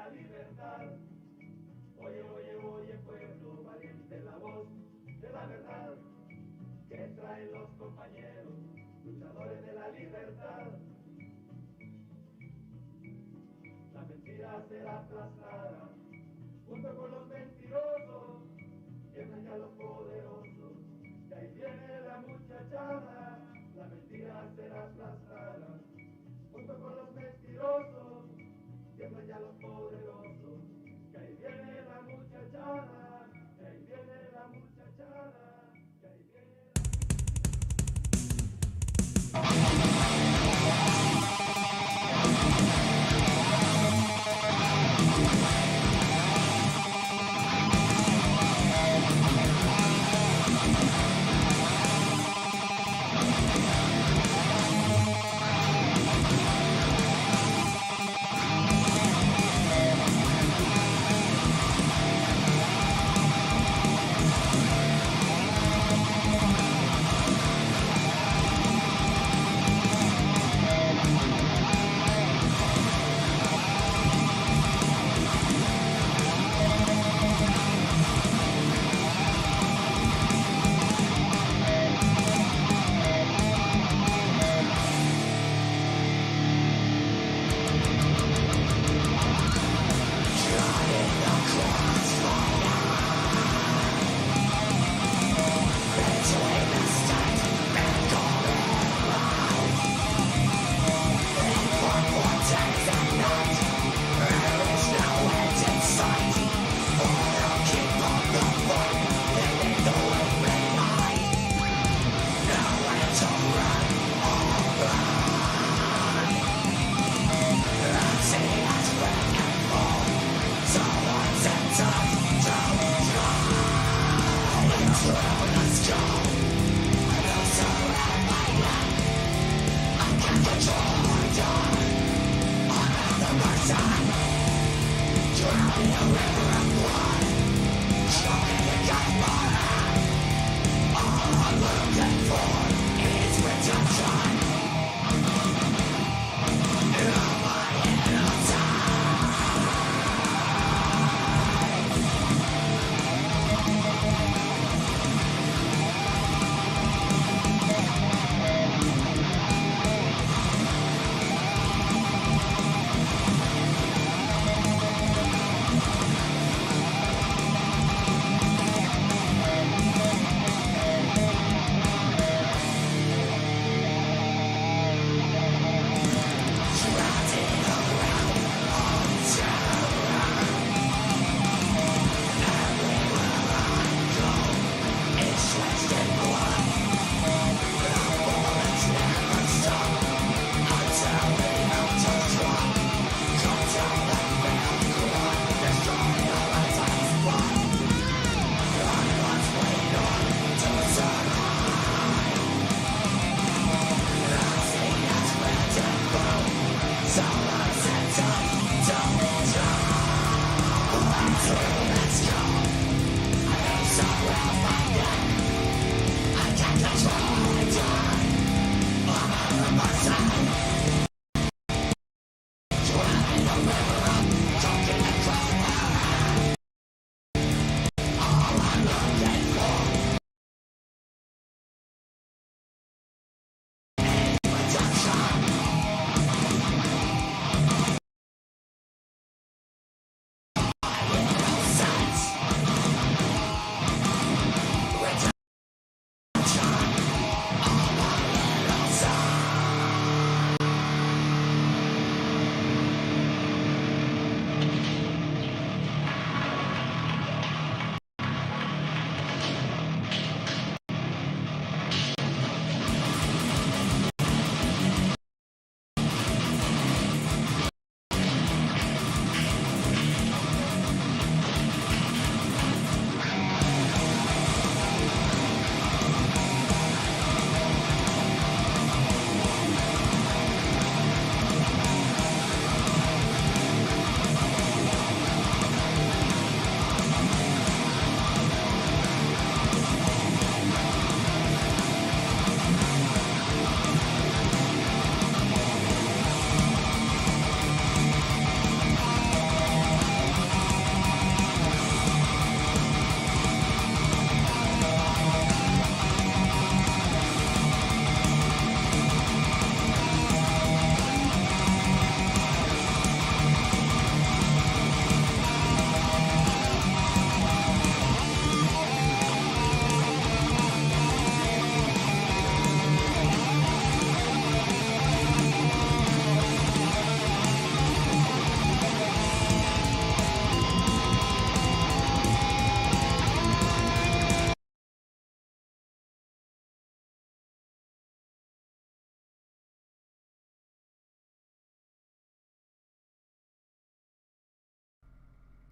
la libertad. Oye, oye, oye, pueblo valiente, la voz de la verdad que traen los compañeros, luchadores de la libertad. La mentira será aplastada, junto con los mentirosos, tiemblan ya los poderosos, y ahí viene la muchachada. La mentira será aplastada, junto con los mentirosos, tiemblan ya los poderosos, que ahí viene la muchachada, que ahí viene la muchachada, que ahí viene la...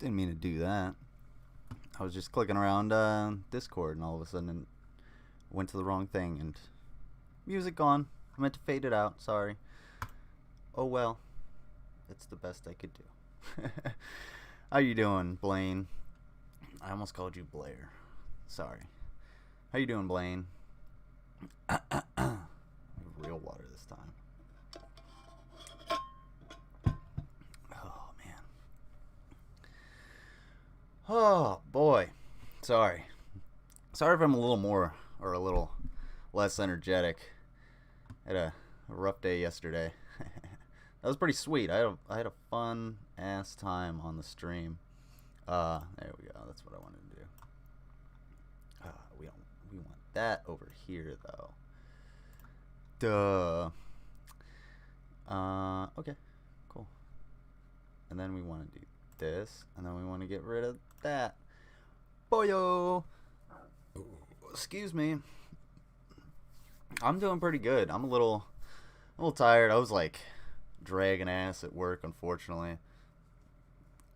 Didn't mean to do that. I was just clicking around Discord, and all of a sudden it went to the wrong thing, and music gone. I meant to fade it out. Sorry. Oh well. It's the best I could do. How you doing, Blaine? I almost called you Blair. Sorry. How you doing, Blaine? Real water this time. Oh, man. Oh, boy. Sorry if I'm a little more or a little less energetic. I had a rough day yesterday. That was pretty sweet. I had a fun ass time on the stream. There we go. That's what I wanted to do. We want that over here though. Duh. Okay, cool. And then we want to do this, and then we want to get rid of that. Boyo. Excuse me. I'm doing pretty good. I'm a little tired. I was like dragging ass at work, unfortunately.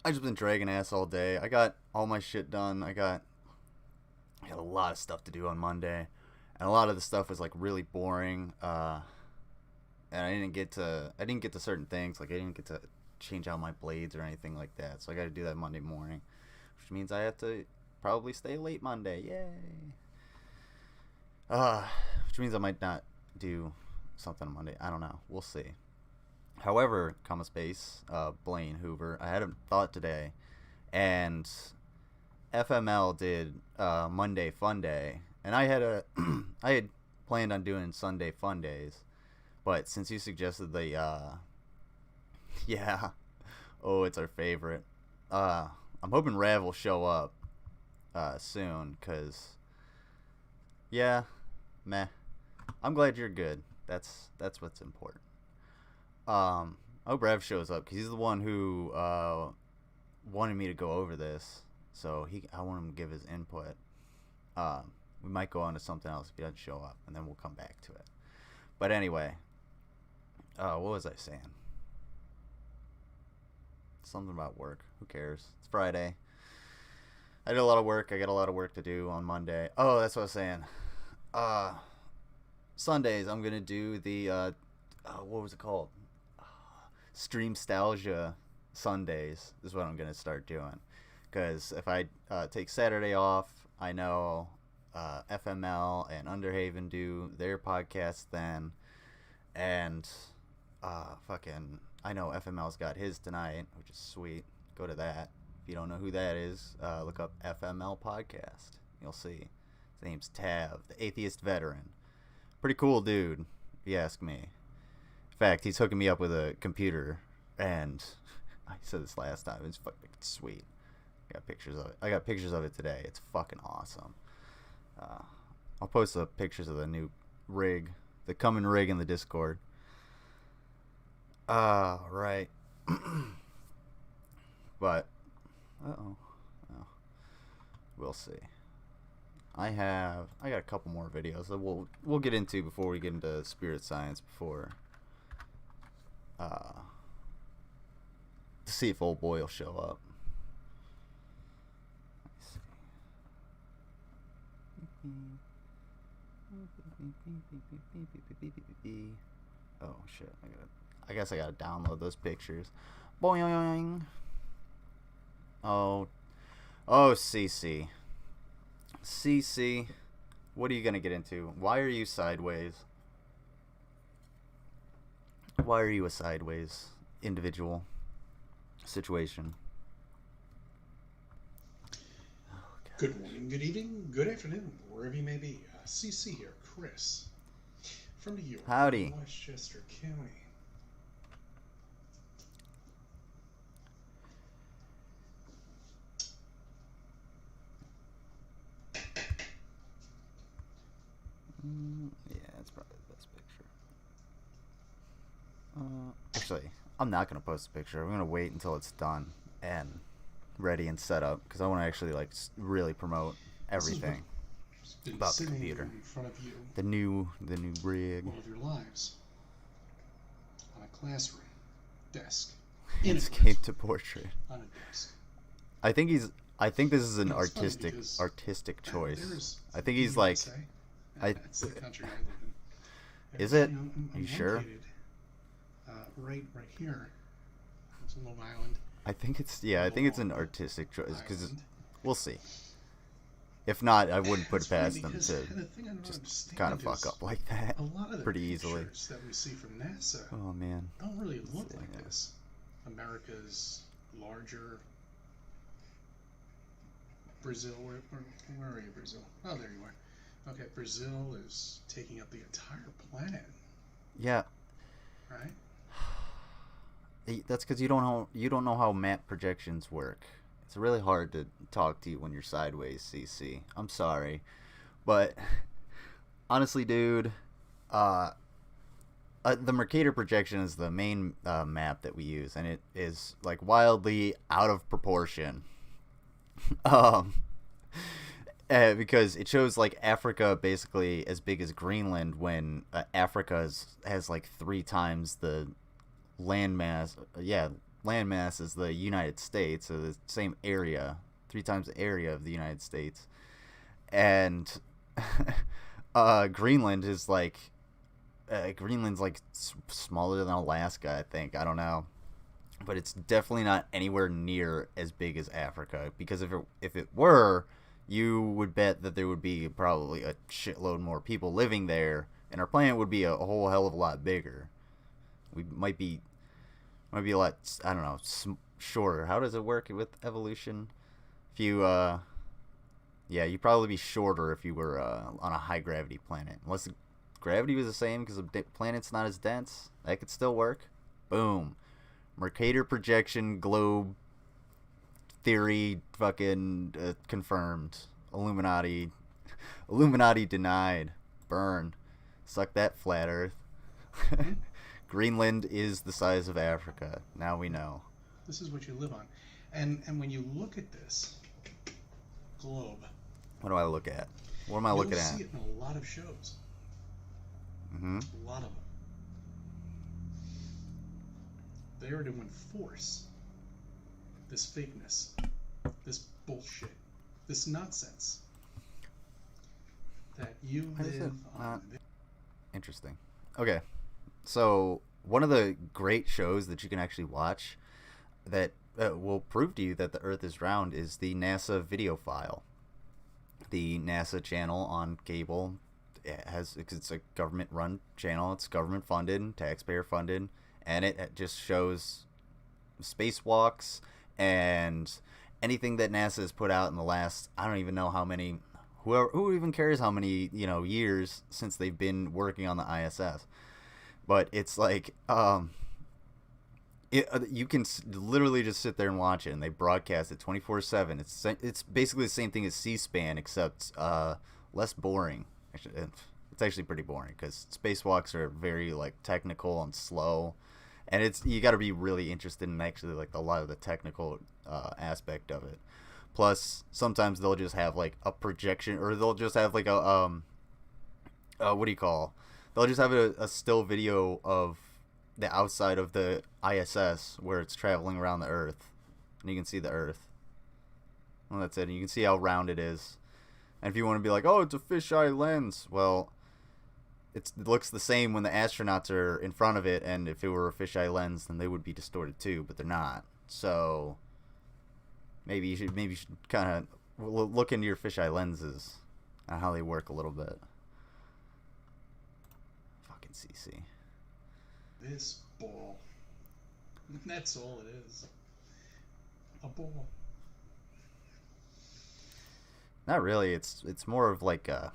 I just been dragging ass all day. I got all my shit done. I had a lot of stuff to do on Monday, and a lot of the stuff was like really boring. And I didn't get to certain things. Like I didn't get to change out my blades or anything like that. So I got to do that Monday morning, which means I have to probably stay late Monday. Yay. Which means I might not do something on Monday. I don't know. We'll see. However, comma space, Blaine Hoover, I had a thought today, and FML did Monday Fun Day, and I had planned on doing Sunday Fun Days, but since you suggested the yeah, oh, it's our favorite. I'm hoping Rav will show up soon, cause yeah, meh. I'm glad you're good. That's what's important. I hope Rev shows up, because he's the one who wanted me to go over this, so I want him to give his input. We might go on to something else if he doesn't show up, and then we'll come back to it. But anyway, what was I saying? Something about work. Who cares? It's Friday. I did a lot of work. I got a lot of work to do on Monday. Oh, that's what I was saying. Sundays, I'm going to do the, what was it called? Streamstalgia Sundays is what I'm going to start doing. Because if I take Saturday off, I know FML and Underhaven do their podcast then. And I know FML's got his tonight, which is sweet. Go to that. If you don't know who that is, look up FML Podcast. You'll see. His name's Tav, the Atheist Veteran. Pretty cool dude, if you ask me. In fact, he's hooking me up with a computer, and I said this last time, it's fucking sweet. I got pictures of it today. It's fucking awesome. I'll post the pictures of the new rig, the coming rig in the Discord. Right. But, we'll see. I got a couple more videos that we'll get into before we get into spirit science, before to see if old boy will show up. Oh shit! I guess I gotta download those pictures. Boing. Oh, CC. CC, what are you gonna get into? Why are you sideways? Why are you a sideways individual situation? Oh, good morning, good evening, good afternoon, wherever you may be. CC here, Chris, from New York, howdy, Westchester County. Yeah, that's probably the best picture. Actually, I'm not gonna post a picture. I'm gonna wait until it's done and ready and set up, because I want to actually like really promote everything about the computer. In front of you, the new rig. all of your lives, on a classroom desk, Escape to portrait. on a desk, I think this is an No, it's funny because artistic choice. there's I think the he's like, USA, I that's the country I live in. Is it? I'm You sure? located, right here. It's a little island. I think it's an artistic choice because Island. we'll see. If not, I wouldn't put It's it past funny them because to the thing I don't just kind of understand fuck is up like that a lot of the pretty easily. pictures that we see from NASA Oh man. don't really look Yeah. like this. America's larger. Brazil, where are you, Brazil? Oh, there you are. Okay, Brazil is taking up the entire planet, Yeah, right? that's because you don't know how map projections work. It's really hard to talk to you when you're sideways, CC. I'm sorry, but honestly, dude, the Mercator projection is the main map that we use, and it is like wildly out of proportion. Because it shows like Africa basically as big as Greenland when Africa has like 3 times the landmass. Yeah, landmass is the United States, so the same area, 3 times the area of the United States, and Greenland is like Greenland's like smaller than Alaska, I think. I don't know. But it's definitely not anywhere near as big as Africa, because if it were, you would bet that there would be probably a shitload more people living there, and our planet would be a whole hell of a lot bigger. We might be a lot, I don't know, shorter. How does it work with evolution? If you you'd probably be shorter if you were on a high gravity planet, unless the gravity was the same because the planet's not as dense. That could still work. Boom. Mercator projection globe theory fucking confirmed. Illuminati denied. Burn. Suck that, flat earth. Greenland is the size of Africa. Now we know. This is what you live on. And when you look at this globe, What do I look at? What am I looking you'll at? see it in a lot of shows. Mm-hmm. A lot of them. They are to enforce this fakeness, this bullshit, this nonsense that you live on. Interesting. Okay. So, one of the great shows that you can actually watch that will prove to you that the Earth is round is the NASA video file. The NASA channel on cable it's a government-run channel. It's government-funded, taxpayer-funded, and it just shows spacewalks and anything that NASA has put out in the last, I don't even know how many, who even cares how many, years since they've been working on the ISS. But it's like, you can literally just sit there and watch it, and they broadcast it 24/7. It's basically the same thing as C-SPAN, except less boring. Actually, it's actually pretty boring because spacewalks are very like technical and slow, and you got to be really interested in actually like a lot of the technical aspect of it. Plus, sometimes they'll just have like a projection, or they'll just have like a what do you call? They'll just have a still video of the outside of the ISS where it's traveling around the Earth, and you can see the Earth. Well, that's it. And you can see how round it is. And if you want to be like, oh, it's a fisheye lens, well, it looks the same when the astronauts are in front of it, and if it were a fisheye lens, then they would be distorted too, but they're not. So maybe you should kind of look into your fisheye lenses and how they work a little bit. Fucking CC. This ball. That's all it is. A ball. Not really. It's more of like a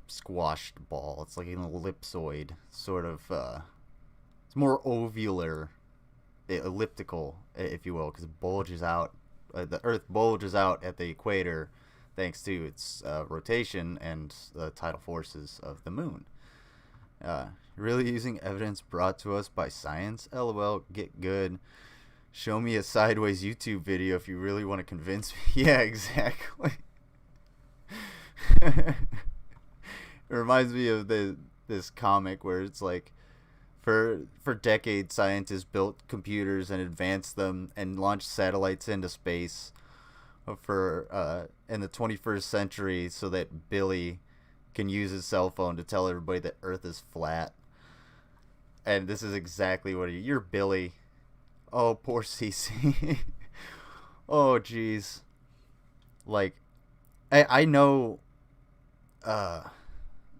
squashed ball. It's like an ellipsoid sort of. It's more ovular, elliptical, if you will, because it bulges out. The Earth bulges out at the equator, thanks to its rotation and the tidal forces of the Moon. Really using evidence brought to us by science? LOL. Get good. Show me a sideways YouTube video if you really want to convince me. Yeah, exactly. It reminds me of this comic where it's like, for decades scientists built computers and advanced them and launched satellites into space for in the 21st century so that Billy can use his cell phone to tell everybody that Earth is flat. And this is exactly what you're Billy. Oh, poor Cece. Oh, jeez. Like, I know.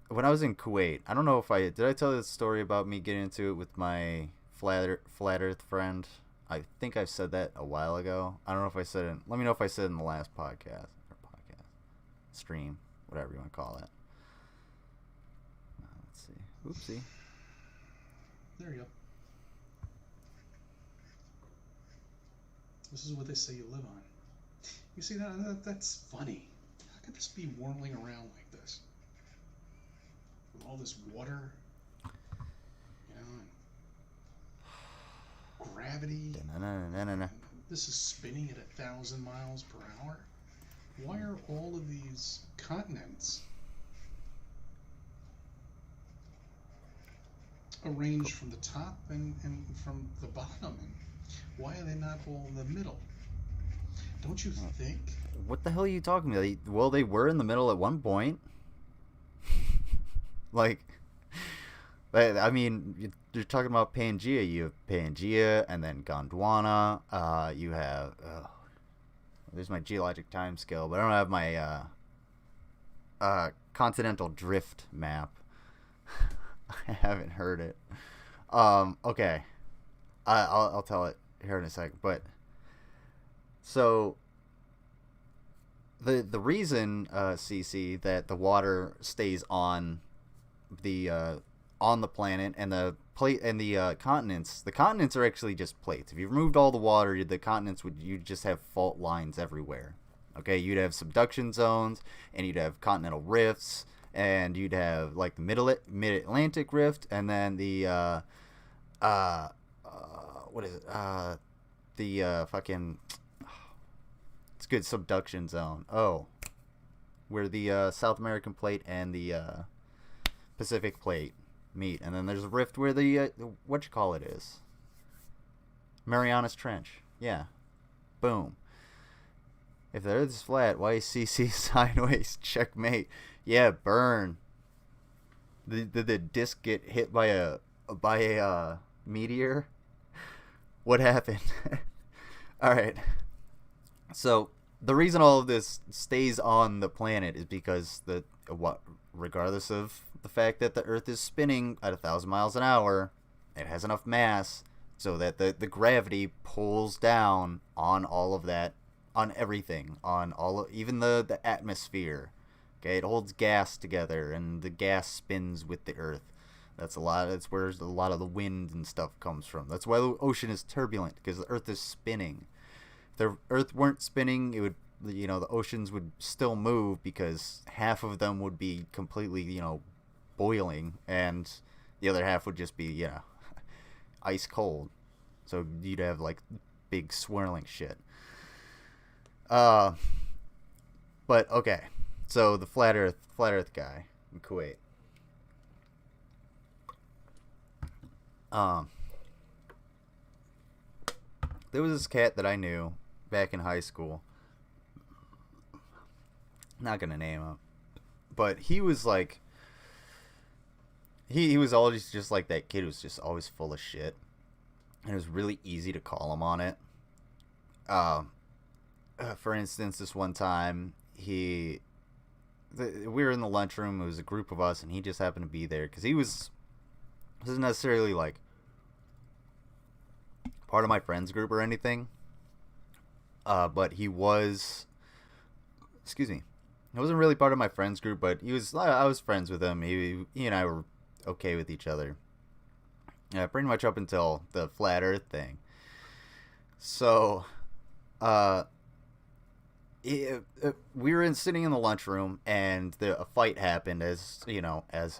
When I was in Kuwait, I don't know if did I tell this story about me getting into it with my flat Earth friend. I think I said that a while ago. I don't know if I said it. Let me know if I said it in the last podcast stream, whatever you want to call it. Let's see. Oopsie. There you go. This is what they say you live on. You see, that's funny. How could this be whirling around like this? With all this water, you know, and gravity. No. This is spinning at 1,000 miles per hour. Why are all of these continents arranged from the top and from the bottom? And why are they not all in the middle? Don't you think? What the hell are you talking about? Well, they were in the middle at one point. Like, I mean, you're talking about Pangea. You have Pangea, and then Gondwana. You have... there's my geologic time scale, but I don't have my continental drift map. I haven't heard it. Okay. I'll tell it here in a second. But so the reason, CC, that the water stays on the planet and the plate and the continents are actually just plates. If you removed all the water, the continents you'd just have fault lines everywhere. Okay, you'd have subduction zones, and you'd have continental rifts, and you'd have like the mid-Atlantic rift, and then the what is it? The fucking, it's good, subduction zone. Oh, where the South American plate and the Pacific plate meet, and then there's a rift where the whatchamacallit is. Marianas Trench. Yeah. Boom. If the Earth is flat, why is CC sideways? Checkmate. Yeah, burn. Did the disc get hit by a meteor? What happened? All right. So the reason all of this stays on the planet is because regardless of the fact that the Earth is spinning at 1,000 miles an hour, it has enough mass so that the gravity pulls down on all of that, on everything, on even the atmosphere. Okay, it holds gas together, and the gas spins with the Earth. That's where a lot of the wind and stuff comes from. That's why the ocean is turbulent, because the Earth is spinning. If the Earth weren't spinning, it would, the oceans would still move, because half of them would be completely, boiling, and the other half would just be, ice cold. So you'd have like big swirling shit. But okay. So the flat Earth guy in Kuwait. There was this cat that I knew back in high school. Not gonna name him, but he was like, he was always just like that kid who was just always full of shit, and it was really easy to call him on it. For instance, this one time we were in the lunchroom. It was a group of us, and he just happened to be there because he wasn't necessarily like part of my friends group or anything. But he was, he wasn't really part of my friends group, but I was friends with him. He and I were okay with each other. Pretty much up until the flat Earth thing. So, we were sitting in the lunchroom, and a fight happened, as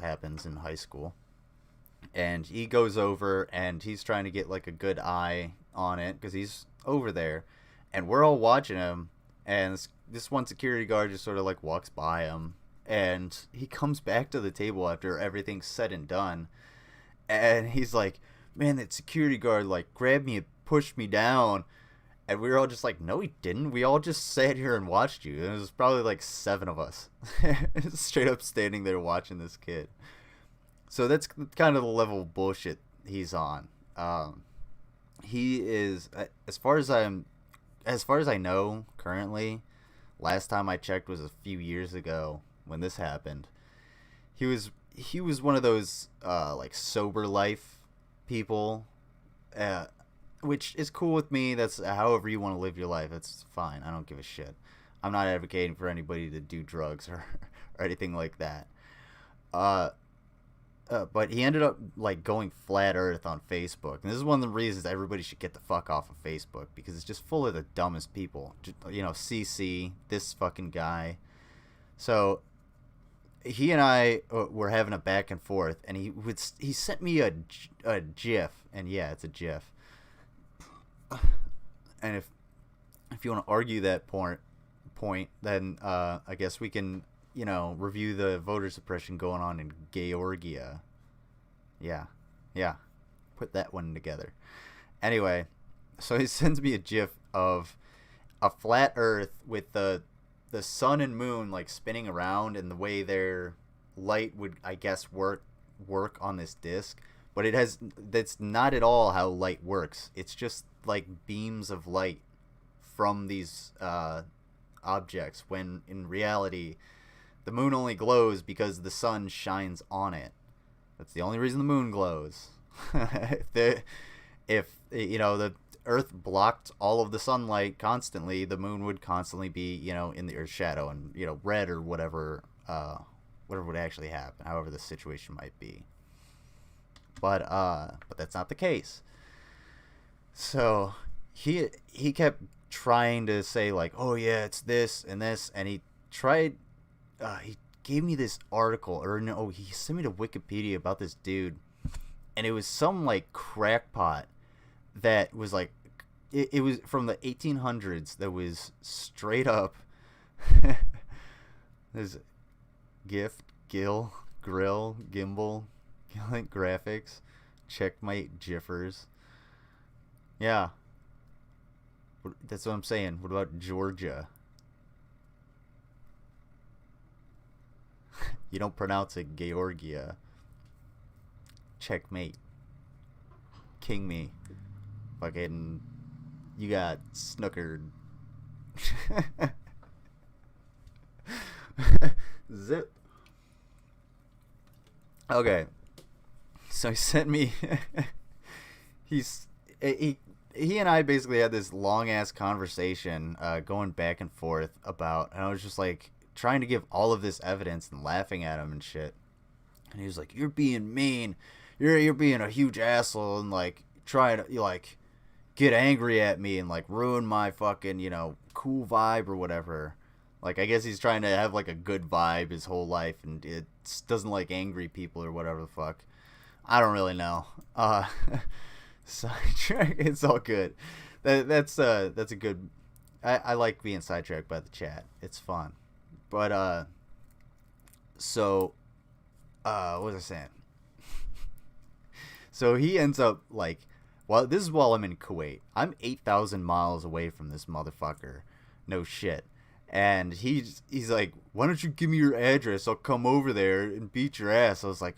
happens in high school. And he goes over, and he's trying to get like a good eye on it because he's over there, and we're all watching him. And this one security guard just sort of like walks by him, and he comes back to the table after everything's said and done, and he's like, "Man, that security guard like grabbed me and pushed me down." And we were all just like, no, he didn't. We all just sat here and watched you. And it was probably like 7 of us. Straight up standing there watching this kid. So that's kind of the level of bullshit he's on. He is, as far as I know currently, last time I checked was a few years ago when this happened. He was one of those like sober life people, which is cool with me. That's however you want to live your life. That's fine. I don't give a shit. I'm not advocating for anybody to do drugs or anything like that. But he ended up like going flat earth on Facebook. And this is one of the reasons everybody should get the fuck off of Facebook, because it's just full of the dumbest people. You know, CC, this fucking guy. So he and I were having a back and forth, and he sent me a GIF, and yeah, it's a GIF. And if you want to argue that point, then I guess we can, you know, review the voter suppression going on in Georgia. Yeah. Put that one together. Anyway, so he sends me a GIF of a flat Earth with the sun and moon like spinning around, and the way their light would, I guess, work on this disc. But that's not at all how light works. It's just like beams of light from these objects, when in reality the moon only glows because the sun shines on it. That's the only reason the moon glows. If you know, the Earth blocked all of the sunlight constantly, the moon would constantly be, you know, in the Earth's shadow and, you know, red or whatever would actually happen, however the situation might be. But that's not the case. So he kept trying to say like, oh yeah, it's this and this, and he gave me this article, or no, he sent me to Wikipedia about this dude, and it was some like crackpot that was like, it was from the 1800s that was straight up there's grill, gimbal, graphics, checkmate, jiffers. Yeah, that's what I'm saying. What about Georgia? You don't pronounce it Georgia. Checkmate. King me. Fucking, you got snookered. Zip. Okay. So he sent me he and I basically had this long ass conversation going back and forth about, and I was just like trying to give all of this evidence and laughing at him and shit. And he was like, "You're being mean. You're being a huge asshole, and like trying to like get angry at me and like ruin my fucking, you know, cool vibe or whatever." Like, I guess he's trying to have like a good vibe his whole life, and it doesn't like angry people or whatever the fuck. I don't really know. Sidetrack. It's all good. That's a good. I like being sidetracked by the chat. It's fun. But so what was I saying? So he ends up like, well, this is while I'm in Kuwait. I'm 8,000 miles away from this motherfucker. No shit. And he's like, "Why don't you give me your address? I'll come over there and beat your ass." I was like,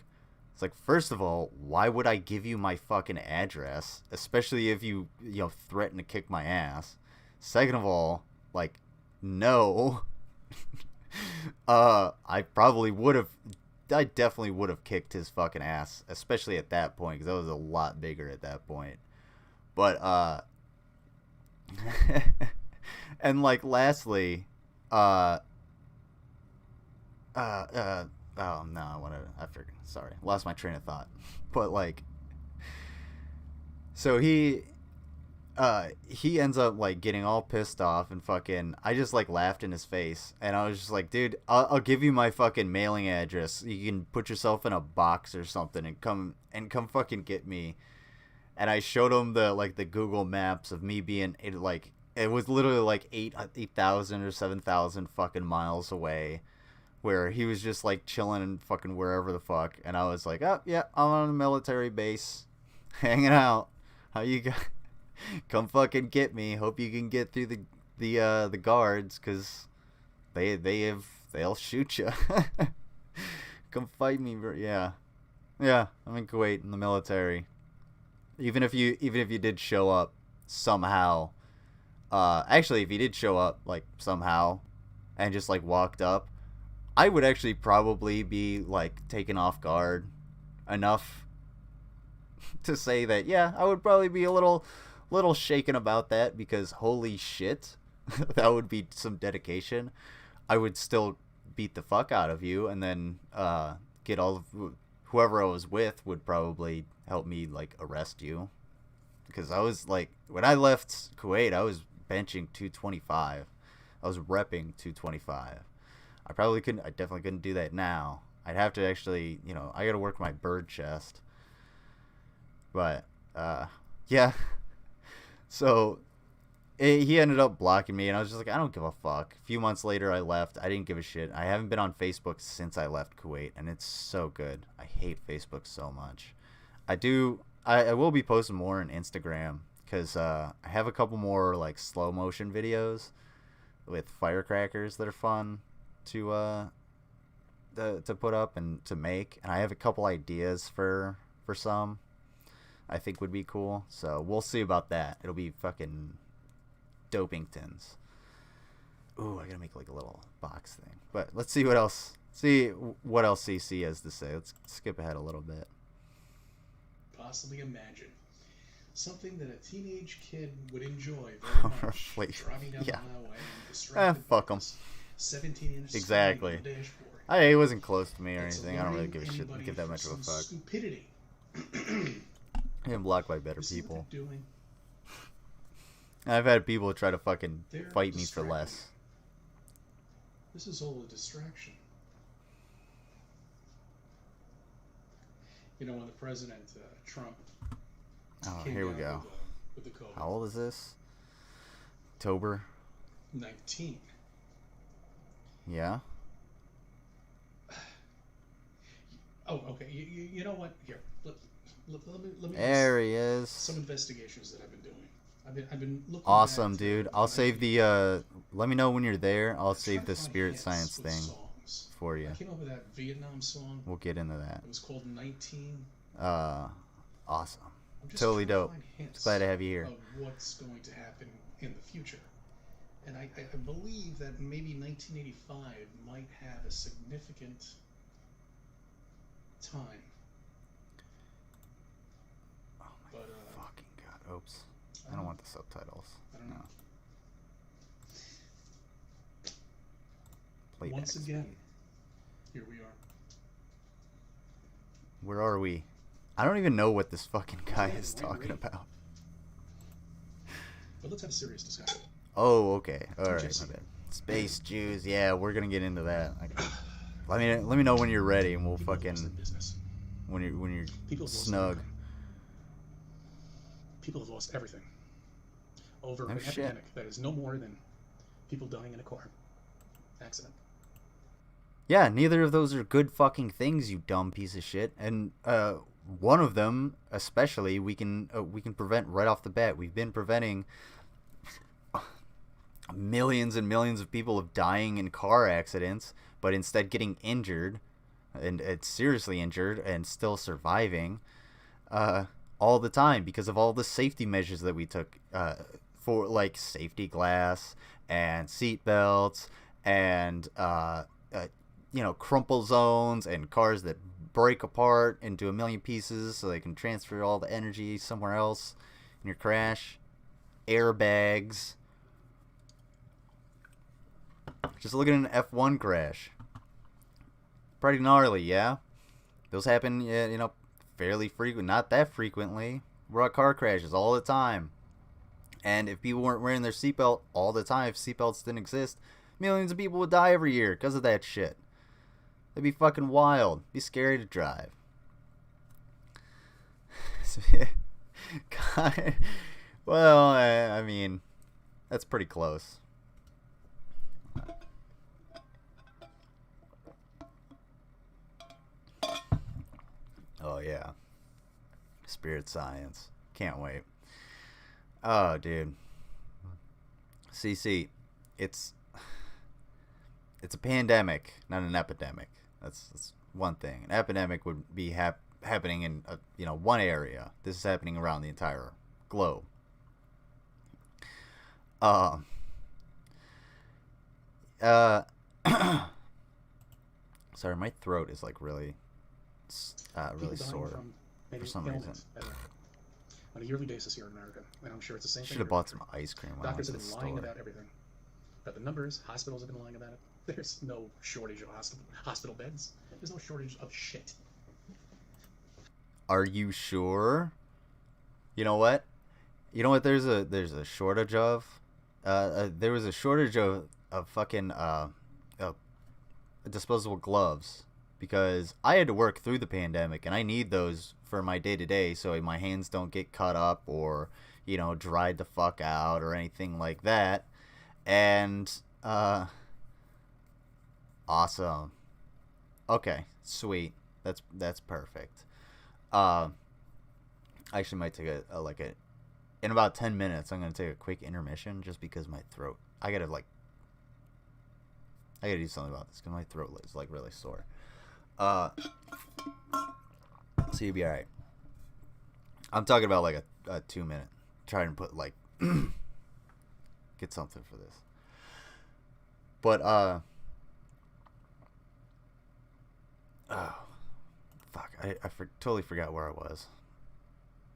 it's like, first of all, why would I give you my fucking address, especially if you know, threaten to kick my ass? Second of all, like, no. I definitely would have kicked his fucking ass, especially at that point, because I was a lot bigger at that point. But and like, lastly, oh no, sorry, lost my train of thought. But like, so he ends up like getting all pissed off, and fucking, I just like laughed in his face, and I was just like, "Dude, I'll give you my fucking mailing address. You can put yourself in a box or something and come fucking get me." And I showed him the Google Maps of me being like, it was literally like 8,000 or 7,000 fucking miles away, where he was just like chilling and fucking wherever the fuck. And I was like, "Oh yeah, I'm on a military base, hanging out. How you got?" Come fucking get me. Hope you can get through the guards, cause they'll shoot you. Come fight me, bro. Yeah. Yeah, I'm in Kuwait in the military. Even if you did show up somehow, actually, if you did show up like somehow, and just like walked up, I would actually probably be like taken off guard enough to say that yeah, I would probably be a little shaken about that, because holy shit, that would be some dedication. I would still beat the fuck out of you, and then get all of whoever I was with would probably help me like arrest you, because I was like, when I left Kuwait, I was benching 225. I was repping 225. I definitely couldn't do that now. I'd have to actually, I gotta work my bird chest. But yeah. So he ended up blocking me, and I was just like, I don't give a fuck. A few months later, I left. I didn't give a shit. I haven't been on Facebook since I left Kuwait, and it's so good. I hate Facebook so much. I will be posting more on Instagram, because I have a couple more like slow motion videos with firecrackers that are fun to put up and to make, and I have a couple ideas for some I think would be cool. So we'll see about that. It'll be fucking Dopingtons. Ooh, I gotta make like a little box thing. But let's see what else. See what else CC has to say. Let's skip ahead a little bit. Possibly imagine something that a teenage kid would enjoy very much. Wait, driving down yeah. the highway and distracted Fuck by 'em. this 17-inch Exactly. screen on the dashboard. He wasn't close to me or It's anything. I don't really alerting give anybody that for much of a some fuck. Stupidity. I'm blocked by better You see what people. they're doing? I've had people try to fucking They're fight me for distracted. less. This is all a distraction. When the president, Trump, Oh, came here we down go. with the COVID. How old is this? October? 19. Yeah? Oh, okay. You know what? Here, let me There he is. some investigations that I've been doing. I've been looking. Awesome, at, dude. I'll save the, let me know when you're there. I'll I'm save trying the to find spirit hits science with thing songs. for you. I came up with that Vietnam song. We'll get into that. It was called 19. Awesome. I'm just Totally trying to dope. find hints Just glad to have you here. of what's going to happen in the future. And I believe that maybe 1985 might have a significant time. Oh my But, fucking god. Oops. I don't want the subtitles. I don't know. No. Playback Once again, speed. here we are. Where are we? I don't even know what this fucking guy Yeah, is right, talking right. about. But let's have a serious discussion. Oh, okay. Alright, Jesse. my bad. Space Jews. Yeah, we're gonna get into that. Let me know when you're ready, and we'll People have lost fucking their business. when you're People have lost snug. everything. People have lost everything over Oh, an shit. epidemic that is no more than people dying in a car accident. Yeah, neither of those are good fucking things, you dumb piece of shit. And one of them, especially, we can prevent right off the bat. We've been preventing millions and millions of people of dying in car accidents, but instead getting injured, and seriously injured, and still surviving, all the time because of all the safety measures that we took, for like safety glass and seat belts and crumple zones and cars that break apart into a million pieces so they can transfer all the energy somewhere else in your crash. Airbags. Just look at an F1 crash. Pretty gnarly, yeah? Those happen, fairly frequent. Not that frequently. We're at car crashes all the time. And if people weren't wearing their seatbelt all the time, if seatbelts didn't exist, millions of people would die every year because of that shit. It'd be fucking wild. It'd be scary to drive. God. Well, I mean, that's pretty close. Oh, yeah. Spirit science. Can't wait. Oh, dude. CC, it's a pandemic, not an epidemic. That's one thing. An epidemic would be happening in one area. This is happening around the entire globe. Sorry, my throat is like really sore for some reason. On a yearly basis here in America, and I'm sure it's the same thing. Should have bought some ice cream. Doctors have been lying about everything. About the numbers, hospitals have been lying about it. There's no shortage of hospital beds. There's no shortage of shit. Are you sure? You know what? There's a shortage of. There was a shortage of fucking disposable gloves because I had to work through the pandemic and I need those for my day to day so my hands don't get cut up or dried the fuck out or anything like that. And awesome. Okay, sweet. That's perfect. I actually might take in about 10 minutes I'm gonna take a quick intermission just because my throat. I gotta do something about this because my throat is like really sore. So you'll be alright. I'm talking about like a 2-minute. Trying to put get something for this. But oh fuck! I totally forgot where I was.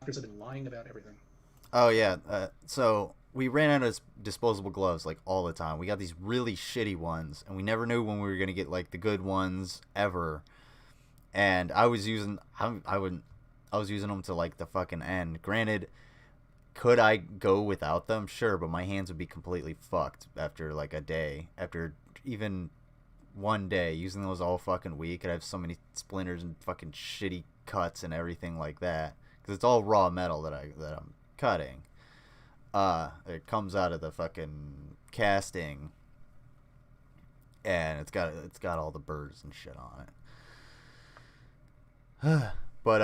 Doctors have been lying about everything. Oh yeah. So we ran out of disposable gloves like all the time. We got these really shitty ones, and we never knew when we were gonna get like the good ones ever. And I was using them to like the fucking end. Granted, could I go without them? Sure, but my hands would be completely fucked after like a day. After even one day using those all fucking week, I'd have so many splinters and fucking shitty cuts and everything like that because it's all raw metal that I'm cutting. It comes out of the fucking casting, and it's got all the burrs and shit on it. But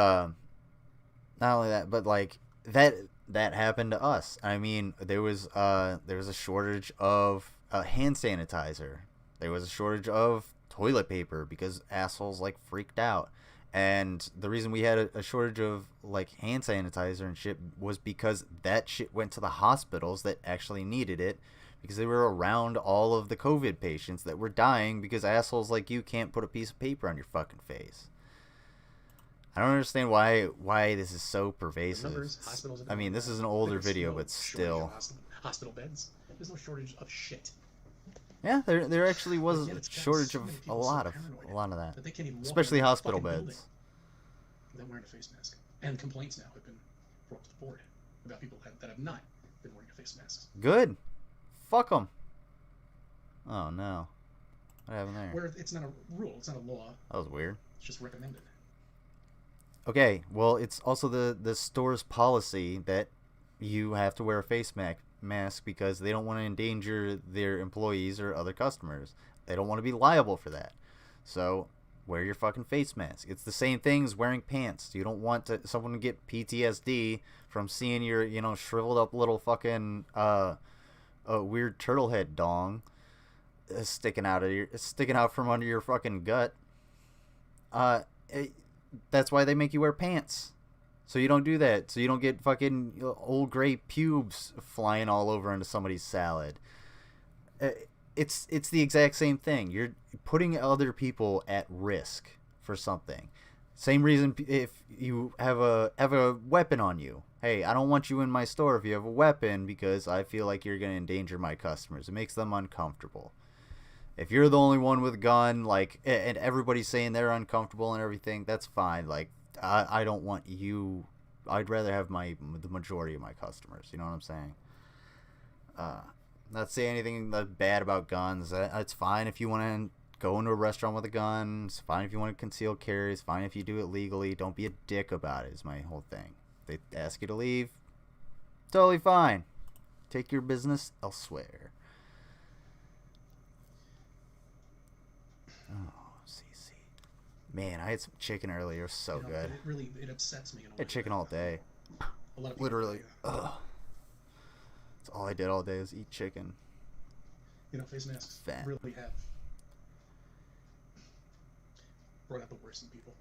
not only that, but like that happened to us. I mean, there was a shortage of hand sanitizer. There was a shortage of toilet paper because assholes like freaked out. And the reason we had a shortage of like hand sanitizer and shit was because that shit went to the hospitals that actually needed it because they were around all of the COVID patients that were dying because assholes like you can't put a piece of paper on your fucking face. I don't understand why this is so pervasive. I mean, this is an older video, but still. Hospital beds. There's no shortage of shit. Yeah, there actually was a shortage of a lot of that, especially hospital beds. Without wearing a face mask, and complaints now have been brought to the board about people that have not been wearing a face mask. Good, fuck them. Oh no, what happened there? Where it's not a rule, it's not a law. That was weird. It's just recommended. Okay, well, it's also the store's policy that you have to wear a face mask because they don't want to endanger their employees or other customers. They don't want to be liable for that. So wear your fucking face mask. It's the same thing as wearing pants. You don't want someone to get PTSD from seeing your shriveled up little fucking weird turtle head dong sticking out from under your fucking gut. That's why they make you wear pants. So you don't do that. So you don't get fucking old gray pubes flying all over into somebody's salad. It's the exact same thing. You're putting other people at risk for something. Same reason if you have a weapon on you. Hey, I don't want you in my store if you have a weapon because I feel like you're going to endanger my customers. It makes them uncomfortable. If you're the only one with a gun, like, and everybody's saying they're uncomfortable and everything, that's fine. Like, I don't want you. I'd rather have the majority of my customers. You know what I'm saying? Not saying anything bad about guns. It's fine if you want to go into a restaurant with a gun. It's fine if you want to conceal carry. It's fine if you do it legally. Don't be a dick about it. Is my whole thing. They ask you to leave. Totally fine. Take your business elsewhere. Oh, CC. Man, I had some chicken earlier. It was so good. It upsets me. I had chicken all day. A lot of Literally. people, Ugh. That's all I did all day was eat chicken. You know, face masks Fat. really have brought out the worst in people.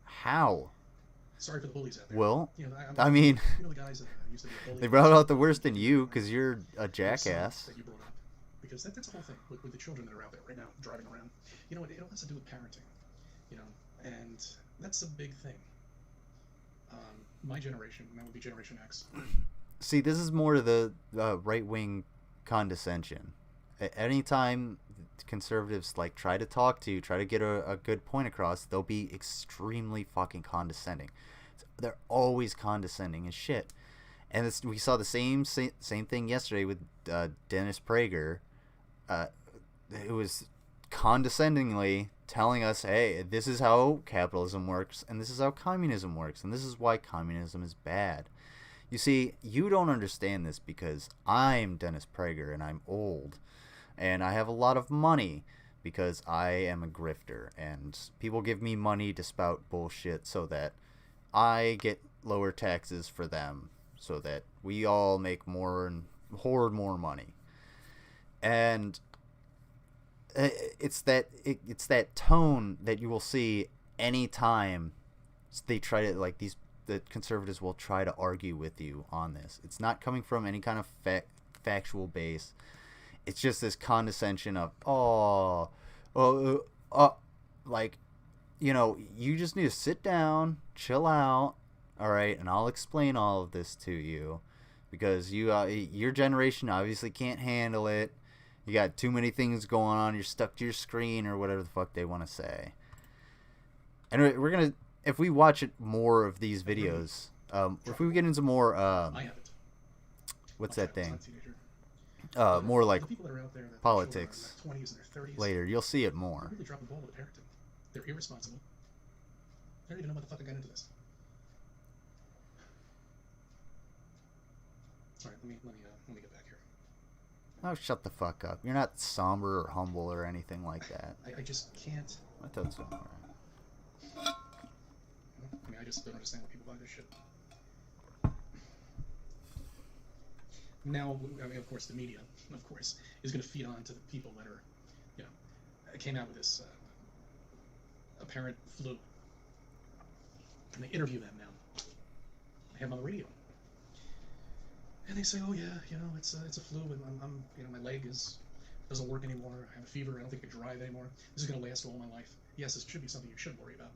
How? Sorry for the bullies out there. Well, you know, I mean, you know the guys that used to be a bully. they brought out the worst in you because you're a jackass. That you brought up, because that's the whole thing with the children that are out there right now driving around. You know, it all has to do with parenting. You know, and that's a big thing. My generation, and that would be Generation X. See, this is more the right-wing condescension. Anytime conservatives like try to talk to you, try to get a good point across, they'll be extremely fucking condescending. They're always condescending as shit. And we saw the same thing yesterday with Dennis Prager, who was condescendingly telling us, hey, this is how capitalism works, and this is how communism works, and this is why communism is bad. You see, you don't understand this because I'm Dennis Prager, and I'm old, and I have a lot of money because I am a grifter, and people give me money to spout bullshit so that I get lower taxes for them, so that we all make more and hoard more money. And it's that tone that you will see anytime they try to, like, the conservatives will try to argue with you on this. It's not coming from any kind of factual base. It's just this condescension of, like, you know, you just need to sit down, chill out, all right, and I'll explain all of this to you, because your generation obviously can't handle it. You got too many things going on. You're stuck to your screen or whatever the fuck they want to say. And we're gonna, if we watch it more of these videos, if we get into more, what's that thing? More like politics later, you'll see it more. They're really dropping the ball with the parenting. They're irresponsible. They don't even know what the fuck I got into this. All right, let me get back here. Oh, shut the fuck up. You're not somber or humble or anything like that. I just can't. I thought so. All right. I mean, I just don't understand why people buy this shit. Now, I mean, of course, the media, of course, is going to feed on to the people that are, you know, came out with this apparent flu. And they interview them now. They have them on the radio. And they say, oh yeah, you know, it's a flu, and I'm you know, my leg doesn't work anymore. I have a fever. I don't think I can drive anymore. This is going to last all my life. Yes, this should be something you should worry about.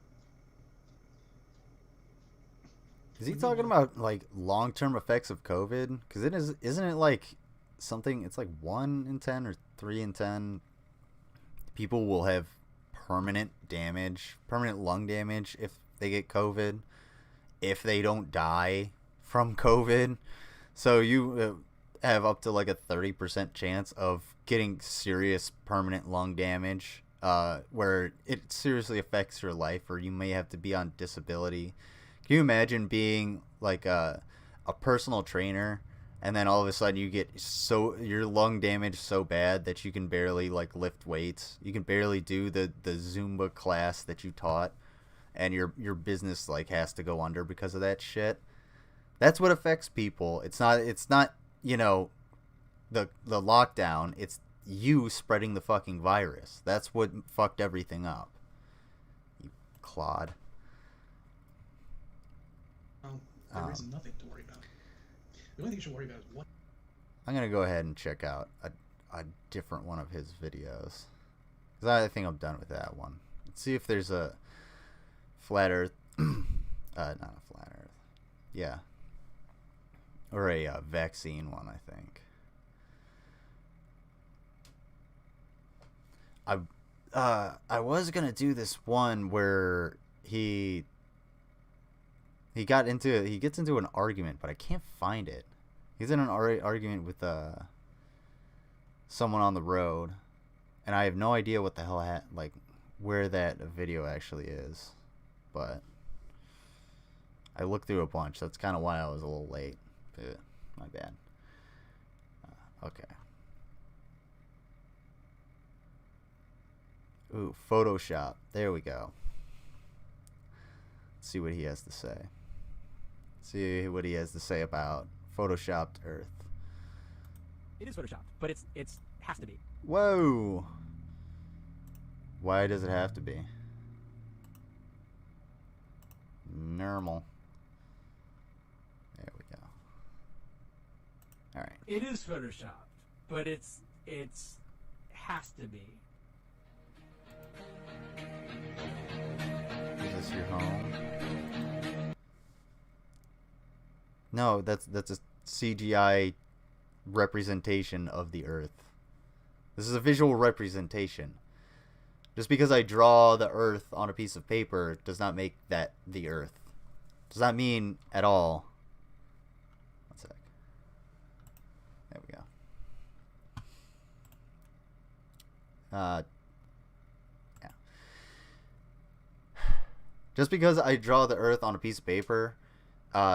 Is he talking about like long-term effects of COVID? Because isn't it like something? It's like 1 in 10 or 3 in 10 people will have permanent lung damage if they get COVID, if they don't die from COVID. So you have up to like a 30% chance of getting serious permanent lung damage, where it seriously affects your life, or you may have to be on disability. Can you imagine being like a personal trainer, and then all of a sudden you get your lung damage so bad that you can barely like lift weights, you can barely do the Zumba class that you taught, and your business like has to go under because of that shit? That's what affects people. It's not you know, the lockdown. It's you spreading the fucking virus. That's what fucked everything up. You clod. There is nothing to worry about. The only thing you should worry about is what. I'm gonna go ahead and check out a different one of his videos, because I think I'm done with that one. Let's see if there's a flat Earth, not a flat Earth, yeah, or a vaccine one. I think. I was gonna do this one where he gets into an argument, but I can't find it. He's in an argument with someone on the road, and I have no idea what the hell where that video actually is. But I looked through a bunch. That's kind of why I was a little late. My bad. Okay. Ooh, Photoshop. There we go. Let's see what he has to say. See what he has to say about Photoshopped Earth. It is photoshopped, but it's has to be. Whoa. Why does it have to be? Normal. There we go. All right. It is photoshopped, but it's has to be. Is this your home? No, that's a CGI representation of the Earth. This is a visual representation. Just because I draw the Earth on a piece of paper does not make that the Earth. Does not mean at all. One sec. There we go. Yeah. Just because I draw the Earth on a piece of paper,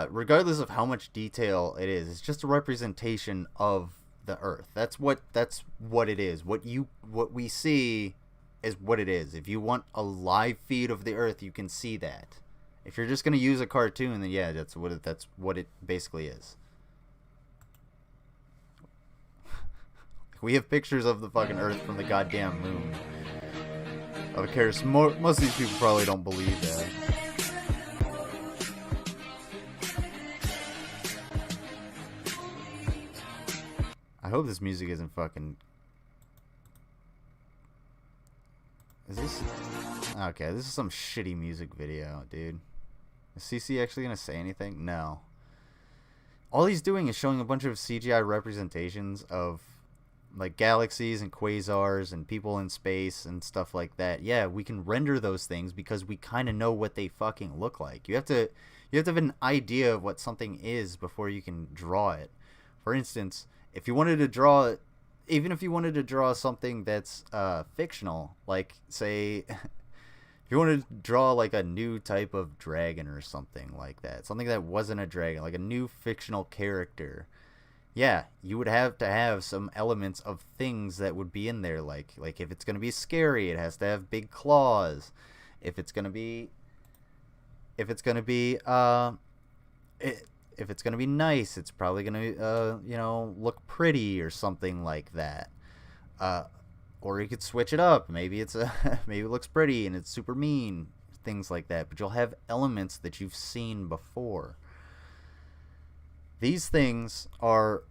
regardless of how much detail it is, it's just a representation of the Earth. That's what it is. What we see is what it is. If you want a live feed of the Earth, you can see that. If you're just gonna use a cartoon, then yeah, that's what it basically is. We have pictures of the fucking Earth from the goddamn moon. Of course, most of these people probably don't believe that. I hope this music isn't fucking... Is this... Okay, this is some shitty music video, dude. Is CC actually gonna say anything? No. All he's doing is showing a bunch of CGI representations of, like, galaxies and quasars and people in space and stuff like that. Yeah, we can render those things because we kind of know what they fucking look like. You have to have an idea of what something is before you can draw it. For instance, if you wanted to draw, even if you wanted to draw something that's fictional, like, say, if you wanted to draw like a new type of dragon or something like that, something that wasn't a dragon, like a new fictional character, yeah, you would have to have some elements of things that would be in there, like if it's going to be scary, it has to have big claws. If it's going to be nice, it's probably going to look pretty or something like that. Or you could switch it up. Maybe maybe it looks pretty and it's super mean, things like that. But you'll have elements that you've seen before. These things are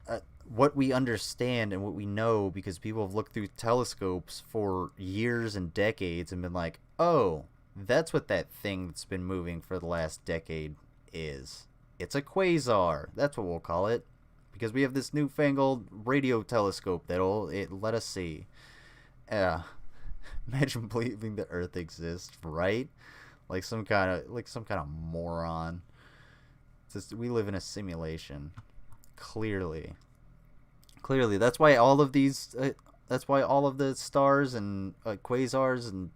what we understand and what we know because people have looked through telescopes for years and decades and been like, oh, that's what that thing that's been moving for the last decade is. It's a quasar. That's what we'll call it. Because we have this newfangled radio telescope that'll let us see. Imagine believing the Earth exists, right? Like some kind of moron. We live in a simulation. Clearly, that's why all of these. That's why all of the stars and quasars and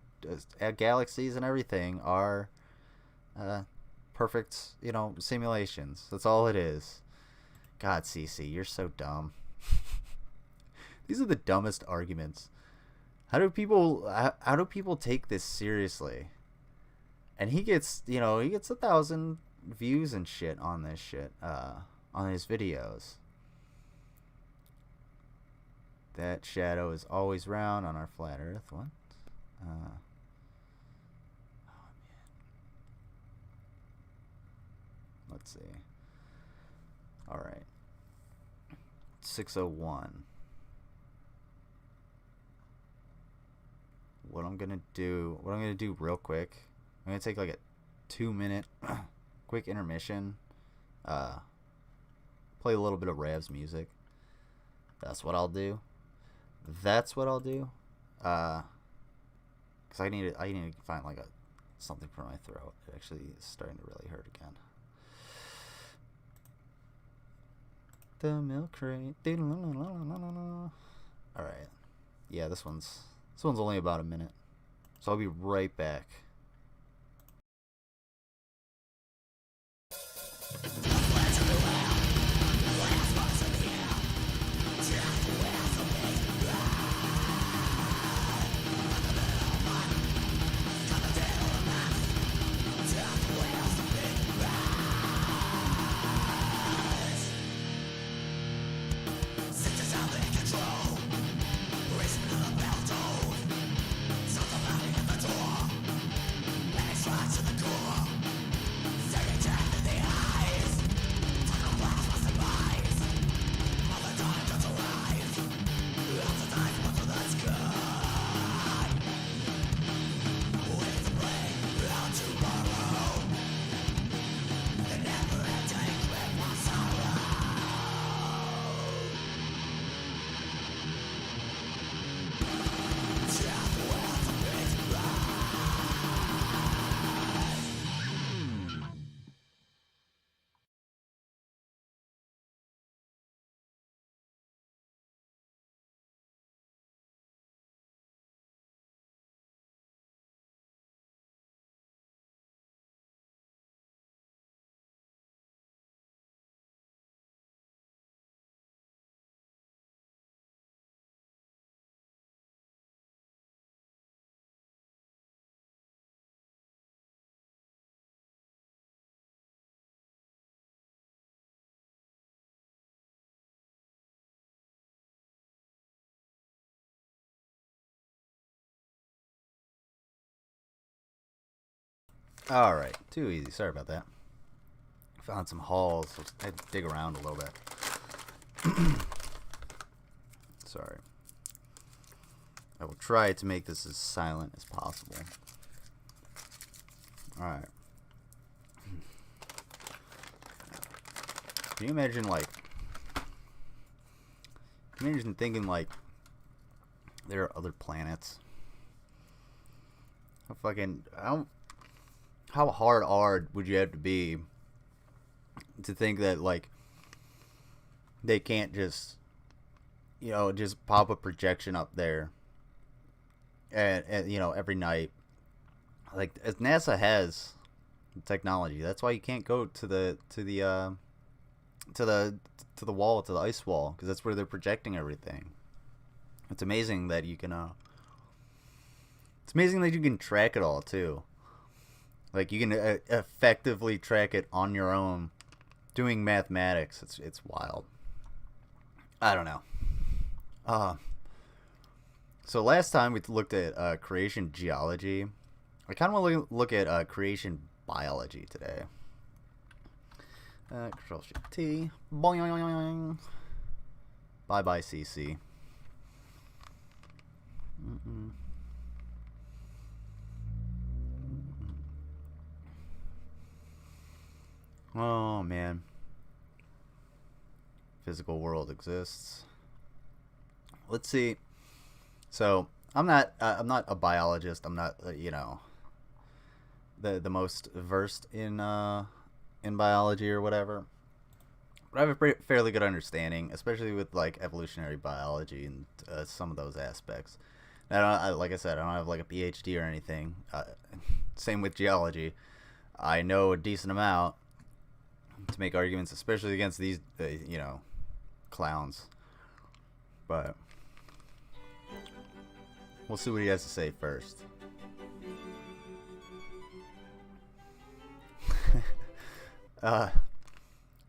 galaxies and everything are perfect, simulations. That's all it is. God, CC, you're so dumb. These are the dumbest arguments. How do people take this seriously? And he gets 1,000 views and shit on this shit, on his videos. That shadow is always round on our flat Earth. What? Oh man. Let's see. All right. 6:01. What I'm gonna do real quick. I'm gonna take like a 2-minute quick intermission. Play a little bit of Rav's music. That's what I'll do. Cause I need to find like something for my throat. It actually is starting to really hurt again. The milk crate. Alright. Yeah, this one's only about a minute. So I'll be right back. Sit down. All right, too easy. Sorry about that. Found some halls. I had to dig around a little bit. Sorry. I will try to make this as silent as possible. Alright. Can you imagine, like... Can you imagine thinking, like... There are other planets? How hard would you have to be to think that, like... They can't just... You know, just pop a projection up there. And you know, every night, like, as NASA has technology, that's why you can't go to the wall, to the ice wall, because that's where they're projecting everything. It's amazing that you can track it all too. Like, you can effectively track it on your own, doing mathematics. It's wild. I don't know. So last time we looked at creation geology. I kind of want to look at creation biology today. Control Shift T. Boing. Bye bye CC. Oh man. Physical world exists. Let's see. So I'm not a biologist. I'm not you know, the most versed in biology or whatever. But I have a fairly good understanding, especially with like evolutionary biology and some of those aspects. Like I said, I don't have like a PhD or anything. Same with geology. I know a decent amount to make arguments, especially against these you know, clowns. But we'll see what he has to say first.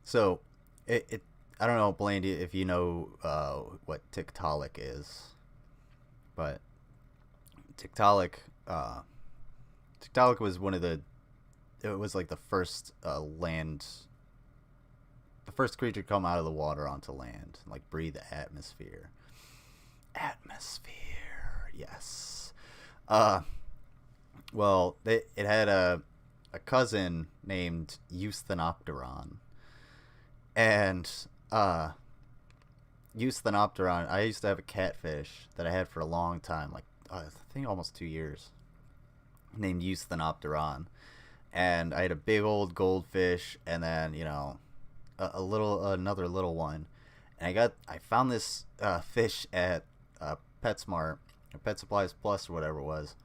So it I don't know, Blaine, if you know what Tiktaalik is, but Tiktaalik was one of the, it was like the first the first creature to come out of the water onto land, like breathe the atmosphere. Yes. Well, it had a cousin named Eusthenopteron. And Eusthenopteron, I used to have a catfish that I had for a long time, like I think almost 2 years, named Eusthenopteron. And I had a big old goldfish, and then, you know, another little one. And I found this fish at PetSmart, or Pet Supplies Plus, or whatever it was,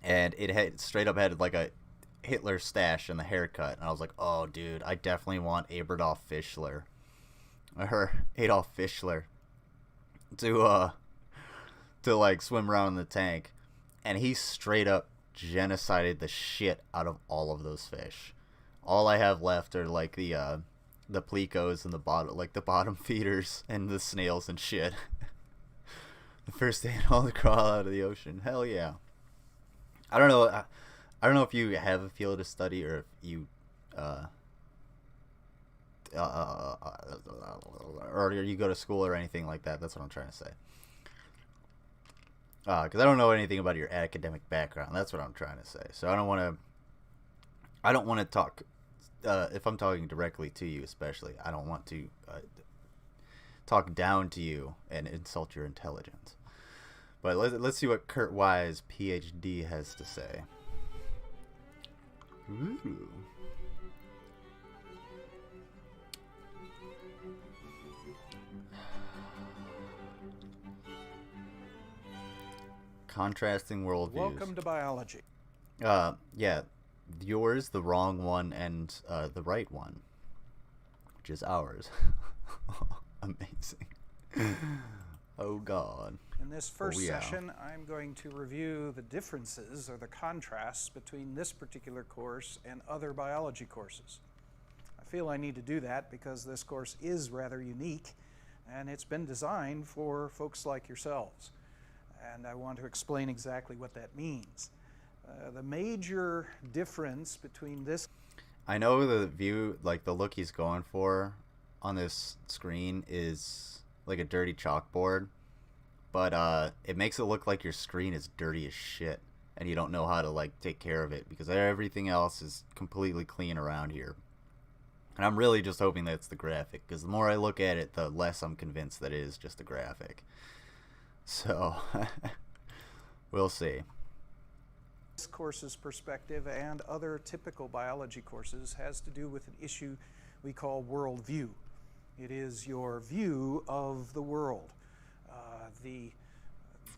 and it had straight up had like a Hitler stash in the haircut, and I was like, oh dude, I definitely want Adolf Fischler to like swim around in the tank. And he straight up genocided the shit out of all of those fish. All I have left are like the plecos and the bottom feeders and the snails and shit. The first animal to crawl out of the ocean. Hell yeah. I don't know if you have a field of study, or if you or you go to school or anything like that. That's what I'm trying to say. Because I don't know anything about your academic background. That's what I'm trying to say. So I don't want to talk. If I'm talking directly to you, especially, I don't want to talk down to you and insult your intelligence. But let's see what Kurt Wise, PhD, has to say. Ooh. Contrasting worldviews. Welcome to biology. Yeah, yours, the wrong one, and the right one, which is ours. Amazing. Oh God. In this first session, I'm going to review the differences or the contrasts between this particular course and other biology courses. I feel I need to do that because this course is rather unique, and it's been designed for folks like yourselves. And I want to explain exactly what that means. The major difference between this... I know the view, like the look he's going for on this screen is like a dirty chalkboard, but it makes it look like your screen is dirty as shit and you don't know how to like take care of it because everything else is completely clean around here. And I'm really just hoping that's the graphic, because the more I look at it, the less I'm convinced that it is just a graphic. So, we'll see. This course's perspective and other typical biology courses has to do with an issue we call worldview. It is your view of the world.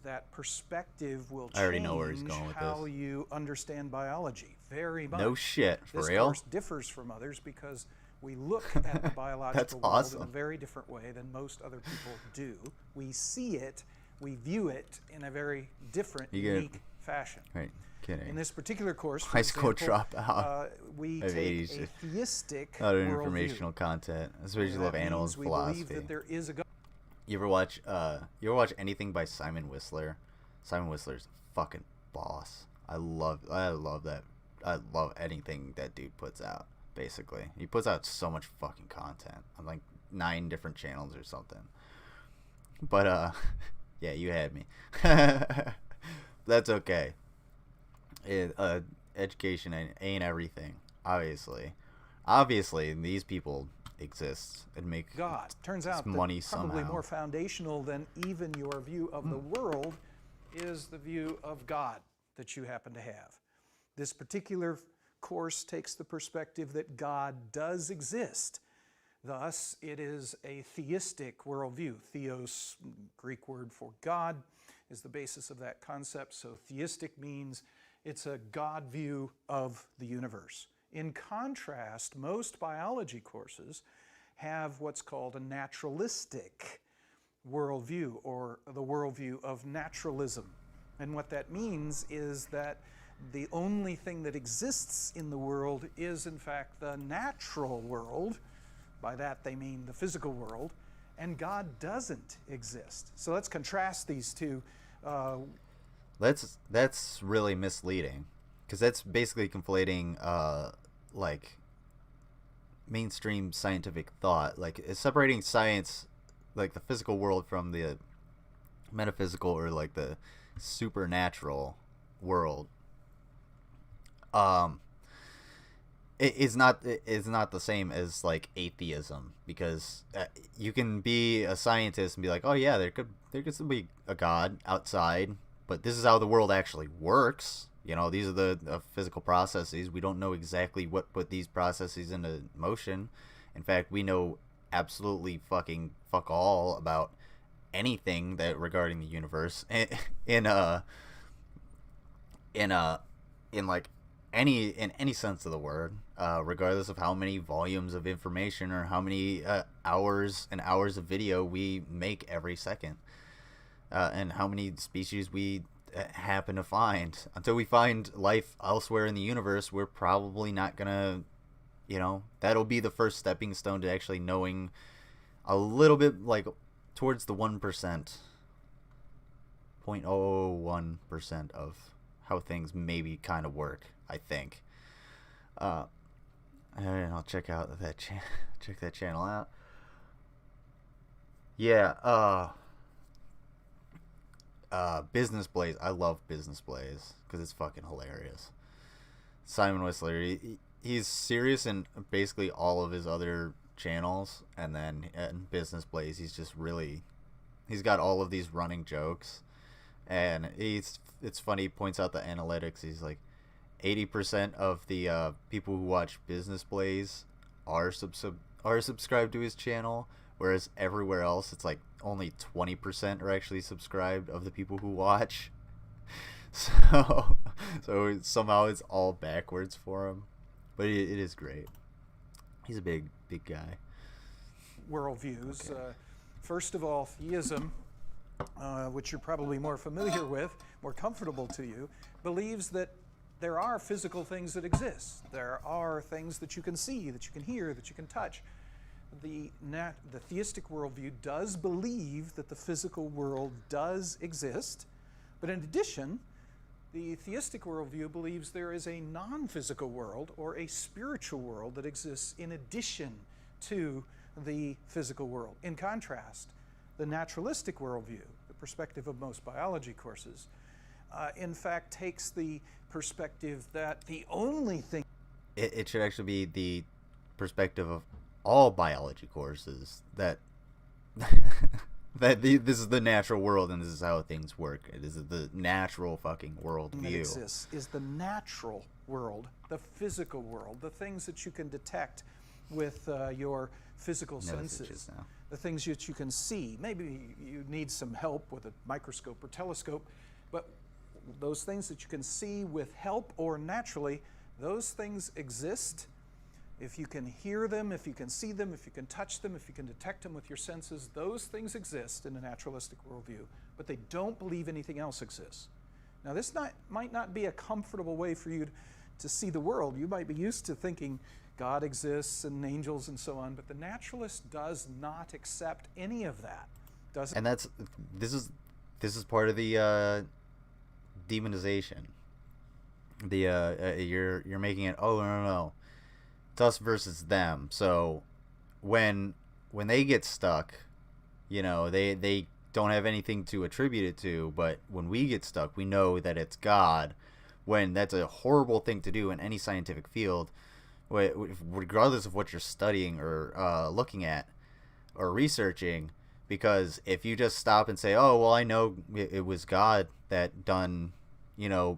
That perspective will change I already know where he's going with how this. you understand biology very much. No shit, for this real? Course differs from others because we look at the biological world awesome. in a very different way than most other people do. We see it, we view it in a very different, unique fashion. Right, kidding. In this particular course, for High school example, dropout. We of take 80s. a theistic A lot of worldview. informational content. Especially And love that animal means we philosophy. believe that there is a God. You ever watch anything by Simon Whistler? Simon Whistler's a fucking boss. I love that. I love anything that dude puts out, basically. He puts out so much fucking content on like 9 different channels or something. But yeah, you had me. That's okay. Education ain't everything, obviously. Obviously, these people exist and make God. Turns out money that probably somehow. more foundational than even your view of the world is the view of God that you happen to have. This particular course takes the perspective that God does exist. Thus, it is a theistic worldview. Theos, Greek word for God, is the basis of that concept. So theistic means it's a God view of the universe. In contrast, most biology courses have what's called a naturalistic worldview, or the worldview of naturalism. And what that means is that the only thing that exists in the world is, in fact, the natural world. By that they mean the physical world, and God doesn't exist. So let's contrast these two. That's really misleading, because that's basically conflating like mainstream scientific thought, like it's separating science, like the physical world, from the metaphysical or like the supernatural world. It is not the same as like atheism, because you can be a scientist and be like, oh yeah, there could still be a God outside, but this is how the world actually works. You know, these are the physical processes. We don't know exactly what put these processes into motion. In fact, we know absolutely fucking fuck all about anything that regarding the universe in like any sense of the word, regardless of how many volumes of information or how many hours and hours of video we make every second, and how many species we happen to find. Until we find life elsewhere in the universe, we're probably not gonna, that'll be the first stepping stone to actually knowing a little bit, like towards the 1%, 0.001% of how things maybe kind of work, I think. And I'll check out check that channel out. Yeah. Business Blaze. I love Business Blaze because it's fucking hilarious. Simon Whistler, he's serious in basically all of his other channels, and then in Business Blaze, he's got all of these running jokes, and it's funny. He points out the analytics. He's like, 80% of the people who watch Business Blaze are subscribed to his channel, whereas everywhere else it's like only 20% are actually subscribed of the people who watch. So somehow it's all backwards for him, but it is great. He's a big guy. Worldviews. Okay. First of all, theism, which you're probably more familiar with, more comfortable to you, believes that there are physical things that exist. There are things that you can see, that you can hear, that you can touch. The theistic worldview does believe that the physical world does exist, but in addition, The theistic worldview believes there is a non-physical world or a spiritual world that exists in addition to the physical world. In contrast, the naturalistic worldview, the perspective of most biology courses, in fact takes the perspective that the only thing... It should actually be the perspective of all biology courses that this is the natural world and this is how things work. It is the natural fucking world that view. Exists is the natural world, the physical world, the things that you can detect with your physical senses, the things that you can see. Maybe you need some help with a microscope or telescope, but those things that you can see with help or naturally, those things exist. If you can hear them, if you can see them, if you can touch them, if you can detect them with your senses, those things exist in a naturalistic worldview, but they don't believe anything else exists. Now, this might not be a comfortable way for you to see the world. You might be used to thinking God exists and angels and so on, but the naturalist does not accept any of that. And this is part of the demonization. You're making it, oh no, it's us versus them. So when they get stuck, they don't have anything to attribute it to, but when we get stuck, we know that it's God. When that's a horrible thing to do in any scientific field, regardless of what you're studying or looking at or researching, because if you just stop and say, oh, well, I know it was God that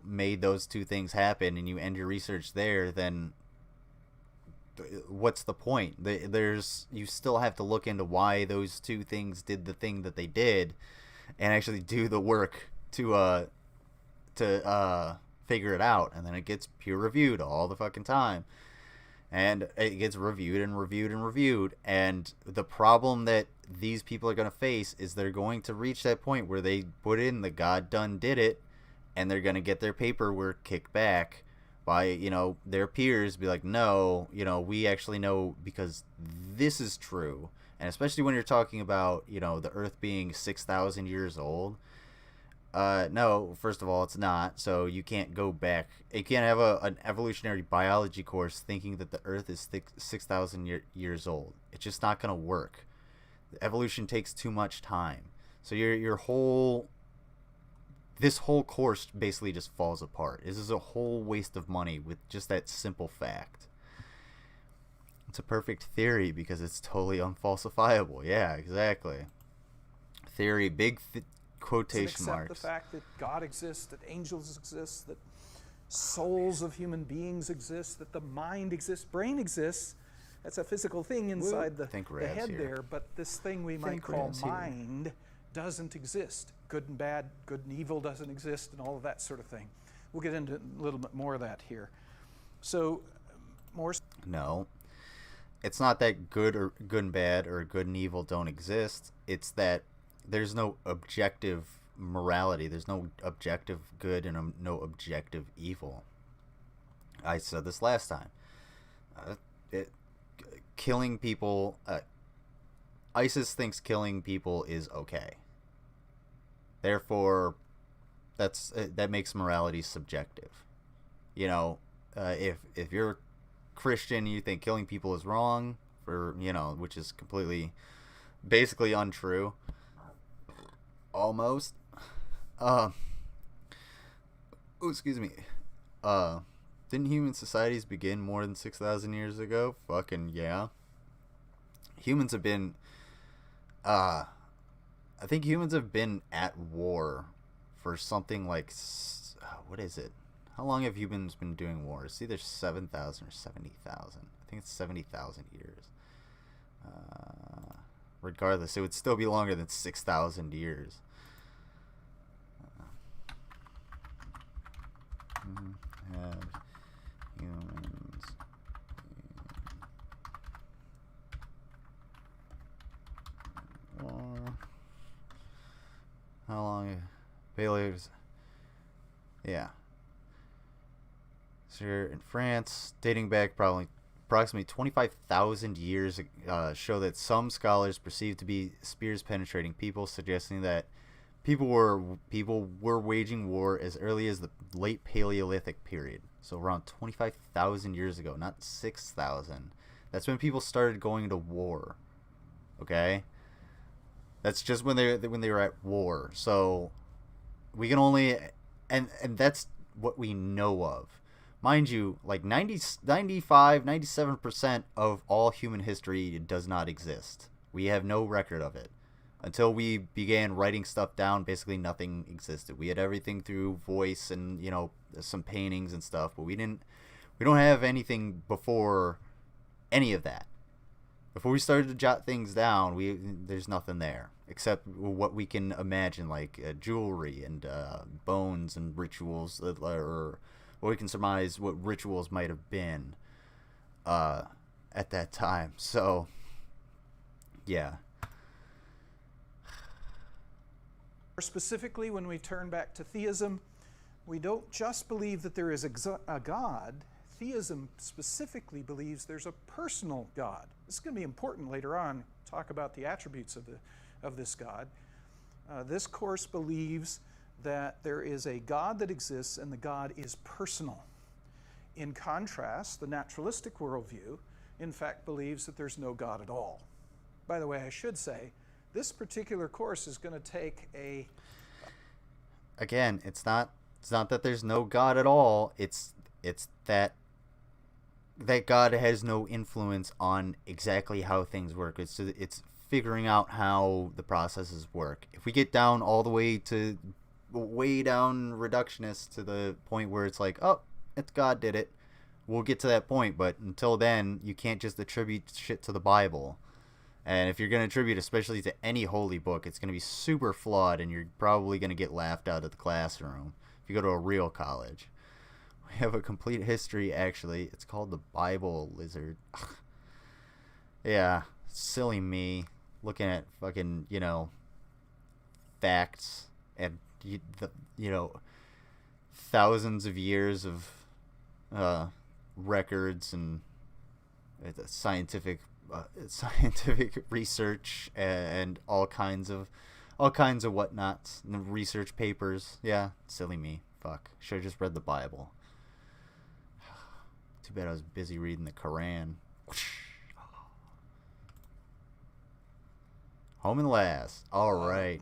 made those two things happen, and you end your research there, then what's the point? You still have to look into why those two things did the thing that they did, and actually do the work to figure it out, and then it gets peer reviewed all the fucking time, and it gets reviewed and reviewed and reviewed. And the problem that these people are going to face is they're going to reach that point where they put in the God done did it, and they're going to get their paperwork kicked back by, their peers, be like, no, we actually know because this is true. And especially when you're talking about, the Earth being 6,000 years old. No, first of all, it's not. So you can't go back. You can't have an evolutionary biology course thinking that the Earth is 6,000 years old. It's just not going to work. Evolution takes too much time. So this whole course basically just falls apart. This is a whole waste of money with just that simple fact. It's a perfect theory because it's totally unfalsifiable. Yeah, exactly. Theory, big quotation marks. Accept the fact that God exists, that angels exist, that souls of human beings exist, that the mind exists, brain exists. That's a physical thing inside the head there, but this thing we might call mind doesn't exist. Good and bad, good and evil doesn't exist, and all of that sort of thing. We'll get into a little bit more of that here. So, No, it's not that good and bad or good and evil don't exist. It's that there's no objective morality. There's no objective good and no objective evil. I said this last time. Killing people. ISIS thinks killing people is okay. Therefore, that makes morality subjective. If you're Christian, you think killing people is wrong, which is basically untrue. Almost. Excuse me. Didn't human societies begin more than 6,000 years ago? Fucking yeah. Humans have been, I think humans have been at war for something like, what is it? How long have humans been doing war? It's either 7,000 or 70,000. I think it's 70,000 years. Regardless, it would still be longer than 6,000 years. Have humans war? How long? Failures. Yeah. So you're in France, dating back approximately 25,000 years, show that some scholars perceive to be spears penetrating people, suggesting that people were waging war as early as the late Paleolithic period. So around 25,000 years ago, not 6,000. That's when people started going to war. Okay? That's just when they were at war. So we can only and that's what we know of. Mind you, like 97% of all human history does not exist. We have no record of it. Until we began writing stuff down, basically nothing existed. We had everything through voice and, you know, some paintings and stuff, but we don't have anything before any of that. Before we started to jot things down, there's nothing there except what we can imagine, like jewelry and bones and rituals, or what we can surmise what rituals might have been at that time. So, yeah. Specifically, when we turn back to theism, we don't just believe that there is a God. Theism specifically believes there's a personal God. This is going to be important later on, talk about the attributes of this God. This course believes that there is a God that exists and the God is personal. In contrast, the naturalistic worldview, in fact, believes that there's no God at all. By the way, I should say, this particular course is going to take a... Again, it's not that there's no God at all. It's that God has no influence on exactly how things work. It's figuring out how the processes work. If we get down all the way down reductionist to the point where it's like, oh, it's God did it, we'll get to that point. But until then, you can't just attribute shit to the Bible. And if you're going to attribute, especially to any holy book, it's going to be super flawed, and you're probably going to get laughed out of the classroom if you go to a real college. We have a complete history, actually. It's called the Bible Lizard. Yeah, silly me looking at fucking, you know, facts and, you know, thousands of years of records and scientific research and all kinds of whatnots and research papers. Yeah, silly me. Fuck. Should have just read the Bible. Too bad I was busy reading the Quran. Home and last. All right.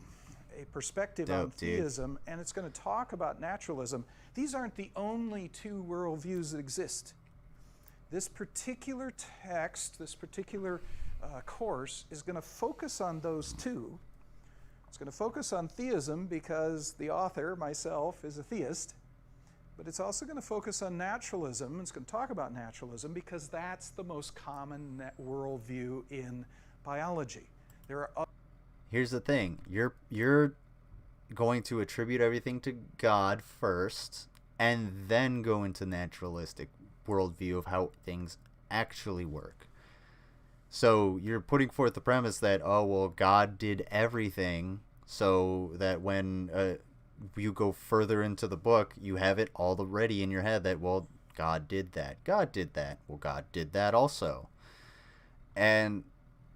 A perspective Dope, on theism, and it's going to talk about naturalism. These aren't the only two worldviews that exist. This particular text, this particular course is going to focus on those two. It's going to focus on theism because the author, myself, is a theist. But it's also going to focus on naturalism. It's going to talk about naturalism because that's the most common worldview in biology. There are Here's the thing. You're going to attribute everything to God first and then go into naturalistic worldview of how things actually work. So you're putting forth the premise that, oh, well, God did everything, so that when you go further into the book, you have it already in your head that, well, God did that. God did that. Well, God did that also. And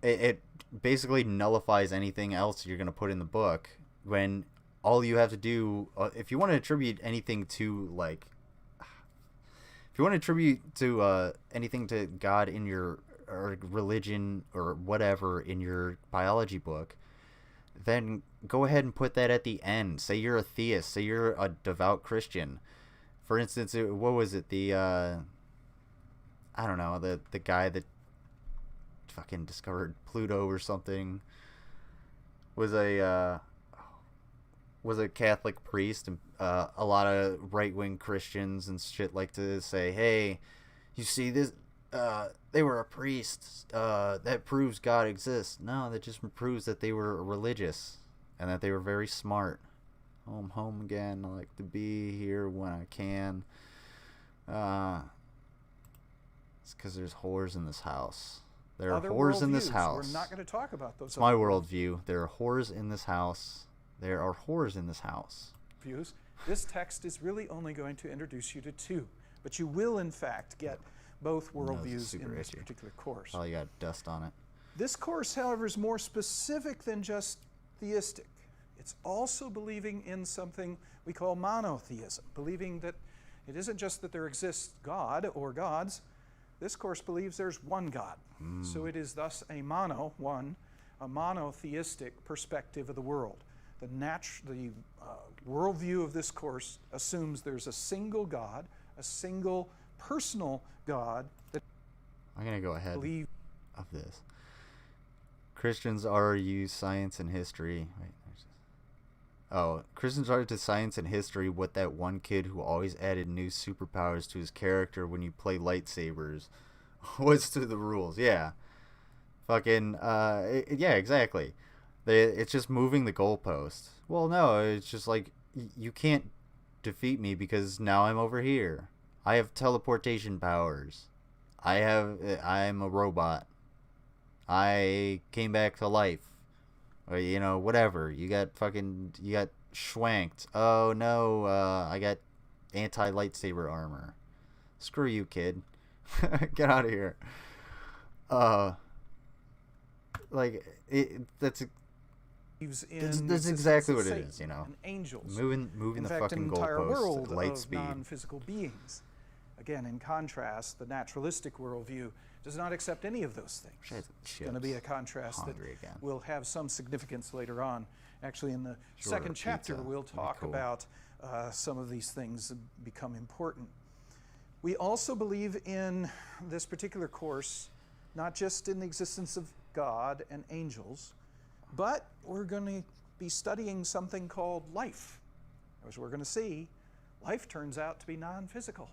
it basically nullifies anything else you're going to put in the book when all you have to do, if you want to attribute anything to, like, if you want to attribute to anything to God in your or religion or whatever in your biology book, then go ahead and put that at the end. Say you're a theist. Say you're a devout Christian. For instance, what was it? The I don't know, the guy that fucking discovered Pluto or something was a Catholic priest, and a lot of right-wing Christians and shit like to say, hey, you see this, they were a priest, that proves God exists. No, that just proves that they were religious and that they were very smart. Home again, I like to be here when I can. It's because there's whores in this house. There are whores in this house. We're not going to talk about those. It's my worldview. There are whores in this house. There are whores in this house. Views. This text is really only going to introduce you to two, but you will, in fact, get both worldviews in this particular course. Oh, you got dust on it. This course, however, is more specific than just theistic. It's also believing in something we call monotheism, believing that it isn't just that there exists God or gods. This course believes there's one God. So it is thus a monotheistic perspective of the world. The worldview of this course assumes there's a single God, a single personal God that I'm going to go ahead believe of this. Christians are use science and history. Wait, Christians are to science and history what that one kid who always added new superpowers to his character when you play lightsabers was to the rules. Yeah. Fucking, yeah, exactly. It's just moving the goalpost. Well, no, it's just like, you can't defeat me because now I'm over here. I have teleportation powers. I'm a robot. I came back to life. Or, you know, whatever. You got schwanked. Oh, no, I got anti-lightsaber armor. Screw you, kid. Get out of here. That's exactly what it is, you know. And angels. Moving the fucking entire world goalpost at light of speed. non-physical beings. Again, in contrast, the naturalistic worldview does not accept any of those things. It's going to be a contrast that will have some significance later on. Actually, in the second chapter, we'll talk about some of these things that become important. We also believe in this particular course, not just in the existence of God and angels, but we're going to be studying something called life. As we're going to see, life turns out to be non-physical.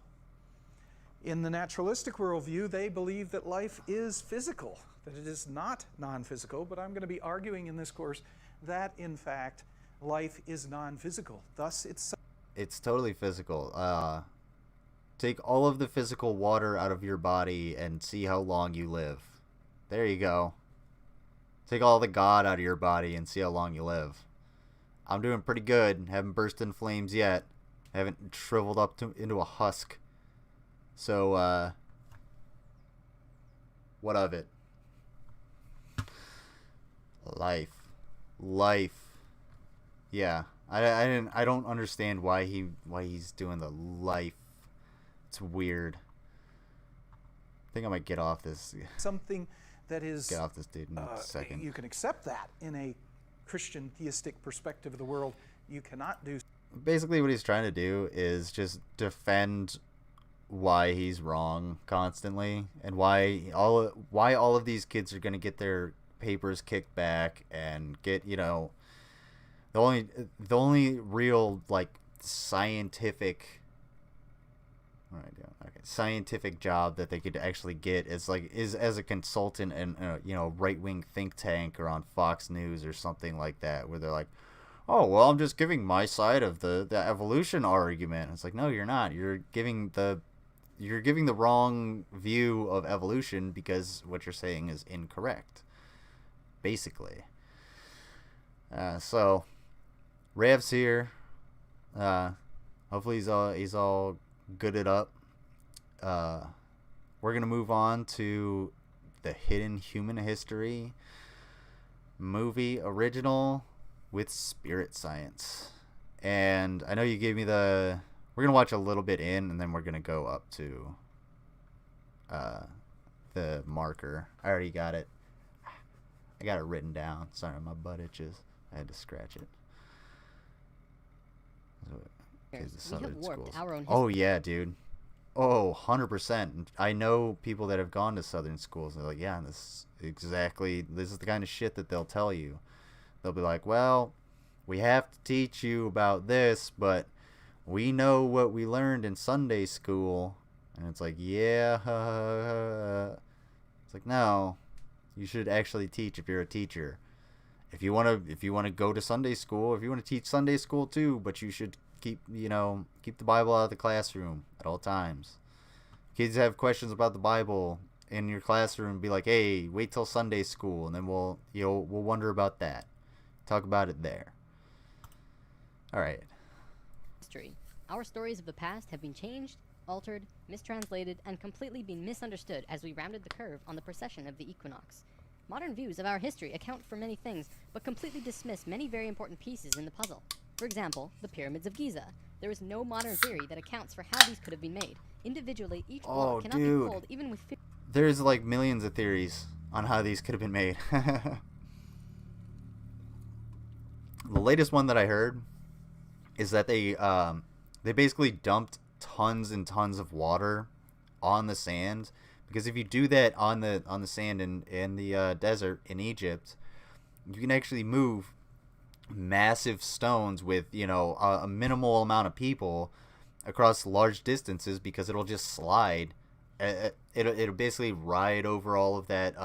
In the naturalistic worldview, they believe that life is physical, that it is not non-physical, but I'm going to be arguing in this course that, in fact, life is non-physical. Thus, it's totally physical. Take all of the physical water out of your body and see how long you live. There you go. Take all the God out of your body and see how long you live. I'm doing pretty good. Haven't burst in flames yet. Haven't shriveled up into a husk. So, what of it? Life. Yeah, I don't understand why he's doing the life. It's weird. I think I might get off this. Something that is get off this dude in a second. You can accept that in a Christian theistic perspective of the world. You cannot do. Basically, what he's trying to do is just defend why he's wrong constantly, and why all of these kids are going to get their papers kicked back and get, you know, the only real like scientific job that they could actually get is as a consultant in right-wing think tank or on Fox News or something like that, where they're like, oh, well, I'm just giving my side of the evolution argument. It's like, no, you're not. You're giving the wrong view of evolution because what you're saying is incorrect, basically. So Rav's here. Hopefully he's all gooded up. We're gonna move on to the Hidden Human History movie original with spirit science. And I know you gave me we're gonna watch a little bit in, and then we're gonna go up to the marker. I already got it. I got it written down. Sorry, my butt itches. I had to scratch it. We have warped our own oh yeah, dude. Oh, 100%. I know people that have gone to Southern schools, and they're like, yeah, this is the kind of shit that they'll tell you. They'll be like, well, we have to teach you about this, but we know what we learned in Sunday school. And it's like, yeah. It's like, no, you should actually teach if you're a teacher. If you want to go to Sunday school, if you want to teach Sunday school too, but you should keep the Bible out of the classroom at all times. Kids have questions about the Bible in your classroom, be like, hey, wait till Sunday school, and then we'll wonder about that. Talk about it there. All right. History. Our stories of the past have been changed, altered, mistranslated, and completely been misunderstood as we rounded the curve on the precession of the equinox. Modern views of our history account for many things, but completely dismiss many very important pieces in the puzzle. For example, the pyramids of Giza. There is no modern theory that accounts for how these could have been made. Individually, each block cannot be pulled even with... There's like millions of theories on how these could have been made. The latest one that I heard is that they basically dumped tons and tons of water on the sand, because if you do that on the sand in the desert in Egypt, you can actually move massive stones with, you know, a minimal amount of people across large distances, because it'll just slide. It'll basically ride over all of that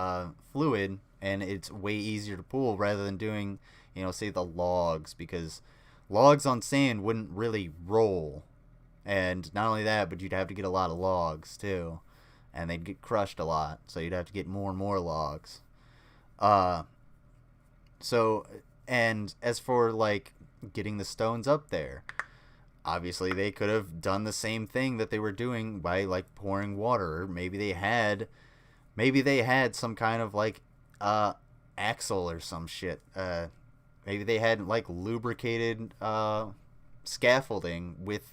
fluid, and it's way easier to pull rather than doing, you know, say the logs, because logs on sand wouldn't really roll. And not only that, but you'd have to get a lot of logs too, and they'd get crushed a lot, so you'd have to get more and more logs. So, and as for like getting the stones up there, obviously they could have done the same thing that they were doing by like pouring water. Or maybe they had some kind of like axle or some shit. Maybe they had like lubricated scaffolding with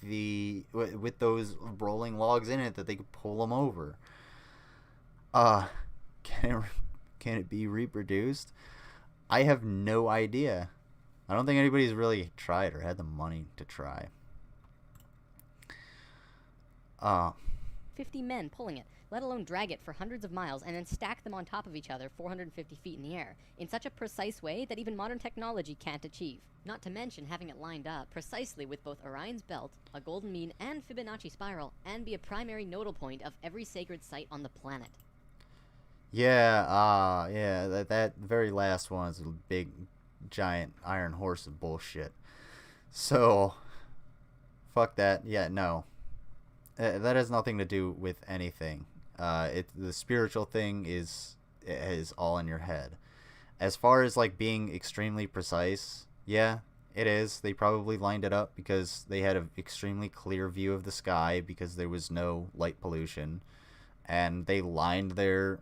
those rolling logs in it that they could pull them over. Can it be reproduced? I have no idea. I don't think anybody's really tried or had the money to try. 50 men pulling it, let alone drag it for hundreds of miles and then stack them on top of each other 450 feet in the air, in such a precise way that even modern technology can't achieve. Not to mention having it lined up precisely with both Orion's belt, a golden mean, and Fibonacci spiral, and be a primary nodal point of every sacred site on the planet. Yeah, that very last one is a big, giant iron horse of bullshit. So, fuck that. Yeah, no. That has nothing to do with anything. The spiritual thing is all in your head. As far as like being extremely precise, yeah, it is. They probably lined it up because they had an extremely clear view of the sky because there was no light pollution, and they lined their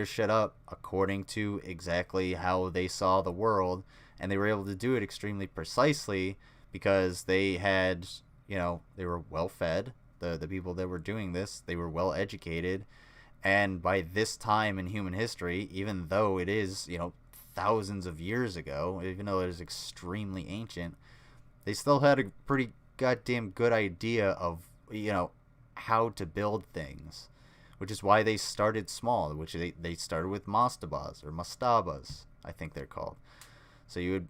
shit up according to exactly how they saw the world, and they were able to do it extremely precisely because they had, you know, they were well fed. The people that were doing this, they were well educated, and by this time in human history, even though it is, you know, thousands of years ago, even though it is extremely ancient, they still had a pretty goddamn good idea of, you know, how to build things, which is why they started small, which they started with mastabas, or mastabas, I think they're called. So you would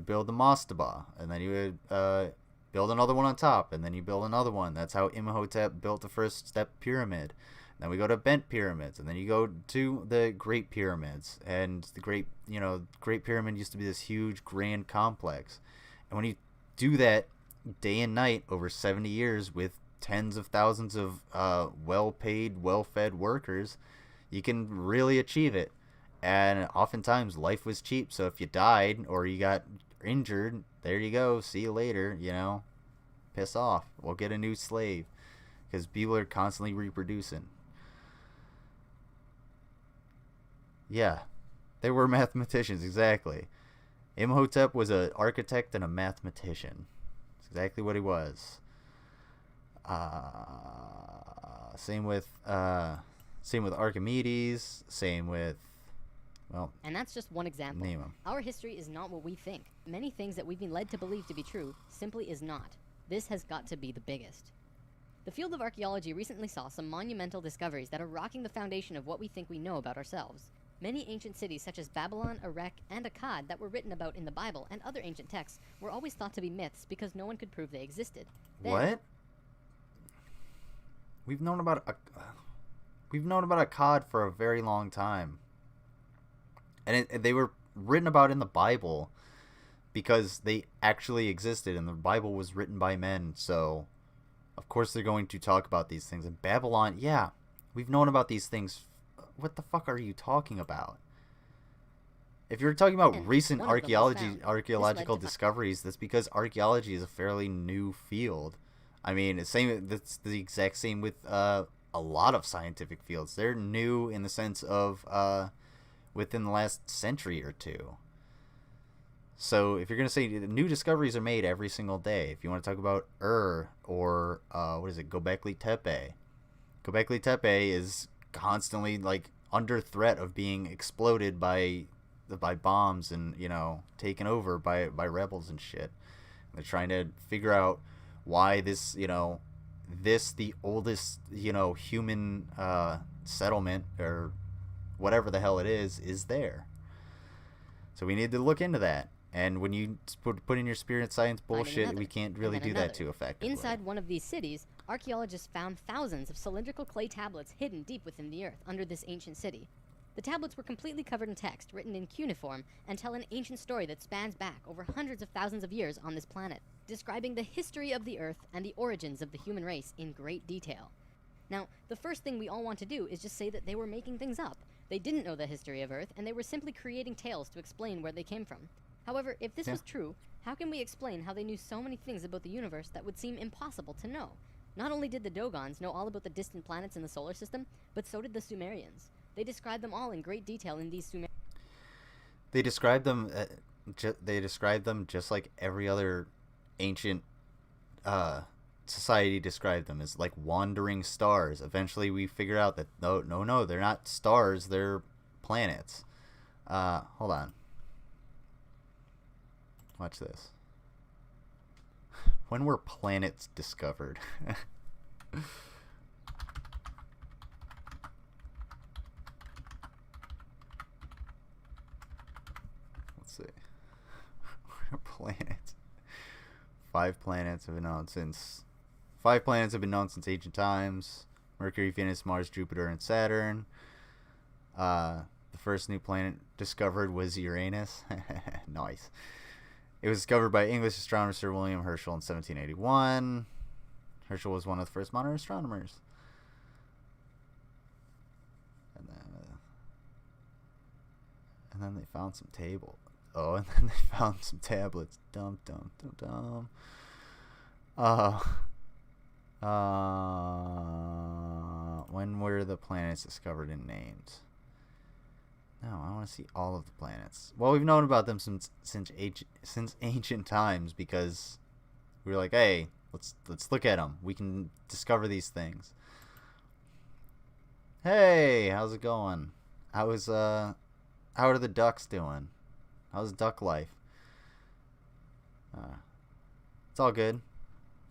build the mastaba, and then you would build another one on top, and then you build another one. That's how Imhotep built the first step pyramid. Then we go to bent pyramids, and then you go to the Great Pyramids, and the Great Pyramid used to be this huge grand complex. And when you do that day and night over 70 years with tens of thousands of well-paid, well-fed workers, you can really achieve it. And oftentimes life was cheap, so if you died or you got injured, there you go, see you later, you know, piss off, we'll get a new slave, because people are constantly reproducing. Yeah, they were mathematicians, exactly. Imhotep was an architect and a mathematician. That's exactly what he was. Same with Archimedes, same with, well, and that's just one example. Name 'em. Our history is not what we think. Many things that we've been led to believe to be true simply is not. This has got to be the biggest. The field of archaeology recently saw some monumental discoveries that are rocking the foundation of what we think we know about ourselves. Many ancient cities such as Babylon, Erech, and Akkad that were written about in the Bible and other ancient texts were always thought to be myths because no one could prove they existed. What? We've known about Akkad for a very long time. And they were written about in the Bible because they actually existed, and the Bible was written by men, so of course they're going to talk about these things. In Babylon, yeah, we've known about these things. What the fuck are you talking about? If you're talking about recent archaeological discoveries, that's because archaeology is a fairly new field. I mean, that's the exact same with a lot of scientific fields. They're new in the sense of within the last century or two. So if you're going to say new discoveries are made every single day, if you want to talk about or what is it, Göbekli Tepe. Göbekli Tepe is constantly like under threat of being exploded by bombs and, you know, taken over by rebels and shit. They're trying to figure out why this, you know, the oldest, you know, human settlement or whatever the hell it is there. So we need to look into that. And when you put in your spirit science bullshit, we can't really do that too effectively. Inside one of these cities, archaeologists found thousands of cylindrical clay tablets hidden deep within the earth under this ancient city. The tablets were completely covered in text, written in cuneiform, and tell an ancient story that spans back over hundreds of thousands of years on this planet, describing the history of the earth and the origins of the human race in great detail. Now, the first thing we all want to do is just say that they were making things up. They didn't know the history of Earth, and they were simply creating tales to explain where they came from. However, if this was true, how can we explain how they knew so many things about the universe that would seem impossible to know? Not only did the Dogons know all about the distant planets in the solar system, but so did the Sumerians. They described them all in great detail in these Sumerian... They described them just like every other ancient society described them, as like wandering stars. Eventually we figured out that no, they're not stars, they're planets. Hold on. Watch this. When were planets discovered? Let's see. Planets. 5 planets have been known since ancient times. Mercury, Venus, Mars, Jupiter, and Saturn. The first new planet discovered was Uranus. Nice. It was discovered by English astronomer Sir William Herschel in 1781. Herschel was one of the first modern astronomers. And then they found some table. Oh, and then they found some tablets. Dum. When were the planets discovered and named? No, I want to see all of the planets. Well, we've known about them since ancient times, because we were like, hey, let's look at them. We can discover these things. Hey, how's it going? How are the ducks doing? How's duck life? It's all good.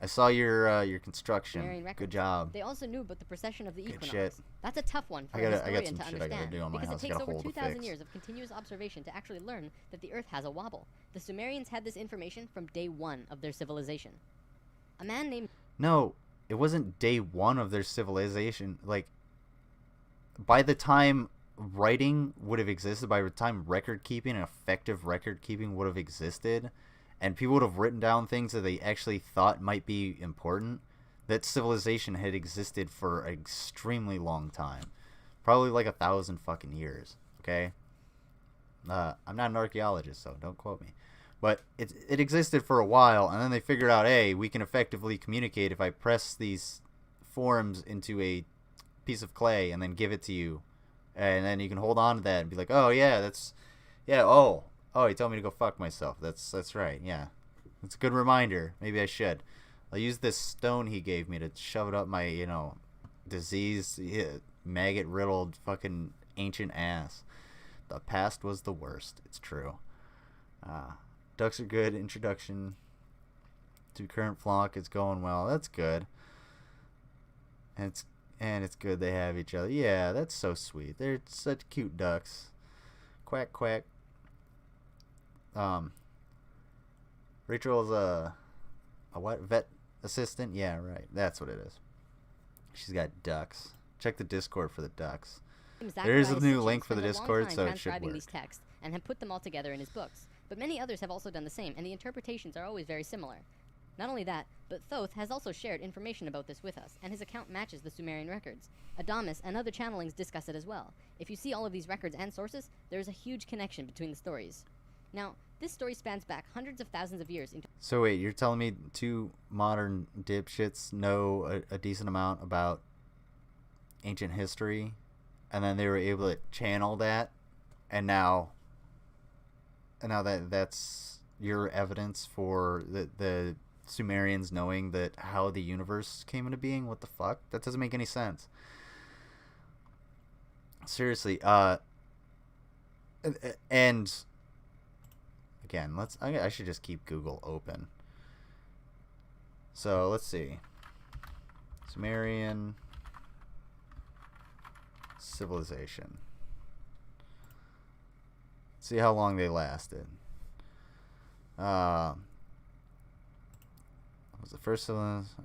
I saw your construction. Good job. They also knew about the precession of the Good equinox. shit. That's a tough one for I a got historian some to shit I understand, gotta do on my because house. it I got takes a over hole to 2,000 fix. years of continuous observation to actually learn that the Earth has a wobble. The Sumerians had this information from day 1 of their civilization. A man named... No, it wasn't day 1 of their civilization. Like, by the time writing would have existed, by the time record keeping and effective record keeping would have existed, and people would have written down things that they actually thought might be important, that civilization had existed for an extremely long time. Probably like 1,000 fucking years, okay? I'm not an archaeologist, so don't quote me. But it existed for a while, and then they figured out, hey, we can effectively communicate if I press these forms into a piece of clay and then give it to you. And then you can hold on to that and be like, oh, yeah, oh, he told me to go fuck myself. That's right, yeah. It's a good reminder. Maybe I should. I'll use this stone he gave me to shove it up my, diseased, maggot-riddled fucking ancient ass. The past was the worst. It's true. Ducks are good. Introduction to current flock is going well. That's good. And it's good they have each other. Yeah, that's so sweet. They're such cute ducks. Quack, quack. Rachel's a what? Vet assistant? Yeah, right. That's what it is. She's got ducks. Check the Discord for the ducks. There is a new link for the Discord, so it should work. These texts and have put them all together in his books. But many others have also done the same, and the interpretations are always very similar. Not only that, but Thoth has also shared information about this with us, and his account matches the Sumerian records. Adamus and other channelings discuss it as well. If you see all of these records and sources, there is a huge connection between the stories. Now, this story spans back hundreds of thousands of years into... So wait, you're telling me 2 modern dipshits know a decent amount about ancient history, and then they were able to channel that, and now that's your evidence for the Sumerians knowing that how the universe came into being. What the fuck? That doesn't make any sense. Seriously, and again, I should just keep Google open. So let's see. Sumerian civilization. See how long they lasted. Was the first civilization?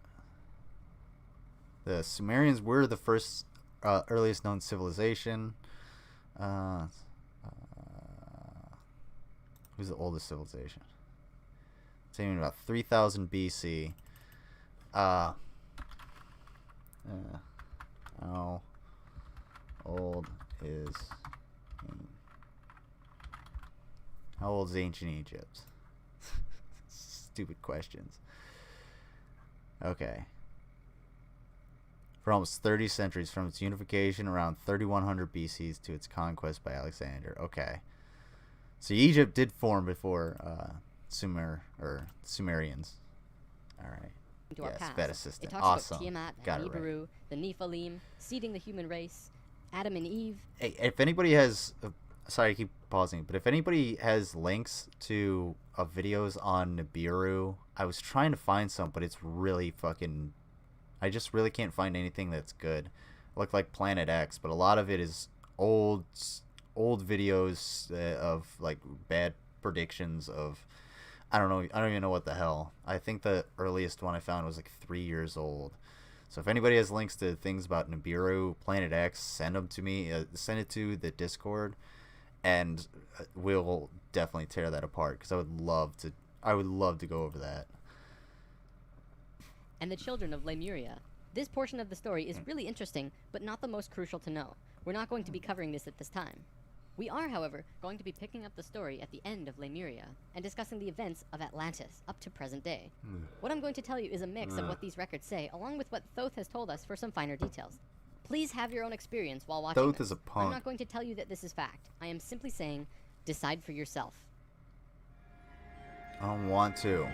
The Sumerians were the first earliest known civilization. Who's the oldest civilization? It's even about 3000 BC. How old is ancient Egypt? Stupid questions. Okay. For almost 30 centuries, from its unification around 3100 BC to its conquest by Alexander. Okay. So Egypt did form before Sumerians. All right. Into our Yes, past. bed It assistant. talks Awesome. about Tiamat Got and it right. Nibiru, the Nephilim, seeding the human race, Adam and Eve. Hey, if anybody has, sorry, I keep pausing, but if anybody has links to videos on Nibiru, I was trying to find some, but it's really fucking, I just really can't find anything that's good. Look like Planet X, but a lot of it is old videos of like bad predictions of, I don't even know what the hell. I think the earliest one I found was like 3 years old. So if anybody has links to things about Nibiru, Planet X, send them to me. Send it to the Discord, and we'll definitely tear that apart because I would love to go over that. And the children of Lemuria. This portion of the story is really interesting, but not the most crucial to know. We're not going to be covering this at this time. We are, however, going to be picking up the story at the end of Lemuria and discussing the events of Atlantis up to present day. What I'm going to tell you is a mix of what these records say, along with what Thoth has told us for some finer details. Please have your own experience while watching Thoth this. is a punk. I'm not going to tell you that this is fact. I am simply saying, decide for yourself. I don't want to.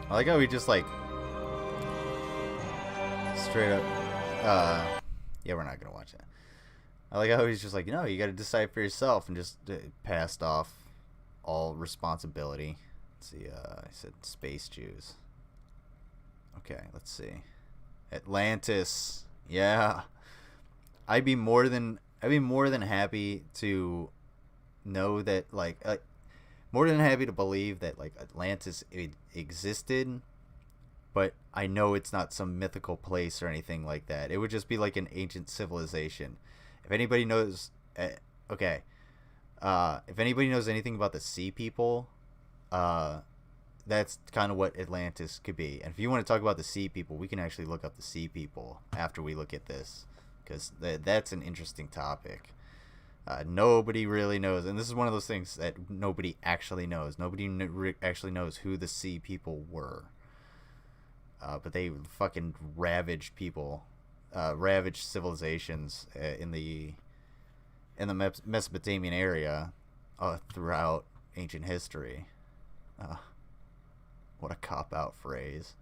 I like how he just like straight up yeah, we're not gonna watch that. I like how he's just like, you gotta decide for yourself, and just passed off all responsibility. Let's see, I said space Jews. Okay, let's see. Atlantis. Yeah. I'd be more than happy to know that more than happy to believe that like Atlantis existed, but I know it's not some mythical place or anything like that. It would just be like an ancient civilization. If anybody knows, if anybody knows anything about the Sea People, that's kind of what Atlantis could be. And if you want to talk about the Sea People, we can actually look up the Sea People after we look at this, because that's an interesting topic. Nobody really knows, and this is one of those things that nobody actually knows. Nobody actually knows who the Sea People were. But they fucking ravaged people, ravaged civilizations in the Mesopotamian area throughout ancient history. What a cop-out phrase.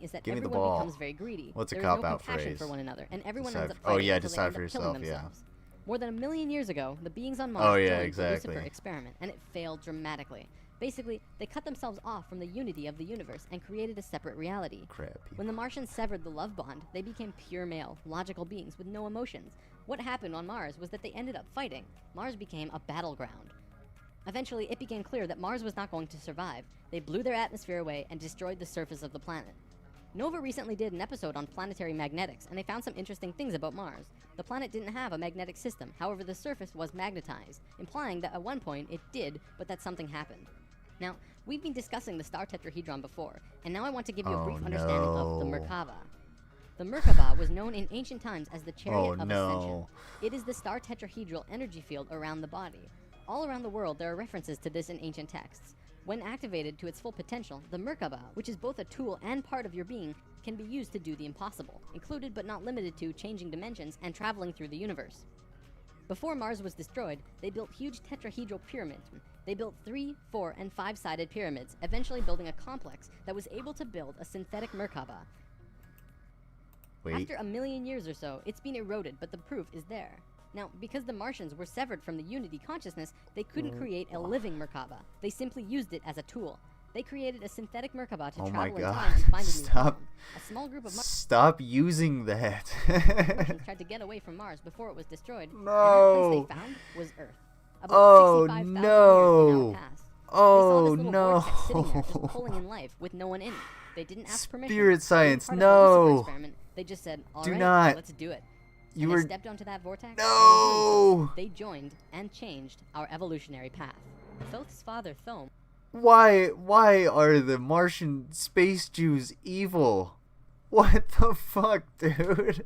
Is that Give me the everyone ball. becomes very greedy. What's a There is cop-out no compassion phrase? for one another, and everyone Decide ends up for- fighting oh, yeah, until decide they end for up killing yourself, yeah. themselves. More than 1 million years ago, the beings on Mars Oh, yeah, joined exactly. the Lucifer experiment, and it failed dramatically. Basically, they cut themselves off from the unity of the universe and created a separate reality. Crap. When the Martians severed the love bond, they became pure male, logical beings with no emotions. What happened on Mars was that they ended up fighting. Mars became a battleground. Eventually, it became clear that Mars was not going to survive. They blew their atmosphere away and destroyed the surface of the planet. Nova recently did an episode on planetary magnetics, and they found some interesting things about Mars. The planet didn't have a magnetic system, however the surface was magnetized, implying that at one point it did, but that something happened. Now, we've been discussing the star tetrahedron before, and now I want to give you a brief understanding of the no. Merkaba. The Merkaba was known in ancient times as the Chariot Oh, of no. Ascension. It is the star tetrahedral energy field around the body. All around the world, there are references to this in ancient texts. When activated to its full potential, the Merkaba, which is both a tool and part of your being, can be used to do the impossible, included but not limited to changing dimensions and traveling through the universe. Before Mars was destroyed, they built huge tetrahedral pyramids. They built 3, 4, and 5-sided pyramids, eventually building a complex that was able to build a synthetic Merkaba. Wait. After a million years or so, it's been eroded, but the proof is there. Now, because the Martians were severed from the Unity consciousness, they couldn't create a living Merkaba. They simply used it as a tool. They created a synthetic Merkaba to Oh my travel in God. time and find a new Stop. home. A small group of Stop using that. Martians tried to get away from Mars before it was destroyed, and that No. place they found was Earth. About Oh, 65,000 years no. in our past. Oh, They saw this little no. vortex sitting there, just pulling in life with no one in it. They didn't ask permission. Spirit Being science, part of the Lucifer no. experiment, they just said, "All Do right, not. let's do it." You And were. they stepped onto that vortex. and in No. doing so, they joined and changed our evolutionary path. Thoth's father, Thome, Why are the Martian space Jews evil? What the fuck, dude?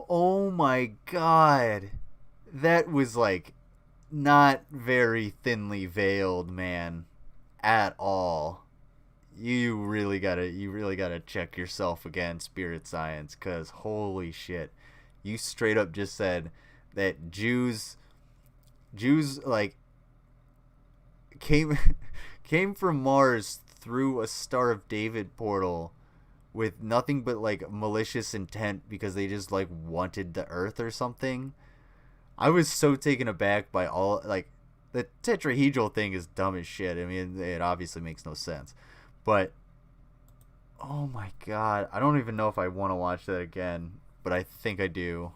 Oh my god. That was like not very thinly veiled, man, at all. You really gotta check yourself again, Spirit Science, cause holy shit. You straight up just said that Jews like came from Mars through a Star of David portal with nothing but like malicious intent because they just like wanted the Earth or something. I was so taken aback by all, like, the tetrahedral thing is dumb as shit. I mean, it obviously makes no sense, but oh my god, I don't even know if I want to watch that again, but I think I do.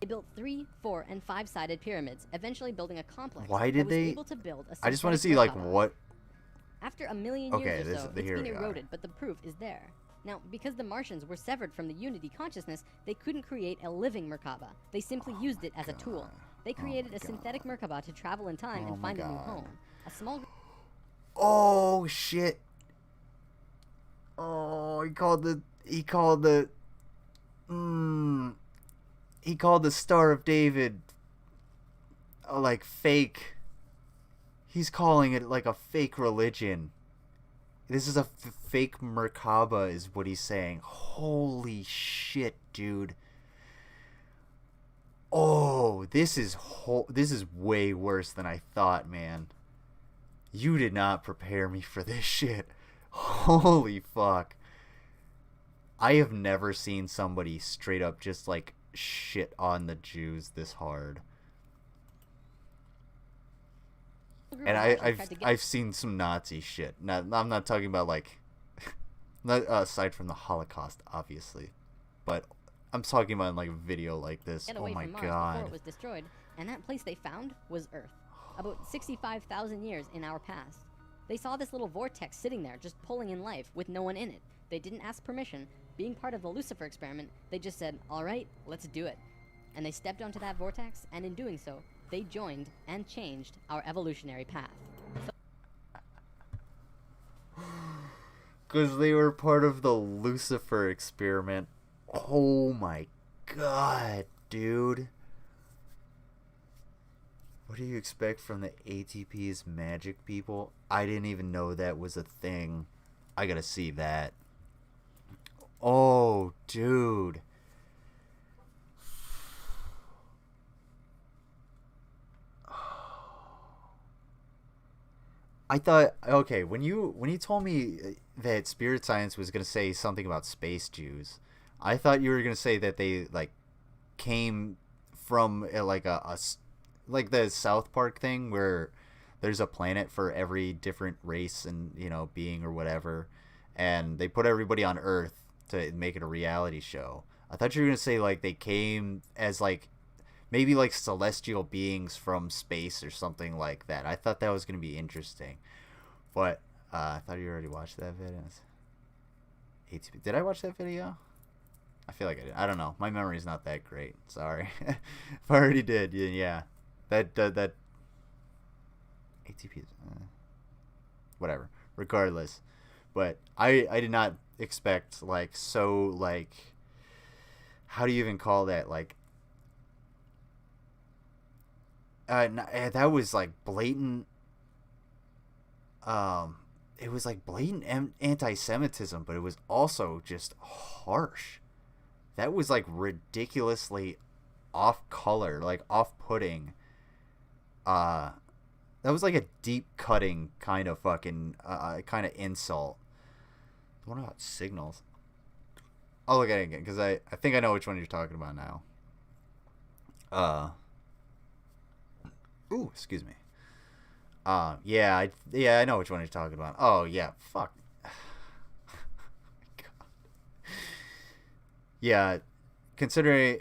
they built 3, 4, and 5-sided pyramids, eventually building a complex Why that did was they? able to build a I just want to synthetic see like Merkaba. what. After a million Okay, years or this- so, here it's been we are. eroded, but the proof is there. Now, because the Martians were severed from the Unity consciousness, they couldn't create a living Merkaba. They simply used it as a tool. They created a synthetic Merkaba to travel in time Oh and my find a new God. home. A small Oh shit. Oh, he called the Star of David like fake. He's calling it like a fake religion. This is a fake Merkaba is what he's saying. Holy shit, dude. Oh, this is way worse than I thought, man. You did not prepare me for this shit. Holy fuck. I have never seen somebody straight up just like shit on the Jews this hard. group And of Martians tried to get I've seen some Nazi shit. I'm not talking about like not aside from the Holocaust, obviously, but I'm talking about like a video like this. get Oh away my from Mars before god. it was destroyed, and that place they found was Earth. About 65,000 years in our past. They saw this little vortex sitting there, just pulling in life, with no one in it. They didn't ask permission. Being part of the Lucifer experiment, they just said, "All right, let's do it." And they stepped onto that vortex, and in doing so, they joined and changed our evolutionary path. Because they were part of the Lucifer experiment. Oh my god, dude. What do you expect from the ATP's magic people? I didn't even know that was a thing. I gotta see that. Oh, dude. I thought, okay, when you told me that Spirit Science was gonna say something about space Jews, I thought you were gonna say that they like came from like like the South Park thing where there's a planet for every different race and being or whatever, and they put everybody on Earth to make it a reality show. I thought you were gonna say like they came as like maybe like celestial beings from space or something like that. I thought that was going to be interesting. But I thought you already watched that video. Did I watch that video? I feel like I did. I don't know. My memory's not that great. Sorry. If I already did, yeah. That ATP is whatever. Regardless. But I did not expect like how do you even call that, like that was like blatant. It was like blatant anti-Semitism, but it was also just harsh. That was like ridiculously off-color, like off-putting. That was like a deep-cutting kind of fucking kind of insult. What about signals? I'll look at it again because I think I know which one you're talking about now. Ooh, excuse me. Yeah, I know which one you're talking about. Oh yeah, fuck. God. Yeah, considering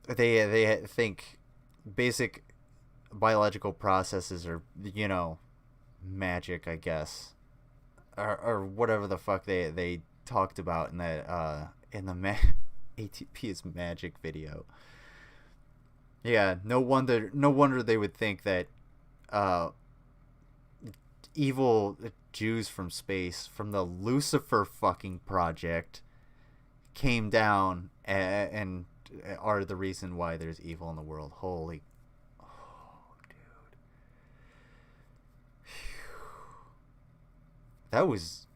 they think basic biological processes are, you know, magic, I guess, or whatever the fuck they talked about in that in the ATP is magic video. Yeah, no wonder they would think that evil Jews from space, from the Lucifer fucking project, came down and are the reason why there's evil in the world. Holy, oh, dude, that was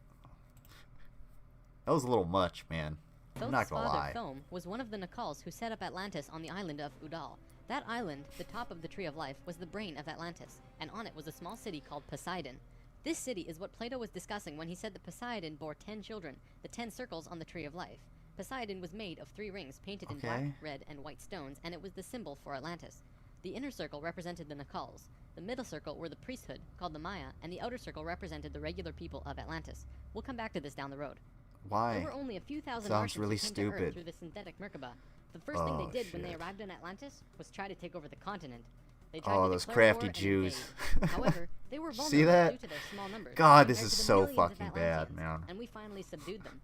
a little much, man. I'm not gonna lie. Thome was one of the Nakals who set up Atlantis on the island of Udal. That island, the top of the Tree of Life, was the brain of Atlantis, and on it was a small city called Poseidon. This city is what Plato was discussing when he said that Poseidon bore 10 children, the 10 circles on the Tree of Life. Poseidon was made of 3 rings painted in black, red, and white stones, and it was the symbol for Atlantis. The inner circle represented the Nakals. The middle circle were the priesthood, called the Maya, and the outer circle represented the regular people of Atlantis. We'll come back to this down the road. Why? There were only a few thousand Sounds Martians really who came to Earth stupid. through the synthetic Merkaba. The first thing they did when they arrived in Atlantis was try to take over the continent. They tried to those declare crafty war and Jews. invade. However, they were vulnerable See that? due to their small numbers. God, this compared is to the so millions of fucking bad, Atlanteans, man. And we finally subdued them.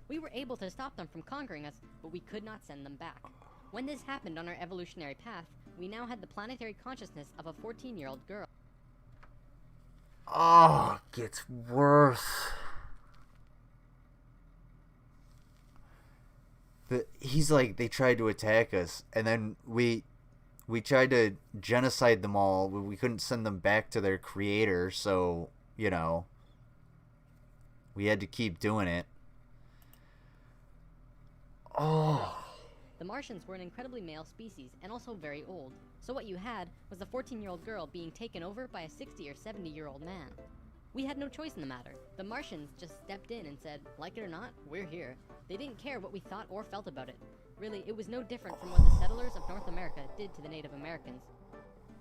We were able to stop them from conquering us, but we could not send them back. When this happened on our evolutionary path, we now had the planetary consciousness of a 14-year-old girl. Oh, it gets worse. He's like, they tried to attack us, and then we tried to genocide them all. We couldn't send them back to their creator, so, you know, we had to keep doing it. Oh. The Martians were an incredibly male species, and also very old. So what you had was a 14-year-old girl being taken over by a 60 or 70-year-old man. We had no choice in the matter. The Martians just stepped in and said, like it or not, we're here. They didn't care what we thought or felt about it. Really, it was no different from what the settlers of North America did to the Native Americans.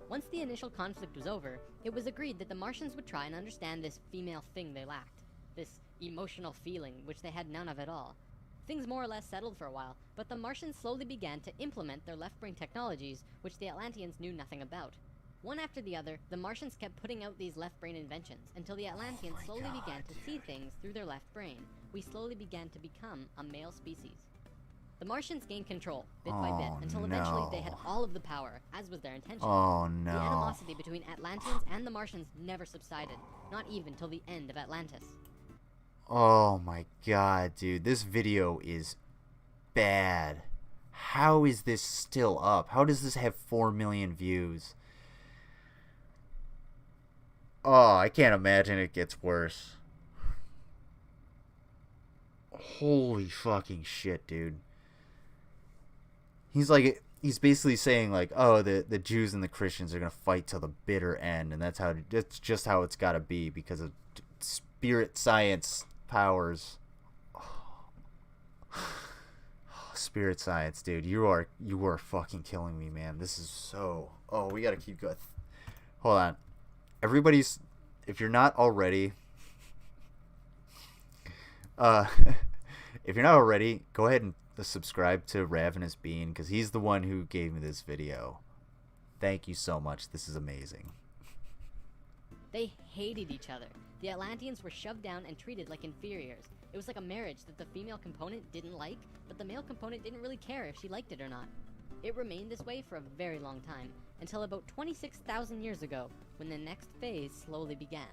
Once the initial conflict was over, it was agreed that the Martians would try and understand this female thing they lacked. This emotional feeling, which they had none of at all. Things more or less settled for a while, but the Martians slowly began to implement their left-brain technologies, which the Atlanteans knew nothing about. One after the other, the Martians kept putting out these left-brain inventions, until the Atlanteans slowly began to see things through their left brain. We slowly began to become a male species. The Martians gained control, bit by bit, until eventually they had all of the power, as was their intention. Oh no. The animosity between Atlanteans and the Martians never subsided, not even till the end of Atlantis. Oh my god, dude. This video is bad. How is this still up? How does this have 4 million views? Oh, I can't imagine it gets worse. Holy fucking shit, dude. He's basically saying like, oh, the Jews and the Christians are gonna fight till the bitter end, and that's just how it's gotta be because of spirit science powers. Spirit science, dude. You are fucking killing me, man. This is so. Oh, we gotta keep going. Hold on. Everybody's, if you're not already, if you're not already, go ahead and subscribe to Ravenous Bean, because he's the one who gave me this video. Thank you so much. This is amazing. They hated each other. The Atlanteans were shoved down and treated like inferiors. It was like a marriage that the female component didn't like, but the male component didn't really care if she liked it or not. It remained this way for a very long time, until about 26,000 years ago, when the next phase slowly began.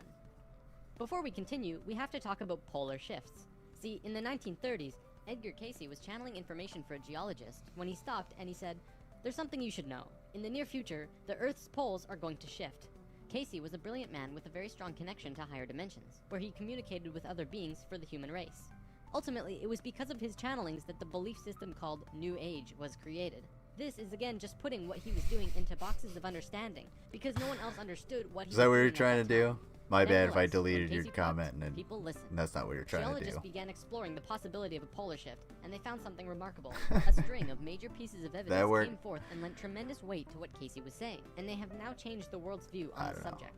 Before we continue, we have to talk about polar shifts. See, in the 1930s, Edgar Cayce was channeling information for a geologist when he stopped and he said, "There's something you should know. In the near future, the Earth's poles are going to shift. Casey was a brilliant man with a very strong connection to higher dimensions, where he communicated with other beings for the human race. Ultimately, it was because of his channelings that the belief system called New Age was created. This is again just putting what he was doing into boxes of understanding, because no one else understood what he was doing. Is that what you're at trying to that do? time. My bad if I Nevertheless, deleted when your Casey comment talked, and people listened. that's not what you're trying to Geologists do. began exploring the possibility of a polar shift, and they found something remarkable. A string of major pieces of evidence worked. came forth and lent tremendous weight to what Casey was saying, and they have now changed the world's view on the subject.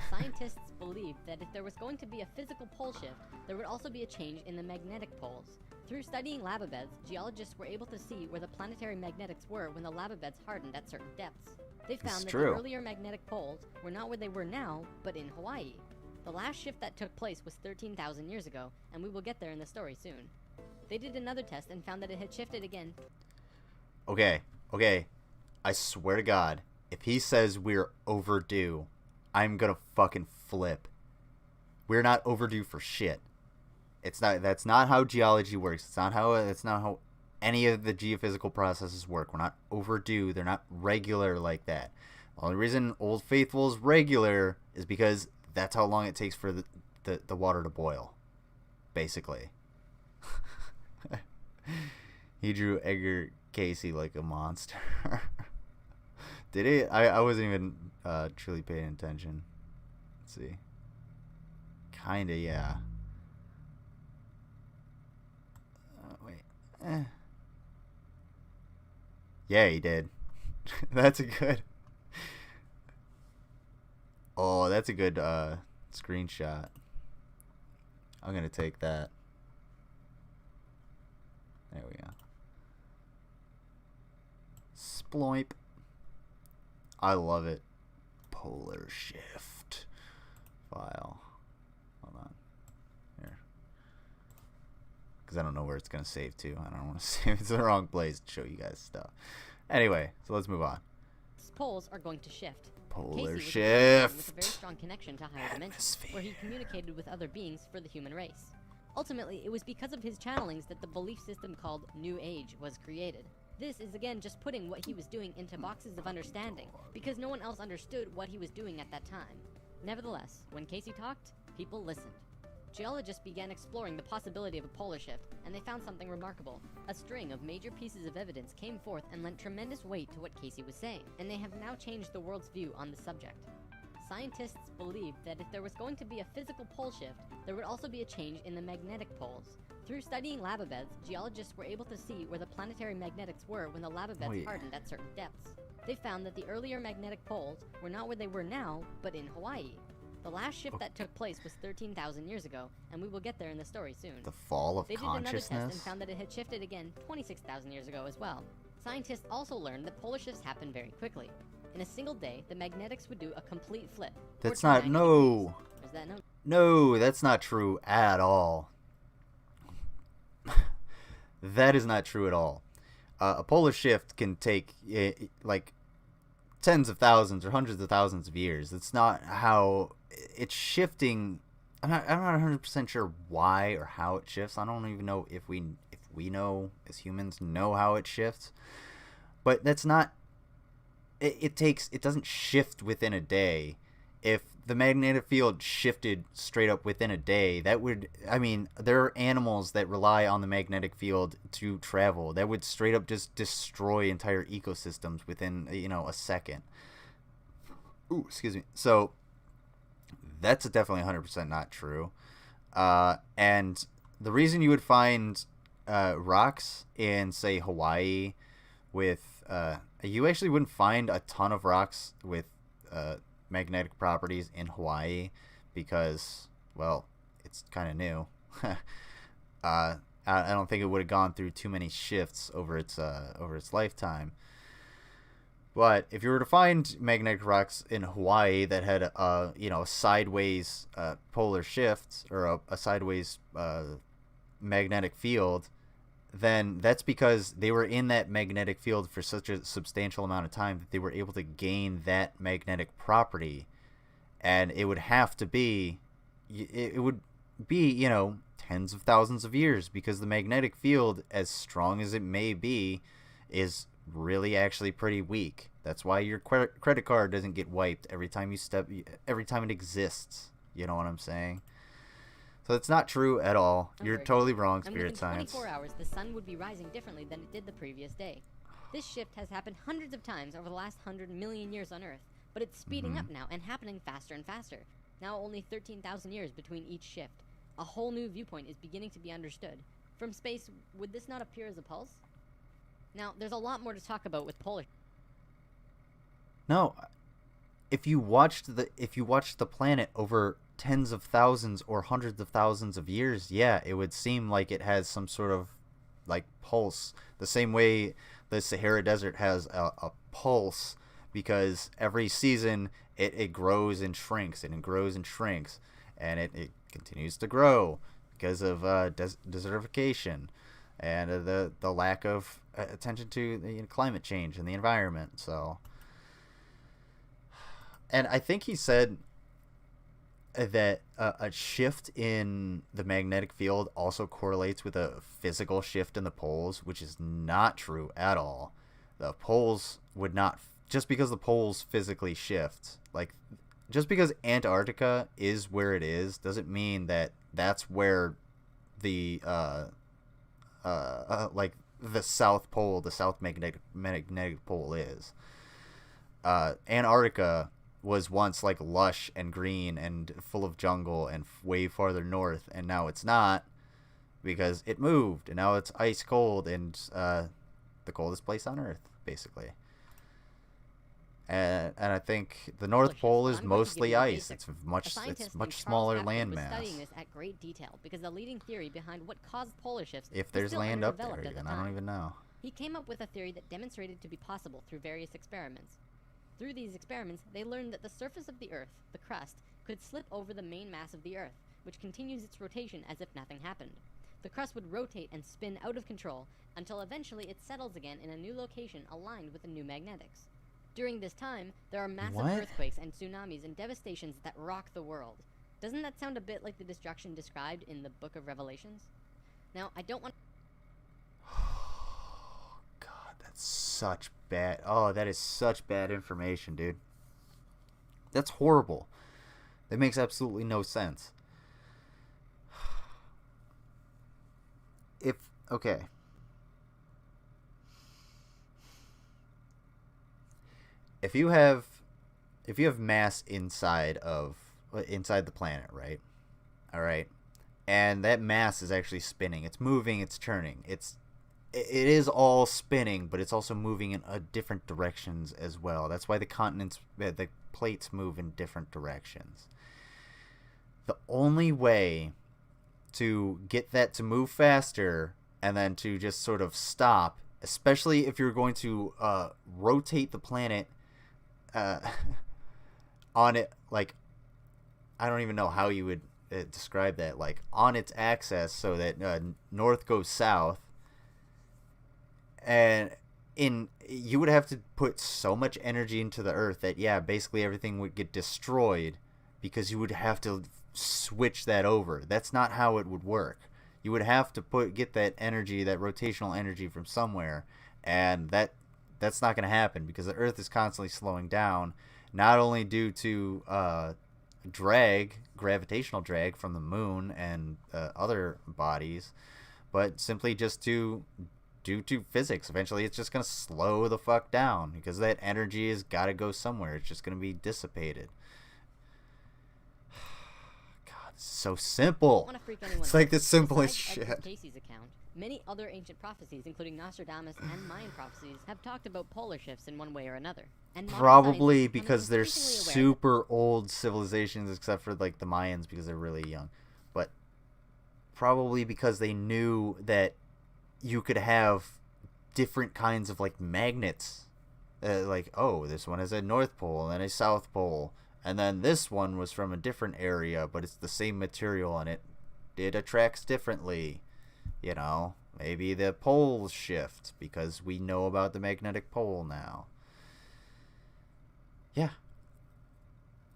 Scientists believed that if there was going to be a physical pole shift, there would also be a change in the magnetic poles. Through studying lava beds, geologists were able to see where the planetary magnetics were when the lava beds hardened at certain depths. They found that the earlier magnetic poles were not where they were now, but in Hawaii. The last shift that took place was 13,000 years ago, and we will get there in the story soon. They did another test and found that it had shifted again. Okay. I swear to God, if he says we're overdue, I'm gonna fucking flip. We're not overdue for shit. That's not how geology works. That's not how any of the geophysical processes work. We're not overdue. They're not regular like that. The only reason Old Faithful is regular is because that's how long it takes for the water to boil, basically. He drew Edgar Casey like a monster. Did he? I wasn't even truly paying attention. Let's see. Kinda, yeah. Wait. Yeah, he did. That's a good... Oh, that's a good screenshot. I'm gonna take that. There we go. Sploip. I love it. Polar shift file. Hold on. Here. Because I don't know where it's gonna save to. I don't want to save. It's the wrong place to show you guys stuff. Anyway, so let's move on. Poles are going to shift. Polar Casey was a shift. with a very strong connection to higher dimensions, where he communicated with other beings for the human race. Ultimately, it was because of his channelings that the belief system called New Age was created. This is again just putting what he was doing into boxes of understanding, because no one else understood what he was doing at that time. Nevertheless, when Casey talked, people listened. Geologists began exploring the possibility of a polar shift, and they found something remarkable. A string of major pieces of evidence came forth and lent tremendous weight to what Casey was saying, and they have now changed the world's view on the subject. Scientists believed that if there was going to be a physical pole shift, there would also be a change in the magnetic poles. Through studying lava beds, geologists were able to see where the planetary magnetics were when the lava beds hardened at certain depths. They found that the earlier magnetic poles were not where they were now, but in Hawaii. The last shift that took place was 13,000 years ago, and we will get there in the story soon. The fall of They did another consciousness. test and found that it had shifted again 26,000 years ago as well. Scientists also learned that polar shifts happen very quickly. In a single day, the magnetics would do a complete flip. That's not, no. Is that no? No, that's not true at all. That is not true at all. A polar shift can take like tens of thousands or hundreds of thousands of years. It's not how it's shifting. I'm not 100% sure why or how it shifts. I don't even know if we know as humans know how it shifts. But that's not. It doesn't shift within a day. If the magnetic field shifted straight up within a day, that would, I mean, there are animals that rely on the magnetic field to travel. That would straight up just destroy entire ecosystems within, a second. Ooh, excuse me. So that's definitely 100% not true. And the reason you would find rocks in, say, Hawaii with, you actually wouldn't find a ton of rocks with magnetic properties in Hawaii because, well, it's kind of new. I don't think it would have gone through too many shifts over its lifetime. But if you were to find magnetic rocks in Hawaii that had a sideways polar shift or a sideways magnetic field, then that's because they were in that magnetic field for such a substantial amount of time that they were able to gain that magnetic property. And it would have to be, it would be, tens of thousands of years, because the magnetic field, as strong as it may be, is really actually pretty weak. That's why your credit card doesn't get wiped every time it exists. You know what I'm saying? So it's not true at all. You're totally wrong, Spirit Science. And within 24 hours, the sun would be rising differently than it did the previous day. This shift has happened hundreds of times over the last 100 million years on Earth, but it's speeding up now and happening faster and faster. Now only 13,000 years between each shift. A whole new viewpoint is beginning to be understood. From space, would this not appear as a pulse? Now, there's a lot more to talk about with polar... No, if you watched the planet over tens of thousands or hundreds of thousands of years, yeah, it would seem like it has some sort of like pulse. The same way the Sahara Desert has a pulse, because every season it grows and shrinks and it grows and shrinks, and it continues to grow because of desertification and the lack of attention to climate change and the environment. So, and I think he said that a shift in the magnetic field also correlates with a physical shift in the poles, which is not true at all. The poles would not, just because the poles physically shift, like just because Antarctica is where it is, doesn't mean that that's where the like the South Pole, the South magnetic pole is. Antarctica was once like lush and green and full of jungle and way farther north, and now it's not, because it moved and now it's ice cold and the coldest place on Earth, basically. And I think the North Pole is mostly ice. It's much smaller land mass. Studying this at great detail because the leading theory behind what caused polar shifts if there's land up there, even I don't even know. He came up with a theory that demonstrated to be possible through various experiments. Through these experiments, they learned that the surface of the Earth, the crust, could slip over the main mass of the Earth, which continues its rotation as if nothing happened. The crust would rotate and spin out of control until eventually it settles again in a new location aligned with the new magnetics. During this time, there are massive earthquakes and tsunamis and devastations that rock the world. Doesn't that sound a bit like the destruction described in the Book of Revelations? Now, I don't want... God, that's such bad... Oh, that is such bad information, dude. That's horrible. That makes absolutely no sense. Okay. If you have mass inside the planet, right? All right. And that mass is actually spinning. It's moving, it's turning. It is all spinning, but it's also moving in different directions as well. That's why the plates move in different directions. The only way to get that to move faster and then to just sort of stop, especially if you're going to rotate the planet on it, like, I don't even know how you would describe that, like on its axis, so that north goes south, and you would have to put so much energy into the Earth that, yeah, basically everything would get destroyed, because you would have to switch that over. That's not how it would work. You would have to get that energy, that rotational energy, from somewhere, and that's not going to happen, because the Earth is constantly slowing down, not only due to gravitational drag from the moon and other bodies, but simply just due to physics. Eventually it's just going to slow the fuck down, because that energy has got to go somewhere. It's just going to be dissipated. God, it's so simple. It's like the simplest shit. Casey's account, many other ancient prophecies, including Nostradamus and Mayan prophecies, have talked about polar shifts in one way or another. And probably because they're super old civilizations, except for like the Mayans, because they're really young. But probably because they knew that you could have different kinds of like magnets. Like, oh, this one has a North Pole and a South Pole, and then this one was from a different area, but it's the same material and it attracts differently. You know, maybe the poles shift because we know about the magnetic pole now. Yeah.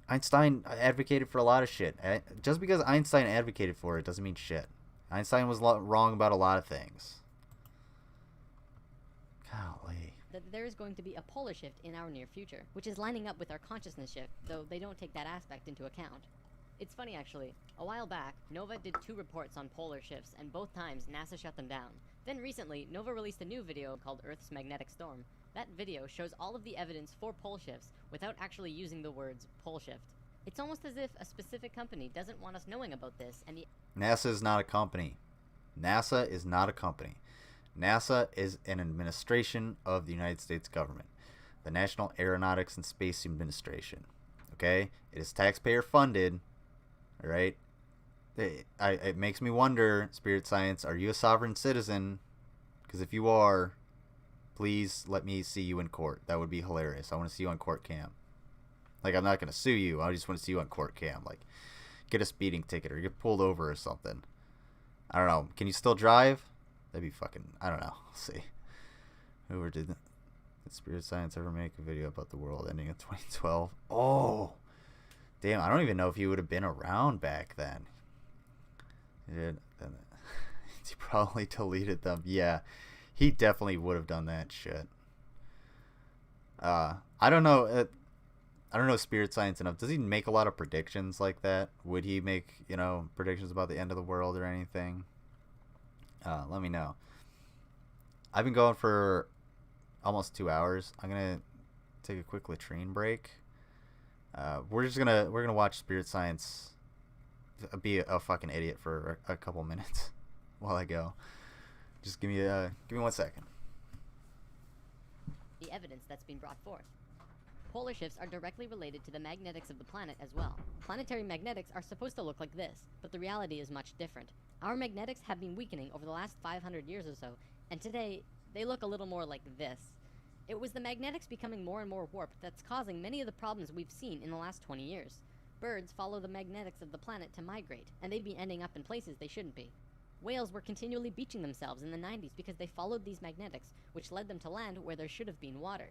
Einstein advocated for a lot of shit. Just because Einstein advocated for it doesn't mean shit. Einstein was wrong about a lot of things. Golly. that there is going to be a polar shift in our near future, which is lining up with our consciousness shift, though they don't take that aspect into account. It's funny actually, a while back, NOVA did 2 reports on polar shifts, and both times NASA shut them down. Then recently, NOVA released a new video called Earth's Magnetic Storm. That video shows all of the evidence for pole shifts without actually using the words pole shift. It's almost as if a specific company doesn't want us knowing about this, and NASA is not a company. NASA is not a company. NASA is an administration of the United States government, the National Aeronautics and Space Administration. Okay? It is taxpayer funded. All right? It makes me wonder, Spirit Science, are you a sovereign citizen? Because if you are, please let me see you in court. That would be hilarious. I want to see you on court cam. Like, I'm not going to sue you. I just want to see you on court cam. Like, get a speeding ticket or get pulled over or something. I don't know. Can you still drive? That'd be fucking... I don't know. Let's see. Whoever did Spirit Science ever make a video about the world ending in 2012? Oh! Damn, I don't even know if he would have been around back then. He did. He probably deleted them. Yeah. He definitely would have done that shit. I don't know... I don't know Spirit Science enough. Does he make a lot of predictions like that? Would he make, predictions about the end of the world or anything? Let me know. I've been going for almost 2 hours. I'm gonna take a quick latrine break. We're gonna watch Spirit Science be a fucking idiot for a couple minutes while I go. Just give me 1 second. the evidence that's been brought forth. Polar shifts are directly related to the magnetics of the planet as well. Planetary magnetics are supposed to look like this, but the reality is much different. Our magnetics have been weakening over the last 500 years or so, and today, they look a little more like this. It was the magnetics becoming more and more warped that's causing many of the problems we've seen in the last 20 years. Birds follow the magnetics of the planet to migrate, and they'd be ending up in places they shouldn't be. Whales were continually beaching themselves in the 90s because they followed these magnetics, which led them to land where there should have been water.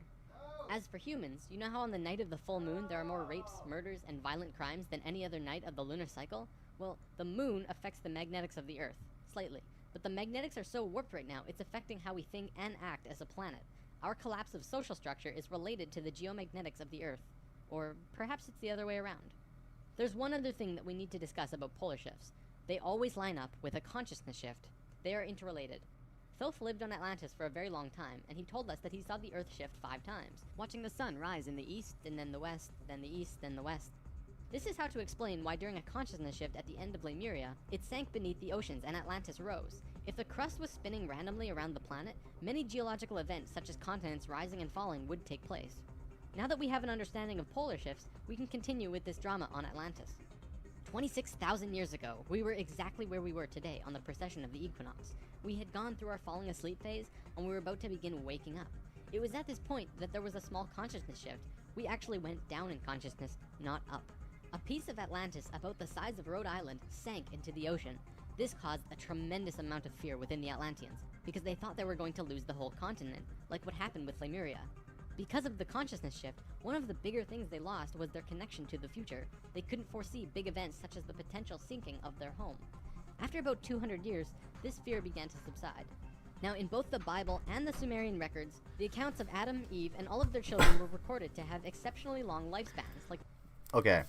As for humans, you know how on the night of the full moon there are more rapes, murders, and violent crimes than any other night of the lunar cycle? Well, the moon affects the magnetics of the Earth, slightly. But the magnetics are so warped right now, it's affecting how we think and act as a planet. Our collapse of social structure is related to the geomagnetics of the Earth. Or perhaps it's the other way around. There's one other thing that we need to discuss about polar shifts. They always line up with a consciousness shift. They are interrelated. Thoth lived on Atlantis for a very long time, and he told us that he saw the Earth shift 5 times, watching the sun rise in the east, and then the west, then the east, then the west. This is how to explain why during a consciousness shift at the end of Lemuria, it sank beneath the oceans and Atlantis rose. If the crust was spinning randomly around the planet, many geological events such as continents rising and falling would take place. Now that we have an understanding of polar shifts, we can continue with this drama on Atlantis. 26,000 years ago, we were exactly where we were today on the precession of the equinox. We had gone through our falling asleep phase, and we were about to begin waking up. It was at this point that there was a small consciousness shift. We actually went down in consciousness, not up. A piece of Atlantis about the size of Rhode Island sank into the ocean. This caused a tremendous amount of fear within the Atlanteans, because they thought they were going to lose the whole continent, like what happened with Lemuria. Because of the consciousness shift, one of the bigger things they lost was their connection to the future. They couldn't foresee big events such as the potential sinking of their home. After about 200 years, this fear began to subside. Now, in both the Bible and the Sumerian records, the accounts of Adam, Eve, and all of their children were recorded to have exceptionally long lifespans, like... Okay.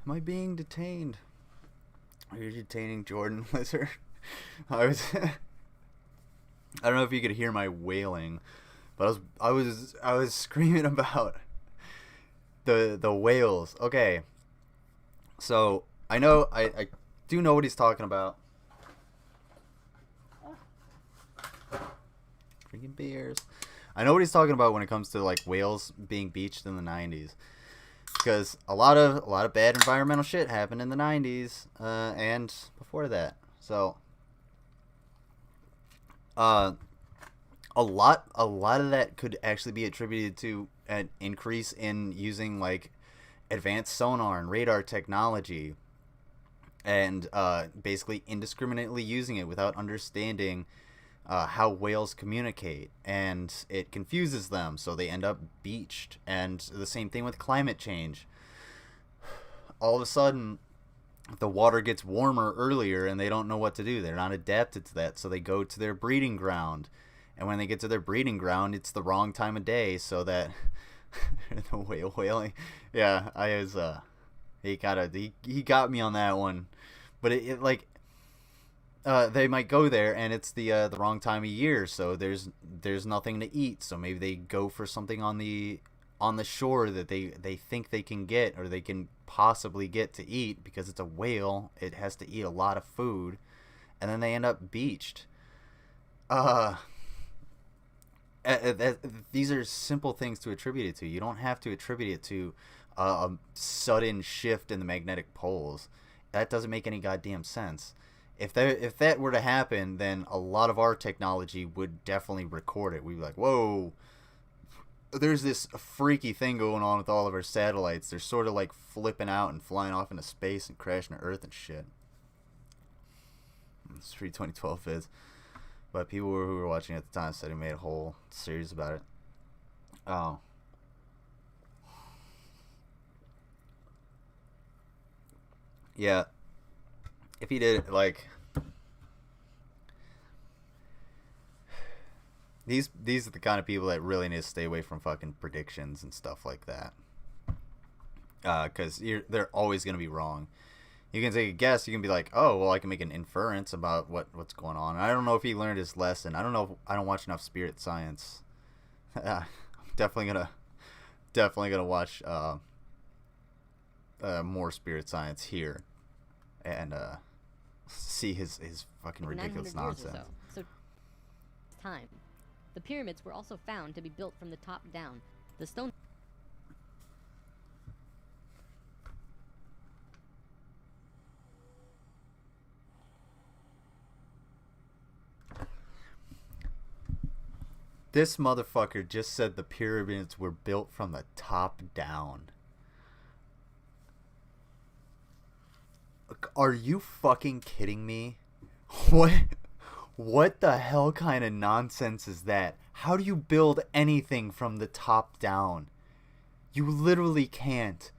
Am I being detained? Are you detaining Jordan Lizard? I don't know if you could hear my wailing, but I was screaming about the whales. Okay. So I do know what he's talking about. Drinking beers. I know what he's talking about when it comes to like whales being beached in the 90s. Because a lot of bad environmental shit happened in the 90s and before that. So a lot of that could actually be attributed to an increase in using like advanced sonar and radar technology and basically indiscriminately using it without understanding how whales communicate, and it confuses them, so they end up beached. And the same thing with climate change. All of a sudden, the water gets warmer earlier, and they don't know what to do. They're not adapted to that, so they go to their breeding ground, and when they get to their breeding ground, it's the wrong time of day, so that the whale whaling. Yeah, I was he got me on that one, but it like they might go there and it's the wrong time of year, so there's nothing to eat, so maybe they go for something on the shore that they think they can get, or they can possibly get to eat, because it's a whale, it has to eat a lot of food, and then they end up beached. These are simple things to attribute it to. You don't have to attribute it to a sudden shift in the magnetic poles. That doesn't make any goddamn sense. If that were to happen, then a lot of our technology would definitely record it. We'd be like, whoa, there's this freaky thing going on with all of our satellites. They're sort of like flipping out and flying off into space and crashing to Earth and shit. It's free 2012 vids. But people who were watching at the time said he made a whole series about it. Oh. Yeah. If he did, like... These are the kind of people that really need to stay away from fucking predictions and stuff like that. Because they're always going to be wrong. You can take a guess. You can be like, oh, well, I can make an inference about what's going on. I don't know if he learned his lesson. I don't know. I don't watch enough Spirit Science. I'm definitely gonna watch more Spirit Science here, and see his fucking ridiculous nonsense. So time. The pyramids were also found to be built from the top down. The stone. This motherfucker just said the pyramids were built from the top down. Are you fucking kidding me? What the hell kind of nonsense is that? How do you build anything from the top down? You literally can't.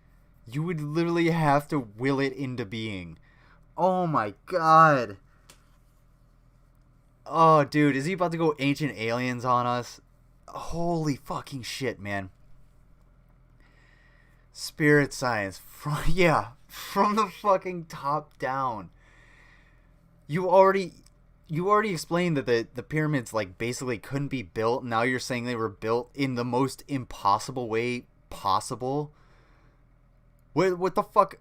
You would literally have to will it into being. Oh my god. Oh, dude, is he about to go Ancient Aliens on us? Holy fucking shit, man. Spirit Science. From the fucking top down. You already explained that the pyramids, like, basically couldn't be built. Now you're saying they were built in the most impossible way possible? What the fuck?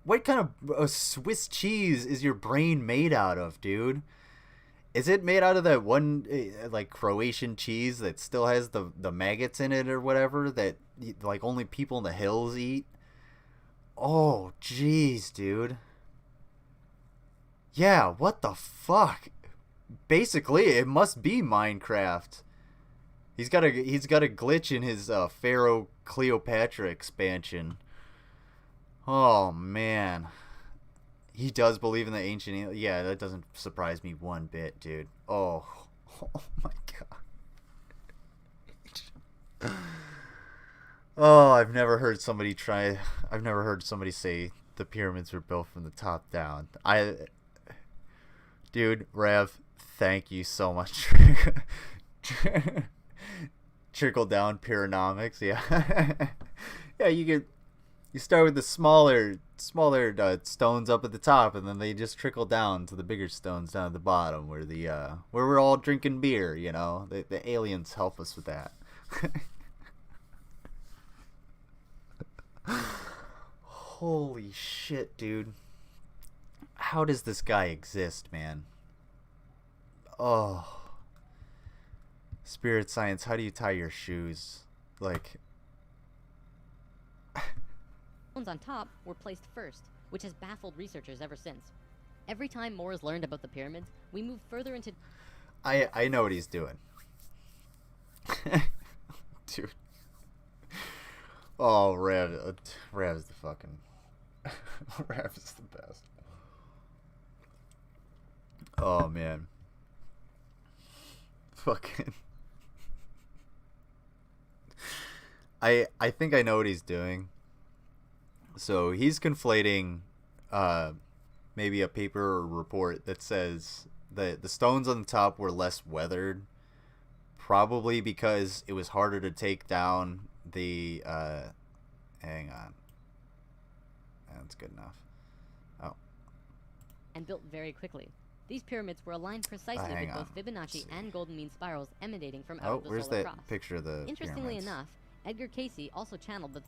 What kind of Swiss cheese is your brain made out of, dude? Is it made out of that one, like, Croatian cheese that still has the maggots in it or whatever that, like, only people in the hills eat? Oh, jeez, dude. Yeah, what the fuck? Basically, it must be Minecraft. He's got a glitch in his Pharaoh Cleopatra expansion. Oh, man. He does believe in the ancient... Yeah, that doesn't surprise me one bit, dude. Oh my god. Oh, I've never heard somebody say the pyramids were built from the top down. Dude, Rev, thank you so much. Trickle down pyronomics, yeah. Yeah, you start with the smaller stones up at the top, and then they just trickle down to the bigger stones down at the bottom, where we're all drinking beer. You know, the aliens help us with that. Holy shit, dude! How does this guy exist, man? Oh, Spirit Science, how do you tie your shoes? Like. Stones on top were placed first, which has baffled researchers ever since. Every time more is learned about the pyramids, we move further into... I know what he's doing. Dude. Oh, Rav's the fucking... Rav is the best. Oh, man. Fucking... I think I know what he's doing. So he's conflating maybe a paper or report that says that the stones on the top were less weathered, probably because it was harder to take down the, hang on. That's good enough. Oh. And built very quickly. These pyramids were aligned precisely with both Fibonacci and golden mean spirals emanating from out of the where's solar that cross. picture of the Interestingly pyramids? enough, Edgar Cayce also channeled the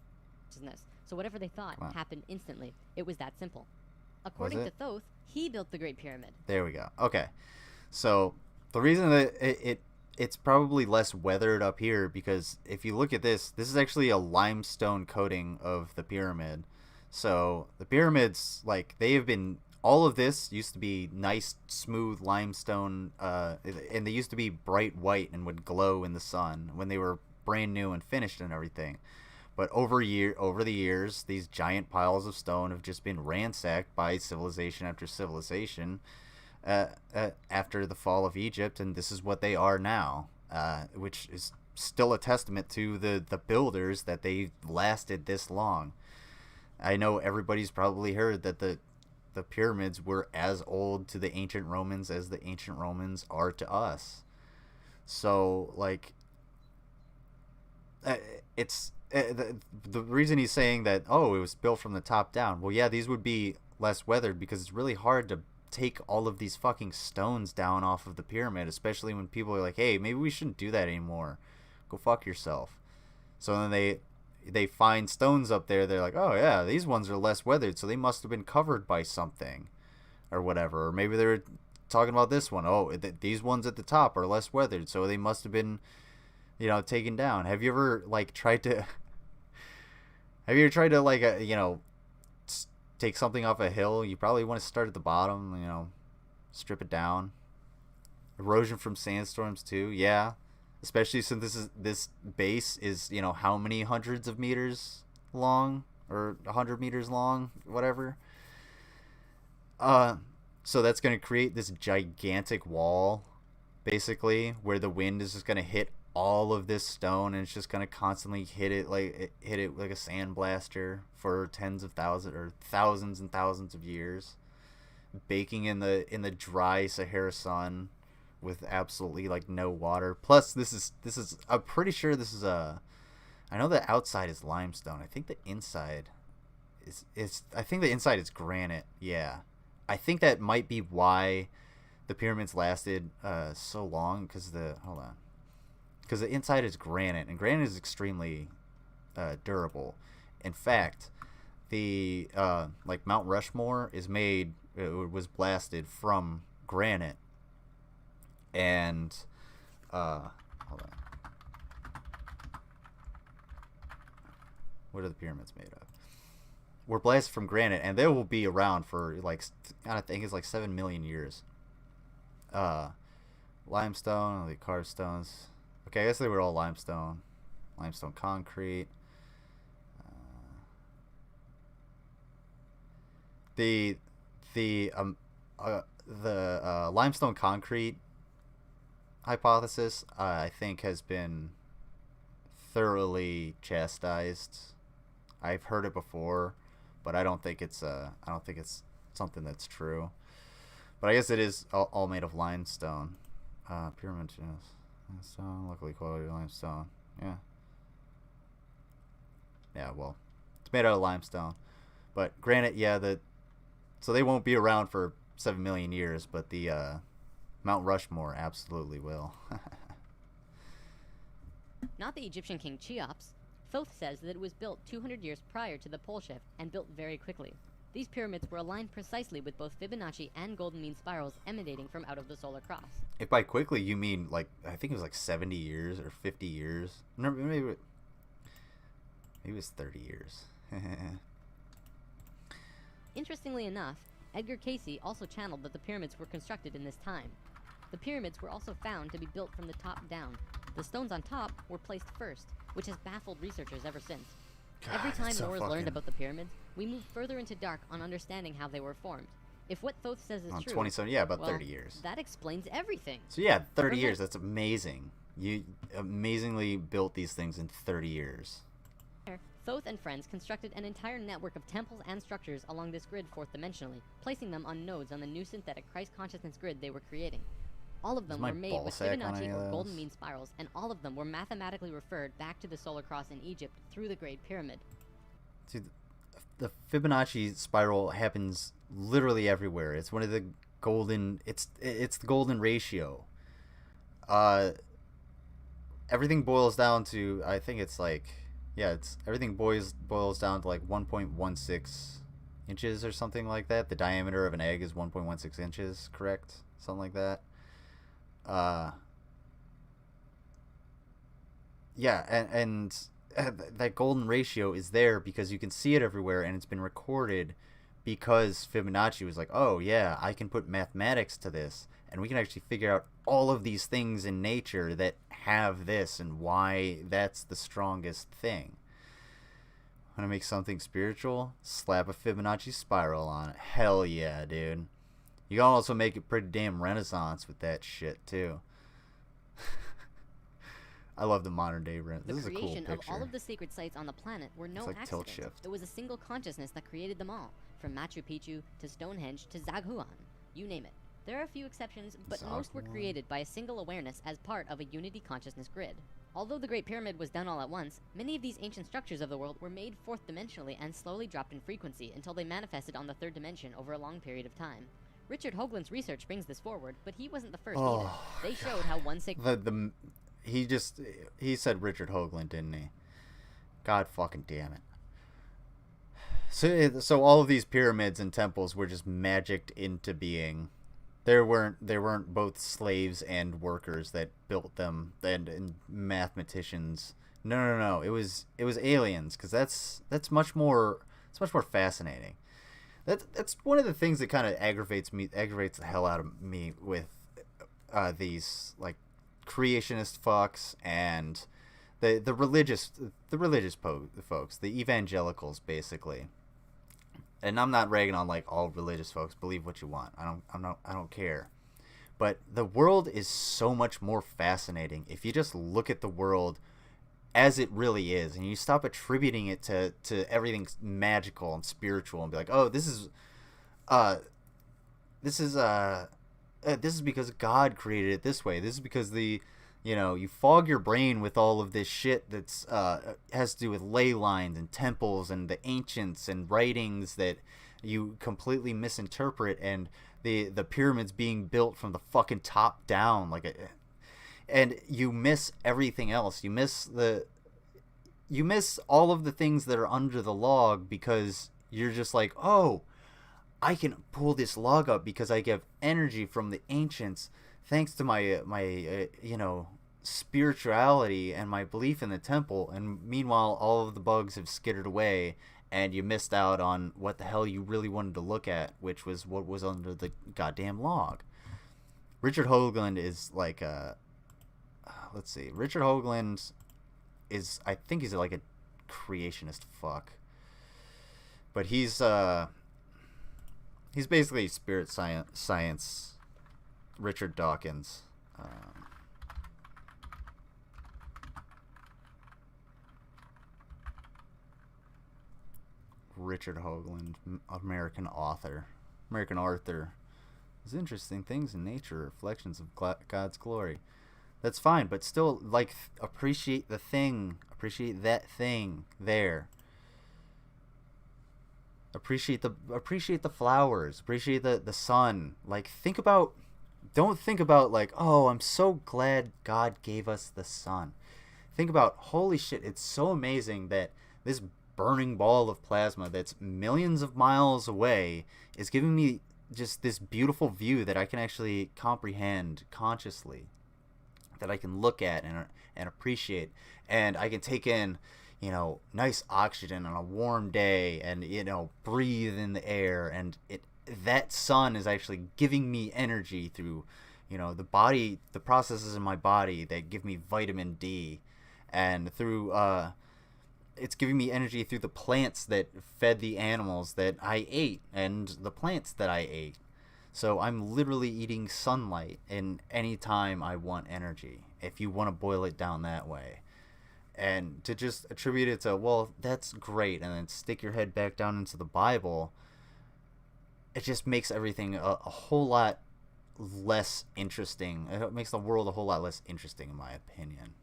consciousness, so whatever they thought happened instantly. It was that simple. According to Thoth, he built the Great Pyramid. There we go. Okay. So the reason that it's probably less weathered up here, because if you look at this is actually a limestone coating of the pyramid. So the pyramids, like, they have been, all of this used to be nice, smooth limestone, and they used to be bright white and would glow in the sun when they were brand new and finished and everything. But over the years, these giant piles of stone have just been ransacked by civilization after civilization after the fall of Egypt, and this is what they are now, which is still a testament to the builders that they lasted this long. I know everybody's probably heard that the pyramids were as old to the ancient Romans as the ancient Romans are to us. So, like, the reason he's saying that, oh, it was built from the top down. Well, yeah, these would be less weathered because it's really hard to take all of these fucking stones down off of the pyramid, especially when people are like, hey, maybe we shouldn't do that anymore. Go fuck yourself. So then they find stones up there. They're like, oh yeah, these ones are less weathered, so they must have been covered by something or whatever. Or maybe they're talking about this one. Oh, these ones at the top are less weathered, so they must have been, taken down. Have you ever tried to take something off a hill? You probably want to start at the bottom, strip it down. Erosion from sandstorms too. Yeah. Especially since this base is, how many hundreds of meters long, or 100 meters long, whatever. So that's going to create this gigantic wall, basically, where the wind is just going to hit all of this stone, and it's just going to constantly hit it like a sandblaster for tens of thousands or thousands and thousands of years, baking in the dry Sahara sun with absolutely no water. Plus this is I'm pretty sure this is I know the outside is limestone. I think the inside is granite. Yeah. I think that might be why the pyramids lasted so long, because the inside is granite, and granite is extremely durable. In fact, the Mount Rushmore was blasted from granite. And hold on, what are the pyramids made of? We're blasted from granite, and they will be around for I think it's 7 million years. Limestone, the carved stones. Okay, I guess they were all limestone concrete. The limestone concrete hypothesis, I think, has been thoroughly chastised. I've heard it before, but I don't think it's something that's true. But I guess it is all made of limestone. Pyramid, yes. Limestone, locally quality limestone. Yeah. Yeah, well, it's made out of limestone. But granite, yeah, so they won't be around for 7 million years, but the Mount Rushmore absolutely will. Not the Egyptian king Cheops. Thoth says that it was built 200 years prior to the pole shift and built very quickly. These pyramids were aligned precisely with both Fibonacci and golden mean spirals emanating from out of the solar cross. If by quickly you mean, I think it was 70 years or 50 years. No, maybe it was 30 years. Interestingly enough, Edgar Cayce also channeled that the pyramids were constructed in this time. The pyramids were also found to be built from the top down. The stones on top were placed first, which has baffled researchers ever since. Every time more is learned about the pyramids, we move further into dark on understanding how they were formed. If what Thoth says is true, 27, yeah, about 30 years. That explains everything. So yeah, 30 years, that's amazing. You amazingly built these things in 30 years. Thoth and friends constructed an entire network of temples and structures along this grid fourth dimensionally, placing them on nodes on the new synthetic Christ consciousness grid they were creating. All of them Is my were made ball with sack on Fibonacci any of or those? golden mean spirals, and all of them were mathematically referred back to the solar cross in Egypt through the Great Pyramid. Dude, the Fibonacci spiral happens literally everywhere. It's one of the golden. It's the golden ratio. Everything boils down to, I think it's like, yeah, it's everything boils down to like 1.16 inches or something like that. The diameter of an egg is 1.16 inches, correct? Something like that. Yeah, and that golden ratio is there because you can see it everywhere, and it's been recorded because Fibonacci was like, oh yeah, I can put mathematics to this, and we can actually figure out all of these things in nature that have this and why that's the strongest thing. Want to make something spiritual? Slap a Fibonacci spiral on it. Hell yeah, dude. You can also make it pretty damn Renaissance with that shit too. I love the modern day Renaissance. This is a cool The picture. creation of all of the sacred sites on the planet were no It's like tilt accident. shift. It was a single consciousness that created them all, from Machu Picchu to Stonehenge to Zaghuan. You name it. There are a few exceptions, but most were Zaghuan. created by a single awareness as part of a unity consciousness grid. Although the Great Pyramid was done all at once, many of these ancient structures of the world were made fourth dimensionally and slowly dropped in frequency until they manifested on the third dimension over a long period of time. Richard Hoagland's research brings this forward, but he wasn't the first either. They showed how one sacred... He said Richard Hoagland, didn't he? God fucking damn it. So all of these pyramids and temples were just magicked into being. They weren't both slaves and workers that built them and mathematicians. No. It was aliens, because that's much more fascinating. That's one of the things that kind of aggravates the hell out of me with these like creationist fucks and the religious folks, the evangelicals, basically. And I'm not ragging on like all religious folks. Believe what you want. I don't care. But the world is so much more fascinating if you just look at the world as it really is, and you stop attributing it to everything magical and spiritual, and be like, oh, this is because God created it this way. This is because you fog your brain with all of this shit that's has to do with ley lines and temples and the ancients and writings that you completely misinterpret, and the pyramids being built from the fucking top down, and you miss everything else. You miss all of the things that are under the log, because you're just like, oh, I can pull this log up because I get energy from the ancients thanks to my spirituality and my belief in the temple. And meanwhile, all of the bugs have skittered away, and you missed out on what the hell you really wanted to look at, which was what was under the goddamn log. Richard Hoagland is like let's see. Richard Hoagland is, I think he's like a creationist fuck. But he's basically spirit science Richard Dawkins. Richard Hoagland, American author. There's interesting things in nature, reflections of God's glory. That's fine, but still, like, appreciate the thing. Appreciate that thing there. Appreciate the flowers. Appreciate the sun. Like, don't think about like, oh, I'm so glad God gave us the sun. Think about, holy shit, it's so amazing that this burning ball of plasma that's millions of miles away is giving me just this beautiful view that I can actually comprehend consciously, that I can look at and appreciate, and I can take in, nice oxygen on a warm day, and breathe in the air, and that sun is actually giving me energy through the processes in my body that give me vitamin D, and through it's giving me energy through the plants that fed the animals that I ate and the plants that I ate. So I'm literally eating sunlight in any time I want energy, if you want to boil it down that way. And to just attribute it to, well, that's great, and then stick your head back down into the Bible, it just makes everything a whole lot less interesting. It makes the world a whole lot less interesting, in my opinion.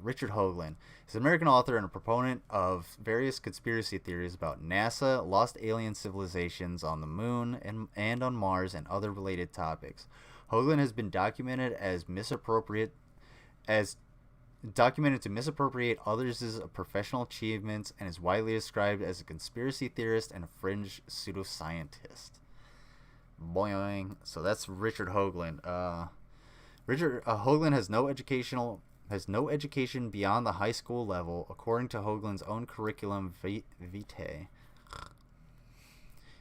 Richard Hoagland is an American author and a proponent of various conspiracy theories about NASA, lost alien civilizations on the moon and on Mars, and other related topics. Hoagland has been documented to misappropriate others' professional achievements, and is widely described as a conspiracy theorist and a fringe pseudoscientist. Boing. So that's Richard Hoagland. Richard Hoagland has no education beyond the high school level, according to Hoagland's own curriculum vitae.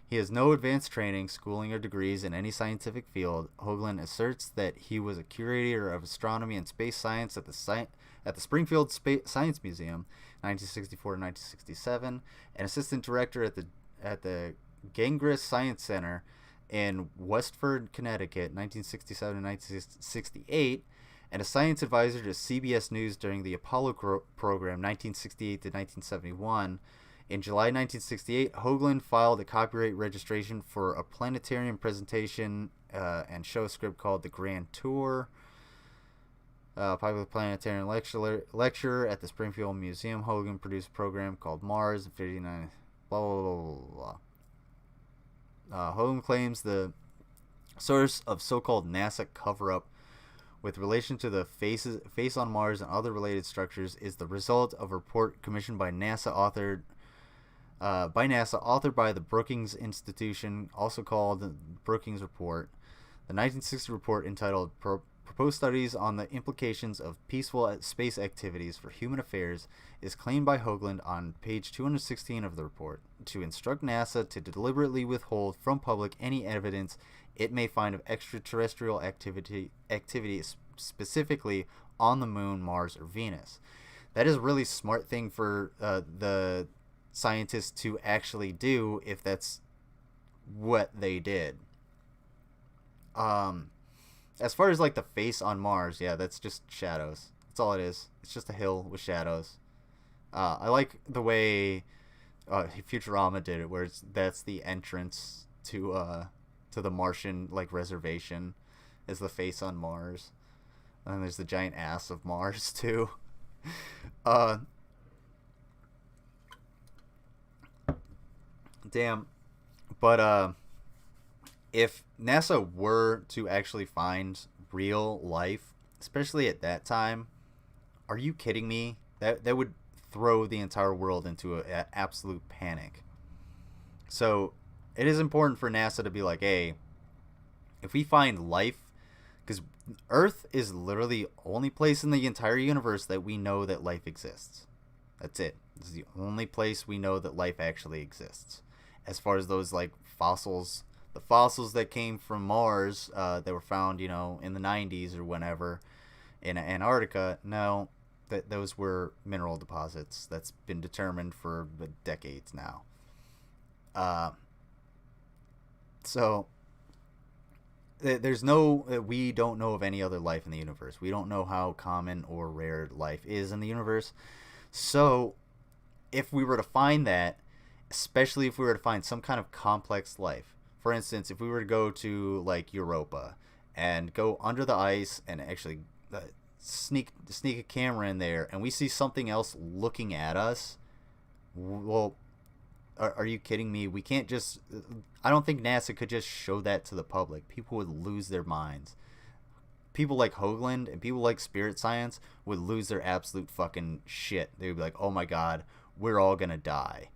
He has no advanced training, schooling, or degrees in any scientific field. Hoagland asserts that he was a curator of astronomy and space science at the Springfield Science Museum, 1964 to 1967, and assistant director at the Gengris Science Center in Westford, Connecticut, 1967 to 1968, and a science advisor to CBS News during the Apollo program, 1968 to 1971. In July 1968, Hoagland filed a copyright registration for a planetarium presentation and show script called The Grand Tour. Popular planetarium lecture at the Springfield Museum. Hoagland produced a program called Mars, 59, blah, blah, blah, blah, blah. Hoagland claims the source of so-called NASA cover-up with relation to the face on Mars and other related structures is the result of a report commissioned by NASA, authored by the Brookings Institution, also called the Brookings Report. The 1960 report, entitled Proposed Studies on the Implications of Peaceful Space Activities for Human Affairs, is claimed by Hoagland on page 216 of the report to instruct NASA to deliberately withhold from public any evidence it may find of extraterrestrial activity specifically on the moon, Mars, or Venus. That is a really smart thing for the scientists to actually do if that's what they did. As far as like the face on Mars, yeah, that's just shadows. That's all it is. It's just a hill with shadows. I like the way Futurama did it, where that's the entrance to the Martian like reservation, is the face on Mars, and then there's the giant ass of Mars too. Damn. But if NASA were to actually find real life, especially at that time, are you kidding me? That would throw the entire world into an absolute panic. So it is important for NASA to be like, hey, if we find life, because Earth is literally the only place in the entire universe that we know that life exists. That's it. This is the only place we know that life actually exists. As far as those like fossils, the fossils that came from Mars that were found, in the 90s or whenever in Antarctica, no, those were mineral deposits. That's been determined for decades now. So we don't know of any other life in the universe. We don't know how common or rare life is in the universe. So if we were to find that, especially if we were to find some kind of complex life, for instance, if we were to go to like Europa and go under the ice and actually sneak a camera in there, and we see something else looking at us, well, are you kidding me? We can't just... I don't think NASA could just show that to the public. People would lose their minds. People like Hoagland and people like Spirit Science would lose their absolute fucking shit. They would be like, oh my god, we're all gonna die.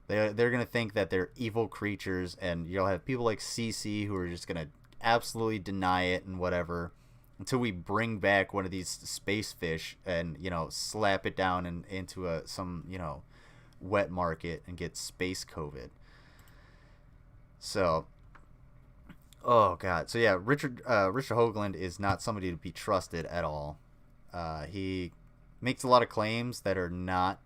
They're gonna think that they're evil creatures, and you'll have people like CC who are just gonna absolutely deny it and whatever, until we bring back one of these space fish and, slap it down into some wet market and get space COVID. So, oh god. So yeah, Richard Hoagland is not somebody to be trusted at all. He makes a lot of claims that are not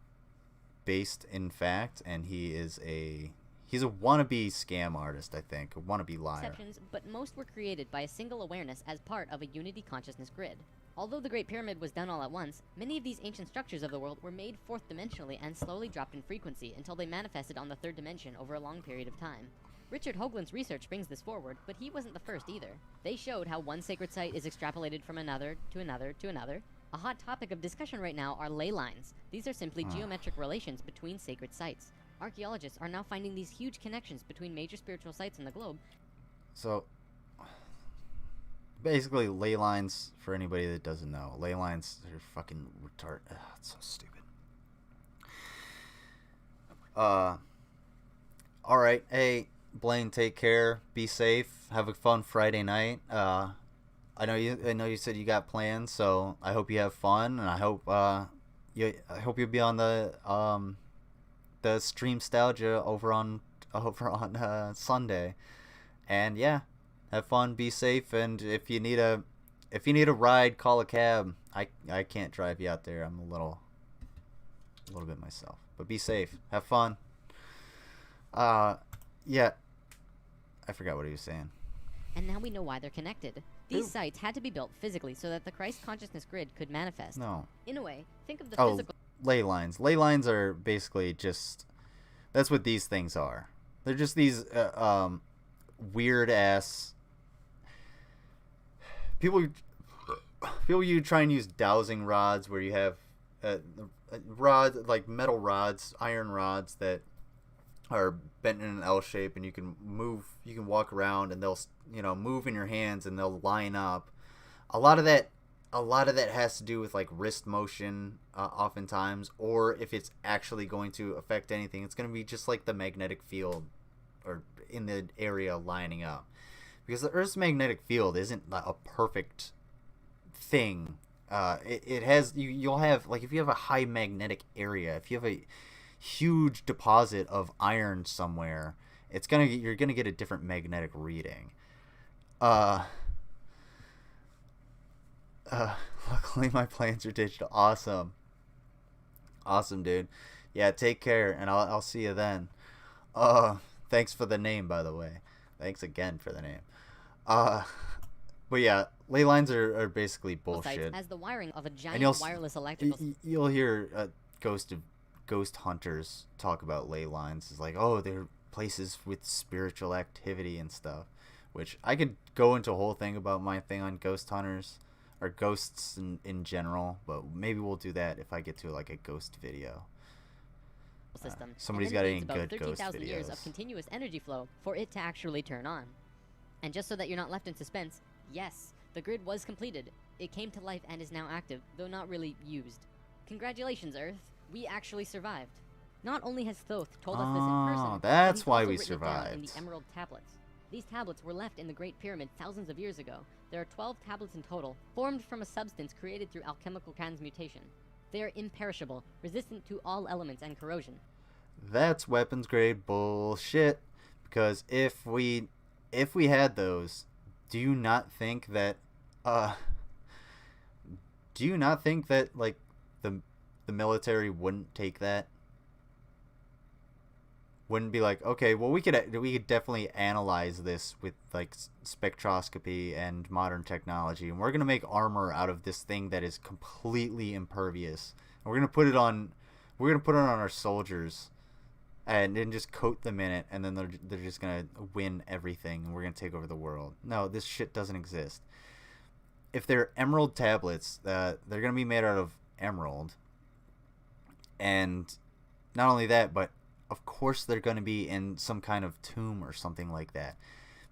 based in fact, and he's a wannabe scam artist, I think, a wannabe liar. Exceptions, but most were created by a single awareness as part of a unity consciousness grid. Although the Great Pyramid was done all at once, many of these ancient structures of the world were made fourth dimensionally and slowly dropped in frequency until they manifested on the third dimension over a long period of time. Richard Hoagland's research brings this forward, but he wasn't the first either. They showed how one sacred site is extrapolated from another to another to another. A hot topic of discussion right now are ley lines. These are simply geometric relations between sacred sites. Archaeologists are now finding these huge connections between major spiritual sites in the globe. So, basically, ley lines, for anybody that doesn't know, ley lines are fucking retarded. Ugh, it's so stupid. Alright, hey, Blaine, take care, be safe, have a fun Friday night. I know you said you got plans, so I hope you have fun, and I hope you'll be on the Streamstalgia over on Sunday. And yeah, have fun, be safe, and if you need a ride, call a cab. I can't drive you out there. I'm a little bit myself. But be safe. Have fun. Yeah. I forgot what he was saying. And now we know why they're connected. These sites had to be built physically so that the Christ consciousness grid could manifest. No. In a way, think of the Oh, physical... ley lines. Ley lines are basically just... That's what these things are. They're just these weird-ass... People you try and use dowsing rods where you have rods, like metal rods, iron rods that are bent in an L shape, and you can walk around, and they'll move in your hands, and they'll line up. A lot of that has to do with like wrist motion, oftentimes, or if it's actually going to affect anything, it's going to be just like the magnetic field, or in the area lining up, because the Earth's magnetic field isn't a perfect thing. It has you'll have, like, if you have a high magnetic area, if you have a huge deposit of iron somewhere, you're gonna get a different magnetic reading. Luckily my plans are digital. Awesome, dude. Yeah, take care, and I'll see you then. Thanks for the name, by the way. Thanks again for the name. But yeah, ley lines are basically bullshit. As the wiring of a giant wireless electrical... You'll hear ghost hunters talk about ley lines. It's like, oh, they're places with spiritual activity and stuff. Which I could go into a whole thing about my thing on ghost hunters, or ghosts in general, but maybe we'll do that if I get to like a ghost video. System. Somebody's got any good ghost 13,000 videos. years of continuous energy flow for it to actually turn on. And just so that you're not left in suspense, yes, the grid was completed. It came to life and is now active, though not really used. Congratulations, Earth. We actually survived. Not only has Thoth told us this in person, that's but he's why also we written it down survived. in the Emerald Tablets. These tablets were left in the Great Pyramid thousands of years ago. There are 12 tablets in total, formed from a substance created through alchemical transmutation. They are imperishable, resistant to all elements and corrosion. That's weapons grade bullshit. Because if we had those, do you not think that like the military wouldn't take that? Wouldn't be like, okay, well, we could definitely analyze this with like spectroscopy and modern technology, and we're gonna make armor out of this thing that is completely impervious, and we're gonna put it on our soldiers, and then just coat them in it, and then they're just gonna win everything, and we're gonna take over the world. No, this shit doesn't exist. If they're emerald tablets, they're gonna be made out of emerald, and not only that, but of course they're going to be in some kind of tomb or something like that.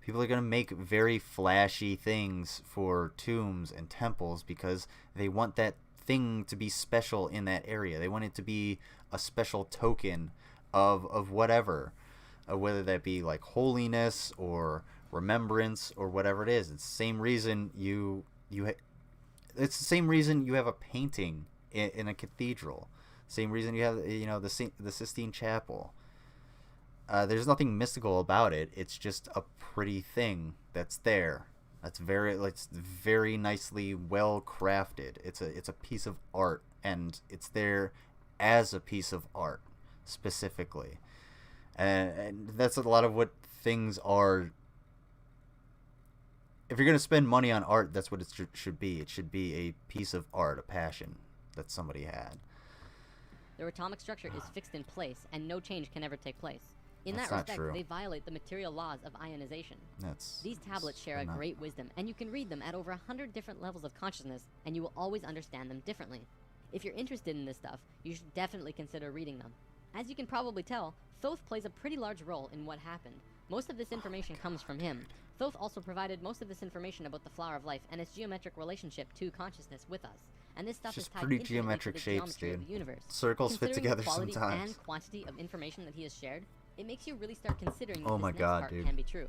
People are going to make very flashy things for tombs and temples because they want that thing to be special in that area. They want it to be a special token of whatever, whether that be like holiness or remembrance or whatever it is. It's the same reason it's the same reason you have a painting in a cathedral. Same reason you have, the Sistine Chapel. There's nothing mystical about it. It's just a pretty thing that's there. It's very nicely well crafted. It's a piece of art, and it's there as a piece of art specifically. And that's a lot of what things are. If you're gonna spend money on art, that's what it should be. It should be a piece of art, a passion that somebody had. Their atomic structure is fixed in place, and no change can ever take place. In That's that not respect, true. they violate the material laws of ionization. These tablets share a not- great wisdom, and you can read them at over 100 different levels of consciousness, and you will always understand them differently. If you're interested in this stuff, you should definitely consider reading them. As you can probably tell, Thoth plays a pretty large role in what happened. Most of this information comes from him. Thoth also provided most of this information about the flower of life and its geometric relationship to consciousness with us. And this stuff Just is tied pretty intimately geometric to the shapes, geometry of dude. the universe. Circles fit Considering together the quality sometimes. and quantity of information that he has shared, it makes you really start considering that Oh this my next God, part dude. can be true.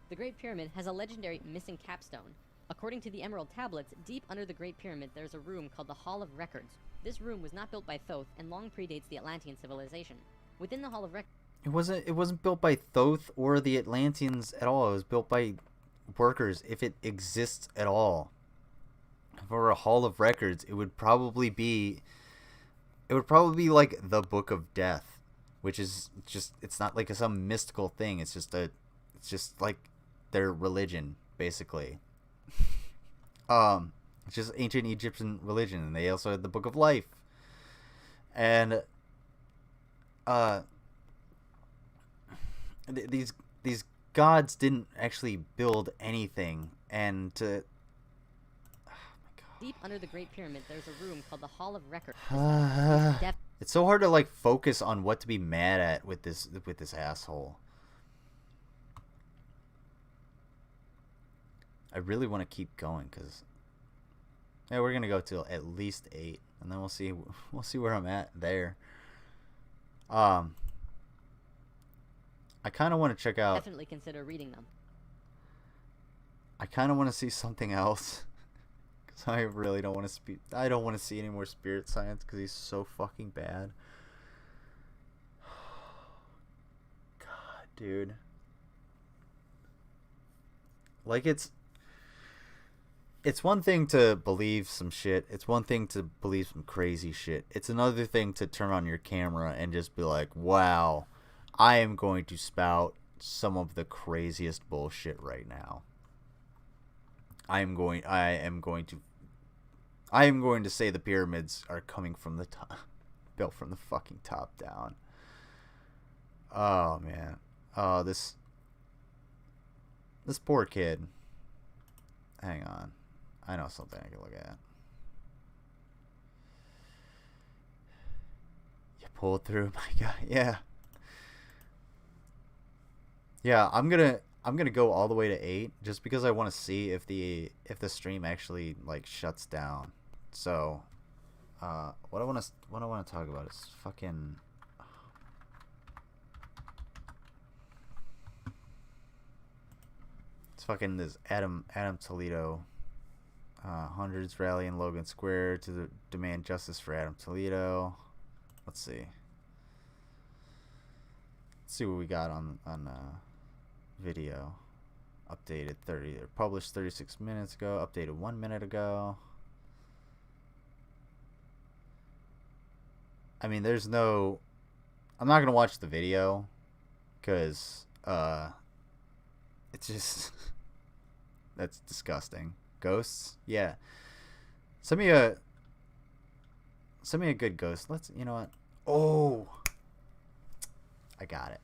The Great Pyramid has a legendary missing capstone. According to the Emerald Tablets, deep under the Great Pyramid there's a room called the Hall of Records. This room was not built by Thoth and long predates the Atlantean civilization. Within the Hall of Records, It wasn't built by Thoth or the Atlanteans at all. It was built by workers, if it exists at all. For a Hall of Records, it would probably be like the Book of Death, which is just, it's not like some mystical thing. It's just like their religion, basically. It's just ancient Egyptian religion, and they also had the Book of Life. And these gods didn't actually build anything, and to deep under the Great Pyramid there's a room called the Hall of Records. it's so hard to like focus on what to be mad at with this asshole. I really want to keep going because we're gonna go till at least 8, and then we'll see where I'm at there. I kind of want to check out. Definitely consider reading them. I kind of want to see something else. Because I really don't want to I don't want to see any more Spirit Science because he's so fucking bad. God, dude. Like, it's one thing to believe some shit. It's one thing to believe some crazy shit. It's another thing to turn on your camera and just be like, wow, I am going to spout some of the craziest bullshit right now. I am going to say the pyramids are coming from the top, built from the fucking top down. Oh man. Oh, this poor kid. Hang on. I know something I can look at. You pulled through, my guy. Yeah. Yeah, I'm gonna go all the way to 8 just because I want to see if the stream actually like shuts down. So, what I want to talk about is fucking. It's fucking this Adam Toledo. Hundreds rally in Logan Square to demand justice for Adam Toledo. Let's see. Let's see what we got on video. Updated published 36 minutes ago. Updated 1 minute ago. I mean, I'm not gonna watch the video because it's just that's disgusting. Ghosts, yeah. Send me a good ghost. You know what? Oh, I got it.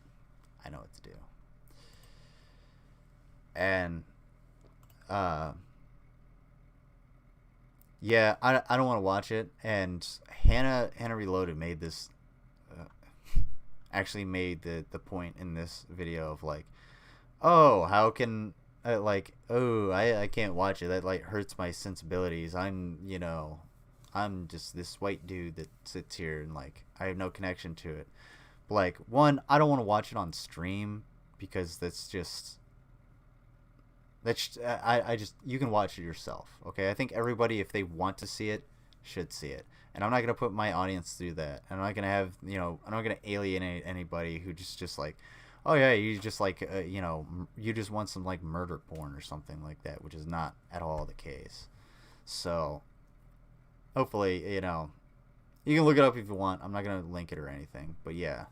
I know what to do. And yeah, I don't want to watch it. And Hannah Reloaded made this actually made the point in this video of like, oh, how can I can't watch it, that like hurts my sensibilities. I'm just this white dude that sits here and like I have no connection to it. But like, one, I don't want to watch it on stream because I just you can watch it yourself, okay? I think everybody, if they want to see it, should see it, and I'm not gonna put my audience through that. I'm not gonna have I'm not gonna alienate anybody who just like, oh yeah, you just like you just want some like murder porn or something like that, which is not at all the case. So hopefully you can look it up if you want. I'm not gonna link it or anything, but yeah.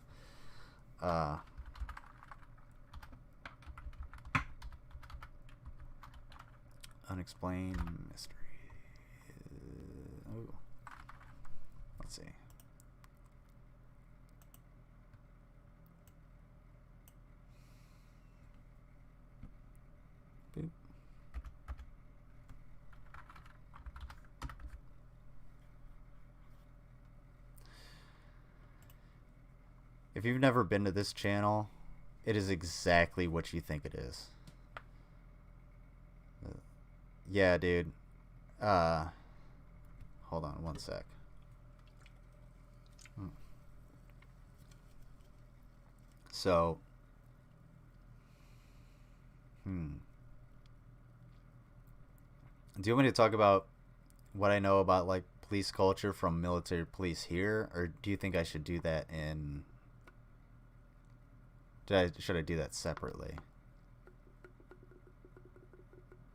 Unexplained mystery. Ooh. Let's see. If you've never been to this channel, it is exactly what you think it is. Yeah, dude. Hold on one sec. So, do you want me to talk about what I know about like police culture from military police here, or do you think I should do that in? Should I do that separately?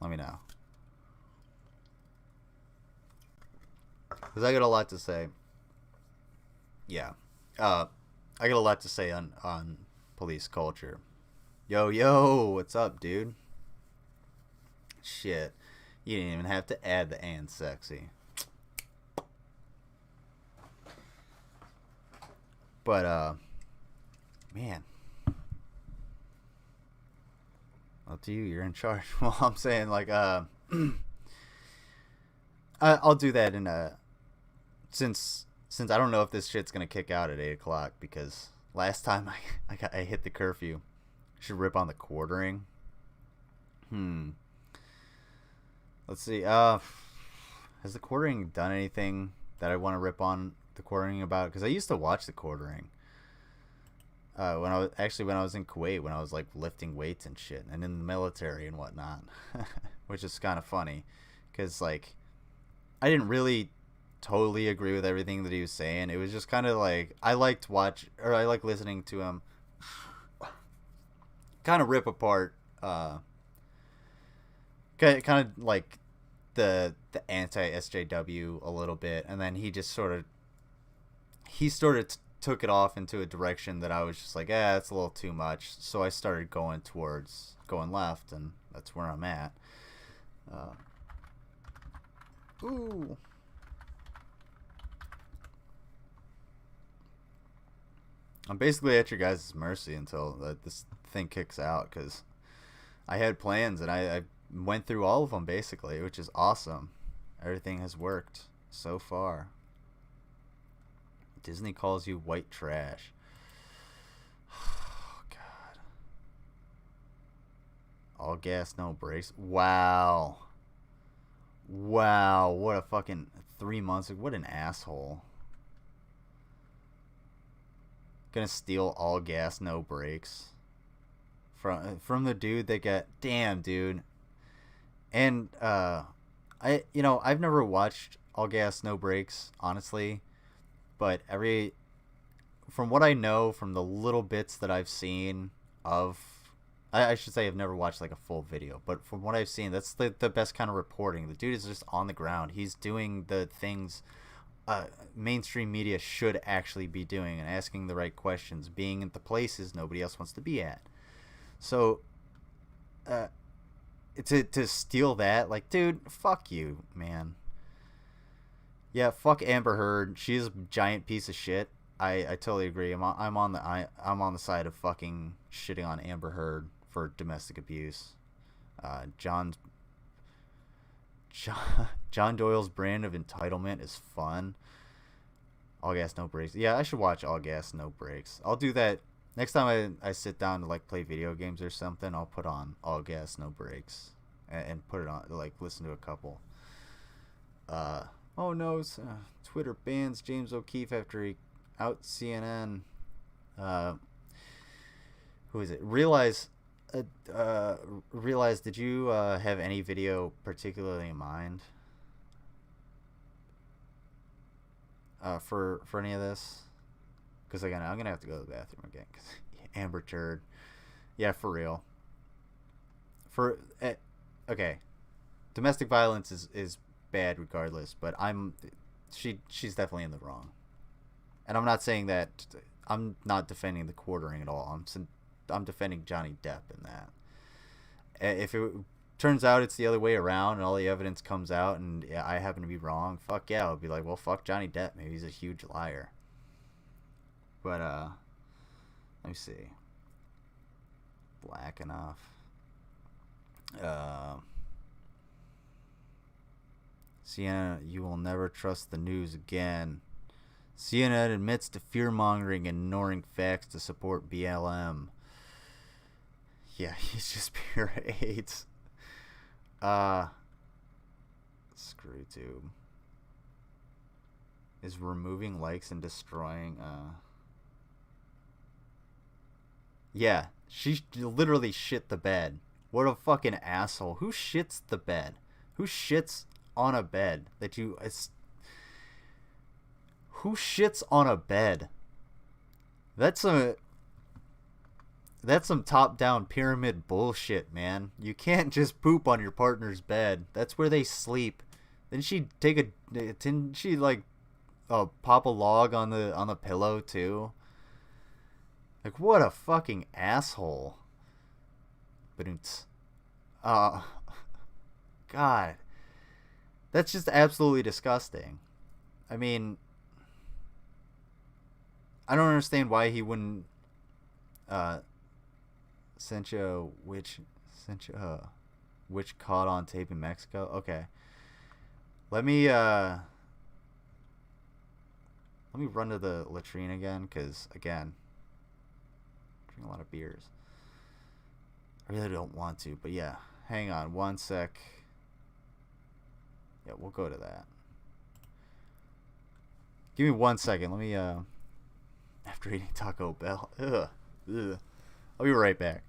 Let me know. Because I got a lot to say. Yeah. I got a lot to say on police culture. Yo, what's up, dude? Shit. You didn't even have to add the and sexy. But, man. Up to you, you're in charge. Well, I'm saying, like, I'll do that in a... Since I don't know if this shit's gonna kick out at 8 o'clock, because last time I hit the curfew. Should rip on the quartering. Let's see. Has the quartering done anything that I want to rip on the quartering about? Because I used to watch the quartering. When I was in Kuwait, when I was like lifting weights and shit, and in the military and whatnot, which is kind of funny, because like I didn't really totally agree with everything that he was saying. It was just kind of like I liked listening to him kind of rip apart kind of like the anti-SJW a little bit, and then he took it off into a direction that I was just like, that's a little too much. So I started going left, and that's where I'm at. Ooh. I'm basically at your guys' mercy until this thing kicks out, because I had plans and I went through all of them basically, which is awesome. Everything has worked so far. Disney calls you white trash. Oh, God. All gas, no brakes. Wow. What a fucking 3 months. What an asshole. Gonna steal all gas, no brakes from the dude that got... Damn, dude. And I've never watched All Gas No Brakes, honestly, but from what I know, from the little bits that I've seen of... I should say I've never watched like a full video, but from what I've seen, that's the best kind of reporting. The dude is just on the ground. He's doing the things mainstream media should actually be doing, and asking the right questions, being at the places nobody else wants to be at. So to steal that, like, dude, fuck you, man. Yeah, fuck Amber Heard. She's a giant piece of shit. I totally agree. I'm on the side of fucking shitting on Amber Heard for domestic abuse. John Doyle's brand of entitlement is fun. All Gas No Brakes. Yeah, I should watch All Gas No Brakes. I'll do that next time I sit down to like play video games or something. I'll put on All Gas No Brakes and put it on, like, listen to a couple. Oh no, Twitter bans James O'Keefe after he out CNN. Who is it? Realize, did you have any video particularly in mind for any of this? Because again, I'm gonna have to go to the bathroom again. Cause Amber Turd, yeah, for real. Okay, domestic violence is bad regardless, but she's definitely in the wrong. And I'm not saying that. I'm not defending the quartering at all. I'm defending Johnny Depp in that. If it turns out it's the other way around and all the evidence comes out and I happen to be wrong, fuck yeah, I'll be like, well, fuck Johnny Depp. Maybe he's a huge liar. But, let me see. Black enough. Sienna, you will never trust the news again. CNN admits to fear-mongering and ignoring facts to support BLM. Yeah, he's just pure AIDS. ScrewTube is removing likes and destroying. Yeah, she literally shit the bed. What a fucking asshole. Who shits the bed? Who shits on a bed that you... Who shits on a bed? That's some top-down pyramid bullshit, man. You can't just poop on your partner's bed. That's where they sleep. Didn't she pop a log on the pillow too? Like, what a fucking asshole. But God. That's just absolutely disgusting. I mean, I don't understand why he wouldn't witch caught on tape in Mexico. Okay. Let me run to the latrine again, because again, I drink a lot of beers. I really don't want to, but yeah. Hang on one sec. Yeah, we'll go to that. Give me 1 second. Let me after eating Taco Bell. Ugh. I'll be right back.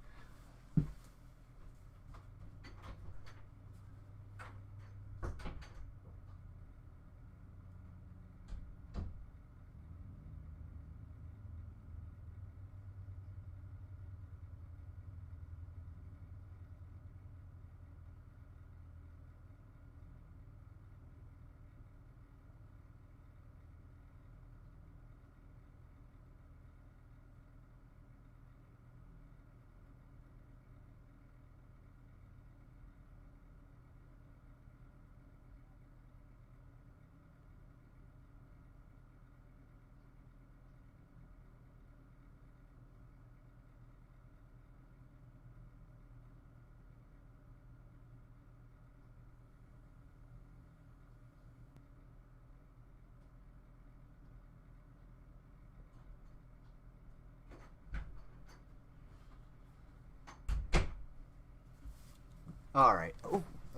Alright.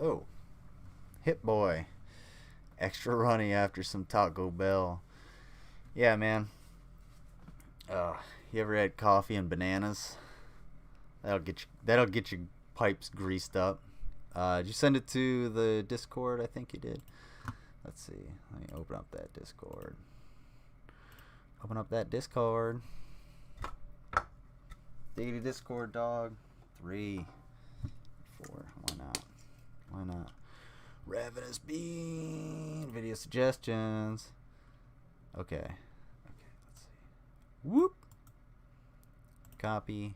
Oh. Hit boy. Extra runny after some Taco Bell. Yeah, man. You ever had coffee and bananas? That'll get your pipes greased up. Did you send it to the Discord? I think you did. Let's see. Let me open up that Discord. Open up that Discord. Diggity Discord, dog. 3, 4. Why not? Ravenous Bean. Video suggestions. Okay, let's see. Whoop. Copy.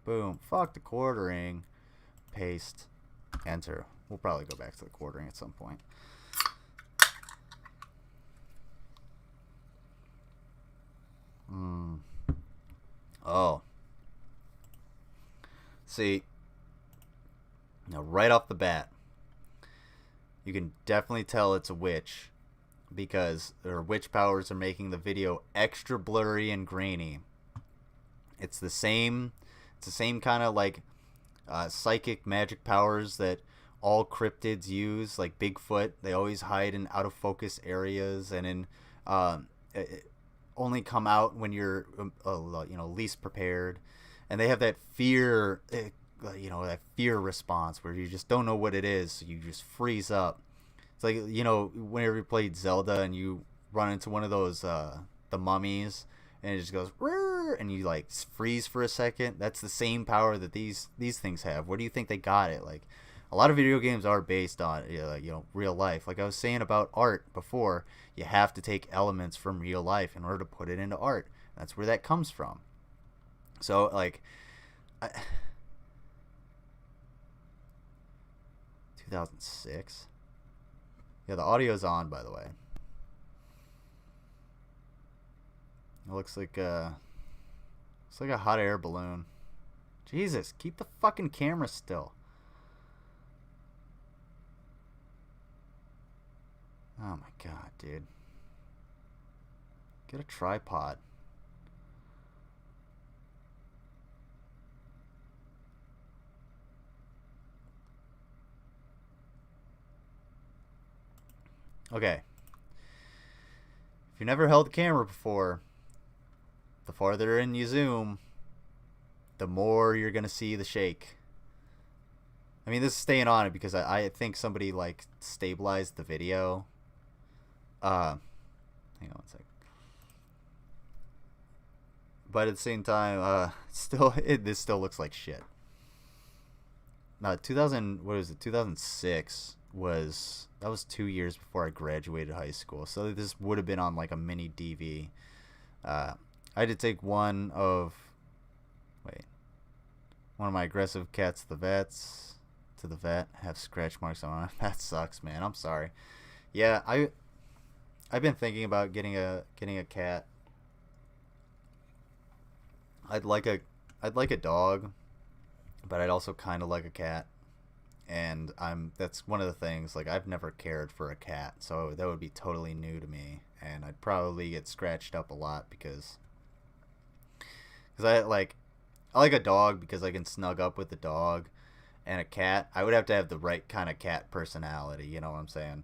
Boom. Fuck the quartering. Paste. Enter. We'll probably go back to the quartering at some point. Oh. See. Now, right off the bat, you can definitely tell it's a witch, because her witch powers are making the video extra blurry and grainy. It's the same kind of like psychic magic powers that all cryptids use, like Bigfoot. They always hide in out of focus areas and in only come out when you're least prepared, and they have that fear. That fear response where you just don't know what it is, so you just freeze up. It's like, whenever you played Zelda and you run into one of those the mummies and it just goes and you like freeze for a second. That's the same power that these things have. Where do you think they got it? Like, a lot of video games are based on real life. Like I was saying about art before, you have to take elements from real life in order to put it into art. That's where that comes from. So like 2006. Yeah, the audio's on, by the way. It looks like a hot air balloon. Jesus, keep the fucking camera still. Oh my god, dude. Get a tripod. Okay. If you never held the camera before, the farther in you zoom, the more you're gonna see the shake. I mean, this is staying on it because I think somebody like stabilized the video. Hang on one sec. But at the same time, this still looks like shit. Now, 2006 was 2 years before I graduated high school, so this would have been on like a mini DV. I had to take one of my aggressive cats to the vet, have scratch marks on it. That sucks, man. I'm sorry. Yeah, I've been thinking about getting a cat. I'd like a dog, but I'd also kind of like a cat. And that's one of the things, like, I've never cared for a cat, so that would be totally new to me, and I'd probably get scratched up a lot because I like a dog because I can snug up with the dog, and a cat, I would have to have the right kind of cat personality, you know what I'm saying?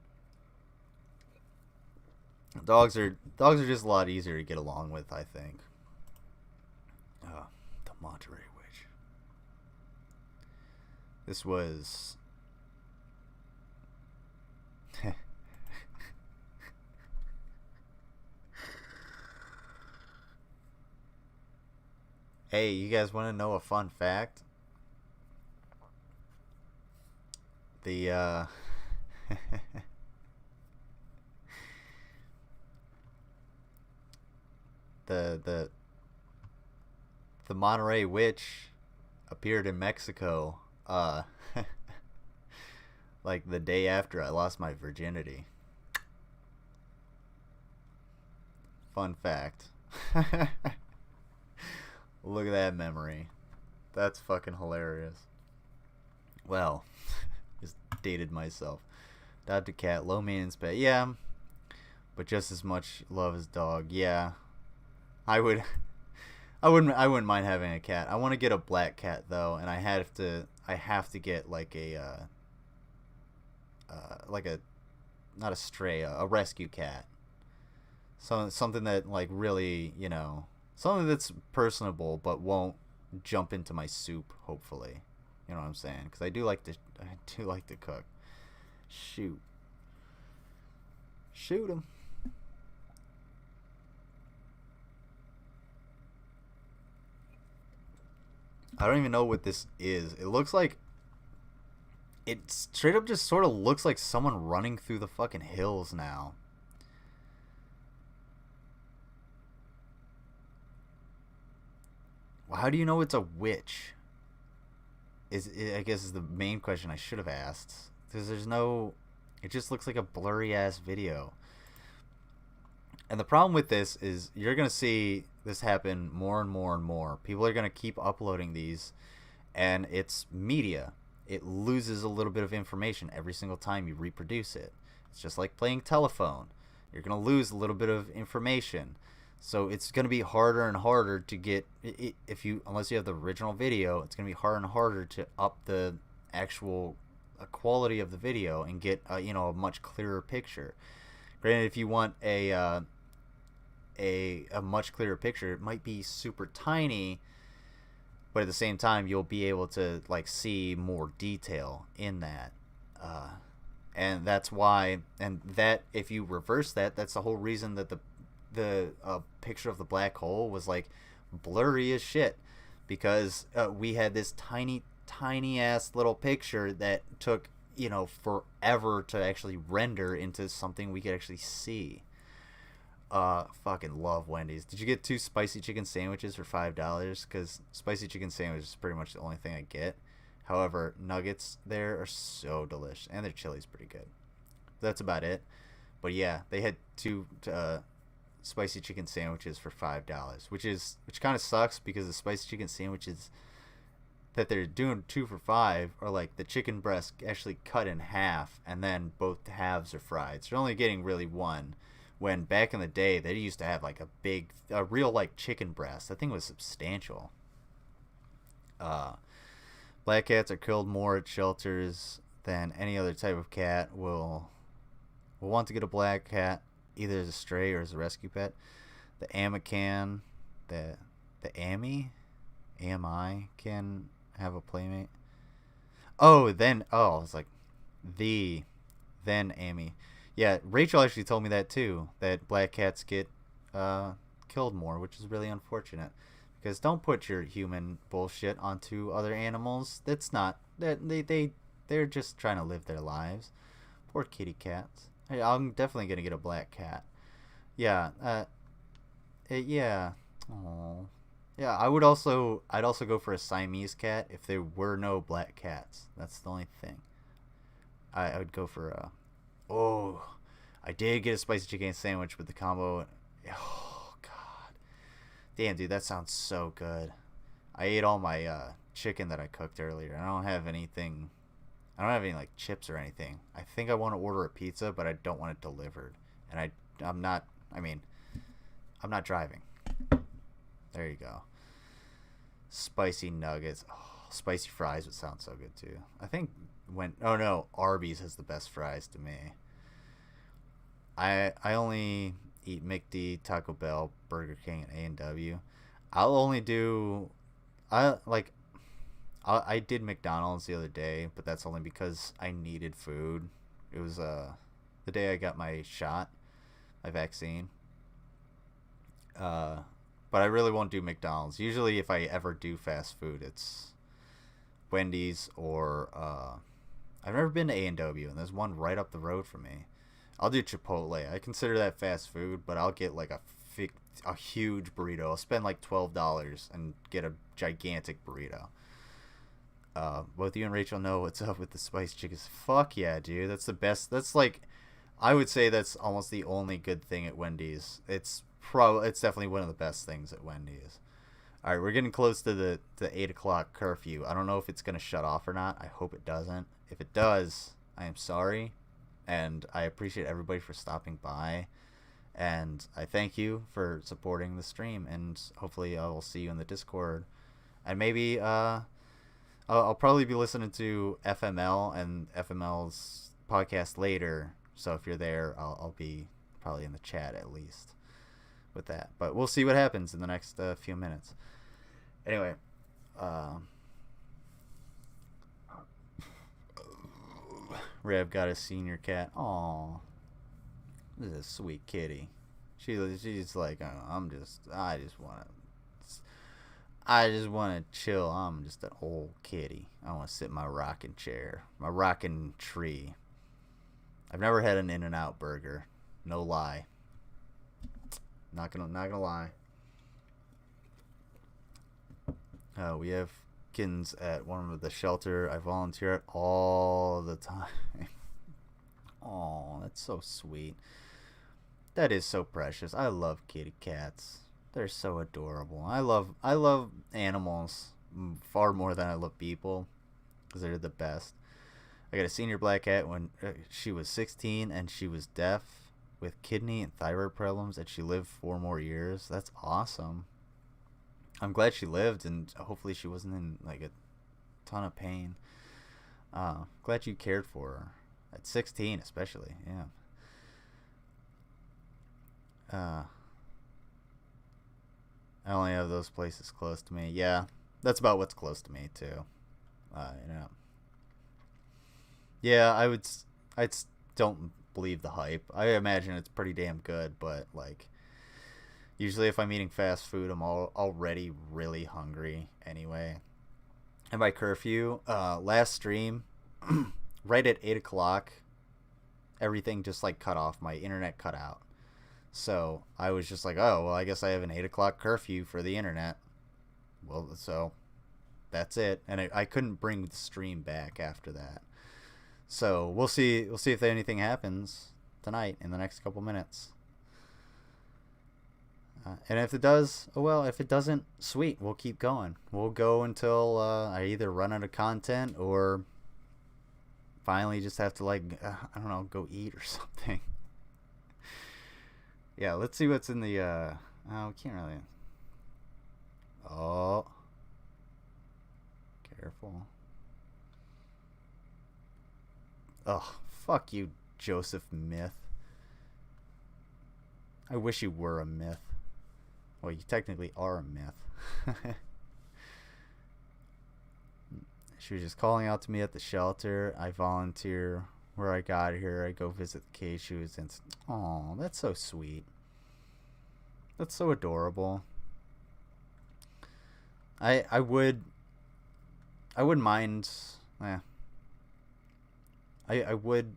Dogs are just a lot easier to get along with, I think. Oh, the Monterey Witch. This was... Hey, you guys want to know a fun fact? The, the Monterey Witch appeared in Mexico, like the day after I lost my virginity. Fun fact. Look at that memory. That's fucking hilarious. Well, just dated myself. Adopted cat, low maintenance pet. Yeah, but just as much love as dog. Yeah, I wouldn't mind having a cat. I want to get a black cat though, and I have to get like a not a stray, a rescue cat. Something that like really, you know, something that's personable but won't jump into my soup. Hopefully, you know what I'm saying? Because I do like to cook. Shoot him. I don't even know what this is. It looks like... It straight up just sort of looks like someone running through the fucking hills now. Well, how do you know it's a witch? I guess is the main question I should have asked. Because there's no... It just looks like a blurry-ass video. And the problem with this is you're going to see this happen more and more and more. People are going to keep uploading these, and it's media. It loses a little bit of information every single time you reproduce it. It's just like playing telephone. You're going to lose a little bit of information. So it's going to be harder and harder to get, unless you have the original video, it's going to be harder and harder to up the actual quality of the video and get a much clearer picture. Granted, if you want a much clearer picture, it might be super tiny, but at the same time you'll be able to like see more detail in that, and that's why, and that if you reverse that, that's the whole reason that the picture of the black hole was like blurry as shit, because we had this tiny ass little picture that took forever to actually render into something we could actually see. Fucking love Wendy's. Did you get 2 spicy chicken sandwiches for $5? Because spicy chicken sandwich is pretty much the only thing I get. However, nuggets there are so delicious, and their chili's pretty good. That's about it. But yeah, they had 2 spicy chicken sandwiches for $5, which kind of sucks, because the spicy chicken sandwiches that they're doing 2 for $5 are like the chicken breast actually cut in half, and then both halves are fried. So you're only getting really one, when back in the day they used to have like a real like chicken breast. That thing was substantial. Black cats are killed more at shelters than any other type of cat. Will want to get a black cat either as a stray or as a rescue pet. The Amacan, the AMI can have a playmate. I was like, then AMI. Yeah, Rachel actually told me that too, that black cats get killed more, which is really unfortunate. Because don't put your human bullshit onto other animals. That's not, they're just trying to live their lives. Poor kitty cats. Hey, I'm definitely gonna get a black cat. Yeah, yeah. Aww. Yeah, I'd also go for a Siamese cat if there were no black cats. That's the only thing. I would go for a... Oh, I did get a spicy chicken sandwich with the combo. Oh, God. Damn, dude, that sounds so good. I ate all my chicken that I cooked earlier. I don't have any, like, chips or anything. I think I want to order a pizza, but I don't want it delivered. And I'm not driving. There you go. Spicy nuggets. Oh, spicy fries would sound so good too. I think Arby's has the best fries to me. I only eat McD, Taco Bell, Burger King, and A&W. I did McDonald's the other day, but that's only because I needed food. It was the day I got my shot, my vaccine. But I really won't do McDonald's. Usually if I ever do fast food, it's Wendy's or I've never been to A&W, and there's one right up the road from me. I'll do Chipotle. I consider that fast food, but I'll get like a huge burrito. I'll spend like $12 and get a gigantic burrito. Both you and Rachel know what's up with the spiced chickens. Fuck yeah, dude. That's the best. That's like, I would say that's almost the only good thing at Wendy's. It's definitely one of the best things at Wendy's. All right, we're getting close to the 8 o'clock curfew. I don't know if it's going to shut off or not. I hope it doesn't. If it does, I am sorry. And I appreciate everybody for stopping by. And I thank you for supporting the stream. And hopefully I will see you in the Discord. And maybe I'll probably be listening to FML and FML's podcast later. So if you're there, I'll be probably in the chat at least with that. But we'll see what happens in the next few minutes. Anyway, Rev got a senior cat. Aw, this is a sweet kitty. She's like, oh, I just want to chill. I'm just an old kitty. I want to sit in my rocking chair, my rocking tree. I've never had an In-N-Out burger. No lie. Not gonna lie. We have kittens at one of the shelter I volunteer at all the time. Oh, that's so sweet. That is so precious. I love kitty cats. They're so adorable. I love animals far more than I love people because they're the best. I got a senior black cat when she was 16 and she was deaf with kidney and thyroid problems, and she lived 4 more years. That's awesome. I'm glad she lived, and hopefully she wasn't in like a ton of pain. Glad you cared for her at 16, especially. Yeah. I only have those places close to me. Yeah, that's about what's close to me too. Yeah, I don't believe the hype. I imagine it's pretty damn good, but like, usually if I'm eating fast food, I'm already really hungry anyway. And by curfew, last stream, right at 8 o'clock, everything just like cut off. My internet cut out. So I was just like, oh, well, I guess I have an 8 o'clock curfew for the internet. Well, so that's it. And I couldn't bring the stream back after that. So we'll see if anything happens tonight in the next couple minutes. And if it does, oh well. If it doesn't, sweet. We'll keep going. We'll go until I either run out of content or finally just have to, like, I don't know, go eat or something. Yeah, let's see what's in the, oh, we can't really. Oh. Careful. Ugh, fuck you, Joseph Myth. I wish you were a myth. Well, you technically are a myth. She was just calling out to me at the shelter. I volunteer where I got here. I go visit the cage. She was in. Oh, that's so sweet. That's so adorable. I wouldn't mind. I would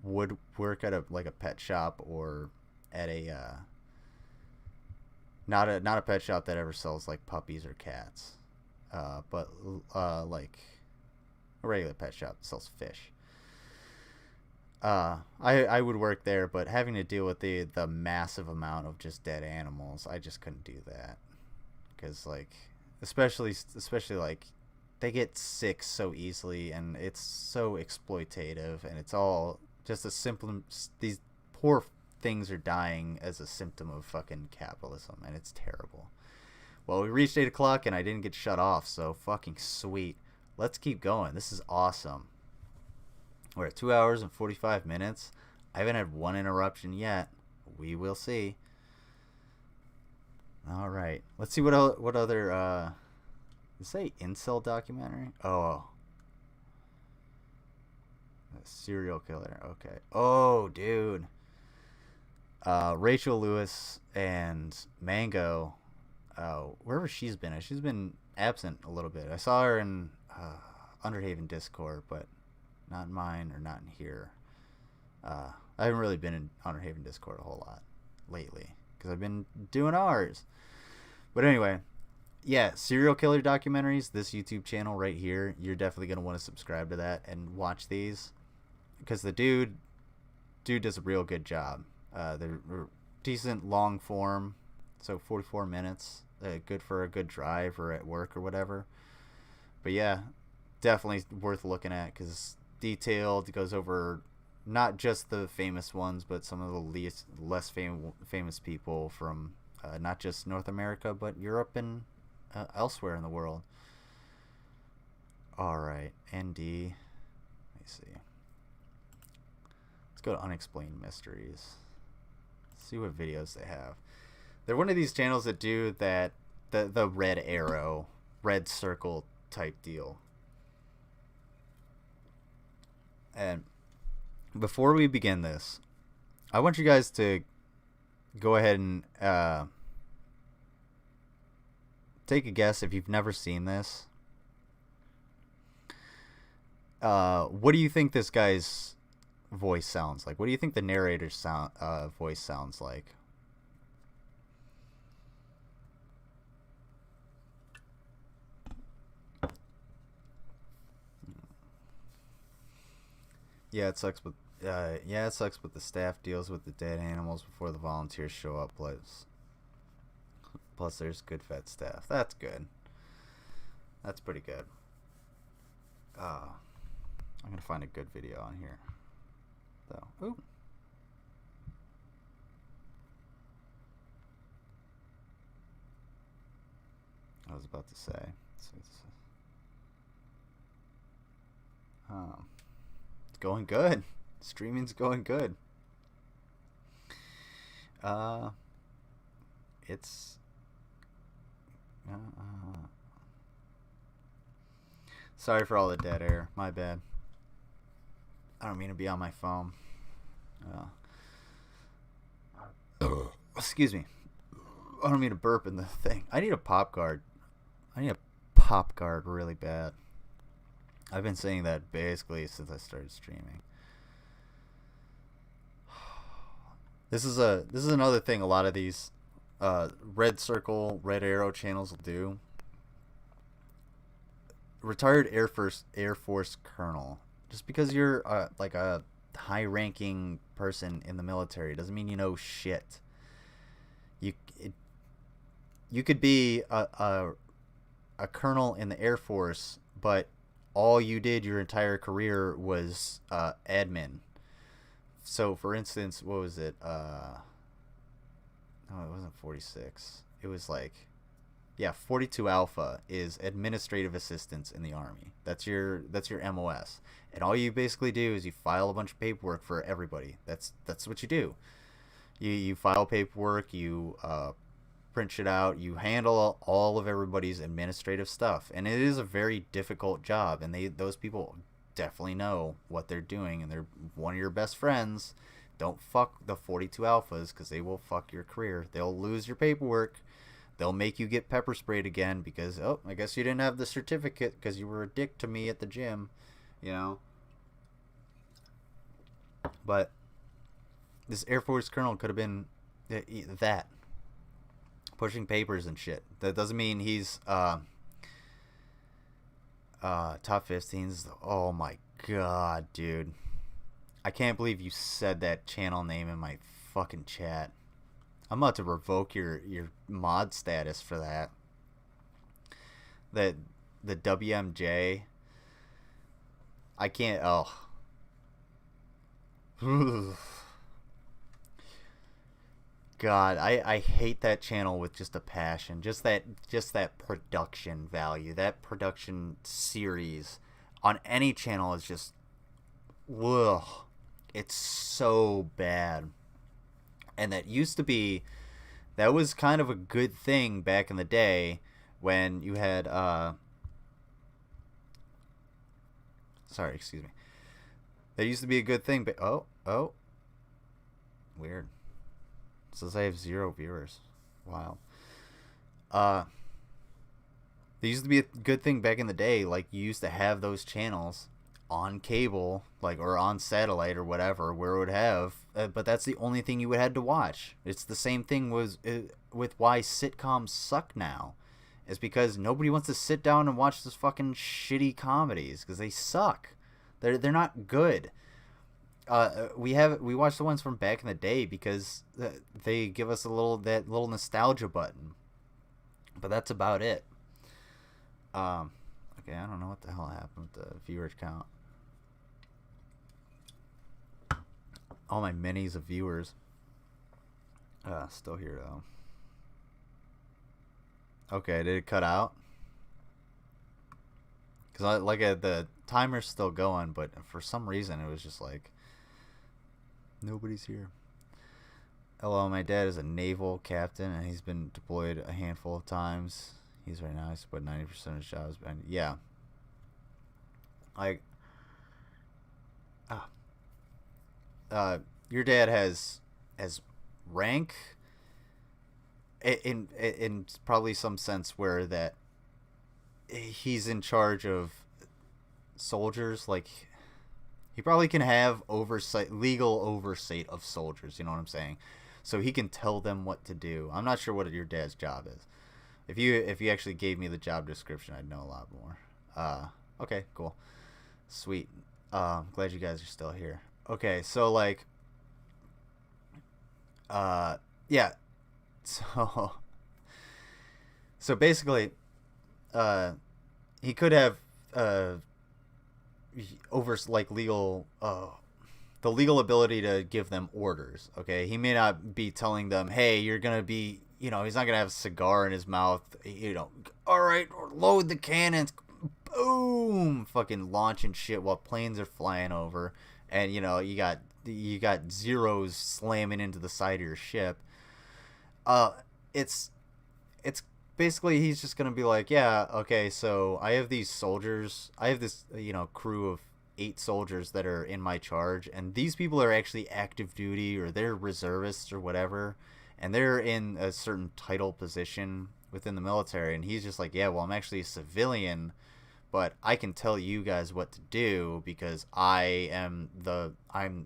work at a pet shop or at a not a pet shop that ever sells like puppies or cats, but like a regular pet shop that sells fish. I would work there, but having to deal with the massive amount of just dead animals, I just couldn't do that, because like especially like they get sick so easily, and it's so exploitative, and it's all just a simple. These poor things are dying as a symptom of fucking capitalism, and it's terrible. Well, we reached 8 o'clock, and I didn't get shut off, so fucking sweet. Let's keep going. This is awesome. We're at 2 hours and 45 minutes. I haven't had one interruption yet. We will see. All right. Let's see what other did it say incel documentary? Oh. A serial killer. Okay. Oh, dude. Rachel Lewis and Mango. Wherever she's been absent a little bit. I saw her in Underhaven Discord, but not in mine or not in here. I haven't really been in Underhaven Discord a whole lot lately because I've been doing ours. But anyway, yeah, serial killer documentaries, this YouTube channel right here, you're definitely going to want to subscribe to that and watch these, because the dude does a real good job. They're decent long form, so 44 minutes, good for a good drive or at work or whatever. But yeah, definitely worth looking at, because detailed, goes over not just the famous ones, but some of the less famous people from not just North America, but Europe and elsewhere in the world. Alright, ND. Let me see. Let's go to Unexplained Mysteries. See what videos they have. They're one of these channels that do that, the red arrow, red circle type deal. And before we begin this, I want you guys to go ahead and take a guess if you've never seen this. What do you think this guy's voice sounds like? What do you think the narrator's voice sounds like? Yeah, it sucks, but it sucks, but the staff deals with the dead animals before the volunteers show up. Plus, there's good vet staff. That's good. That's pretty good. I'm gonna find a good video on here. So, ooh. I was about to say. Let's see what this is. It's going good. Streaming's going good. It's sorry for all the dead air. My bad. I don't mean to be on my phone. Excuse me. I don't mean to burp in the thing. I need a pop guard. I need a pop guard really bad. I've been saying that basically since I started streaming. This is another thing a lot of these red circle, red arrow channels will do. Retired Air Force colonel. Just because you're like a high-ranking person in the military doesn't mean you know shit. You could be a colonel in the Air Force, but all you did your entire career was admin. So, for instance, what was it? No, it wasn't 46. It was like, yeah, 42 Alpha is administrative assistance in the Army. That's your MOS. And all you basically do is you file a bunch of paperwork for everybody. That's what you do. You file paperwork, you print shit out, you handle all of everybody's administrative stuff. And it is a very difficult job, and those people definitely know what they're doing, and they're one of your best friends. Don't fuck the 42 Alphas, because they will fuck your career. They'll lose your paperwork. They'll make you get pepper sprayed again because, oh, I guess you didn't have the certificate because you were a dick to me at the gym, you know. But this Air Force colonel could have been that. Pushing papers and shit. That doesn't mean he's top 15s. Oh my god, dude. I can't believe you said that channel name in my fucking chat. I'm about to revoke your mod status for that. The WMJ. I can't. Oh. God, I hate that channel with just a passion. Just that production value, that production series on any channel is just, ugh. It's so bad. And that was kind of a good thing back in the day when you had, sorry, excuse me. That used to be a good thing, but, oh. Weird. It says I have 0 viewers. Wow. There used to be a good thing back in the day, like you used to have those channels on cable, like, or on satellite or whatever, where it would have, but that's the only thing you would have to watch. It's the same thing with why sitcoms suck now. It's because nobody wants to sit down and watch those fucking shitty comedies because they suck. They're not good. We watch the ones from back in the day because they give us that little nostalgia button, but that's about it. Okay, I don't know what the hell happened with the viewer count. All my minis of viewers. Still here though. Okay, did it cut out? Because the timer's still going, but for some reason it was just like, nobody's here. Hello, my dad is a naval captain and he's been deployed a handful of times. He's right now, he's about 90% of his jobs. And yeah. Your dad has rank in probably some sense where that he's in charge of soldiers. Like, he probably can have legal oversight of soldiers, you know what I'm saying? So he can tell them what to do. I'm not sure what your dad's job is. If you actually gave me the job description, I'd know a lot more. Okay, cool. Sweet. Glad you guys are still here. Okay, so like yeah. So basically he could have legal the legal ability to give them orders. Okay, he may not be telling them, hey, you're gonna be, he's not gonna have a cigar in his mouth, all right, load the cannons, boom, fucking launching shit while planes are flying over, and you got zeros slamming into the side of your ship. It's basically, he's just gonna be like, yeah, okay, so I have these soldiers, I have this crew of 8 soldiers that are in my charge, and these people are actually active duty, or they're reservists or whatever, and they're in a certain title position within the military, and he's just like, yeah, well, I'm actually a civilian, but I can tell you guys what to do because I'm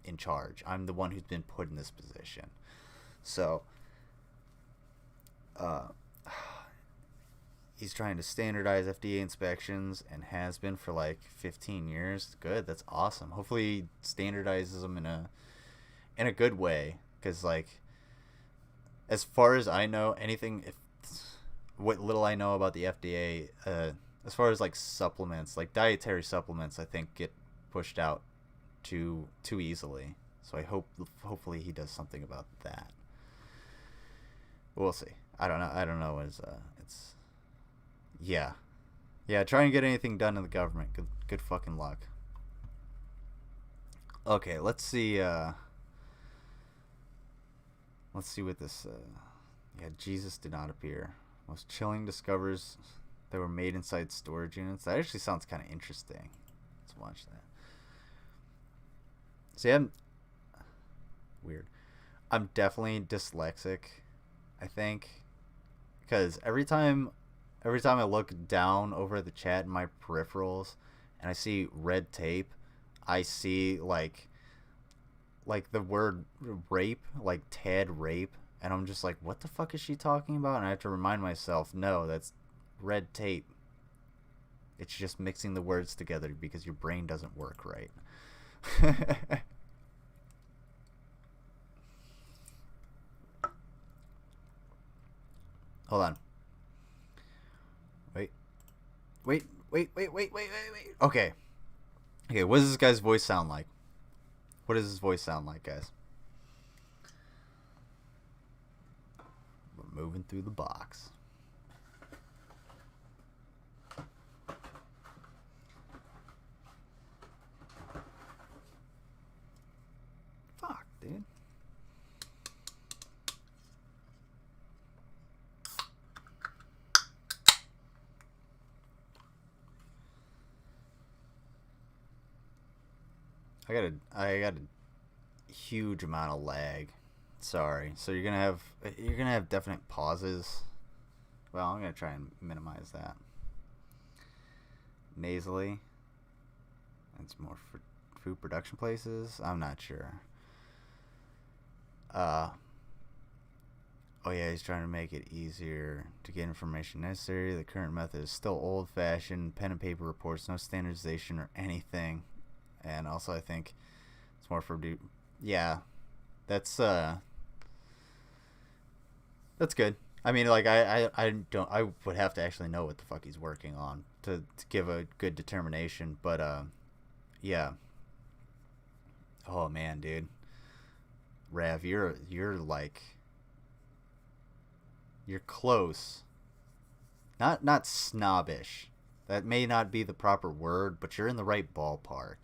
in charge. I'm the one who's been put in this position. So he's trying to standardize FDA inspections and has been for like 15 years. Good, that's awesome. Hopefully he standardizes them in a good way, because like, as far as I know, what little I know about the FDA, as far as like supplements, like dietary supplements, I think get pushed out too easily. So hopefully he does something about that. We'll see. I don't know. I don't know. It's yeah. Yeah, try and get anything done in the government. Good fucking luck. Okay, let's see what this yeah, Jesus did not appear. Most chilling discoveries that were made inside storage units. That actually sounds kind of interesting. Let's watch that. See, I'm definitely dyslexic, I think, because every time I look down over the chat in my peripherals and I see red tape, I see like the word rape, like Tad rape, and I'm just like, what the fuck is she talking about? And I have to remind myself, no, that's red tape. It's just mixing the words together because your brain doesn't work right. Hold on. Wait. Okay. Okay, what does this guy's voice sound like? What does his voice sound like, guys? We're moving through the box. Fuck, dude. I got a huge amount of lag. Sorry. So you're gonna have definite pauses. Well, I'm gonna try and minimize that. Nasally. It's more for food production places. I'm not sure. Oh yeah, he's trying to make it easier to get information necessary. The current method is still old-fashioned, pen and paper reports, no standardization or anything. And also, I think it's more for yeah, that's good. I mean, like I would have to actually know what the fuck he's working on to give a good determination. But yeah. Oh man, dude, Rav, you're close. Not snobbish. That may not be the proper word, but you're in the right ballpark.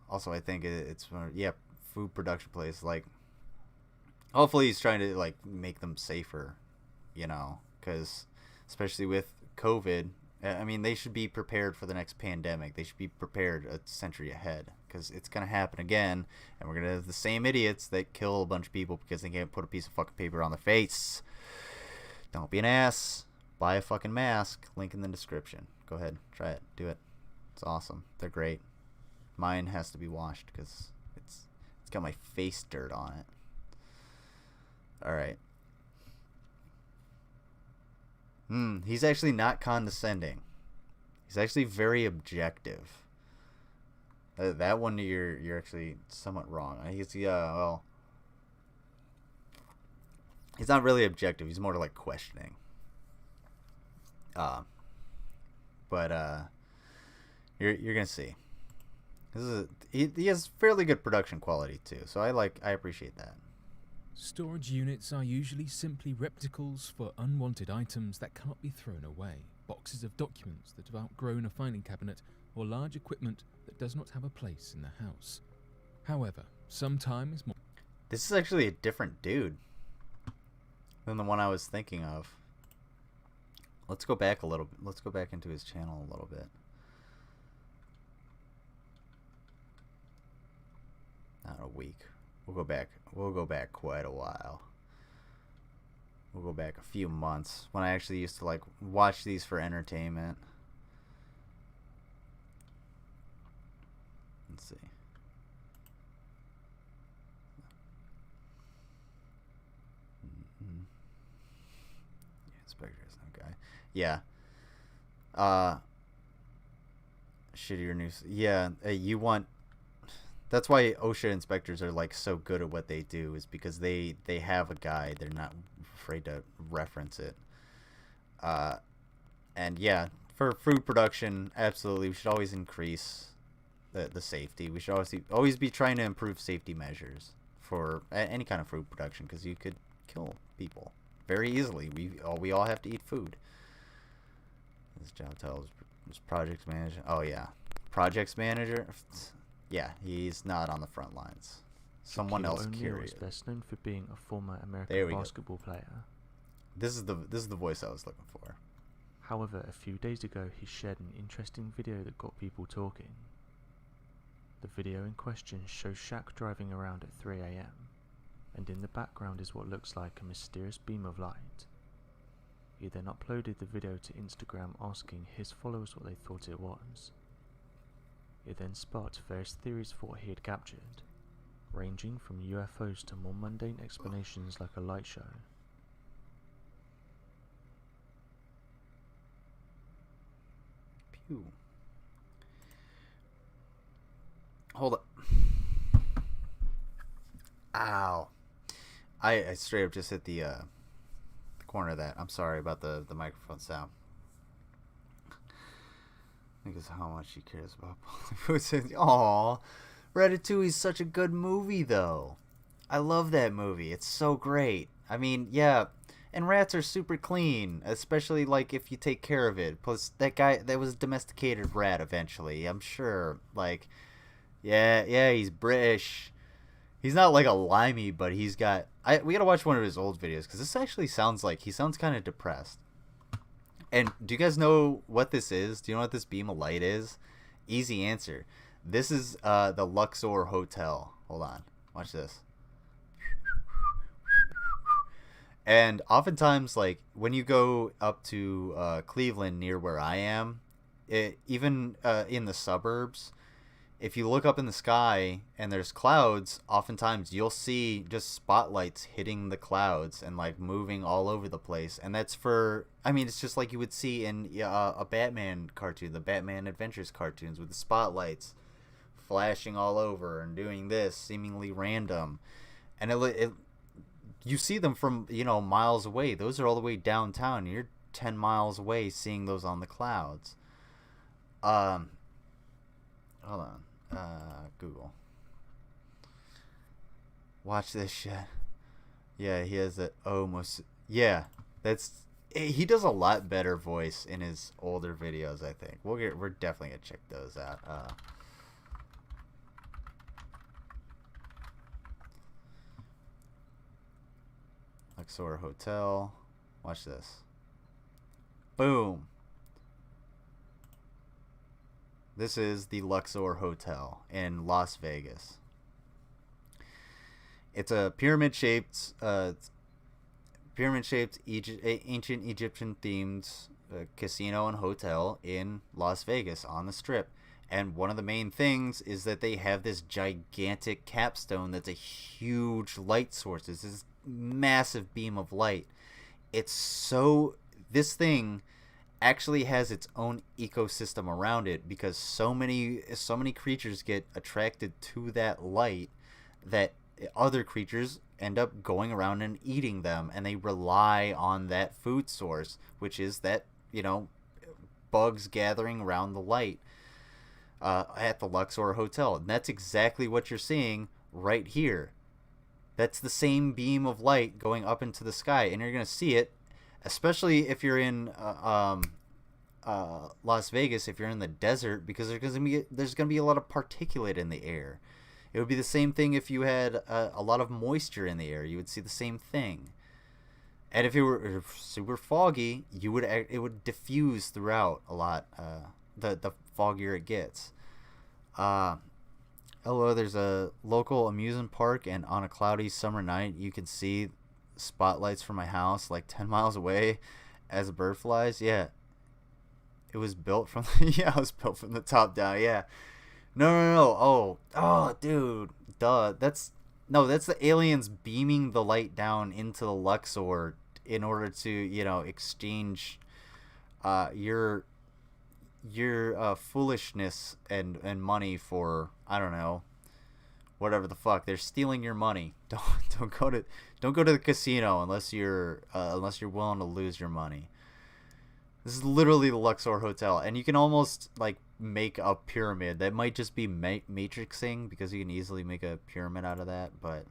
Also, I think it's food production place. Like, hopefully he's trying to like make them safer, you know, because especially with COVID, I mean, they should be prepared for the next pandemic. They should be prepared a century ahead because it's gonna happen again, and we're gonna have the same idiots that kill a bunch of people because they can't put a piece of fucking paper on their face. Don't be an ass. Buy a fucking mask. Link in the description. Go ahead, try it, do it. It's awesome. They're great. Mine has to be washed because it's got my face dirt on it. Alright. He's actually not condescending. He's actually very objective. That one you're actually somewhat wrong. He's he's not really objective. He's more like questioning. But you're gonna see. He has fairly good production quality too, so I appreciate that. Storage units are usually simply receptacles for unwanted items that cannot be thrown away. Boxes of documents that have outgrown a filing cabinet, or large equipment that does not have a place in the house. However, some time is more. This is actually a different dude than the one I was thinking of. Let's go back a little bit. Let's go back into his channel a little bit. Not a week. We'll go back quite a while. We'll go back a few months when I actually used to like watch these for entertainment. Let's see. Inspector is no guy. Yeah. Shittier news. Yeah, you want. That's why OSHA inspectors are like so good at what they do, is because they have a guide. They're not afraid to reference it. And yeah, for food production, absolutely, we should always increase the safety. We should always be trying to improve safety measures for any kind of food production, because you could kill people very easily. We all have to eat food. This job title is project manager. Oh yeah, projects manager. Yeah, he's not on the front lines. Someone Shaquille else O'Neal curious. is best known for being a former There American we go. basketball player. This is the voice I was looking for. However, a few days ago he shared an interesting video that got people talking. The video in question shows Shaq driving around at 3 AM, and in the background is what looks like a mysterious beam of light. He then uploaded the video to Instagram asking his followers what they thought it was. It then sparked various theories for what he had captured, ranging from UFOs to more mundane explanations like a light show. Pew. Hold up. Ow. I straight up just hit the corner of that. I'm sorry about the microphone sound. I think it's how much he cares about Bollywood. Aw. Ratatouille's such a good movie, though. I love that movie. It's so great. I mean, yeah. And rats are super clean, especially like if you take care of it. Plus, that was a domesticated rat eventually. I'm sure. Like, yeah, he's British. He's not like a limey, but he's got. We gotta watch one of his old videos because this actually sounds like he sounds kind of depressed. And do you guys know what this is? Do you know what this beam of light is? Easy answer. This is the Luxor Hotel. Hold on, watch this. And oftentimes, like, when you go up to Cleveland near where I am, even in the suburbs, if you look up in the sky and there's clouds, oftentimes you'll see just spotlights hitting the clouds and, like, moving all over the place. And that's it's just like you would see in a Batman cartoon, the Batman Adventures cartoons, with the spotlights flashing all over and doing this, seemingly random. And you see them from, miles away. Those are all the way downtown. You're 10 miles away seeing those on the clouds. Hold on. Google. Watch this shit. Yeah, he has that almost. Yeah, he does a lot better voice in his older videos, I think. We're definitely gonna check those out. Luxor Hotel. Watch this. Boom. This is the Luxor Hotel in Las Vegas. It's a pyramid-shaped, ancient Egyptian-themed casino and hotel in Las Vegas on the Strip. And one of the main things is that they have this gigantic capstone that's a huge light source. It's this massive beam of light. This thing actually has its own ecosystem around it because so many creatures get attracted to that light that other creatures end up going around and eating them, and they rely on that food source, which is that bugs gathering around the light at the Luxor Hotel. And that's exactly what you're seeing right here. That's the same beam of light going up into the sky, and you're gonna see it, especially if you're in Las Vegas, if you're in the desert, because there's gonna be a lot of particulate in the air. It would be the same thing if you had a lot of moisture in the air. You would see the same thing. And if it were super foggy, it would diffuse throughout a lot. The foggier it gets. Hello, there's a local amusement park, and on a cloudy summer night, you can see spotlights from my house like 10 miles away as a bird flies. Yeah. It was built from it was built from the top down. Yeah. No. Oh, dude. Duh. That's the aliens beaming the light down into the Luxor in order to, exchange your foolishness and money for, I don't know, whatever the fuck. They're stealing your money. Don't go to the casino unless you're willing to lose your money. This is literally the Luxor Hotel, and you can almost like make a pyramid. That might just be matrixing because you can easily make a pyramid out of that, but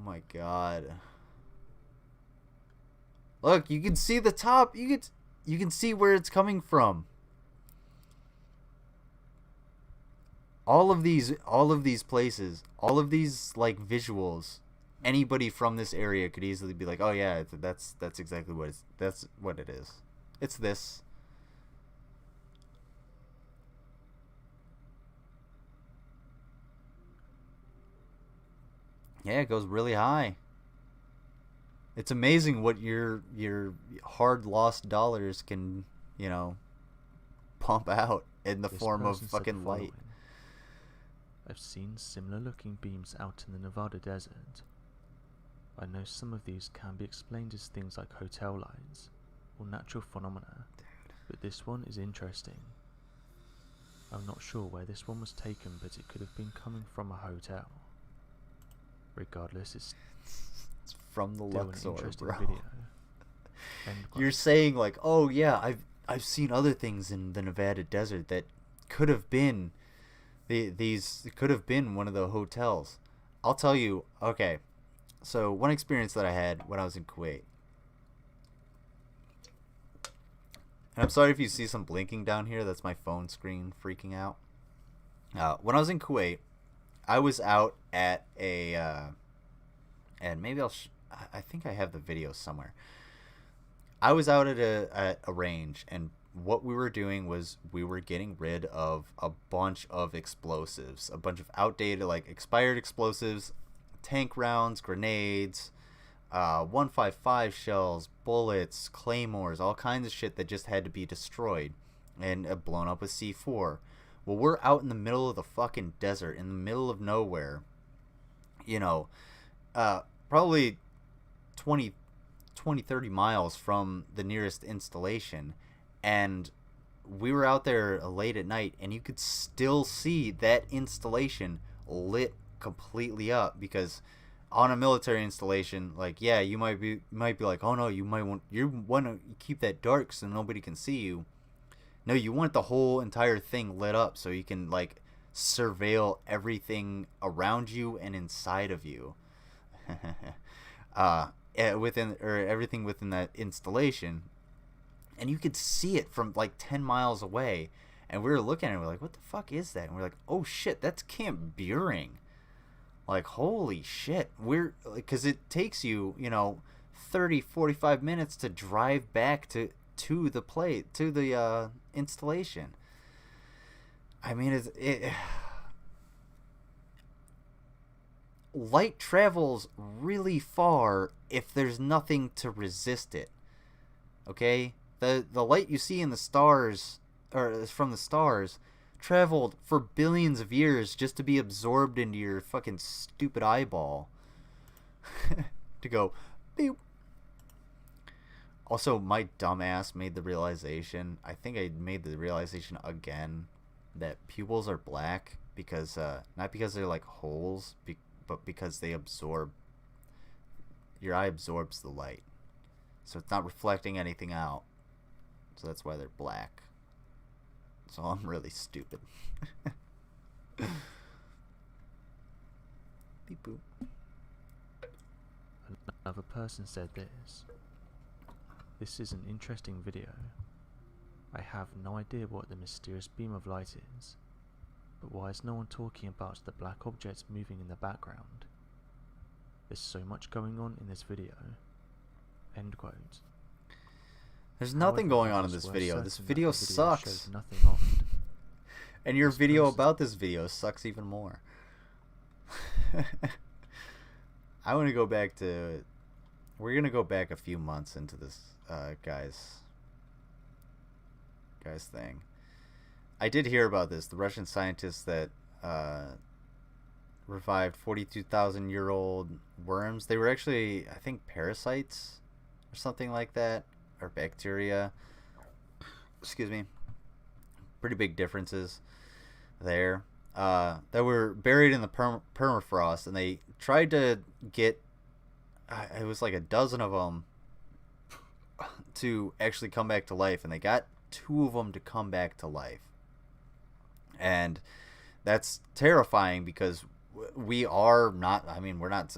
Oh my god. Look, you can see the top. You can see where it's coming from. All of these places, all of these like visuals, anybody from this area could easily be like, "Oh yeah, that's exactly that's what it is. It's this." Yeah, it goes really high. It's amazing what your hard lost dollars can, pump out in the This form of person said the fucking light. following. I've seen similar looking beams out in the Nevada desert. I know some of these can be explained as things like hotel lights or natural phenomena, but this one is interesting. I'm not sure where this one was taken, but it could have been coming from a hotel. Regardless, it's From the still an Luxor, interesting bro. video. End quote. You're saying like, "Oh yeah, I've seen other things in the Nevada desert that could have been these could have been one of the hotels." I'll tell you. Okay, so one experience that I had when I was in Kuwait, and I'm sorry if you see some blinking down here. That's my phone screen freaking out. When I was in Kuwait, I was out at a, and maybe I think I have the video somewhere. I was out at a range, and what we were doing was we were getting rid of a bunch of explosives, a bunch of outdated, like expired explosives, tank rounds, grenades, 155 shells, bullets, claymores, all kinds of shit that just had to be destroyed and blown up with C4. Well, we're out in the middle of the fucking desert, in the middle of nowhere, probably 20, 30 miles from the nearest installation, and we were out there late at night, and you could still see that installation lit completely up, because on a military installation, like, yeah, you might be like, "Oh no, you want to keep that dark so nobody can see you." No, you want the whole entire thing lit up so you can like surveil everything around you and inside of you. Everything within that installation, and you could see it from like 10 miles away. And we were looking at it, we're like, "What the fuck is that?" And we're like, "Oh shit, that's Camp Buring." Like, holy shit. Because it takes you 30-45 minutes to drive back to the installation. I mean, light travels really far if there's nothing to resist it. Okay? The light you see in the stars, or from the stars, traveled for billions of years just to be absorbed into your fucking stupid eyeball. To go beep. Also, my dumbass made the realization, I think I made the realization again, that pupils are black because, not because they're like holes, but because they absorb, your eye absorbs the light. So it's not reflecting anything out. So that's why they're black. So I'm really stupid. Beep boop. Another person said this. This is an interesting video. I have no idea what the mysterious beam of light is, but why is no one talking about the black objects moving in the background? There's so much going on in this video. End quote. There's nothing However, going on in I this was video. certain This that video the sucks. shows nothing odd. And your This video person- about this video sucks even more. I want to go back to... We're going to go back a few months into this guy's thing. I did hear about this. The Russian scientists that revived 42,000-year-old worms. They were actually, I think, parasites or something like that. Or bacteria. Excuse me. Pretty big differences there. That were buried in the permafrost, and they tried to get, it was like a dozen of them to actually come back to life, and they got 2 of them to come back to life. And that's terrifying because we are not, I mean, we're not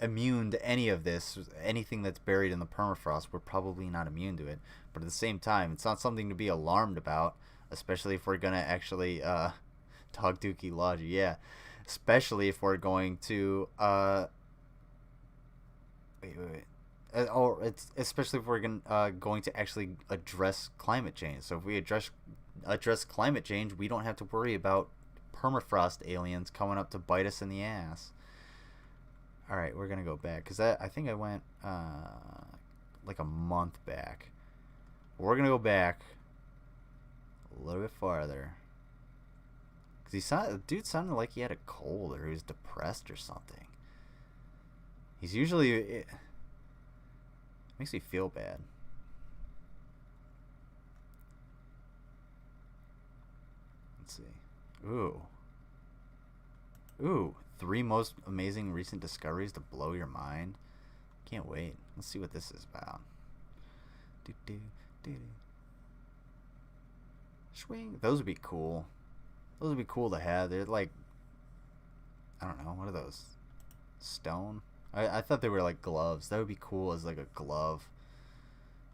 immune to any of this. Anything that's buried in the permafrost, we're probably not immune to it. But at the same time, it's not something to be alarmed about, especially if we're going to actually, Dog Dookie Logic, yeah. Especially if we're going to, especially if we're going to actually address climate change. So if we address climate change, we don't have to worry about permafrost aliens coming up to bite us in the ass. All right, we're gonna go back because I think I went like a month back. We're gonna go back a little bit farther because the dude sounded like he had a cold or he was depressed or something. He's usually it makes me feel bad. Let's see. Ooh, 3 most amazing recent discoveries to blow your mind. Can't wait. Let's see what this is about. Swing. Those would be cool. Those would be cool to have. They're like, I don't know, what are those? Stone? I thought they were like gloves. That would be cool as like a glove.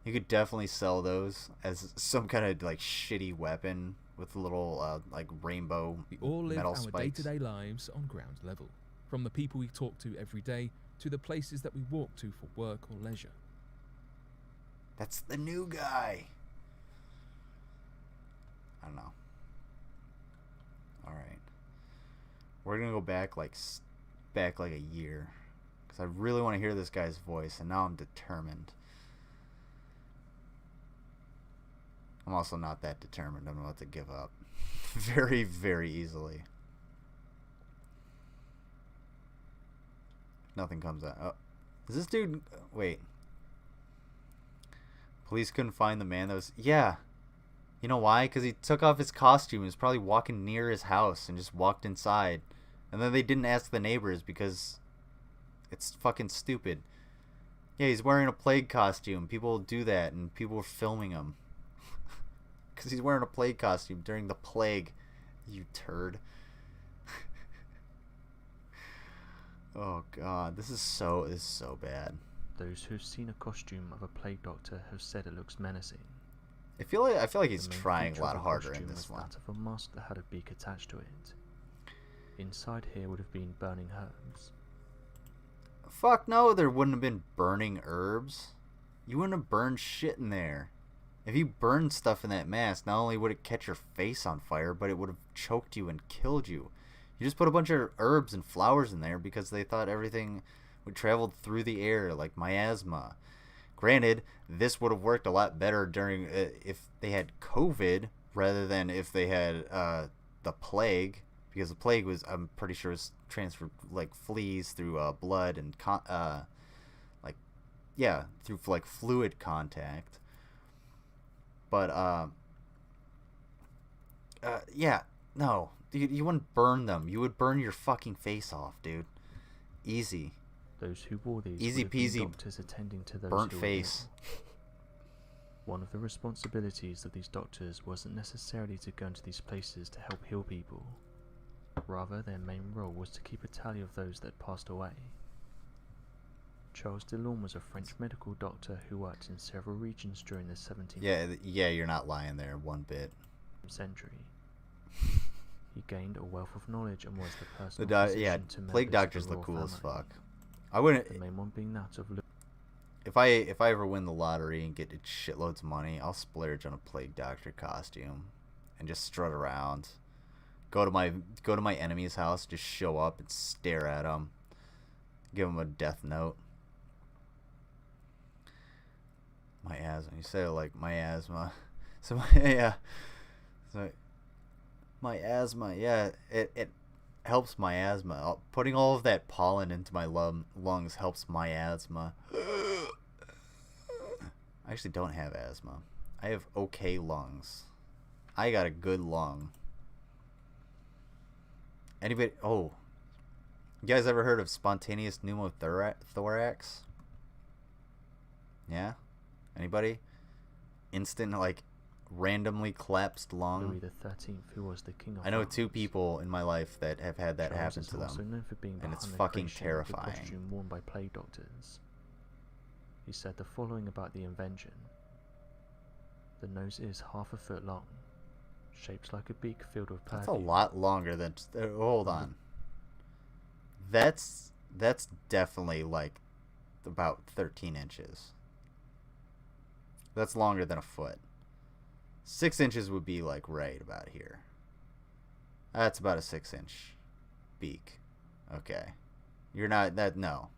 You could definitely sell those as some kind of like shitty weapon with little like rainbow We all live metal our spikes. day-to-day lives on ground level, from the people we talk to every day to the places that we walk to for work or leisure. That's the new guy. I don't know. All right, we're gonna go back like a year because I really want to hear this guy's voice, and now I'm determined. I'm also not that determined. I'm about to give up very, very easily. Nothing comes out. Oh, is this dude? Wait. Police couldn't find the man that was. Yeah. You know why? Because he took off his costume. He was probably walking near his house and just walked inside. And then they didn't ask the neighbors because it's fucking stupid. Yeah, he's wearing a plague costume. People do that, and people were filming him. Because he's wearing a plague costume during the plague, you turd. Oh god, this is so bad. Those who've seen a costume of a plague doctor have said it looks menacing. I feel like he's The main trying a feature lot of the harder in costume this was one. that of a mask that had a beak attached to it. Inside here would have been burning herbs. Fuck no, there wouldn't have been burning herbs. You wouldn't have burned shit in there. If you burned stuff in that mask, not only would it catch your face on fire, but it would have choked you and killed you. You just put a bunch of herbs and flowers in there because they thought everything would travel through the air like miasma. Granted, this would have worked a lot better during if they had COVID rather than if they had the plague, because the plague was, I'm pretty sure, was transferred like fleas through blood and through like fluid contact. But yeah, no, you wouldn't burn them. You would burn your fucking face off, dude. Easy. Those who wore these Easy would have been peasy, doctors attending to those burnt who were face. ill. One of the responsibilities of these doctors wasn't necessarily to go into these places to help heal people. Rather, their main role was to keep a tally of those that passed away. Charles Delorme was a French medical doctor who worked in several regions during the 17th Yeah, you're not lying there one bit. century. He gained a wealth of knowledge and was the personal physician to plague members of doctors the look royal cool as family. fuck. I wouldn't. The main one being that of If I ever win the lottery and get shitloads of money, I'll splurge on a plague doctor costume and just strut around. Go to my enemy's house, just show up and stare at them. Give them a death note. My asthma. You say it like my asthma. So my asthma. Yeah, it helps my asthma. Putting all of that pollen into my lungs helps my asthma. I actually don't have asthma. I have okay lungs. I got a good lung. Anybody? Oh, you guys ever heard of spontaneous pneumothorax? Yeah. Anybody? Instant, like, randomly collapsed lung. Louis XIII, who was the king of I know France. 2 people in my life that have had that Charles happen is to also them, known for being and it's behind the fucking creation of the terrifying. costume worn by plague doctors. He said the following about the invention. The nose is 1/2 foot long, shaped like a beak filled with perfume. That's a lot longer than... hold on. That's definitely like about 13 inches. That's longer than a foot. 6 inches would be like right about here. That's about a 6-inch beak. Okay. You're not that... no.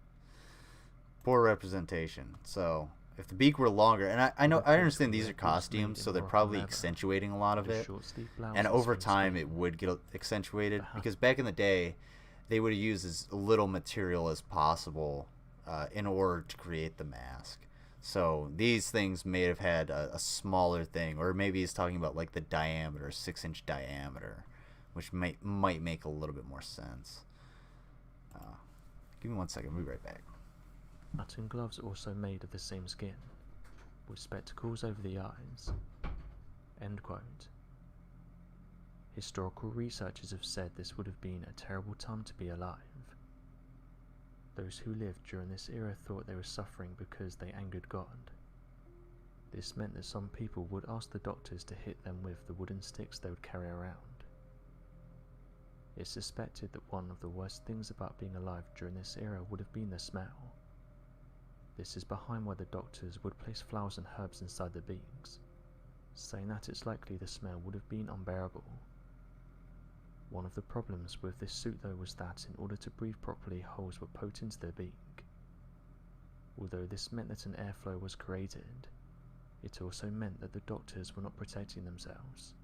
Poor representation. So if the beak were longer, and I understand these are costumes, so they're probably accentuating a lot of it, and over time it would get accentuated, because back in the day they would have used as little material as possible in order to create the mask. So these things may have had a smaller thing, or maybe he's talking about like the diameter, 6-inch diameter, which might make a little bit more sense. Give me 1 second, we'll be right back. Cotton gloves also made of the same skin, with spectacles over the eyes. End quote. Historical researchers have said this would have been a terrible time to be alive. Those who lived during this era thought they were suffering because they angered God. This meant that some people would ask the doctors to hit them with the wooden sticks they would carry around. It's suspected that one of the worst things about being alive during this era would have been the smell. This is behind why the doctors would place flowers and herbs inside the beaks, saying that it's likely the smell would have been unbearable. One of the problems with this suit though was that in order to breathe properly, holes were poked into the beak. Although this meant that an airflow was created, it also meant that the doctors were not protecting themselves.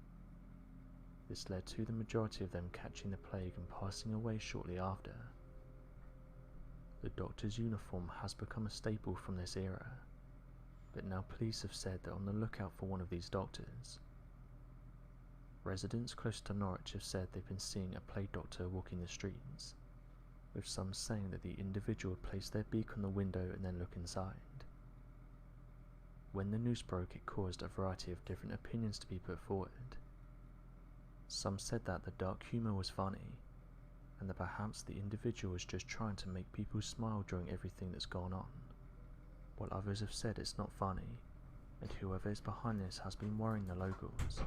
This led to the majority of them catching the plague and passing away shortly after. The doctor's uniform has become a staple from this era, but now police have said they're on the lookout for one of these doctors. Residents close to Norwich have said they've been seeing a plague doctor walking the streets, with some saying that the individual would place their beak on the window and then look inside. When the news broke, it caused a variety of different opinions to be put forward. Some said that the dark humour was funny, and that perhaps the individual was just trying to make people smile during everything that's gone on, while others have said it's not funny, and whoever is behind this has been worrying the locals.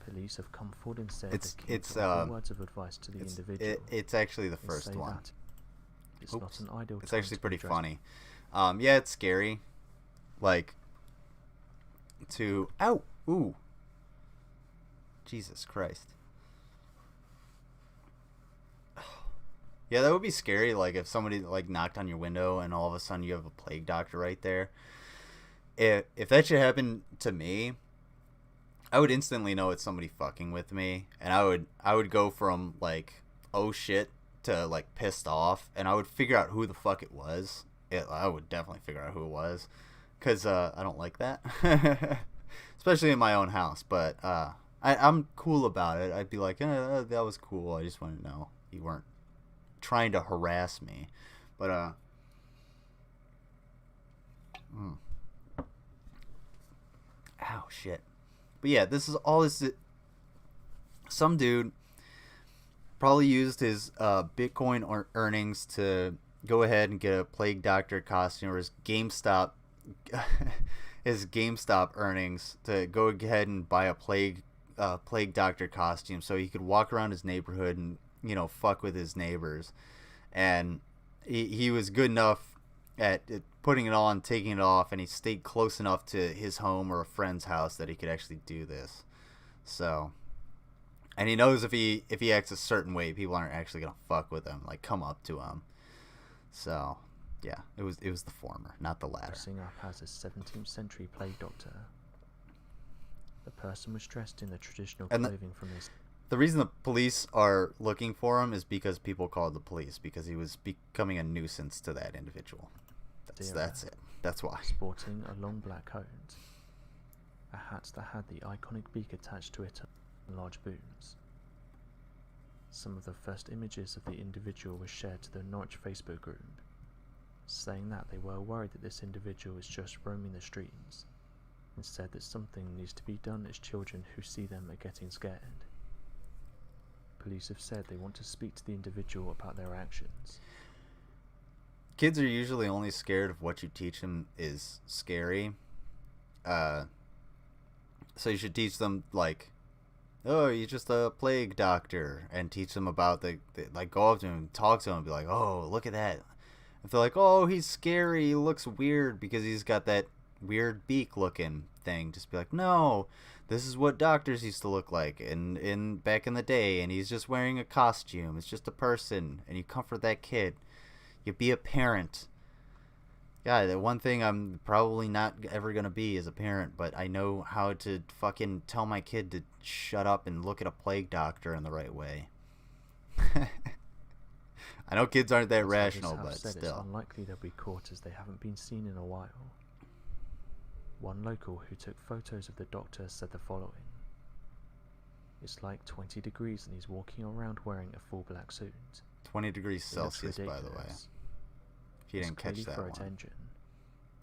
Police have come forward and said words of advice to the individual. It's actually the first one. It's not an ideal. It's actually pretty funny. Yeah, it's scary. Like, to... Ow! Ooh! Jesus Christ. Yeah, that would be scary, like, if somebody, like, knocked on your window and all of a sudden you have a plague doctor right there. If that should happen to me, I would instantly know it's somebody fucking with me, and I would go from, like, oh shit to, like, pissed off, and I would figure out who the fuck it was. I would definitely figure out who it was, because I don't like that. Especially in my own house, but I'm cool about it. I'd be like, that was cool, I just want to know you weren't trying to harass me. But ow, shit. But yeah, this is all this. Some dude probably used his Bitcoin earnings to go ahead and get a plague doctor costume, or his GameStop earnings to go ahead and buy a plague doctor costume, so he could walk around his neighborhood and, you know, fuck with his neighbors. And he was good enough at putting it on, taking it off, and he stayed close enough to his home or a friend's house that he could actually do this. So, and he knows if he acts a certain way, people aren't actually gonna fuck with him, like come up to him. So yeah, it was the former, not the latter. Dressing up as a 17th century plague doctor, the person was dressed in the traditional clothing from his... The reason the police are looking for him is because people called the police, because he was becoming a nuisance to that individual. That's it. That's why. Sporting a long black coat, a hat that had the iconic beak attached to it, and large boots. Some of the first images of the individual were shared to the Norwich Facebook group, saying that they were worried that this individual was just roaming the streets, and said that something needs to be done as children who see them are getting scared. Police have said they want to speak to the individual about their actions. Kids are usually only scared of what you teach them is scary. So you should teach them, like, oh, you're just a plague doctor, and teach them about like, go up to him and talk to him and be like, oh, look at that. If they're like, oh, he's scary, he looks weird because he's got that weird beak looking thing, just be like, no, this is what doctors used to look like in back in the day, and he's just wearing a costume. It's just a person, and you comfort that kid. You be a parent. Yeah, the one thing I'm probably not ever gonna be is a parent, but I know how to fucking tell my kid to shut up and look at a plague doctor in the right way. I know kids aren't that rational, but still. It's unlikely they'll be caught as they haven't been seen in a while. One local who took photos of the doctor said the following. It's like 20 degrees and he's walking around wearing a full black suit. 20 degrees Celsius, by the way. If you didn't catch that for one. attention,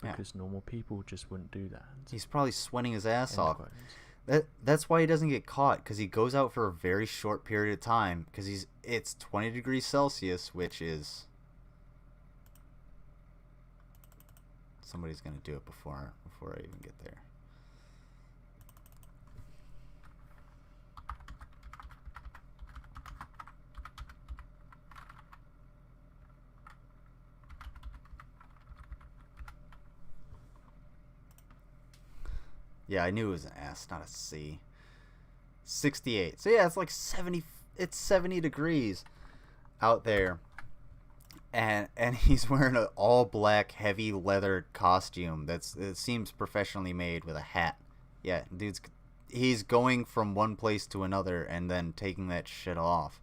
because normal people just wouldn't do that. He's probably sweating his ass End off. quote. That's why he doesn't get caught, because he goes out for a very short period of time, because it's 20 degrees Celsius, which is... Somebody's going to do it before I even get there. Yeah, I knew it was an S, not a C. 68. So yeah, it's like 70. It's 70 degrees out there, and he's wearing an all black heavy leather costume it seems professionally made with a hat. Yeah, he's going from one place to another and then taking that shit off.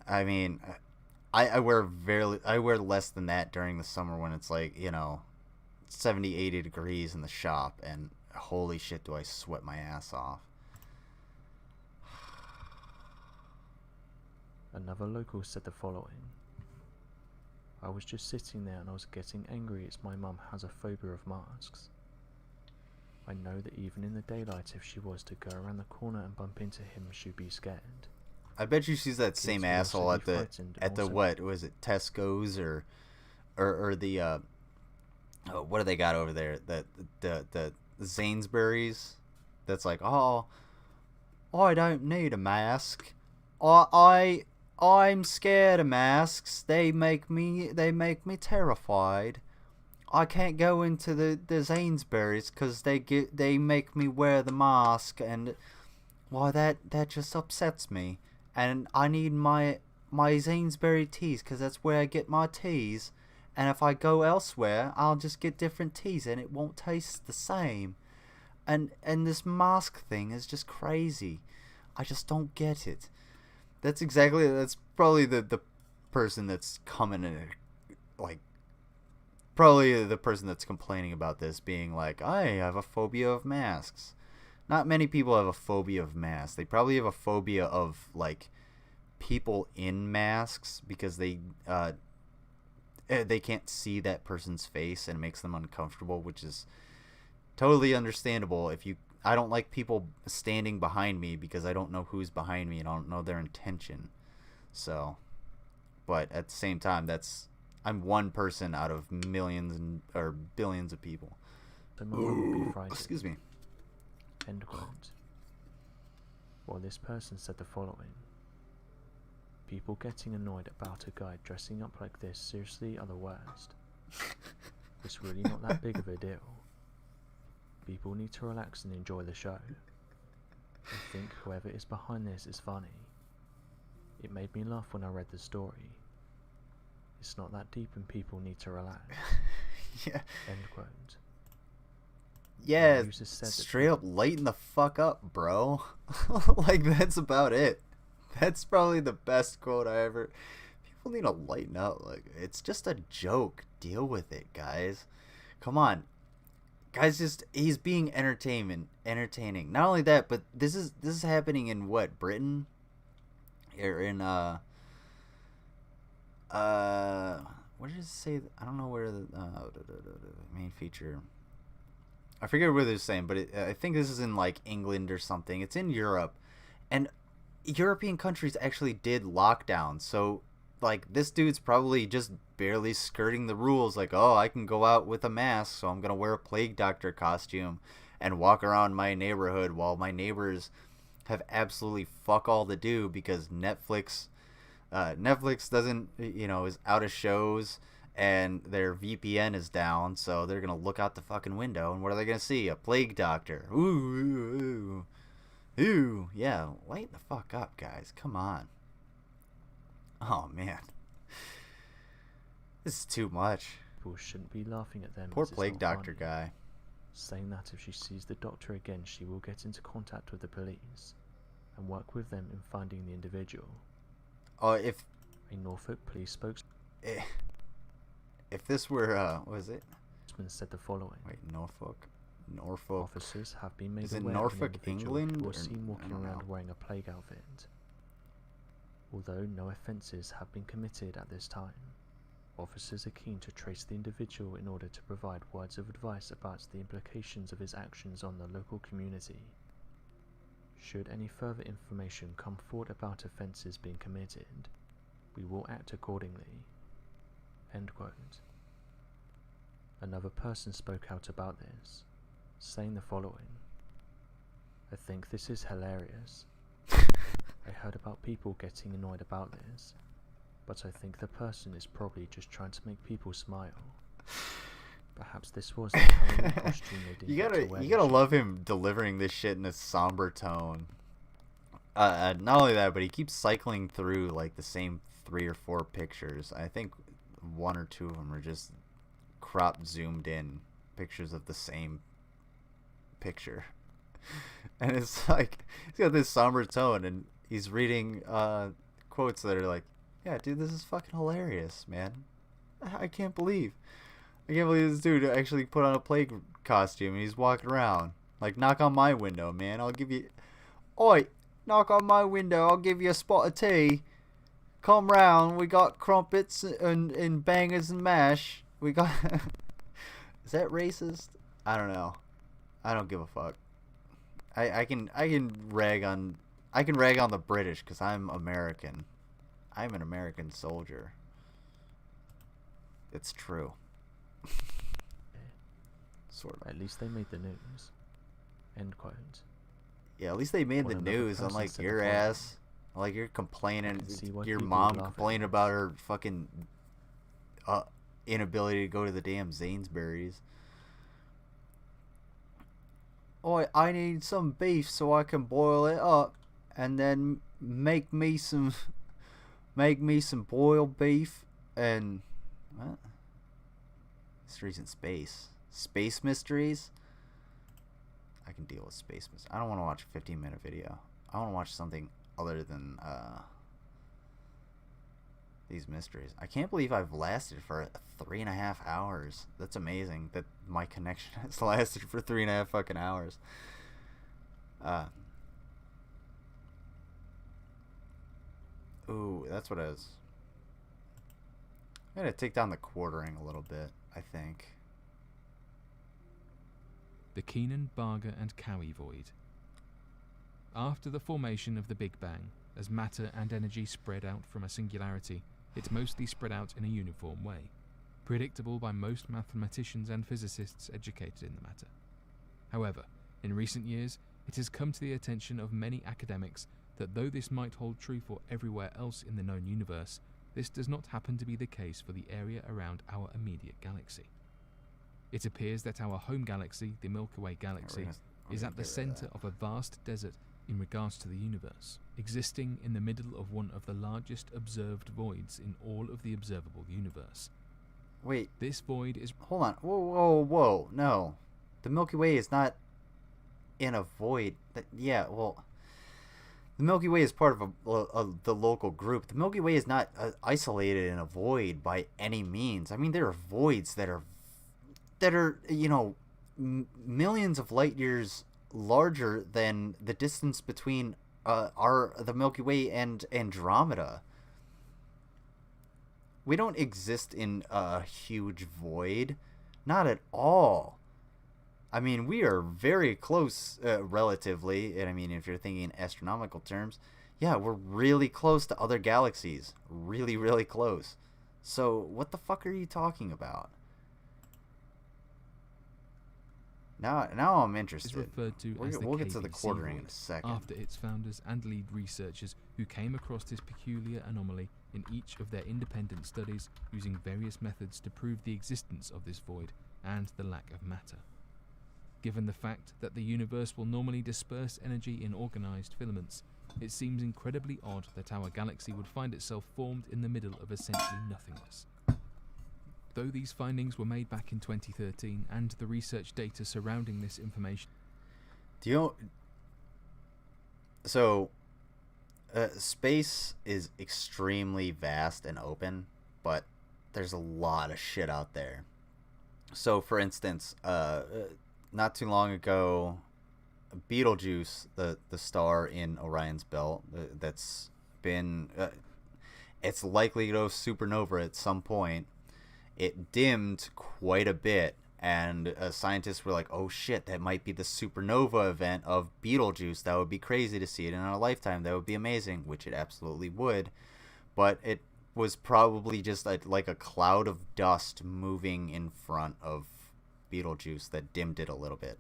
I mean, I wear less than that during the summer when it's like, 70, 80 degrees in the shop, and holy shit, do I sweat my ass off. Another local said the following. I was just sitting there and I was getting angry as my mum has a phobia of masks. I know that even in the daylight, if she was to go around the corner and bump into him, she'd be scared. I bet you she's that same asshole at the what was it, Tesco's or the what do they got over there? The Sainsbury's. That's like, oh, I don't need a mask. I'm scared of masks. They make me terrified. I can't go into the Sainsbury's because they make me wear the mask, and why that just upsets me. And I need my Sainsbury teas because that's where I get my teas. And if I go elsewhere, I'll just get different teas and it won't taste the same. And this mask thing is just crazy. I just don't get it. That's probably the person that's coming in, like, probably the person that's complaining about this being like, I have a phobia of masks. Not many people have a phobia of masks. They probably have a phobia of, like, people in masks because they can't see that person's face and it makes them uncomfortable, which is totally understandable. I don't like people standing behind me because I don't know who's behind me and I don't know their intention. So, but at the same time, I'm one person out of millions or billions of people. Excuse me. End quote. Well, this person said the following. People getting annoyed about a guy dressing up like this seriously are the worst. It's really not that big of a deal. People need to relax and enjoy the show. I think whoever is behind this is funny. It made me laugh when I read the story. It's not that deep and people need to relax. Yeah. End quote. Yeah, straight up lighten the fuck up, bro. Like, that's about it. That's probably the best quote I ever... People need to lighten up. Like, it's just a joke. Deal with it, guys. Come on. Guys, he's being entertaining. Not only that, but this is happening in what, Britain? Or in what did it say? I don't know where the main feature. I forget what they're saying, but I think this is in like England or something. It's in Europe, and European countries actually did lockdowns. So like this dude's probably just barely skirting the rules. Like, oh, I can go out with a mask, so I'm gonna wear a plague doctor costume and walk around my neighborhood while my neighbors have absolutely fuck all to do because Netflix doesn't, is out of shows. And their VPN is down, so they're gonna look out the fucking window, and what are they gonna see? A plague doctor. Ooh, yeah, lighten the fuck up, guys. Come on. Oh man, this is too much. People shouldn't be laughing at them. Poor as it's plague not doctor funny, guy. saying that if she sees the doctor again, she will get into contact with the police and work with them in finding the individual. Oh, if A Norfolk police spokesman this were what was it? said the following. Wait, Norfolk. Officers have been made Is it aware Norfolk, of an individual England, who or- was seen I walking don't around know. wearing a plague outfit. Although no offences have been committed at this time, officers are keen to trace the individual in order to provide words of advice about the implications of his actions on the local community. Should any further information come forward about offences being committed, we will act accordingly. End quote. Another person spoke out about this, saying the following. I think this is hilarious. I heard about people getting annoyed about this, but I think the person is probably just trying to make people smile. Perhaps this was the Halloween costume they didn't get to wear You this gotta year. love him delivering this shit in a somber tone. Not only that, but he keeps cycling through like the same 3 or 4 pictures. I think 1 or 2 of them are just crop zoomed in pictures of the same picture. And it's like he's got this somber tone, and he's reading quotes that are like, "Yeah, dude, this is fucking hilarious, man. I can't believe this dude actually put on a plague costume and he's walking around. Like, knock on my window, man. I'll give you... Oi, knock on my window. I'll give you a spot of tea. Come round. We got crumpets and bangers and mash. We got... Is that racist? I don't know. I don't give a fuck. I can rag on... I can rag on the British because I'm American. I'm an American soldier. It's true. Sort of. At least they made the news. End quote. Yeah, at least they made One the another news, person unlike said your the following. ass. Like you're complaining, can see why your people mom laugh at complaining this. about her fucking inability to go to the damn Sainsbury's. Oh, I need some beef so I can boil it up, and then make me some boiled beef and what? Mysteries in space mysteries. I can deal with space mysteries. I don't want to watch a 15-minute video. I want to watch something other than these mysteries. I can't believe I've lasted for 3.5 hours. That's amazing that my connection has lasted for 3.5 fucking hours. Ooh, that's what I was... I'm gonna take down the quartering a little bit, I think. The Keenan, Barger and Cowie void. After the formation of the Big Bang, as matter and energy spread out from a singularity, it mostly spread out in a uniform way, predictable by most mathematicians and physicists educated in the matter. However, in recent years, it has come to the attention of many academics that though this might hold true for everywhere else in the known universe, this does not happen to be the case for the area around our immediate galaxy. It appears that our home galaxy, the Milky Way galaxy, is at the center of a vast desert in regards to the universe, existing in the middle of one of the largest observed voids in all of the observable universe. Wait, This void is... hold on. Whoa, no. The Milky Way is not in a void. Yeah, well... The Milky Way is part of the local group. The Milky Way is not isolated in a void by any means. I mean, there are voids that are millions of light years larger than the distance between the Milky Way and Andromeda. We don't exist in a huge void. Not at all. I mean, we are very close, relatively. And I mean, if you're thinking in astronomical terms, yeah, we're really close to other galaxies. Really, really close. So, what the fuck are you talking about? Now I'm interested. Is referred to as the we'll get to the KBC quartering in void, a second. after its founders and lead researchers who came across this peculiar anomaly in each of their independent studies, using various methods to prove the existence of this void and the lack of matter. Given the fact that the universe will normally disperse energy in organized filaments, it seems incredibly odd that our galaxy would find itself formed in the middle of essentially nothingness. Though these findings were made back in 2013 and the research data surrounding this information... Space is extremely vast and open, but there's a lot of shit out there. So, for instance, not too long ago, Betelgeuse, the star in Orion's belt, that's been... it's likely to go supernova at some point. It dimmed quite a bit, and scientists were like, oh shit, that might be the supernova event of Betelgeuse. That would be crazy to see it in our lifetime. That would be amazing, which it absolutely would. But it was probably just like a cloud of dust moving in front of Betelgeuse that dimmed it a little bit.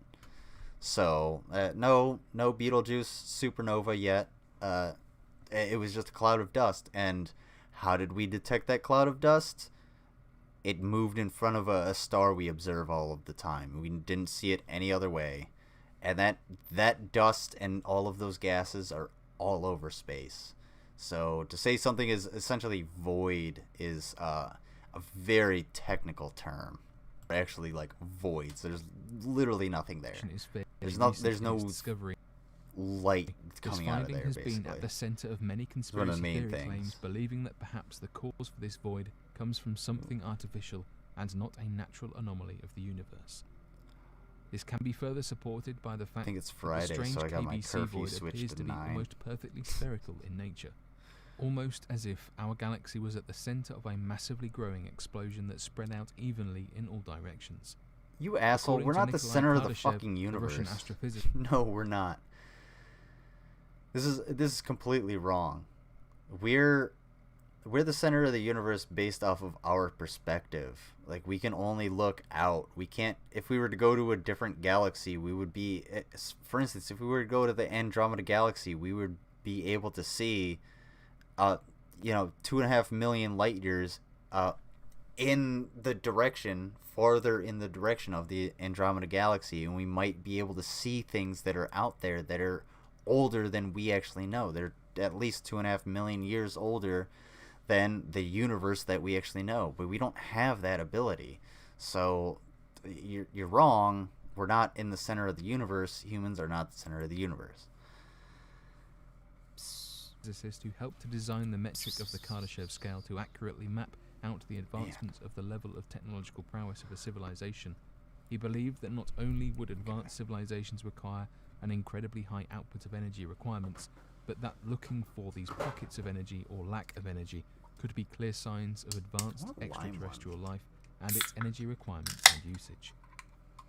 So, no Betelgeuse supernova yet. It was just a cloud of dust. And how did we detect that cloud of dust? It moved in front of a star we observe all of the time. We didn't see it any other way. And that dust and all of those gases are all over space. So to say something is essentially void is a very technical term. Actually, like voids. There's literally nothing there. There's no discovery. Light coming out of there, has basically. been at the center of many conspiracy theory things. claims, believing that perhaps the cause for this void comes from something artificial and not a natural anomaly of the universe. This can be further supported by the fact think it's that Friday, the strange so I got my KBC curfew void switched appears to to be 9. almost perfectly spherical in nature, almost as if our galaxy was at the center of a massively growing explosion that spread out evenly in all directions. You asshole, According we're to not the Nikolai center of the Kardashev, fucking the universe. Russian astrophysicist. No, we're not. This is completely wrong. We're the center of the universe based off of our perspective. Like, we can only look out. We can't... If we were to go to a different galaxy, we would be... For instance, if we were to go to the Andromeda Galaxy, we would be able to see, 2.5 million light years in the direction, farther in the direction of the Andromeda Galaxy, and we might be able to see things that are out there that are older than we actually know. They're at least 2.5 million years older than the universe that we actually know, but we don't have that ability. So you're wrong. We're not in the center of the universe. Humans are not the center of the universe. Physicist who helped to design the metric of the Kardashev scale to accurately map out the advancements of the level of technological prowess of a civilization. He believed that not only would advanced civilizations require an incredibly high output of energy requirements, but that looking for these pockets of energy or lack of energy could be clear signs of advanced extraterrestrial life and its energy requirements and usage.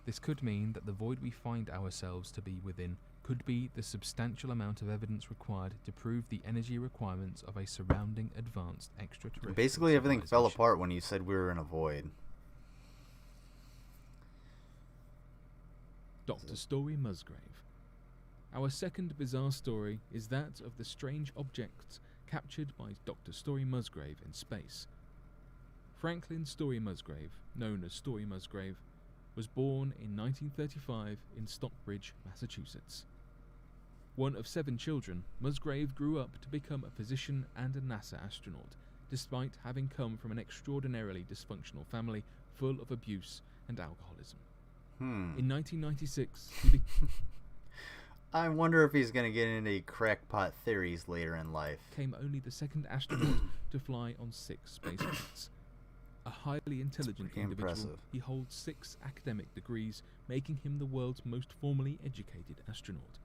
This could mean that the void we find ourselves to be within could be the substantial amount of evidence required to prove the energy requirements of a surrounding advanced extraterrestrial Basically, everything fell civilization. apart when you said we were in a void. Dr. Story Musgrave. Our second bizarre story is that of the strange objects captured by Dr. Story Musgrave in space. Franklin Story Musgrave, known as Story Musgrave, was born in 1935 in Stockbridge, Massachusetts. One of 7 children, Musgrave grew up to become a physician and a NASA astronaut, despite having come from an extraordinarily dysfunctional family full of abuse and alcoholism. In 1996, he I wonder if he's going to get into crackpot theories later in life. became only the second astronaut to fly on 6 space flights. A highly intelligent pretty individual, impressive. he holds 6 academic degrees, making him the world's most formally educated astronaut.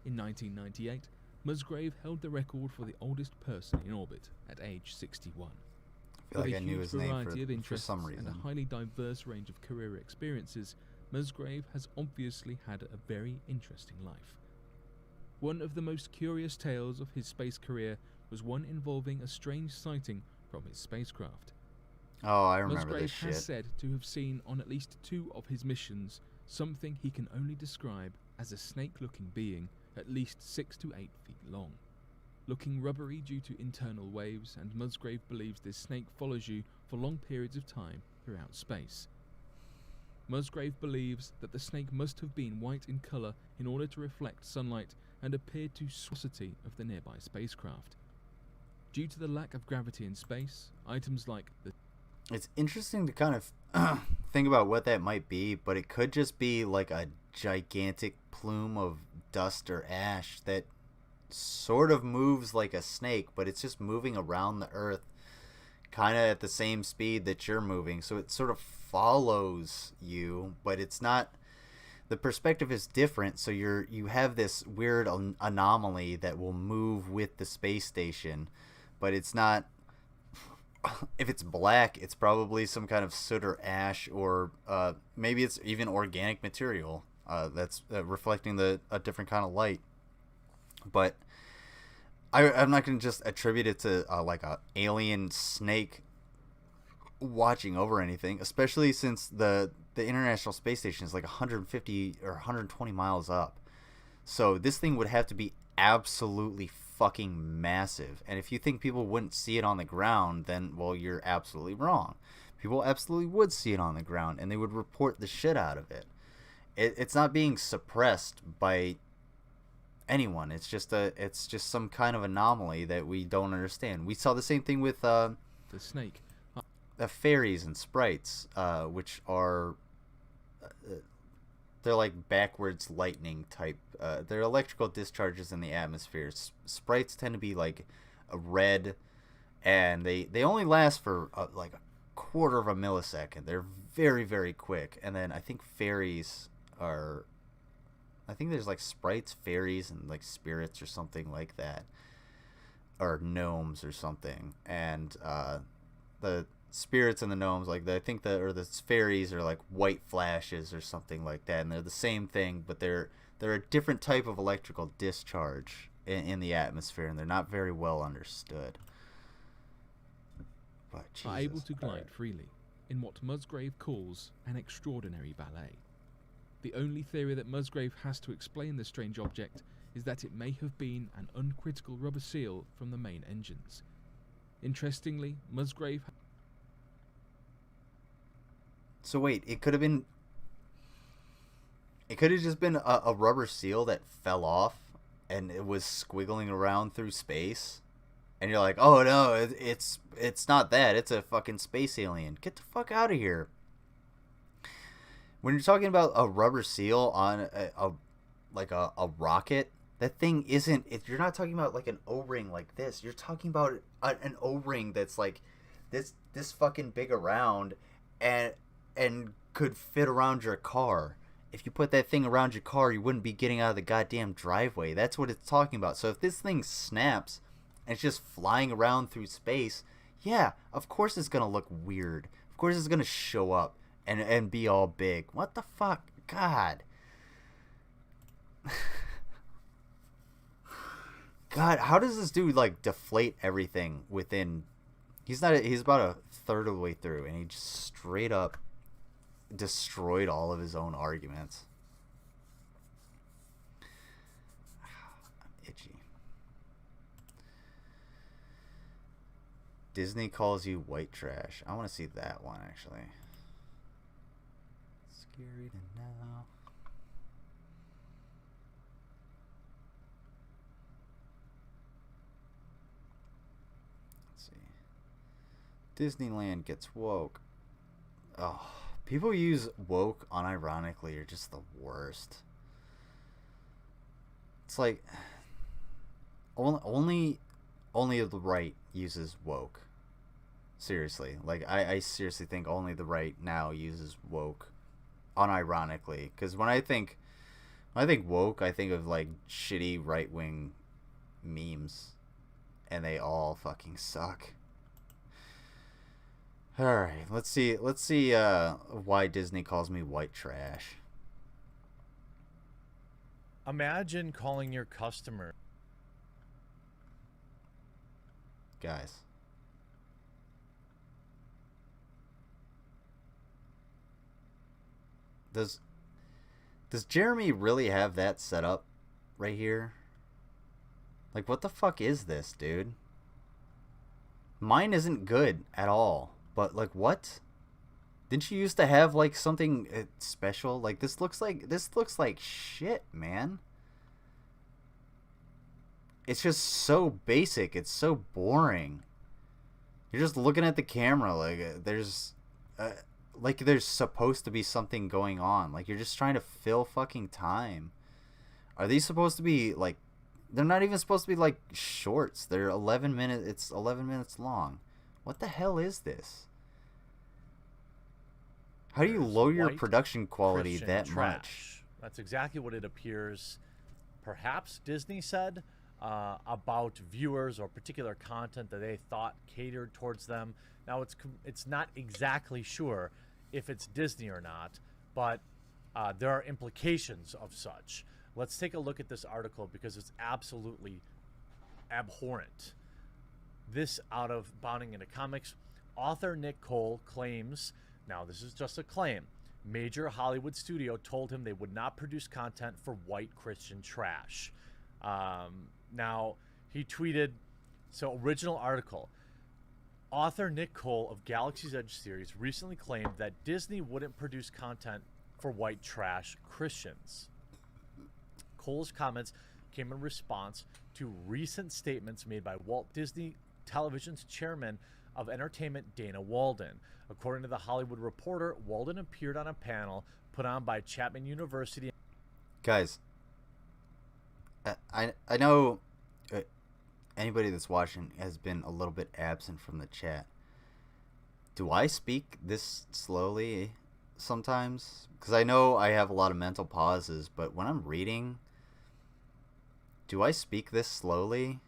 In 1998, Musgrave held the record for the oldest person in orbit at age 61. I feel like With I a knew huge his name variety of for interests some and reason. a highly diverse range of career experiences, Musgrave has obviously had a very interesting life. One of the most curious tales of his space career was one involving a strange sighting from his spacecraft. Oh, I remember Musgrave this shit. has said to have seen on at least 2 of his missions something he can only describe as a snake-looking being at least 6 to 8 feet long, looking rubbery due to internal waves, and Musgrave believes this snake follows you for long periods of time throughout space. Musgrave believes that the snake must have been white in colour in order to reflect sunlight and appeared to sparsity of the nearby spacecraft. Due to the lack of gravity in space, items like the... It's interesting to kind of think about what that might be, but it could just be like a gigantic plume of dust or ash that sort of moves like a snake, but it's just moving around the Earth kind of at the same speed that you're moving, so it sort of follows you, but it's not... The perspective is different, so you have this weird anomaly that will move with the space station, but it's not... If it's black, it's probably some kind of soot or ash, or maybe it's even organic material that's reflecting a different kind of light. But I'm not going to just attribute it to like a alien snake watching over anything, especially since the International Space Station is like 150 or 120 miles up. So this thing would have to be absolutely fucking massive. And if you think people wouldn't see it on the ground, then, well, you're absolutely wrong. People absolutely would see it on the ground, and they would report the shit out of it. It's not being suppressed by anyone. It's just some kind of anomaly that we don't understand. We saw the same thing with the snake. The fairies and sprites, which are they're like backwards lightning type. They're electrical discharges in the atmosphere. Sprites tend to be like a red, and they only last for like a quarter of a millisecond. They're very, very quick. And then I think fairies are... I think there's like sprites, fairies, and like spirits or something like that. Or gnomes or something. And the spirits and the gnomes, like I think the fairies are like white flashes or something like that, and they're the same thing, but they're a different type of electrical discharge in the atmosphere, and they're not very well understood. But are able to glide freely in what Musgrave calls an extraordinary ballet. The only theory that Musgrave has to explain this strange object is that it may have been an uncritical rubber seal from the main engines. Interestingly, Musgrave... So wait, it could have just been a rubber seal that fell off and it was squiggling around through space, and you're like, oh no, it's not that, it's a fucking space alien. Get the fuck out of here. When you're talking about a rubber seal on a rocket, that thing isn't... You're not talking about like an O-ring like this. You're talking about an O-ring that's like this fucking big around and could fit around your car. If you put that thing around your car, you wouldn't be getting out of the goddamn driveway. That's what it's talking about. So if this thing snaps and it's just flying around through space, yeah, of course it's gonna look weird. Of course it's gonna show up and be all big. What the fuck? God. God, how does this dude like deflate everything within... He's about a third of the way through, and he just straight up destroyed all of his own arguments. I'm itchy. Disney calls you white trash. I want to see that one, actually. Scary to know. Let's see. Disneyland gets woke. Oh, people use woke unironically are just the worst. It's like only the right uses woke. Seriously, like I seriously think only the right now uses woke unironically, because when I think woke, I think of like shitty right-wing memes, and they all fucking suck. All right, let's see why Disney calls me white trash. Imagine calling your customer. Guys. Does Jeremy really have that set up right here? Like, what the fuck is this, dude? Mine isn't good at all. But, like, what? Didn't you used to have, like, something special? Like, this looks like shit, man. It's just so basic. It's so boring. You're just looking at the camera like there's supposed to be something going on. Like, you're just trying to fill fucking time. Are these supposed to be, like... They're not even supposed to be, like, shorts. They're 11 minutes... It's 11 minutes long. What the hell is this? How do you lower your production quality Christian that trash. much? That's exactly what it appears. Perhaps Disney said about viewers or particular content that they thought catered towards them. Now, it's not exactly sure if it's Disney or not, but there are implications of such. Let's take a look at this article because it's absolutely abhorrent. This out of Bounding into Comics. Author Nick Cole claims, now this is just a claim, major Hollywood studio told him they would not produce content for white Christian trash. Now, he tweeted, so original article. Author Nick Cole of Galaxy's Edge series recently claimed that Disney wouldn't produce content for white trash Christians. Cole's comments came in response to recent statements made by Walt Disney Television's chairman of entertainment, Dana Walden. According to The Hollywood Reporter, Walden appeared on a panel put on by Chapman University. Guys, I know anybody that's watching has been a little bit absent from the chat. Do I speak this slowly sometimes? Because I know I have a lot of mental pauses, but when I'm reading, do I speak this slowly?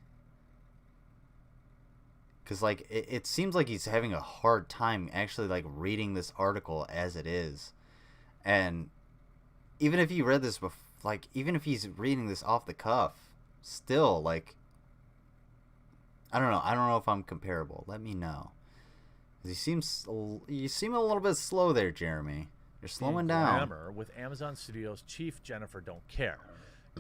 Because, like, it seems like he's having a hard time actually, like, reading this article as it is. And even if he read this before, like, even if he's reading this off the cuff, still, like, I don't know if I'm comparable. Let me know. You seem a little bit slow there, Jeremy. You're slowing down. Glamour with Amazon Studios chief Jennifer Don't Care.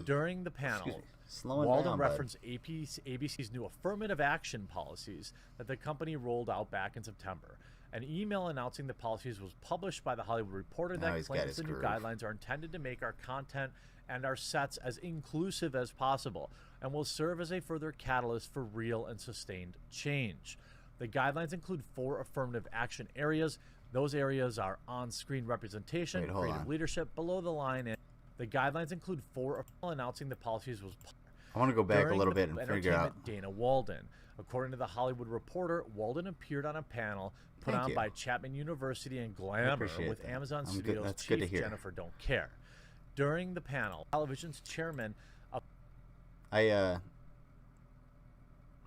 During the panel, slowing Walden down, referenced ABC's new affirmative action policies that the company rolled out back in September. An email announcing the policies was published by The Hollywood Reporter that claims the new guidelines are intended to make our content and our sets as inclusive as possible and will serve as a further catalyst for real and sustained change. The guidelines include 4 affirmative action areas. Those areas are on-screen representation, creative leadership, below the line, and the guidelines include 4 announcing the policies was. I want to go back a little bit and figure out. Dana Walden. According to The Hollywood Reporter, Walden appeared on a panel put on by Chapman University and Glamour with Amazon Studios chief Jennifer Don't Care. During the panel, television's chairman of I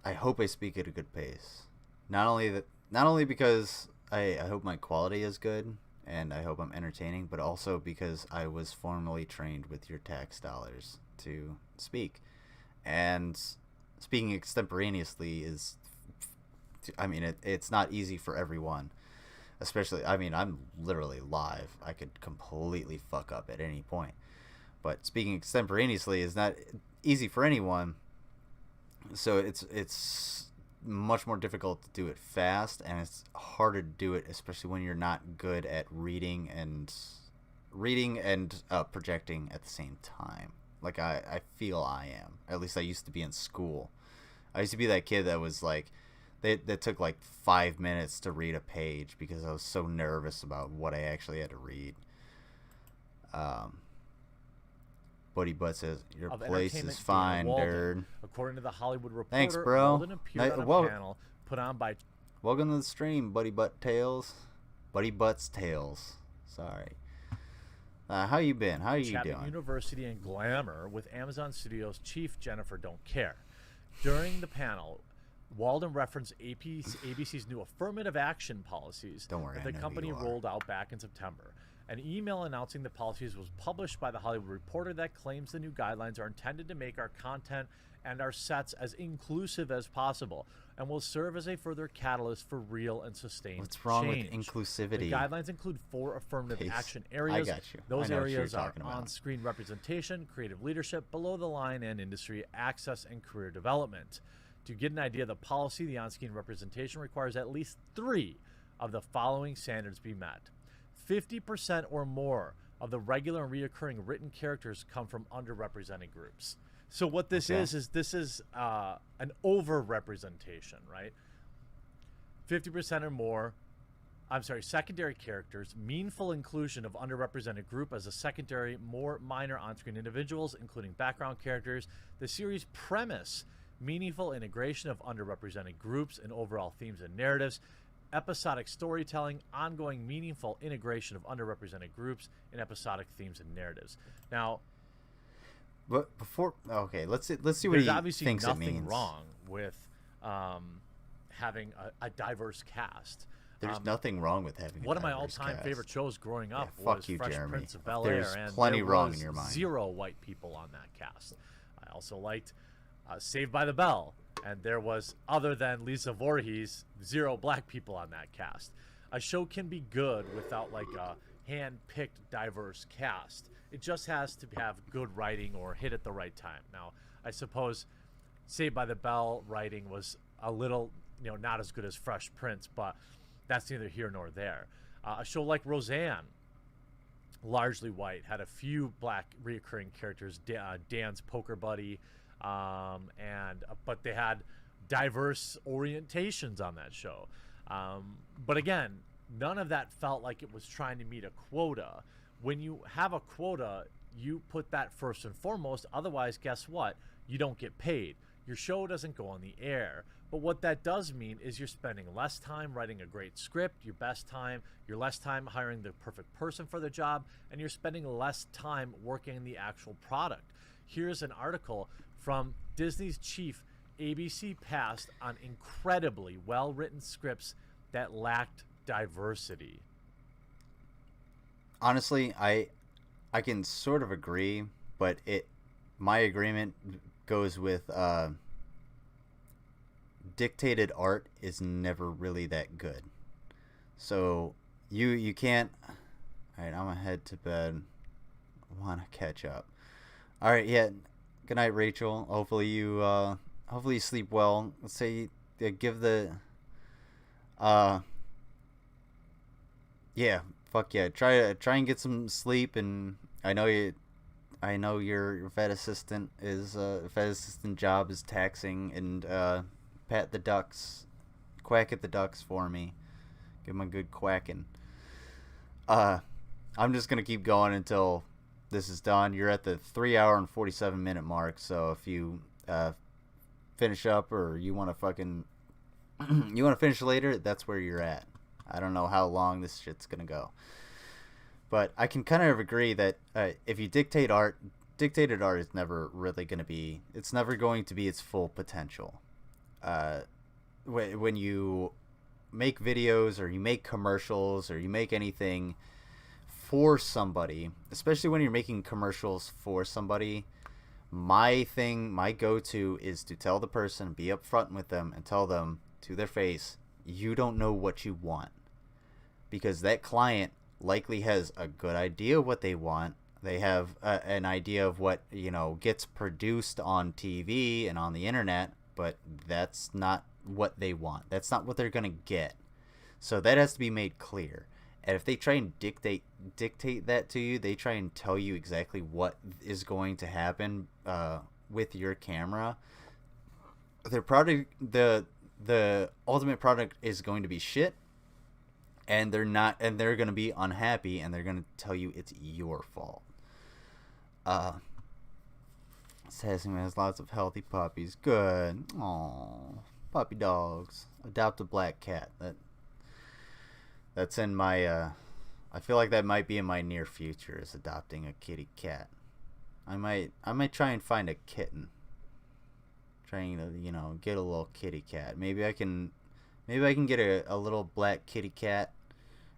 hope I speak at a good pace. Not only because I hope my quality is good and I hope I'm entertaining, but also because I was formally trained with your tax dollars to speak. And speaking extemporaneously is, I mean, it's not easy for everyone. Especially, I mean, I'm literally live. I could completely fuck up at any point. But speaking extemporaneously is not easy for anyone. So it's much more difficult to do it fast, and it's harder to do it, especially when you're not good at reading and projecting at the same time. Like I feel I am. At least I used to be in school. I used to be that kid that was like, that took like 5 minutes to read a page because I was so nervous about what I actually had to read. Buddy Butt says, your place is fine, dude. According to The Hollywood Reporter, thanks, bro. Walden appeared on a panel put on by. Welcome to the stream, Buddy Butt Tales. Buddy Butt's Tales. Sorry. How you been? How are you Chapman doing? University and Glamour with Amazon Studios chief Jennifer Don't Care. During the panel, Walden referenced ABC's new affirmative action policies Don't worry, that I the know who company you are. rolled out back in September. An email announcing the policies was published by The Hollywood Reporter that claims the new guidelines are intended to make our content and our sets as inclusive as possible and will serve as a further catalyst for real and sustained What's wrong change. with inclusivity? The guidelines include 4 affirmative Pace. action areas. I got you. Those I know what you're areas are talking about. on-screen representation, creative leadership, below-the-line and industry access, and career development. To get an idea of the policy, the on-screen representation requires at least 3 of the following standards be met. 50% or more of the regular and reoccurring written characters come from underrepresented groups. So what this is an over-representation, right? 50% or more, secondary characters, meaningful inclusion of underrepresented group as a secondary, more minor on-screen individuals, including background characters. The series premise, meaningful integration of underrepresented groups in overall themes and narratives, episodic storytelling, ongoing meaningful integration of underrepresented groups in episodic themes and narratives. Now, But before, okay, let's see what there's he obviously thinks it nothing means. wrong with having a diverse cast. There's nothing wrong with having One a of my diverse all-time cast. favorite shows growing up fuck was you, Fresh Jeremy. Prince of Bel-Air, There's and plenty there wrong was in your mind. 0 white people on that cast. I also liked Saved by the Bell, and there was, other than Lisa Voorhees, 0 black people on that cast. A show can be good without like a hand-picked diverse cast. It just has to have good writing or hit at the right time. Now, I suppose Saved by the Bell writing was a little, not as good as Fresh Prince, but that's neither here nor there. A show like Roseanne, largely white, had a few black reoccurring characters, Dan's poker buddy, but they had diverse orientations on that show. But again, none of that felt like it was trying to meet a quota. When you have a quota, you put that first and foremost. Otherwise, guess what? You don't get paid. Your show doesn't go on the air. But what that does mean is you're spending less time writing a great script, you're less time hiring the perfect person for the job, and you're spending less time working on the actual product. Here's an article from Disney's chief. ABC passed on incredibly well-written scripts that lacked diversity. Honestly, I can sort of agree, but my agreement goes with dictated art is never really that good. So you can't. All right, I'm gonna head to bed. I want to catch up. All right, yeah. Good night, Rachel. Hopefully you sleep well. Let's say give the yeah, fuck yeah. Try and get some sleep. And I know your vet assistant job is taxing, and pat the ducks, quack at the ducks for me. Give them a good quacking. I'm just gonna keep going until this is done. You're at the 3 hour and 47 minute mark, so if you finish up, or you want to finish later, that's where you're at. I don't know how long this shit's gonna go, but I can kind of agree that if you dictated art is never really going to be. It's never going to be its full potential. When you make videos, or you make commercials, or you make anything for somebody, especially when you're making commercials for somebody, my go-to is to tell the person, be upfront with them, and tell them to their face, you don't know what you want, because that client likely has a good idea what they want. They have an idea of what gets produced on TV and on the internet, but that's not what they want. That's not what they're gonna get. So that has to be made clear. And if they try and dictate that to you, they try and tell you exactly what is going to happen with your camera, their product, the ultimate product is going to be shit, and they're going to be unhappy, and they're going to tell you it's your fault. Sassing has lots of healthy puppies. Good. Aww. Puppy dogs. Adopt a black cat. That's in my I feel like that might be in my near future, is adopting a kitty cat. I might try and find a kitten. trying to, get a little kitty cat. Maybe I can get a little black kitty cat,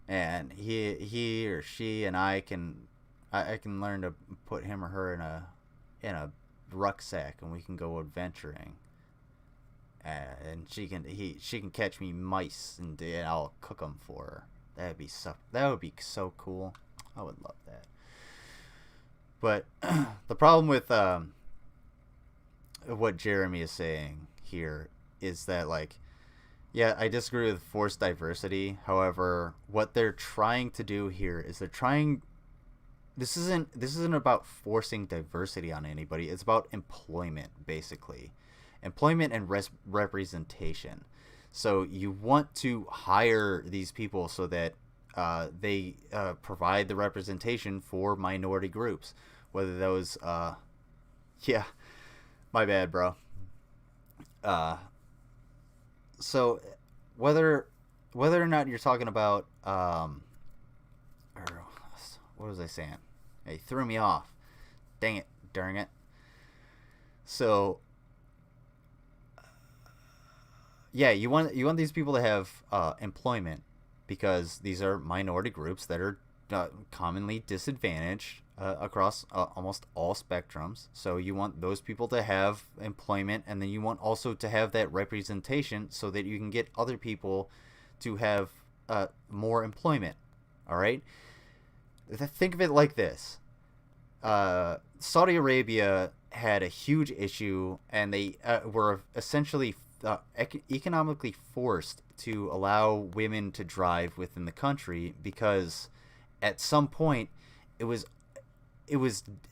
and he or she and I can learn to put him or her in a rucksack, and we can go adventuring. And she can catch me mice, and I'll cook them for her. That would be so cool. I would love that. But the problem with what Jeremy is saying here is that, like, yeah, I disagree with forced diversity. However, what they're trying to do here is this isn't about forcing diversity on anybody. It's about employment, basically. Employment and representation. So you want to hire these people so that they provide the representation for minority groups, whether those yeah, my bad, bro. So whether or not you're talking about or what was I saying? He threw me off. Dang it. So yeah, you want these people to have employment, because these are minority groups that are commonly disadvantaged across almost all spectrums. So you want those people to have employment, and then you want also to have that representation so that you can get other people to have more employment. All right? Think of it like this. Saudi Arabia had a huge issue, and they were essentially economically forced to allow women to drive within the country, because at some point it was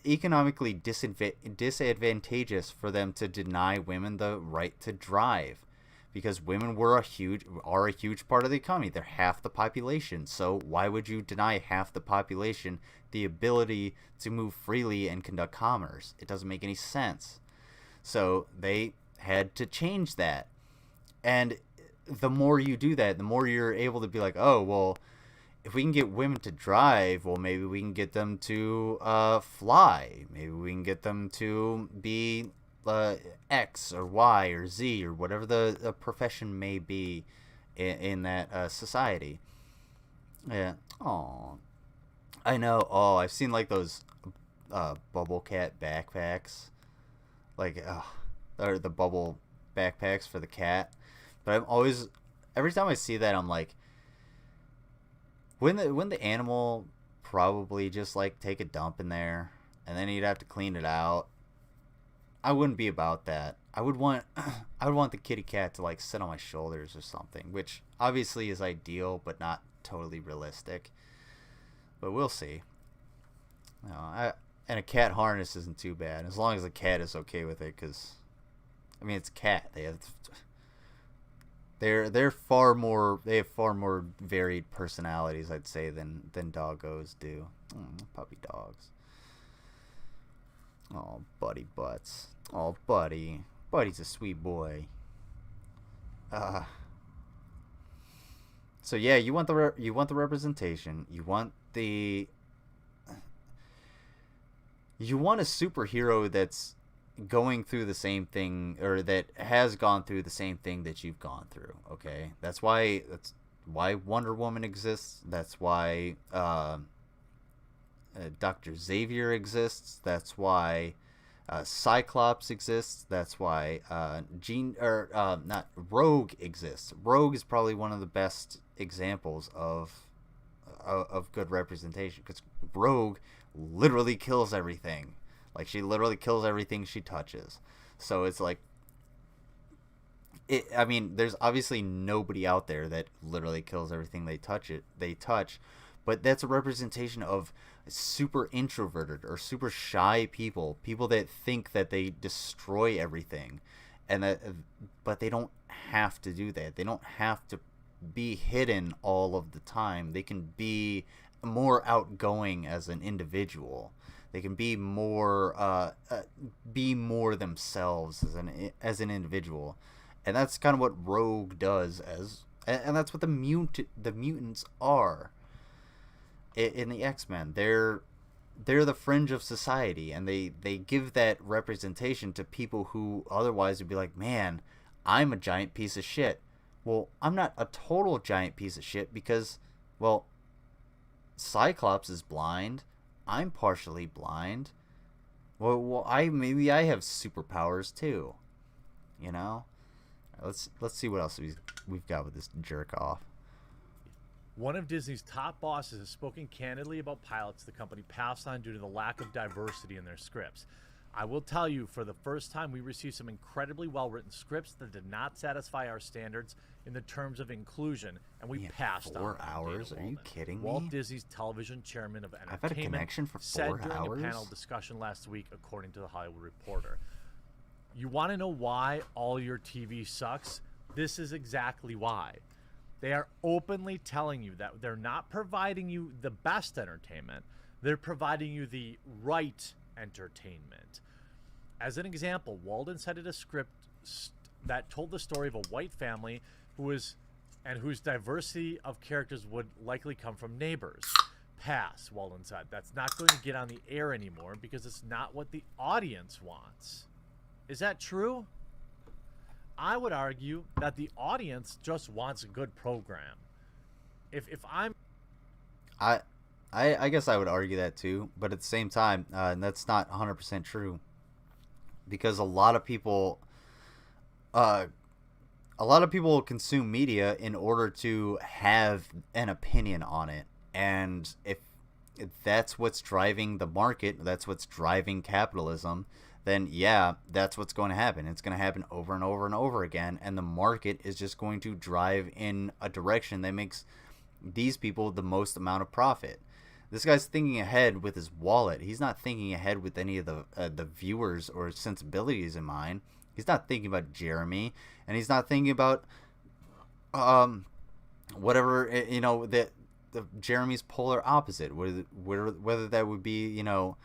economically disadvantageous for them to deny women the right to drive, because women are a huge part of the economy. They're half the population. So why would you deny half the population the ability to move freely and conduct commerce? It doesn't make any sense. So they had to change that. And the more you do that, the more you're able to be like, oh, well, if we can get women to drive, well, maybe we can get them to fly. Maybe we can get them to be X or Y or Z or whatever the profession may be in that society. Yeah. Oh, I know. Oh, I've seen like those bubble cat backpacks, like or the bubble backpacks for the cat. But every time I see that, I'm like, wouldn't the animal probably just like take a dump in there, and then you'd have to clean it out? I wouldn't be about that. I would want the kitty cat to like sit on my shoulders or something, which obviously is ideal but not totally realistic. But we'll see. And a cat harness isn't too bad, as long as the cat is okay with it, because I mean, it's a cat. They have far more varied personalities, I'd say, than doggos do. Puppy dogs. Oh, buddy butts. Oh, buddy. Buddy's a sweet boy. So yeah, you want the representation. You want a superhero that's going through the same thing, or that has gone through the same thing that you've gone through. Okay, that's why Wonder Woman exists. That's why Dr. Xavier exists. That's why Cyclops exists. That's why Rogue exists. Rogue is probably one of the best examples of good representation, because Rogue literally kills everything. Like, she literally kills everything she touches. So it's like, I mean, there's obviously nobody out there that literally kills everything they touch, but that's a representation of super introverted or super shy people that think that they destroy everything, but they don't have to do that. They don't have to be hidden all of the time. They can be more outgoing as an individual. They can be more themselves as an individual, and that's kind of what Rogue does, and that's what the mutants are in the X-Men. They're they're the fringe of society, and they give that representation to people who otherwise would be like, man, I'm a giant piece of shit. Well, I'm not a total giant piece of shit because, well, Cyclops is blind. I'm partially blind. Well, maybe I have superpowers too. You know? Let's see what else we've got with this jerk off. One of Disney's top bosses has spoken candidly about pilots the company passed on due to the lack of diversity in their scripts. I will tell you, for the first time, we received some incredibly well-written scripts that did not satisfy our standards in the terms of inclusion, and we passed on 4 hours? Are you kidding me? Walt Disney's television chairman of entertainment I've had a connection for 4 said during hours? a panel discussion last week, according to the Hollywood Reporter. You want to know why all your TV sucks? This is exactly why. They are openly telling you that they're not providing you the best entertainment. They're providing you the right entertainment. As an example, Walden cited a script that told the story of a white family whose diversity of characters would likely come from neighbors. Pass, Walden said. That's not going to get on the air anymore because it's not what the audience wants. Is that true? I would argue that the audience just wants a good program. I guess I would argue that too, but at the same time, that's not 100% true, because a lot of people consume media in order to have an opinion on it, and if that's what's driving the market, that's what's driving capitalism, then yeah, that's what's going to happen. It's going to happen over and over and over again, and the market is just going to drive in a direction that makes these people the most amount of profit. This guy's thinking ahead with his wallet. He's not thinking ahead with any of the viewers or sensibilities in mind. He's not thinking about Jeremy, and he's not thinking about whatever, you know, the Jeremy's polar opposite, whether that would be, you know,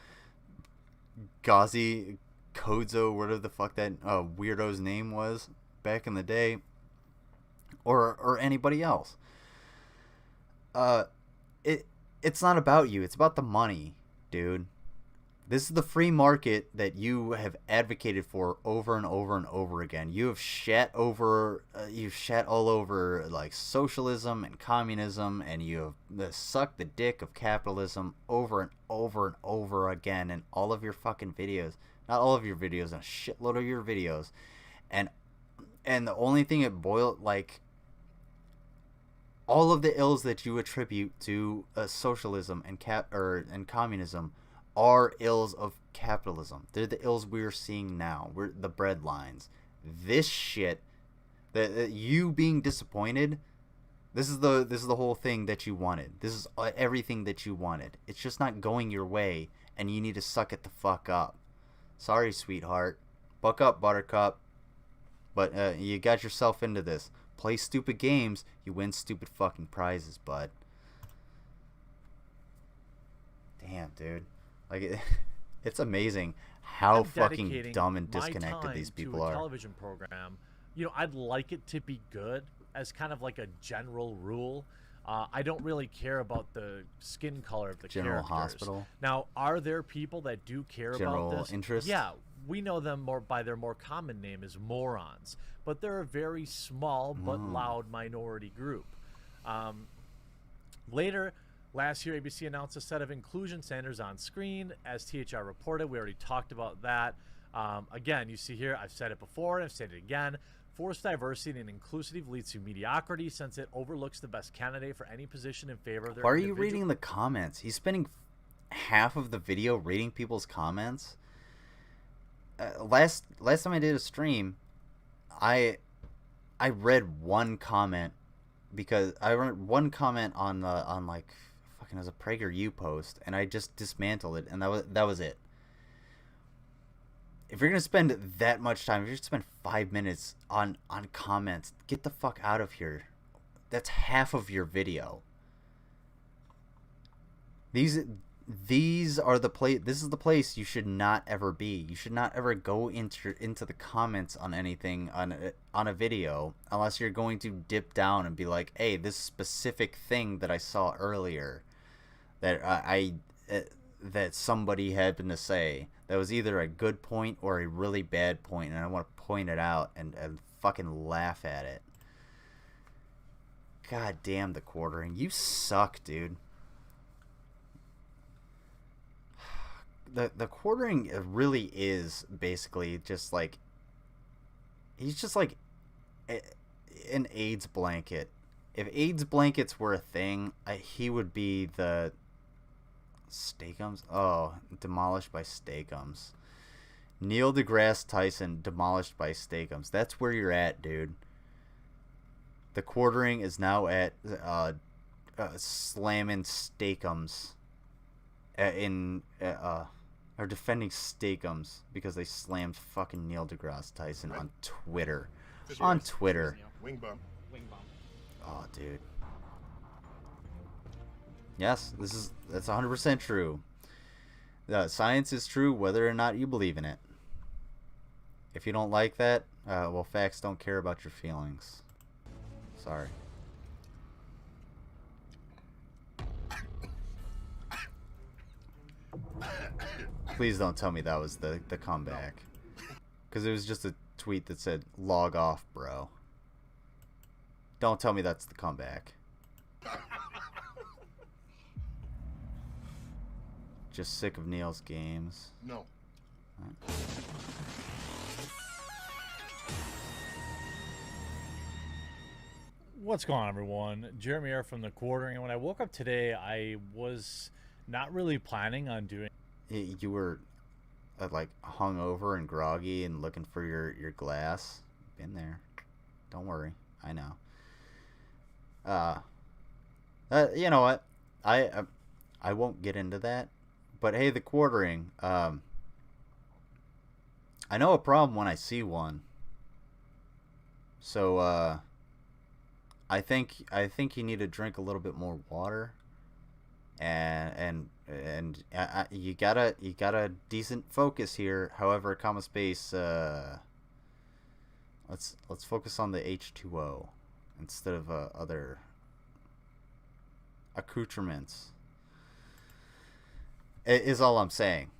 Ghazi Kodzo, whatever the fuck that weirdo's name was back in the day, or anybody else. It's not about you. It's about the money, dude. This is the free market that you have advocated for over and over and over again. You have shat all over like socialism and communism, and you have sucked the dick of capitalism over and over and over again in all of your fucking videos. Not all of your videos, a shitload of your videos, and the only thing it boiled, like, all of the ills that you attribute to socialism and communism are ills of capitalism. They're the ills we're seeing now. We're the bread lines. This shit, you being disappointed, this is the whole thing that you wanted. This is everything that you wanted. It's just not going your way, and you need to suck it the fuck up. Sorry, sweetheart. Buck up, buttercup. But you got yourself into this. Play stupid games, you win stupid fucking prizes, bud. Damn, dude. Like, it's amazing how fucking dumb and disconnected these people are. Television program, you know, I'd like it to be good as kind of like a general rule. I don't really care about the skin color of the General characters. Hospital. Now, are there people that do care General about this? interest? Yeah, we know them more by their more common name is morons, but they're a very small but loud minority group. Later last year, ABC announced a set of inclusion standards on screen. As THR reported, we already talked about that. Again, you see here, I've said it before, I've said it again. Forced diversity and inclusive leads to mediocrity since it overlooks the best candidate for any position in favor of their Why are you reading the comments? He's spending half of the video reading people's comments. Last time I did a stream, I read one comment because I read one comment on like fucking, it was a PragerU post, and I just dismantled it, and that was it. If you're gonna spend that much time, if you're gonna spend 5 minutes on comments, get the fuck out of here. That's half of your video. These are the place. This is the place you should not ever be. You should not ever go into the comments on anything on a video unless you're going to dip down and be like, "Hey, this specific thing that I saw earlier, that that somebody happened to say that was either a good point or a really bad point, and I want to point it out and fucking laugh at it. God damn the quartering. You suck, dude. The quartering really is basically just like, he's just like an AIDS blanket. If AIDS blankets were a thing, he would be the Steakums. Oh, demolished by Steakums. Neil deGrasse Tyson demolished by Steakums. That's where you're at, dude. The quartering is now at slamming Steakums or defending Steakums because they slammed fucking Neil deGrasse Tyson on Twitter. On Twitter. Wing bum. Oh, dude. Yes, that's 100% true. Science is true whether or not you believe in it. If you don't like that, well, facts don't care about your feelings. Sorry. Please don't tell me that was the comeback. Because it was just a tweet that said, log off, bro. Don't tell me that's the comeback. Just sick of Neil's games. No. Right. What's going on, everyone? Jeremy here from the quartering. And when I woke up today, I was not really planning on doing. You were like hungover and groggy and looking for your glass. Been there. Don't worry. I know. You know what? I won't get into that. But hey, the quartering. I know a problem when I see one. So I think you need to drink a little bit more water. And you got a decent focus here. However, comma space. Let's focus on the H2O instead of other accoutrements. Is all I'm saying.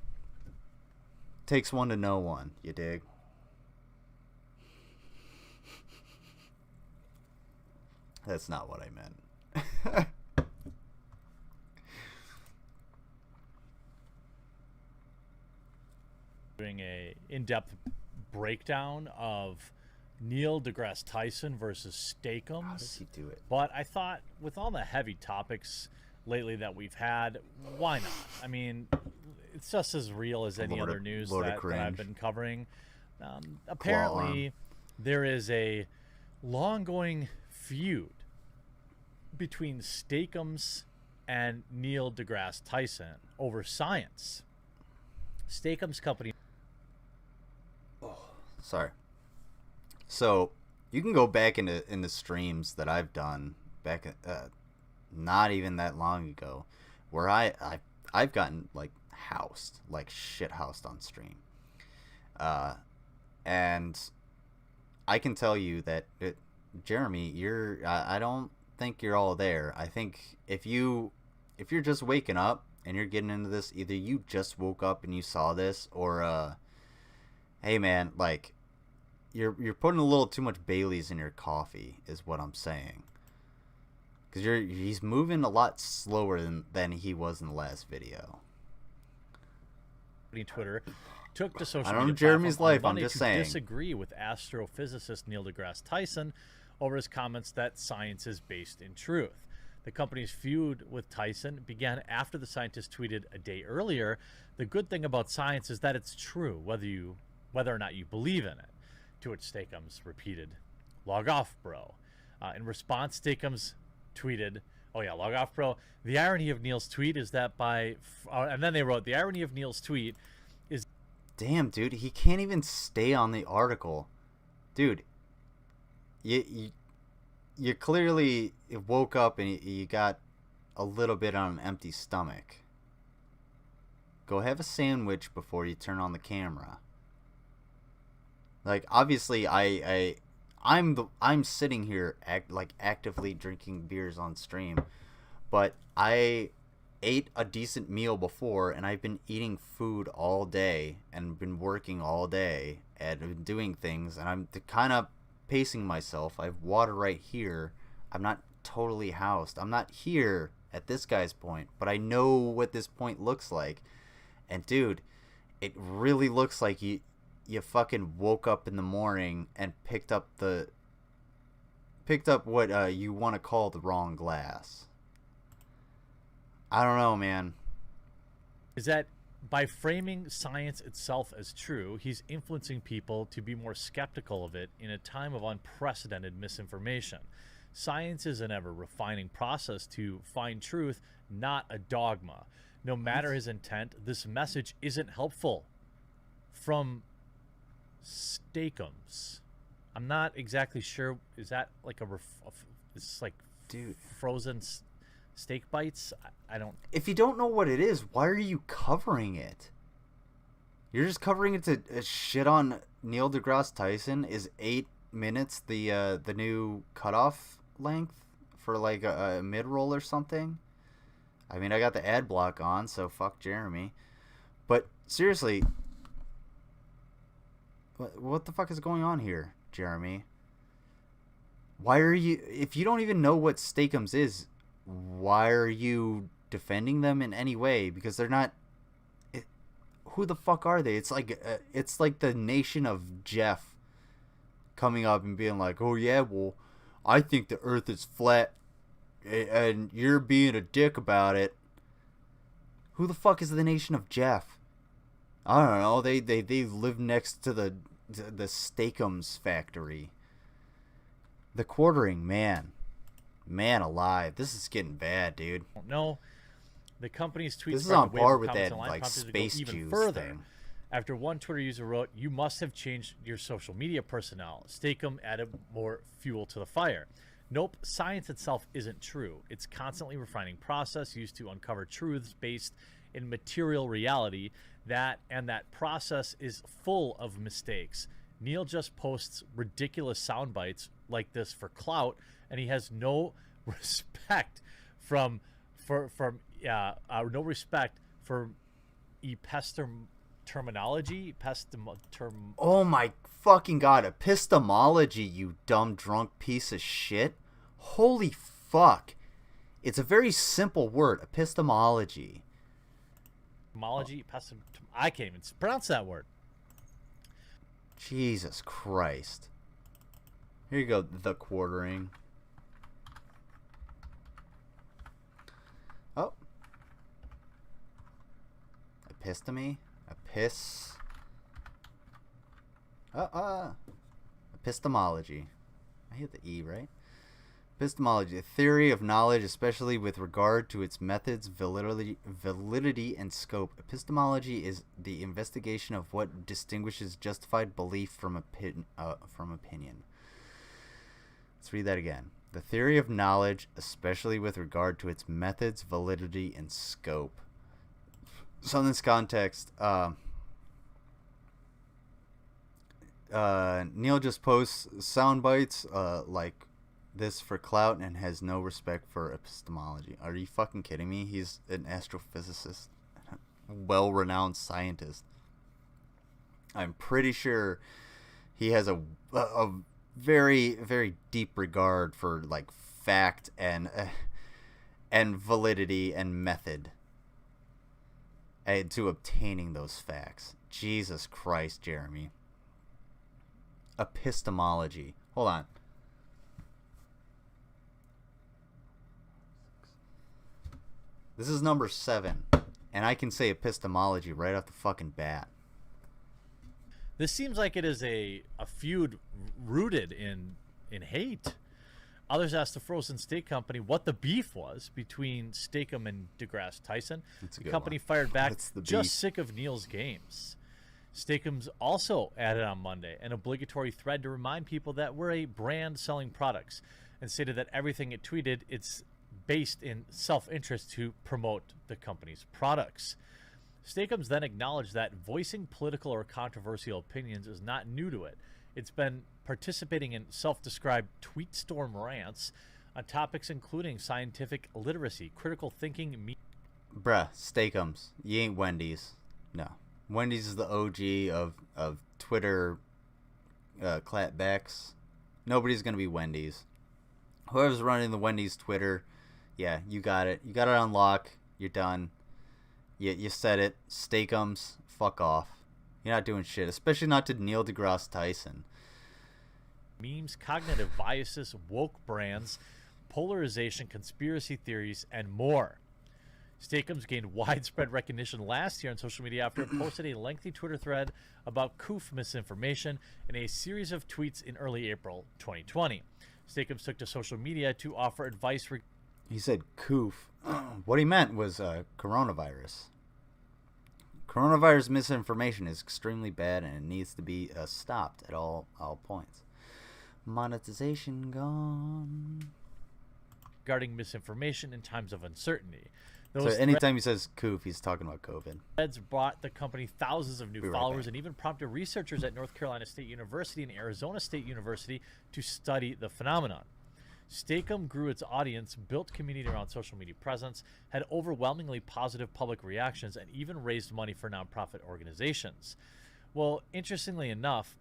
Takes one to know one. You dig? That's not what I meant. Doing a in-depth breakdown of Neil deGrasse Tyson versus Steakums. How does he do it? But I thought, with all the heavy topics lately that we've had, why not? I mean, it's just as real as any other news that I've been covering. Apparently, there is a long-going feud between Steakums and Neil deGrasse Tyson over science. Steakums company. Sorry. So you can go back into streams that I've done back not even that long ago, where I've gotten like housed, like shit housed on stream, and I can tell you that Jeremy, I don't think you're all there. I think if you're just waking up and you're getting into this, either you just woke up and you saw this, or hey man, like you're putting a little too much Bailey's in your coffee, is what I'm saying. Because he's moving a lot slower than he was in the last video. Twitter took to social I don't media know Jeremy's life. I'm Monday just to saying. disagree with astrophysicist Neil deGrasse Tyson over his comments that science is based in truth. The company's feud with Tyson began after the scientist tweeted a day earlier, "The good thing about science is that it's true, whether or not you believe in it." To which Steakums repeated, "Log off, bro." In response, Steakums tweeted, "Oh yeah, log off, bro. The irony of Neil's tweet is that and then they wrote, "The irony of Neil's tweet is..." Damn, dude, he can't even stay on the article. Dude, you clearly woke up and you got a little bit on an empty stomach. Go have a sandwich before you turn on the camera. Like, obviously, I'm sitting here actively drinking beers on stream, but I ate a decent meal before, and I've been eating food all day and been working all day and been doing things, and I'm kind of pacing myself. I have water right here. I'm not totally housed. I'm not here at this guy's point, but I know what this point looks like. And dude, it really looks like you fucking woke up in the morning and picked up what you want to call the wrong glass. I don't know, man. Is that by framing science itself as true, he's influencing people to be more skeptical of it in a time of unprecedented misinformation. Science is an ever-refining process to find truth, not a dogma. No matter his intent, this message isn't helpful. From Steakums. I'm not exactly sure. Is that like it's like dude, frozen steak bites? I don't. If you don't know what it is, why are you covering it? You're just covering it to shit on Neil deGrasse Tyson. Is 8 minutes the new cutoff length for like a mid-roll or something? I mean, I got the ad block on, so fuck Jeremy. But seriously, what the fuck is going on here, Jeremy? Why are you... If you don't even know what Steakums is, why are you defending them in any way? Because they're not... who the fuck are they? It's like the nation of Jeff coming up and being like, oh yeah, well, I think the earth is flat and you're being a dick about it. Who the fuck is the nation of Jeff? I don't know. They live next to the Steakums factory. The quartering, man alive. This is getting bad, dude. No, the company's tweets. This is on par with that like space Jews thing. After one Twitter user wrote, "You must have changed your social media personnel." Steakum added more fuel to the fire. Nope, science itself isn't true. It's constantly refining process used to uncover truths based in material reality. That process is full of mistakes. Neil just posts ridiculous sound bites like this for clout, and he has no respect for terminology. Oh my fucking god, epistemology, you dumb drunk piece of shit. Holy fuck. It's a very simple word, epistemology. I can't even pronounce that word. Jesus Christ. Here you go, the quartering. Oh. Episteme? Epistemology. I hit the E, right? Epistemology, a theory of knowledge, especially with regard to its methods, validity, and scope. Epistemology is the investigation of what distinguishes justified belief from opinion. Let's read that again. The theory of knowledge, especially with regard to its methods, validity, and scope. So in this context, Neil just posts sound bites like this for clout and has no respect for epistemology. Are you fucking kidding me? He's an astrophysicist, well-renowned scientist. I'm pretty sure he has a very, very deep regard for like fact and validity and method to obtaining those facts. Jesus Christ, Jeremy. Epistemology. Hold on. This is number 7, and I can say epistemology right off the fucking bat. This seems like it is a feud rooted in hate. Others asked the frozen steak company what the beef was between Steakum and deGrasse Tyson. The company fired back, just sick of Neil's games. Steakums also added on Monday an obligatory thread to remind people that we're a brand selling products, and stated that everything it tweeted, it's based in self-interest to promote the company's products. Steakums then acknowledged that voicing political or controversial opinions is not new to it. It's been participating in self-described tweet storm rants on topics including scientific literacy, critical thinking. Bruh, Steakums. You ain't Wendy's. No. Wendy's is the OG of Twitter clapbacks. Nobody's going to be Wendy's. Whoever's running the Wendy's Twitter, yeah, you got it. You got it on lock. You're done. You said it. Steakums, fuck off. You're not doing shit, especially not to Neil deGrasse Tyson. Memes, cognitive biases, woke brands, polarization, conspiracy theories, and more. Steakums gained widespread recognition last year on social media after it posted a lengthy Twitter thread about COOF misinformation and a series of tweets in early April 2020. Steakums took to social media to offer advice. He said COOF. What he meant was coronavirus. Coronavirus misinformation is extremely bad and it needs to be stopped at all points. Monetization gone. Regarding misinformation in times of uncertainty. So anytime he says COOF, he's talking about COVID. Threads brought the company thousands of new followers and even prompted researchers at North Carolina State University and Arizona State University to study the phenomenon. Steakum grew its audience, built community around social media presence, had overwhelmingly positive public reactions, and even raised money for nonprofit organizations. Well, interestingly enough,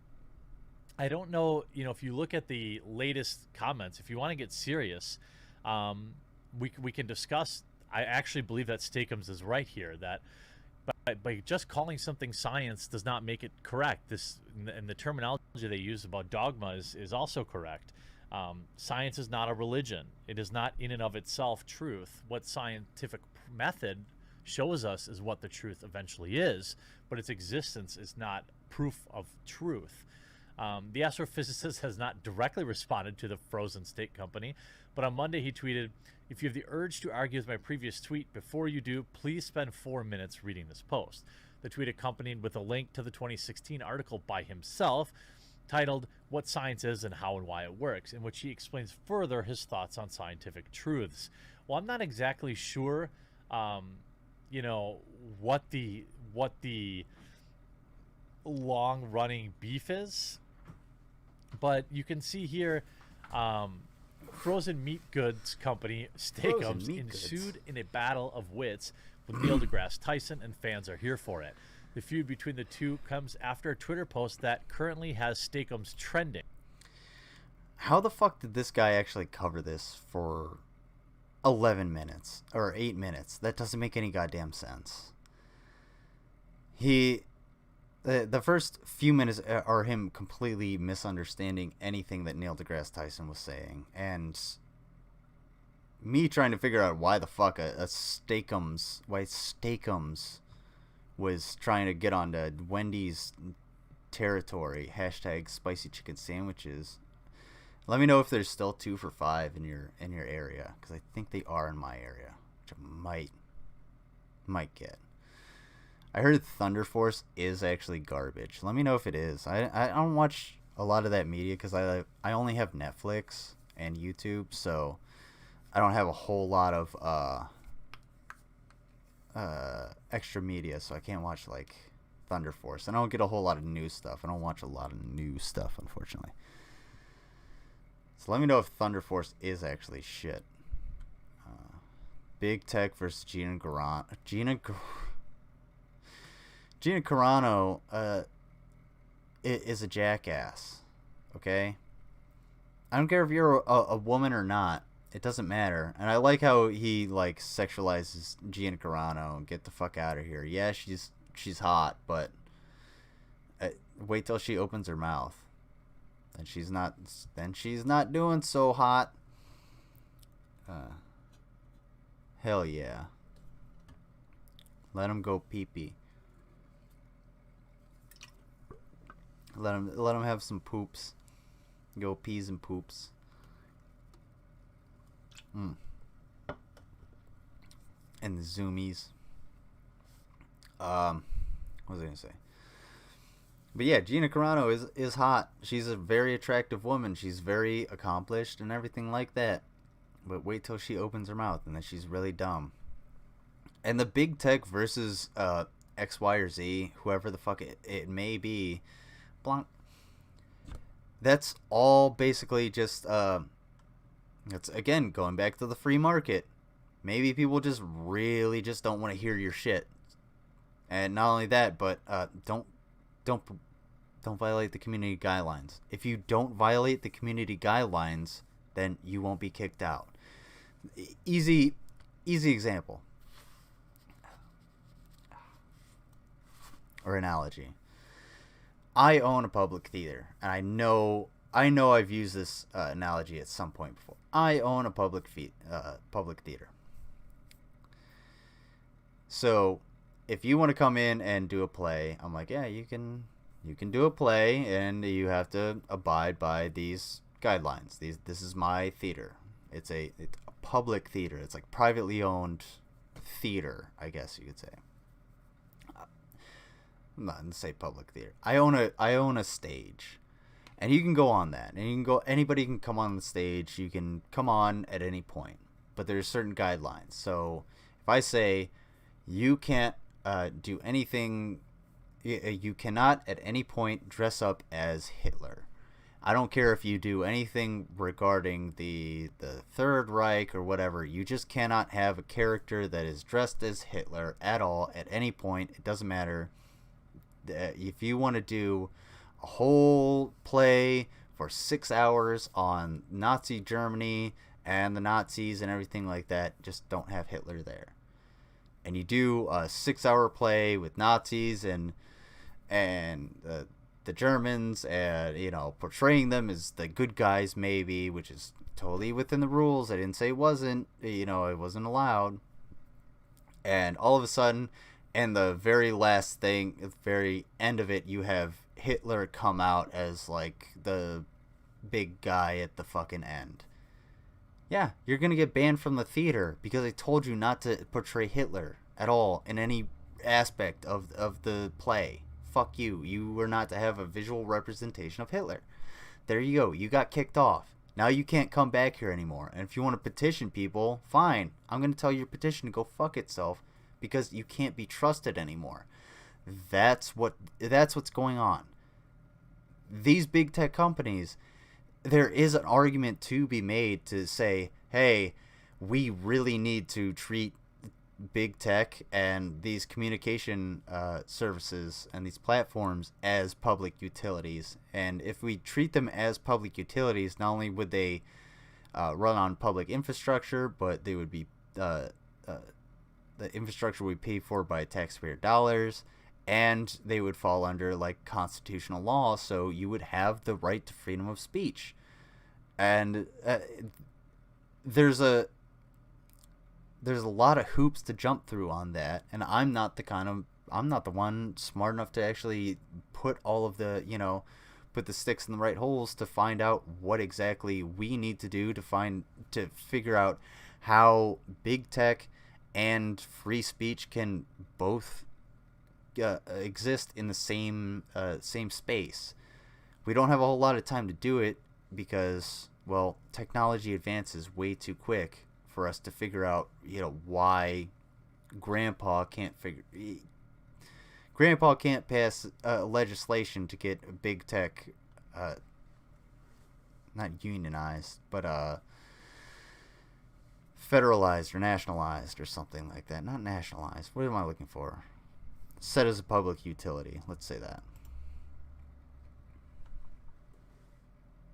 I don't know, if you look at the latest comments, if you want to get serious, we can discuss. I actually believe that Steakums is right here, that by just calling something science does not make it correct. And the terminology they use about dogma is also correct. Science is not a religion. It is not in and of itself truth. What scientific method shows us is what the truth eventually is, but its existence is not proof of truth. The astrophysicist has not directly responded to the frozen steak company, but on Monday he tweeted, "If you have the urge to argue with my previous tweet, before you do, please spend 4 minutes reading this post." The tweet accompanied with a link to the 2016 article by himself titled "What Science Is and How and Why It Works," in which he explains further his thoughts on scientific truths. Well, I'm not exactly sure, what the long-running beef is, but you can see here, frozen meat goods company Steakums ensued in a battle of wits with Neil deGrasse Tyson, and fans are here for it. The feud between the two comes after a Twitter post that currently has Steakums trending. How the fuck did this guy actually cover this for 11 minutes or 8 minutes? That doesn't make any goddamn sense. The first few minutes are him completely misunderstanding anything that Neil deGrasse Tyson was saying, and me trying to figure out why the fuck Steakums was trying to get onto Wendy's territory. # spicy chicken sandwiches. Let me know if there's still 2 for $5 in your area, because I think they are in my area, which I might get. I heard Thunder Force is actually garbage. Let me know if it is. I don't watch a lot of that media because I only have Netflix and YouTube, so I don't have a whole lot of extra media, so I can't watch like Thunder Force. I don't get a whole lot of new stuff. I don't watch a lot of new stuff, unfortunately. So let me know if Thunder Force is actually shit. Big Tech versus Gina Carano is a jackass, okay? I don't care if you're a woman or not. It doesn't matter. And I like how he, like, sexualizes Gina Carano and get the fuck out of here. Yeah, she's hot, but wait till she opens her mouth. Then she's not doing so hot. Hell yeah. Let him go pee-pee. Let him have some poops. Go peas and poops. And the zoomies. What was I gonna say? But yeah, Gina Carano is hot. She's a very attractive woman. She's very accomplished and everything like that. But wait till she opens her mouth, and then she's really dumb. And the Big Tech versus X, Y, or Z, whoever the fuck it may be, blank. That's all basically just it's again going back to the free market. Maybe people just really just don't want to hear your shit. And not only that, but don't violate the community guidelines. If you don't violate the community guidelines, then you won't be kicked out. Easy example or analogy. I own a public theater, and I know I've used this analogy at some point before. I own a public theater. So, if you want to come in and do a play, I'm like, yeah, you can do a play, and you have to abide by these guidelines. This is my theater. It's a public theater. It's like privately owned theater, I guess you could say. I'm not gonna say public theater. I own a stage, and you can go on that, and you can go. Anybody can come on the stage. You can come on at any point, but there's certain guidelines. So if I say you can't do anything, you cannot at any point dress up as Hitler. I don't care if you do anything regarding the Third Reich or whatever. You just cannot have a character that is dressed as Hitler at all at any point. It doesn't matter. If you want to do a whole play for 6 hours on Nazi Germany and the Nazis and everything like that, just don't have Hitler there. And you do a 6-hour play with Nazis and the Germans, and portraying them as the good guys, maybe, which is totally within the rules. I didn't say it wasn't. It wasn't allowed. And all of a sudden, and the very last thing, at the very end of it, you have Hitler come out as like the big guy at the fucking end. Yeah, you're gonna get banned from the theater because I told you not to portray Hitler at all in any aspect of the play. Fuck you. You were not to have a visual representation of Hitler. There you go. You got kicked off. Now you can't come back here anymore. And if you want to petition people, fine. I'm gonna tell your petition to go fuck itself, because you can't be trusted anymore. That's what's going on. These big tech companies, there is an argument to be made to say, hey, we really need to treat big tech and these communication services and these platforms as public utilities. And if we treat them as public utilities, not only would they run on public infrastructure, but they would be the infrastructure we pay for by taxpayer dollars, and they would fall under like constitutional law, so you would have the right to freedom of speech. And there's a lot of hoops to jump through on that, and I'm not the one smart enough to actually put all of the put the sticks in the right holes to find out what exactly we need to do to figure out how big tech and free speech can both exist in the same space. We don't have a whole lot of time to do it because, well, technology advances way too quick for us to figure out, why Grandpa can't pass legislation to get big tech, not unionized, but federalized or nationalized or something like that. Not nationalized. What am I looking for? Set as a public utility. Let's say that.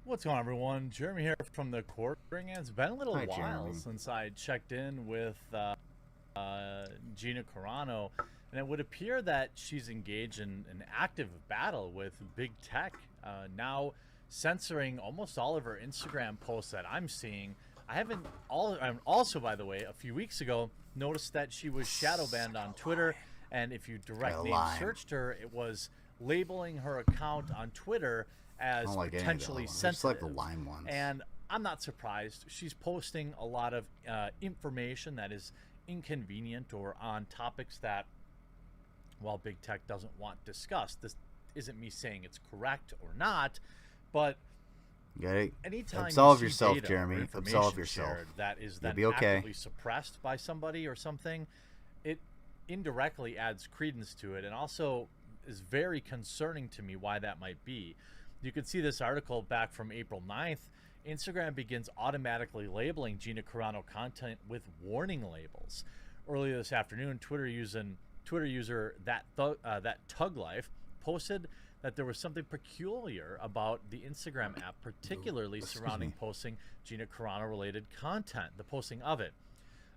What's going on, everyone? Jeremy here from the Court Ring. It's been a little Hi, while Jeremy. since I checked in with Gina Carano, and it would appear that she's engaged in an active battle with big tech, now censoring almost all of her Instagram posts that I'm seeing. I'm also, by the way, a few weeks ago, noticed that she was shadow banned on Twitter, and if you direct name searched her, it was labeling her account on Twitter as potentially sensitive. Like the lime ones. And I'm not surprised. She's posting a lot of information that is inconvenient or on topics that, well, big tech doesn't want discussed. This isn't me saying it's correct or not, but anytime absolve you see yourself, data Jeremy. or information Absolve yourself. shared that is You'll then be okay. actively suppressed by somebody or something, it indirectly adds credence to it, and also is very concerning to me why that might be. You can see this article back from April 9th Instagram begins automatically labeling Gina Carano content with warning labels. Earlier this afternoon, Twitter user that Tug Life posted that there was something peculiar about the Instagram app, particularly surrounding posting Gina Carano related content, the posting of it.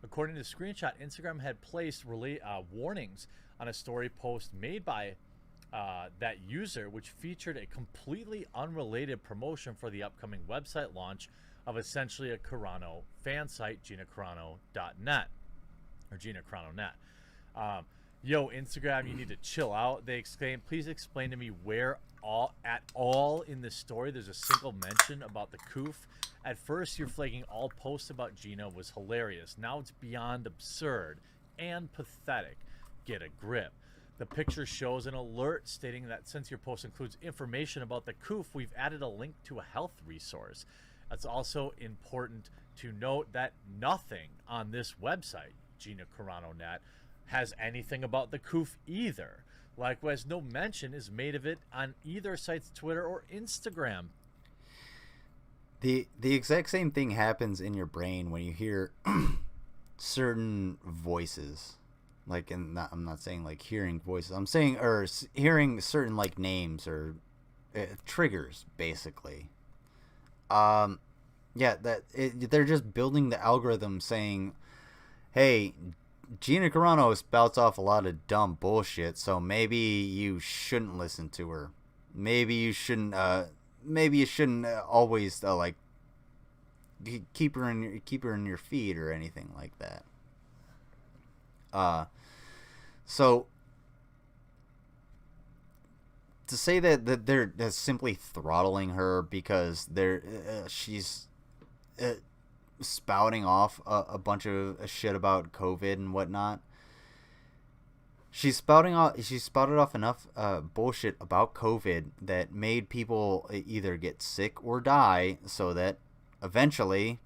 According to the screenshot, Instagram had placed warnings on a story post made by that user, which featured a completely unrelated promotion for the upcoming website launch of essentially a Carano fan site, GinaCarano.net or Gina Carano.net. Yo, Instagram, you need to chill out, they exclaimed. Please explain to me where at all in the story there's a single mention about the coof. At first, you're flagging all posts about Gina was hilarious. Now it's beyond absurd and pathetic. Get a grip. The picture shows an alert stating that since your post includes information about the coof, we've added a link to a health resource. It's also important to note that nothing on this website, Gina Carano.net, has anything about the coof either. Likewise, no mention is made of it on either site's Twitter or Instagram. The exact same thing happens in your brain when you hear certain voices. Like, and I'm not saying like hearing voices. I'm saying hearing certain like names or triggers, basically. Yeah, they're just building the algorithm saying, "Hey, Gina Carano spouts off a lot of dumb bullshit, so maybe you shouldn't listen to her. Maybe you shouldn't. Maybe you shouldn't always like keep her in your feed or anything like that." So to say that they're simply throttling her because she's spouting off a bunch of shit about COVID and whatnot. She spouted off enough bullshit about COVID that made people either get sick or die, so that eventually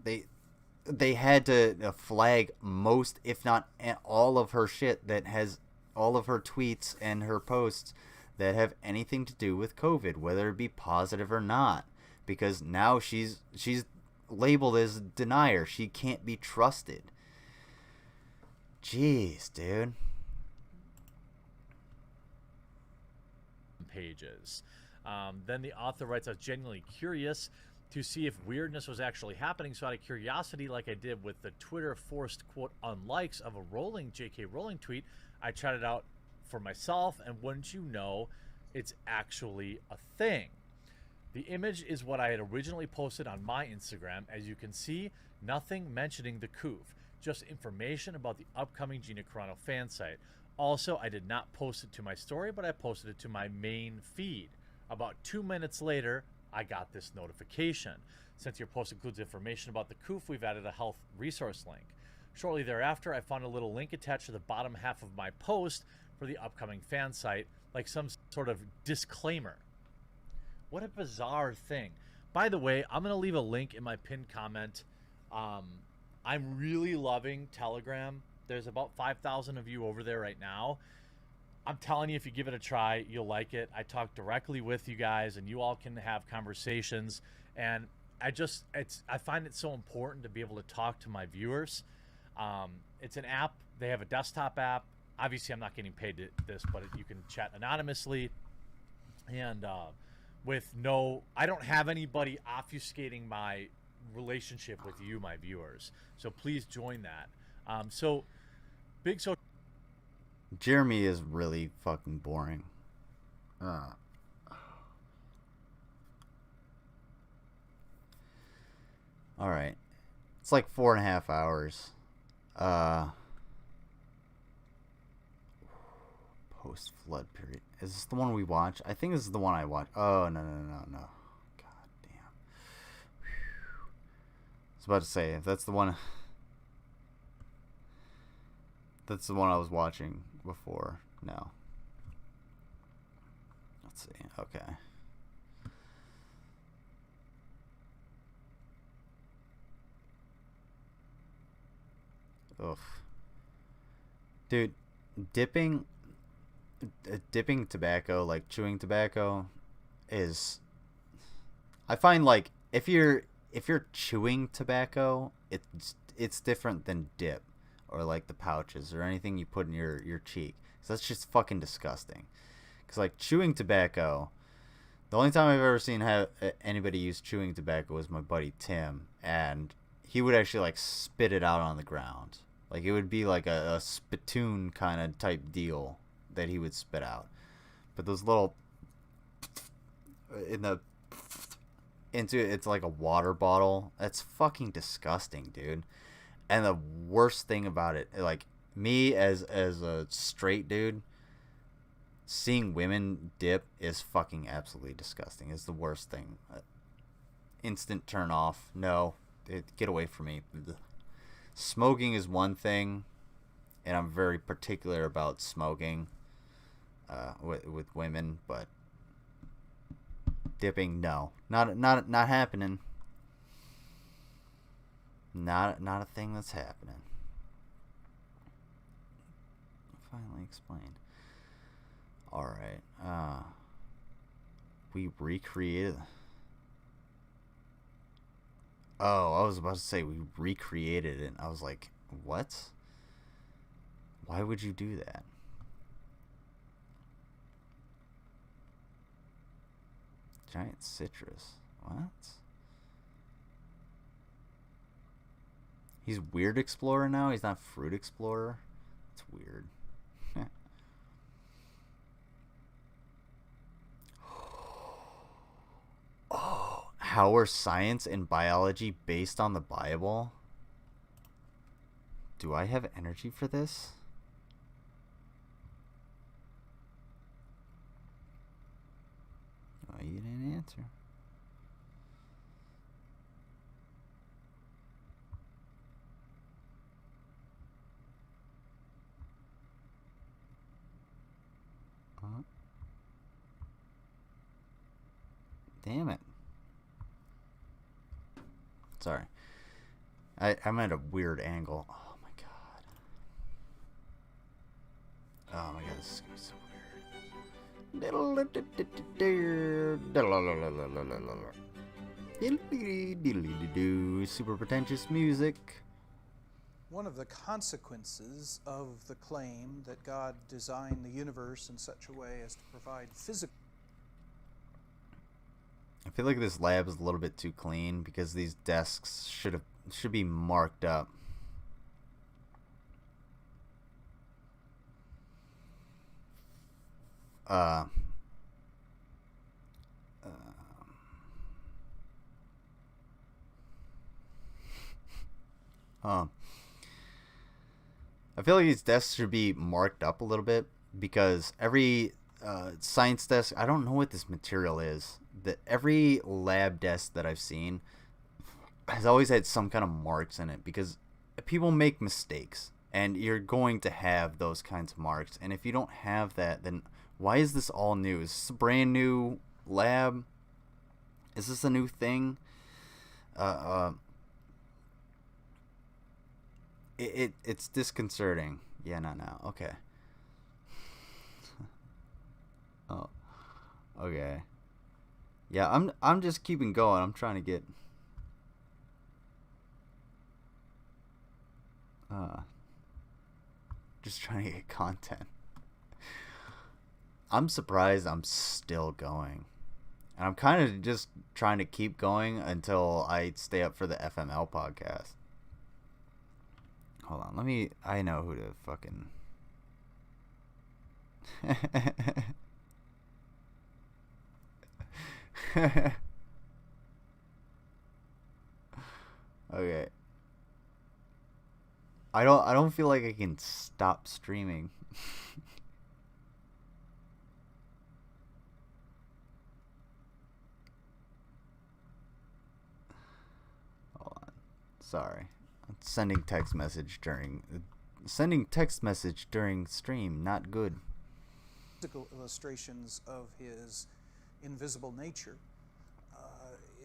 they had to flag most, if not all, of her shit that has all of her tweets and her posts that have anything to do with COVID, whether it be positive or not, because now she's labeled as a denier. She can't be trusted. Jeez, dude. Pages. Then the author writes, I was genuinely curious to see if weirdness was actually happening, so out of curiosity, like I did with the Twitter forced quote unlikes of a J.K. Rowling tweet, I tried it out for myself, and wouldn't you know, it's actually a thing. The image is what I had originally posted on my Instagram. As you can see, nothing mentioning the coof, just information about the upcoming Gina Carano fan site. Also, I did not post it to my story, but I posted it to my main feed. About 2 minutes later, I got this notification. Since your post includes information about the coof, we've added a health resource link. Shortly thereafter, I found a little link attached to the bottom half of my post for the upcoming fan site, like some sort of disclaimer. What a bizarre thing. By the way, I'm going to leave a link in my pinned comment. I'm really loving Telegram. There's about 5,000 of you over there right now. I'm telling you, if you give it a try, you'll like it. I talk directly with you guys, and you all can have conversations. And I find it so important to be able to talk to my viewers. It's an app. They have a desktop app. Obviously, I'm not getting paid to this, but you can chat anonymously. And I don't have anybody obfuscating my relationship with you, my viewers. So please join that. Jeremy is really fucking boring. Alright. It's like 4.5 hours. Post-flood period. Is this the one we watch? I think this is the one I watch. Oh, no. God damn. I was about to say, if that's the one... That's the one I was watching before. No. Let's see. Okay. Oof. Dude, dipping tobacco, like chewing tobacco, is... I find, like, if you're chewing tobacco, it's different than dip or like the pouches or anything you put in your cheek. So that's just fucking disgusting. Cause like chewing tobacco, the only time I've ever seen anybody use chewing tobacco was my buddy Tim, and he would actually like spit it out on the ground. Like it would be like a spittoon kind of type deal that he would spit out. But those little it's like a water bottle. That's fucking disgusting, dude. And the worst thing about it, like me as a straight dude, seeing women dip is fucking absolutely disgusting. It's the worst thing. Instant turn off. No, get away from me. Smoking is one thing, and I'm very particular about smoking with women, but dipping, no, not happening. Not a thing that's happening. Finally explained. All right. We recreated. Oh, I was about to say we recreated it. I was like, what? Why would you do that? Giant citrus. What? He's Weird Explorer now? He's not Fruit Explorer? It's weird. Oh, how are science and biology based on the Bible? Do I have energy for this? Oh, you didn't answer. Damn it. Sorry. I'm at a weird angle. Oh my god. Oh my god, this is gonna be so weird. Super pretentious music. One of the consequences of the claim that God designed the universe in such a way as to provide physical... I feel like this lab is a little bit too clean because these desks should be marked up. I feel like these desks should be marked up a little bit because every science desk, I don't know what this material is, that every lab desk that I've seen has always had some kind of marks in it because people make mistakes and you're going to have those kinds of marks. And if you don't have that, then why is this all new? Is this a brand new lab? Is this a new thing? It's disconcerting. Yeah, no. Okay. Oh. Okay. Yeah, I'm just keeping going. I'm trying to get just trying to get content. I'm surprised I'm still going. And I'm kind of just trying to keep going until I stay up for the FML podcast. Hold on, I know who to fucking... Okay. I don't feel like I can stop streaming. Hold on. Sorry. Sending text message during stream, not good. Physical illustrations of his invisible nature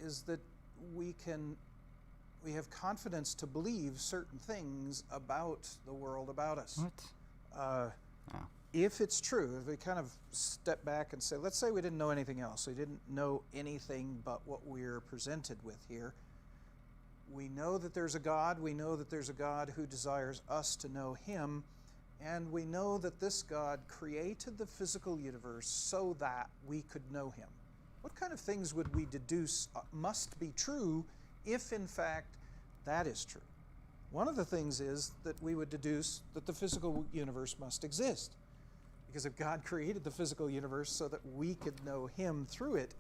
is that we have confidence to believe certain things about the world about us. What? if it's true, if we kind of step back and say, let's say we didn't know anything else, we didn't know anything but what we're presented with here. We know that there's a God, we know that there's a God who desires us to know him, and we know that this God created the physical universe so that we could know him. What kind of things would we deduce must be true if, in fact, that is true? One of the things is that we would deduce that the physical universe must exist. Because if God created the physical universe so that we could know him through it,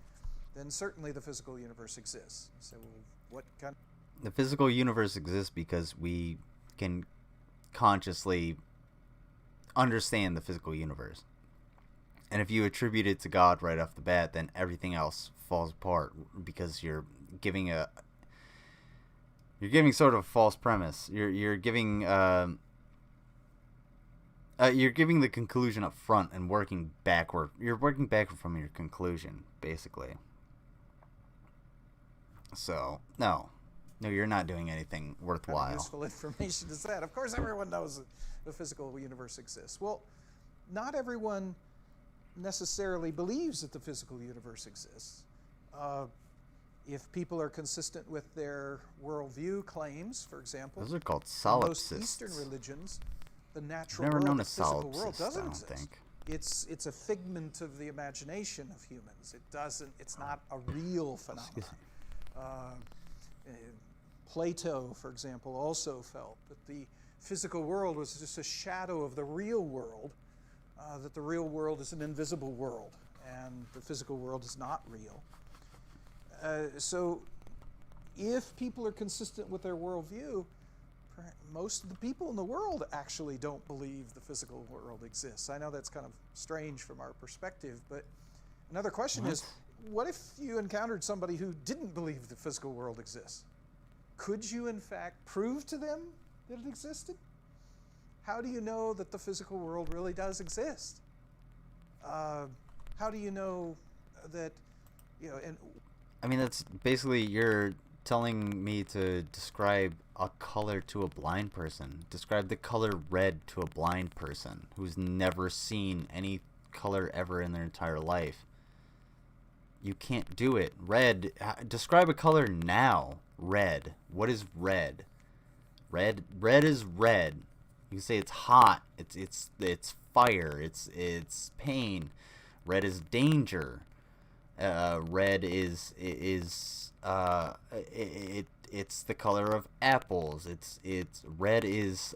then certainly the physical universe exists. So what kind of... The physical universe exists because we can consciously understand the physical universe. And if you attribute it to God right off the bat, then everything else falls apart because you're giving sort of a false premise. You're giving the conclusion up front and working backward. You're working backward from your conclusion, basically. So, no, you're not doing anything worthwhile. What kind of useful information is that? Of course, everyone knows that the physical universe exists. Well, not everyone necessarily believes that the physical universe exists. If people are consistent with their worldview claims, for example, those are called in most solipsists. Eastern religions, the natural I've never world, known the a physical world solipsist, doesn't I don't exist. think. It's a figment of the imagination of humans. It's not a real phenomenon. Plato, for example, also felt that the physical world was just a shadow of the real world, that the real world is an invisible world, and the physical world is not real. So if people are consistent with their worldview, most of the people in the world actually don't believe the physical world exists. I know that's kind of strange from our perspective, but another question is, what if you encountered somebody who didn't believe the physical world exists? Could you, in fact, prove to them that it existed? How do you know that the physical world really does exist? How do you know that, and I mean, that's basically you're telling me to describe a color to a blind person. Describe the color red to a blind person who's never seen any color ever in their entire life. You can't do it. Red. Describe a color now. Red. What is red? Red is red. You can say it's hot. It's fire. It's pain. Red is danger. Red is it's the color of apples. It's red is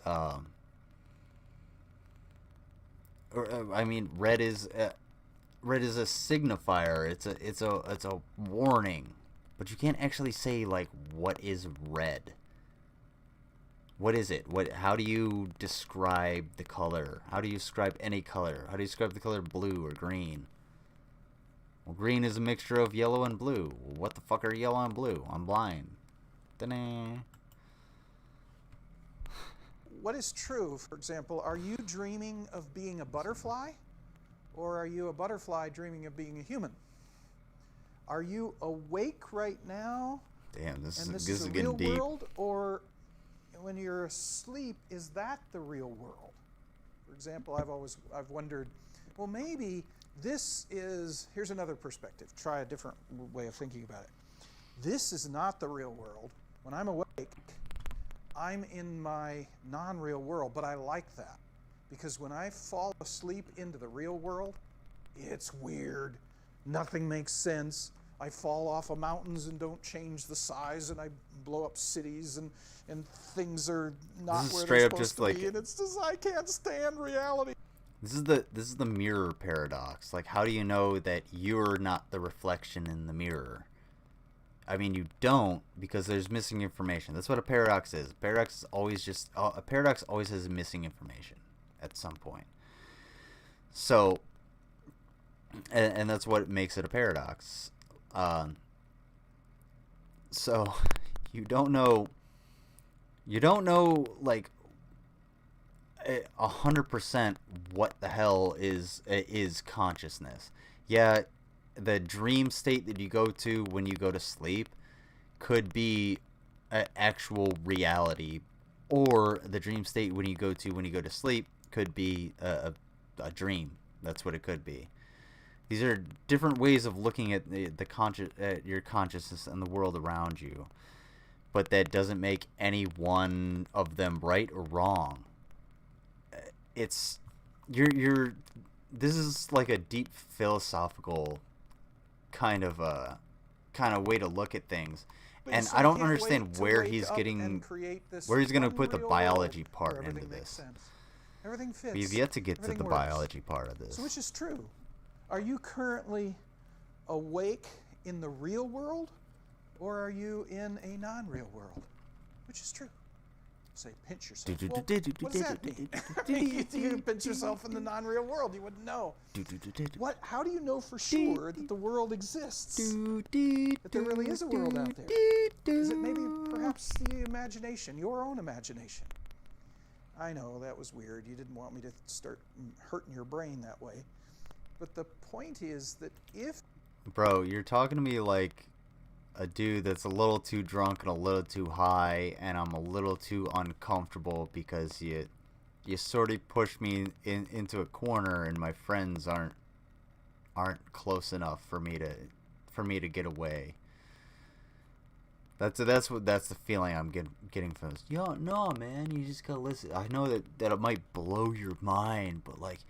red is a signifier. It's a warning. But you can't actually say, like, what is red? What is it? How do you describe the color? How do you describe any color? How do you describe the color blue or green? Well, green is a mixture of yellow and blue. Well, what the fuck are yellow and blue? I'm blind. Ta-da. what is true? For example, are you dreaming of being a butterfly? Or are you a butterfly dreaming of being a human? Are you awake right now? Damn, this and is this is a getting real deep. world? Or when you're asleep, is that the real world? For example, I've wondered, well, maybe this is, here's another perspective. Try a different way of thinking about it. This is not the real world. When I'm awake, I'm in my non-real world, but I like that. Because when I fall asleep into the real world, it's weird. Nothing makes sense. I fall off of mountains and don't change the size, and I blow up cities, and things are not where they're supposed to be, and it's just, I can't stand reality. This is the mirror paradox. Like, how do you know that you're not the reflection in the mirror? I mean, you don't, because there's missing information. That's what a paradox is. A paradox is always just a paradox always has missing information at some point. So, and that's what makes it a paradox. So you don't know like 100% what the hell is consciousness. Yeah, the dream state that you go to when you go to sleep could be an actual reality, or the dream state when you go to sleep could be a dream. That's what it could be. These are different ways of looking at at your consciousness and the world around you. But that doesn't make any one of them right or wrong. It's this is like a deep philosophical kind of way to look at things. And I don't understand where he's going to put the biology part into this. Everything fits. We've yet to get to the works. biology part of this. So which is true? Are you currently awake in the real world, or are you in a non-real world? Which is true? Say, pinch yourself. Well, what does that mean? You pinch yourself in the non-real world, you wouldn't know. What? How do you know for sure that the world exists? That there really is a world out there? Is it maybe perhaps the imagination, your own imagination? I know, that was weird. You didn't want me to start hurting your brain that way. But the point is that if... Bro, you're talking to me like a dude that's a little too drunk and a little too high, and I'm a little too uncomfortable because you sort of pushed me into a corner, and my friends aren't close enough for me to get away. That's the feeling I'm getting from this. Yo, no, man, you just gotta listen. I know that it might blow your mind, but like,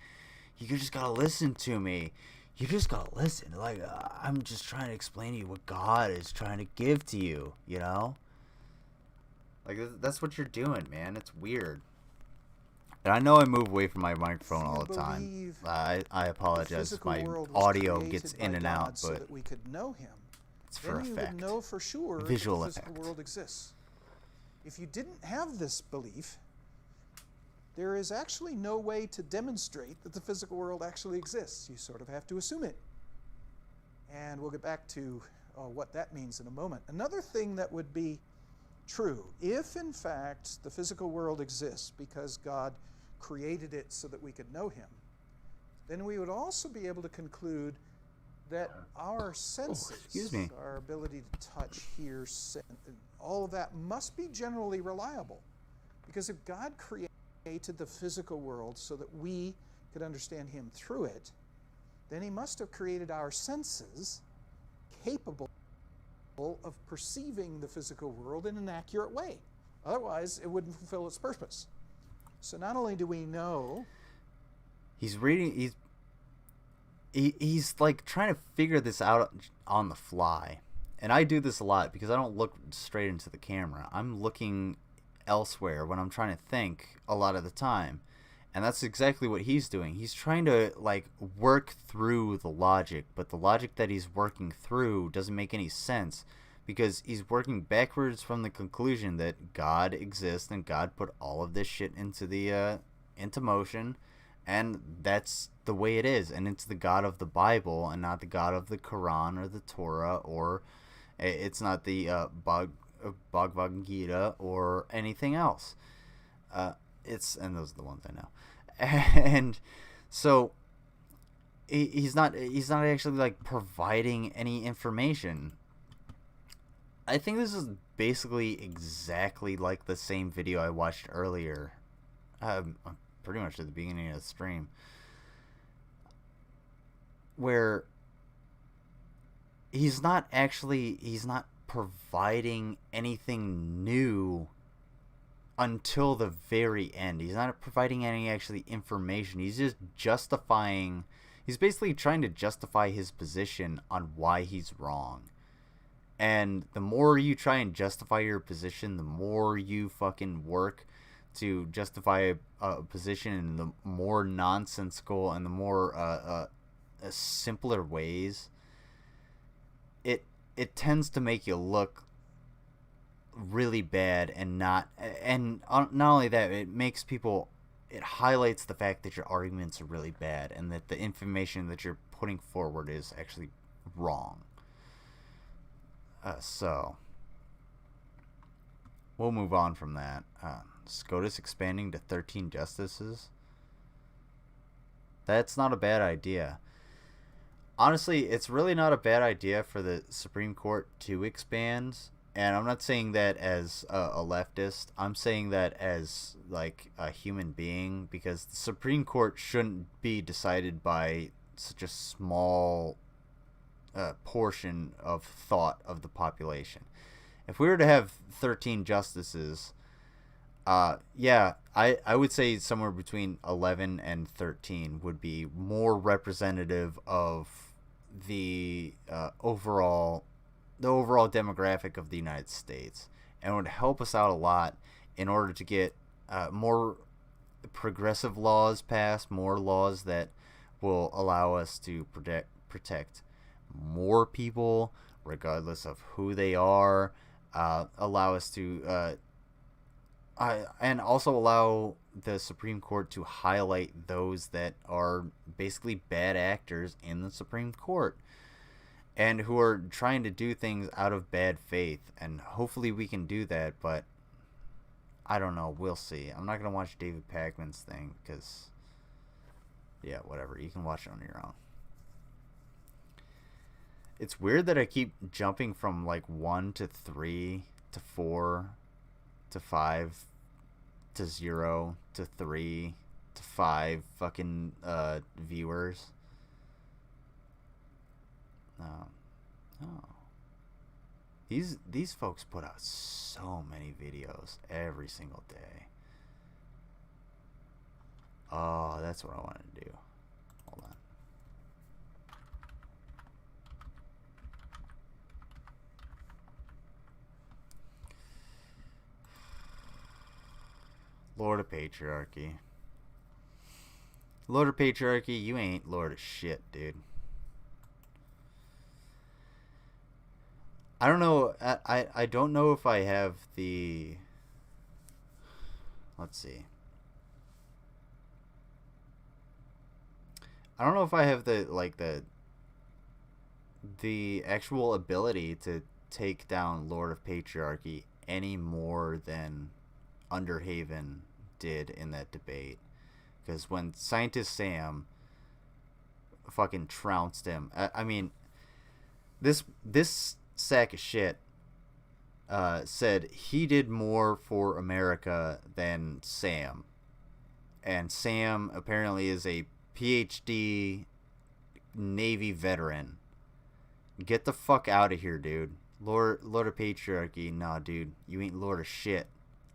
you just gotta listen to me. You just gotta listen. Like, I'm just trying to explain to you what God is trying to give to you, you know? Like, that's what you're doing, man. It's weird. And I know I move away from my microphone all the time. I apologize if my audio gets in and out, so but that we could know him. It's for effect. Then you would know for sure Visual that the physical effect. world exists. If you didn't have this belief, there is actually no way to demonstrate that the physical world actually exists. You sort of have to assume it. And we'll get back to what that means in a moment. Another thing that would be true, if in fact the physical world exists because God created it so that we could know him, then we would also be able to conclude that our senses, our ability to touch, hear, all of that must be generally reliable. Because if God created the physical world so that we could understand him through it, then he must have created our senses capable of perceiving the physical world in an accurate way. Otherwise, it wouldn't fulfill its purpose. So not only do we know... He's like trying to figure this out on the fly. And I do this a lot because I don't look straight into the camera. I'm looking elsewhere when I'm trying to think a lot of the time. And that's exactly what he's doing. He's trying to like work through the logic, but the logic that he's working through doesn't make any sense because he's working backwards from the conclusion that God exists and God put all of this shit into motion, and that's the way it is, and it's the God of the Bible and not the God of the Quran or the Torah, or it's not the Bhagavad Gita or anything else. And those are the ones I know. And so he's not actually like providing any information. I think this is basically exactly like the same video I watched earlier, pretty much at the beginning of the stream, where he's not providing anything new until the very end. He's not providing any actually information. He's just justifying. He's basically trying to justify his position on why he's wrong. And the more you try and justify your position, the more you fucking work to justify a position in the more nonsensical and the more simpler ways, it tends to make you look really bad, and not only that, it highlights the fact that your arguments are really bad and that the information that you're putting forward is actually wrong. So we'll move on from that. SCOTUS expanding to 13 justices. That's not a bad idea. Honestly, it's really not a bad idea for the Supreme Court to expand And I'm not saying that as a leftist. I'm saying that as like a human being, because the Supreme Court shouldn't be decided by such a small portion of thought of the population. If we were to have 13 justices, yeah, I would say somewhere between 11 and 13 would be more representative of the overall demographic of the United States, and would help us out a lot in order to get more progressive laws passed, more laws that will allow us to protect more people regardless of who they are, allow us to and also allow the Supreme Court to highlight those that are basically bad actors in the Supreme Court and who are trying to do things out of bad faith. And hopefully we can do that, but I don't know. We'll see. I'm not going to watch David Pakman's thing because, yeah, whatever. You can watch it on your own. It's weird that I keep jumping from like 1 to 3 to 4 to 5 to 0 to 3 to 5 fucking viewers. Oh. These folks put out so many videos every single day. Oh, that's what I want to do. Hold on. Lord of Patriarchy. Lord of Patriarchy, you ain't Lord of shit, dude. I don't know. I don't know if I have the... Let's see. I don't know if I have the actual ability to take down Lord of Patriarchy any more than Underhaven did in that debate. Because when Scientist Sam fucking trounced him, I mean, this sack of shit said he did more for America than Sam. And Sam apparently is a PhD Navy veteran. Get the fuck out of here, dude. Lord of Patriarchy, nah, dude. You ain't Lord of shit.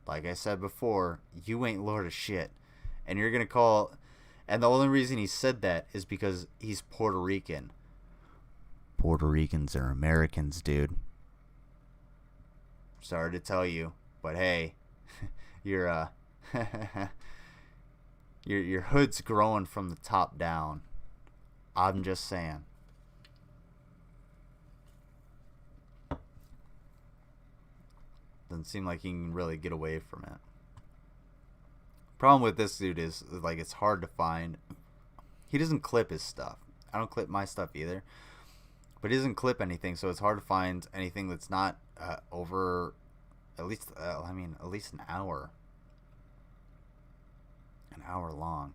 Like I said before, you ain't Lord of shit. And you're gonna call... And the only reason he said that is because he's Puerto Rican. Puerto Ricans are Americans, dude. Sorry to tell you, but hey, your hood's growing from the top down. I'm just saying. Doesn't seem like he can really get away from it. Problem with this dude is like it's hard to find. He doesn't clip his stuff. I don't clip my stuff either. But he doesn't clip anything, so it's hard to find anything that's not over at least at least an hour. An hour long.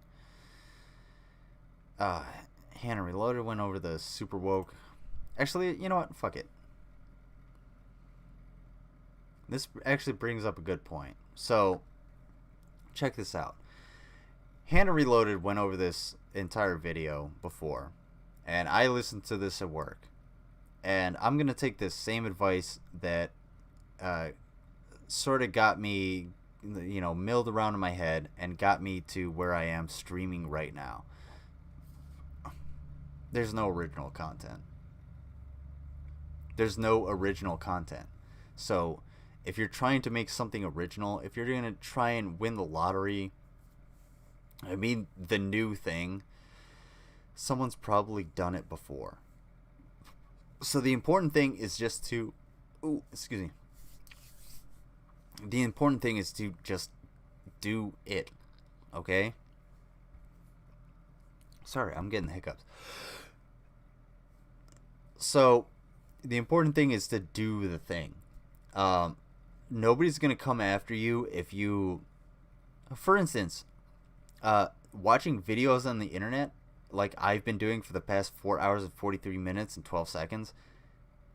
Hannah Reloaded went over the super woke. Actually, you know what? Fuck it. This actually brings up a good point. So, check this out. Hannah Reloaded went over this entire video before, and I listened to this at work. And I'm going to take this same advice that sort of got me, milled around in my head and got me to where I am streaming right now. There's no original content. There's no original content. So, if you're trying to make something original, if you're going to try and win the lottery, the new thing, someone's probably done it before. So the important thing is just to... Ooh, excuse me. The important thing is to just do it. Okay? Sorry, I'm getting the hiccups. So, the important thing is to do the thing. Nobody's going to come after you if you... For instance, watching videos on the internet, like I've been doing for the past 4 hours and 43 minutes and 12 seconds,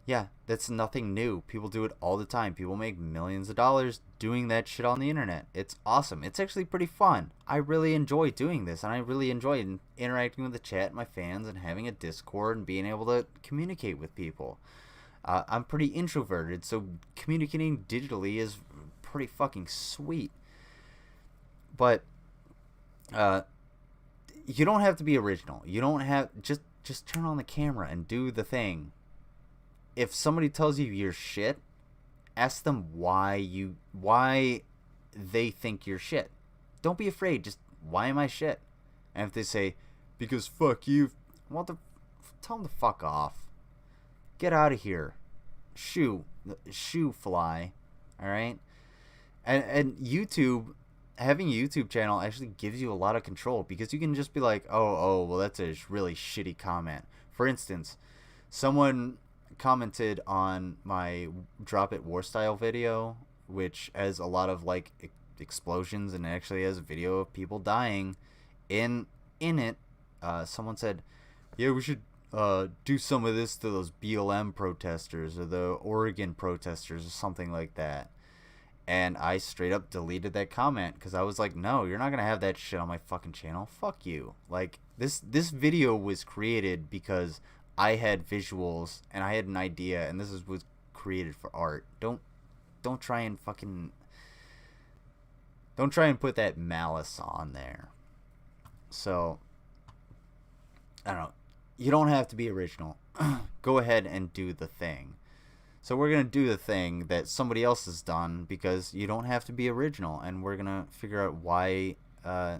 Yeah, that's nothing new. People do it all the time. People make millions of dollars doing that shit on the internet. It's awesome. It's actually pretty fun. I really enjoy doing this, and I really enjoy interacting with the chat, my fans, and having a Discord and being able to communicate with people. I'm pretty introverted, so communicating digitally is pretty fucking sweet. But you don't have to be original. You don't have just turn on the camera and do the thing. If somebody tells you you're shit, ask them why they think you're shit. Don't be afraid. Just, why am I shit? And if they say, because fuck you, well, tell them to fuck off. Get out of here. Shoo fly. Alright? And YouTube, having a YouTube channel actually gives you a lot of control, because you can just be like, oh, well, that's a really shitty comment. For instance, someone commented on my Drop It War Style video, which has a lot of like explosions, and actually has a video of people dying in it. Someone said, yeah, we should do some of this to those BLM protesters or the Oregon protesters or something like that. And I straight up deleted that comment, because I was like, no, you're not gonna have that shit on my fucking channel. Fuck you. Like, this video was created because I had visuals and I had an idea, and was created for art. Don't try and put that malice on there. So, I don't know. You don't have to be original. Go ahead and do the thing. So we're going to do the thing that somebody else has done, because you don't have to be original, and we're going to figure out why okay,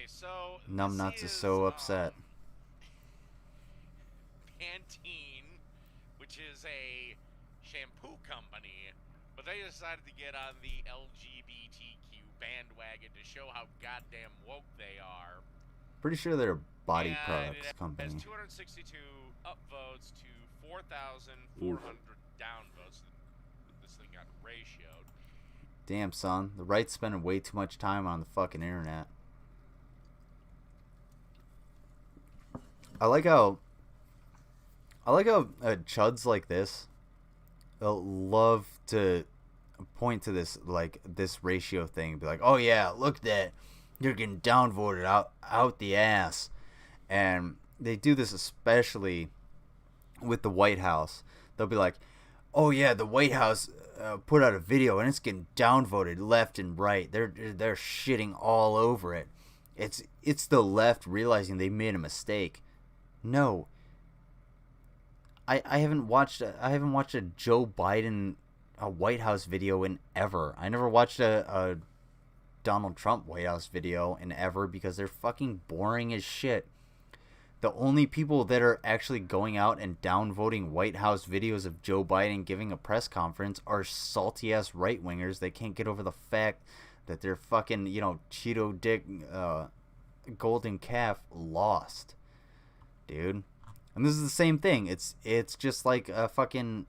so Numbnuts is so upset. Pantene, which is a shampoo company, but they decided to get on the LGBTQ bandwagon to show how goddamn woke they are. Pretty sure they're a body And products it company. has 262 upvotes to 4,400 downvotes. This thing got ratioed. Damn, son. The right's spending way too much time on the fucking internet. I like how chuds like this love to point to this, like, this ratio thing and be like, oh yeah, look at that, you're getting downvoted out the ass. And they do this especially with the White House. They'll be like, oh yeah, the White House put out a video and it's getting downvoted left and right. They're shitting all over it. It's the left realizing they made a mistake. No. I haven't watched a Joe Biden White House video in ever. I never watched a Donald Trump White House video in ever, because they're fucking boring as shit. The only people that are actually going out and downvoting White House videos of Joe Biden giving a press conference are salty ass right wingers. They can't get over the fact that their fucking, Cheeto dick golden calf lost, dude. And this is the same thing. It's just like a fucking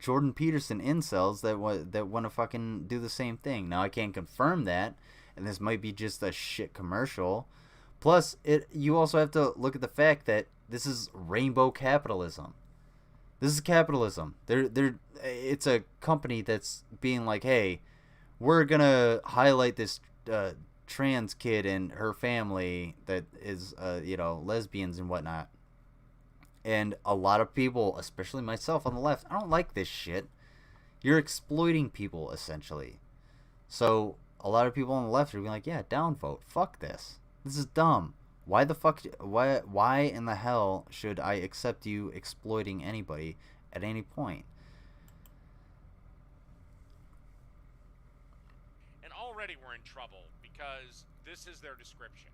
Jordan Peterson incels that want to fucking do the same thing. Now I can't confirm that, and this might be just a shit commercial. Plus, you also have to look at the fact that this is rainbow capitalism. This is capitalism. It's a company that's being like, hey, we're gonna highlight this trans kid and her family that is lesbians and whatnot. And a lot of people, especially myself on the left, I don't like this shit. You're exploiting people, essentially. So a lot of people on the left are being like, yeah, downvote. Fuck this. This is dumb. Why the fuck? Why in the hell should I accept you exploiting anybody at any point? And already we're in trouble, because this is their description.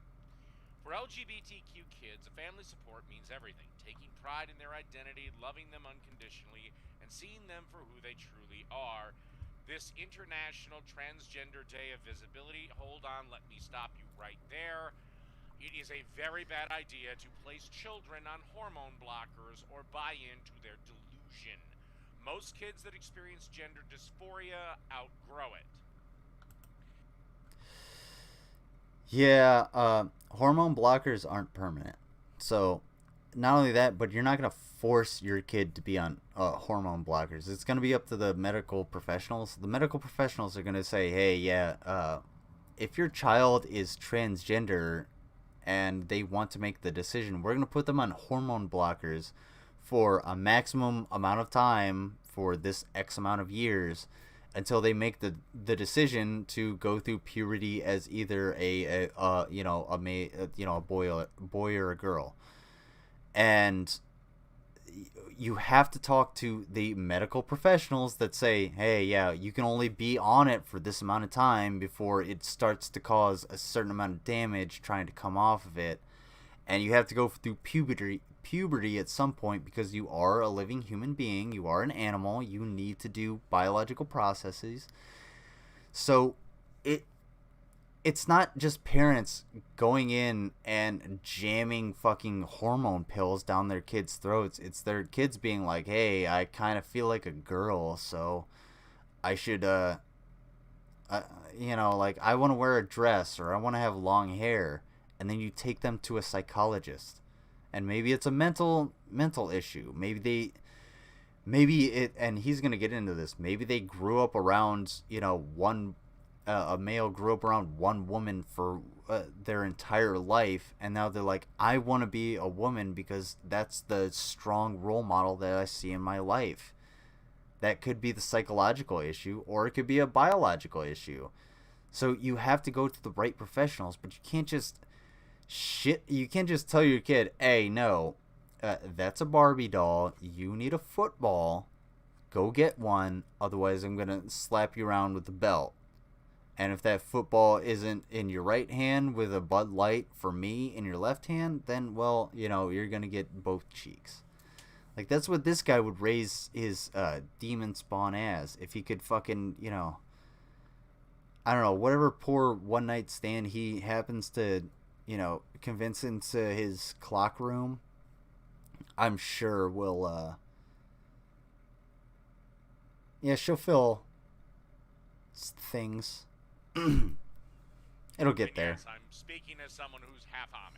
For LGBTQ kids, a family support means everything. Taking pride in their identity, loving them unconditionally, and seeing them for who they truly are. This International Transgender Day of Visibility, hold on, let me stop you right there. It is a very bad idea to place children on hormone blockers or buy into their delusion. Most kids that experience gender dysphoria outgrow it. Yeah, hormone blockers aren't permanent. So not only that, but you're not going to force your kid to be on hormone blockers. It's going to be up to the medical professionals. The medical professionals are going to say, hey, yeah, if your child is transgender and they want to make the decision, we're going to put them on hormone blockers for a maximum amount of time for this X amount of years until they make the decision to go through puberty as either a boy or a girl. And you have to talk to the medical professionals that say, hey, yeah, you can only be on it for this amount of time before it starts to cause a certain amount of damage trying to come off of it. And you have to go through puberty at some point because you are a living human being. You are an animal. You need to do biological processes. So it's not just parents going in and jamming fucking hormone pills down their kids' throats. It's their kids being like, hey, I kind of feel like a girl, so I should, I want to wear a dress or I want to have long hair. And then you take them to a psychologist. And maybe it's a mental issue. Maybe and he's going to get into this. Maybe they grew up around, a male grew up around one woman for their entire life, and now they're like, I want to be a woman because that's the strong role model that I see in my life. That could be the psychological issue, or it could be a biological issue. So you have to go to the right professionals, but you can't just tell your kid, hey, no, that's a Barbie doll, you need a football, go get one, otherwise I'm going to slap you around with the belt. And if that football isn't in your right hand with a Bud Light for me in your left hand, then, well, you're going to get both cheeks. Like, that's what this guy would raise his demon spawn as. If he could fucking, I don't know, whatever poor one-night stand he happens to, convince into his clock room, I'm sure will, she'll fill things. It'll get there. Yes, I'm speaking as someone who's half Amish.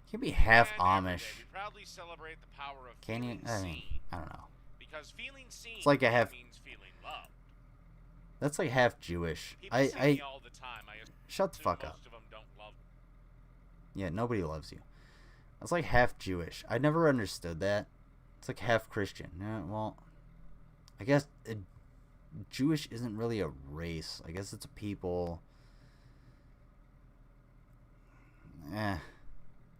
You can be half And Amish. we proudly celebrate the power of Can you? feeling seen. I don't know. Because feeling seen It's like I have- means feeling loved. That's like half Jewish. People see me all the time. I Shut the assume fuck up. most of them don't love me. Yeah, nobody loves you. That's like half Jewish. I never understood that. It's like half Christian. Yeah, well, I guess Jewish isn't really a race. I guess it's a people.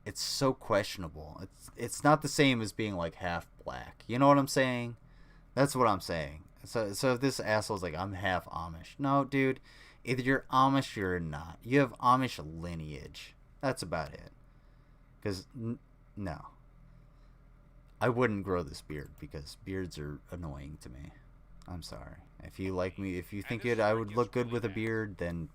It's so questionable. It's not the same as being like half black. You know what I'm saying? That's what I'm saying. So if this asshole's like, I'm half Amish. No, dude. Either you're Amish or you're not. You have Amish lineage. That's about it. Because, no. I wouldn't grow this beard because beards are annoying to me. I'm sorry. If you like me, if you think I would look good with a beard, then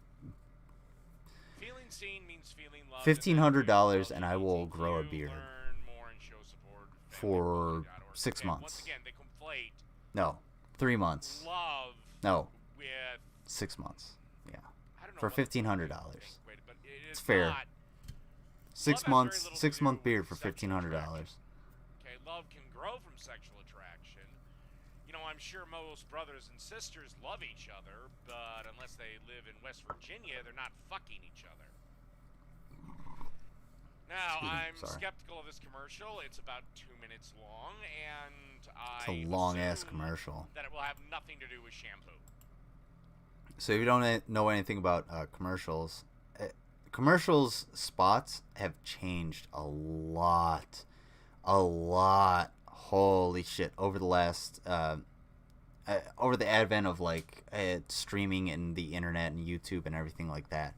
Feeling seen means feeling loved. $1,500 and I will grow a beard Learn more and show support for family.org. 6 And months. Once again, they conflate No, 3 months. love No, with 6 months. Yeah, I don't know for what the $1,500. equated, but it It's is fair. not- 6 love has months, very little to 6 month do beard with for sexual $1,500. Okay, love can grow from sexual attraction. I'm sure most brothers and sisters love each other, but unless they live in West Virginia, they're not fucking each other. Now, I'm skeptical of this commercial. It's about 2 minutes long, and It's a long-ass assume commercial. that it will have nothing to do with shampoo. So if you don't know anything about commercials, commercials spots have changed a lot. Holy shit! Over the last, over the advent of like streaming and the internet and YouTube and everything like that.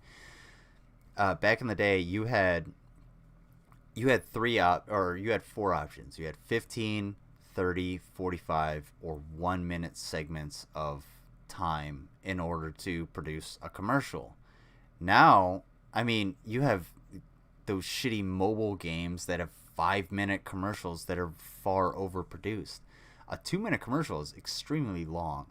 Back in the day, you had 4 options. You had 15, 30, 45, or 1 minute segments of time in order to produce a commercial. Now, I mean, you have those shitty mobile games that have 5-minute commercials that are far overproduced. A 2-minute commercial is extremely long.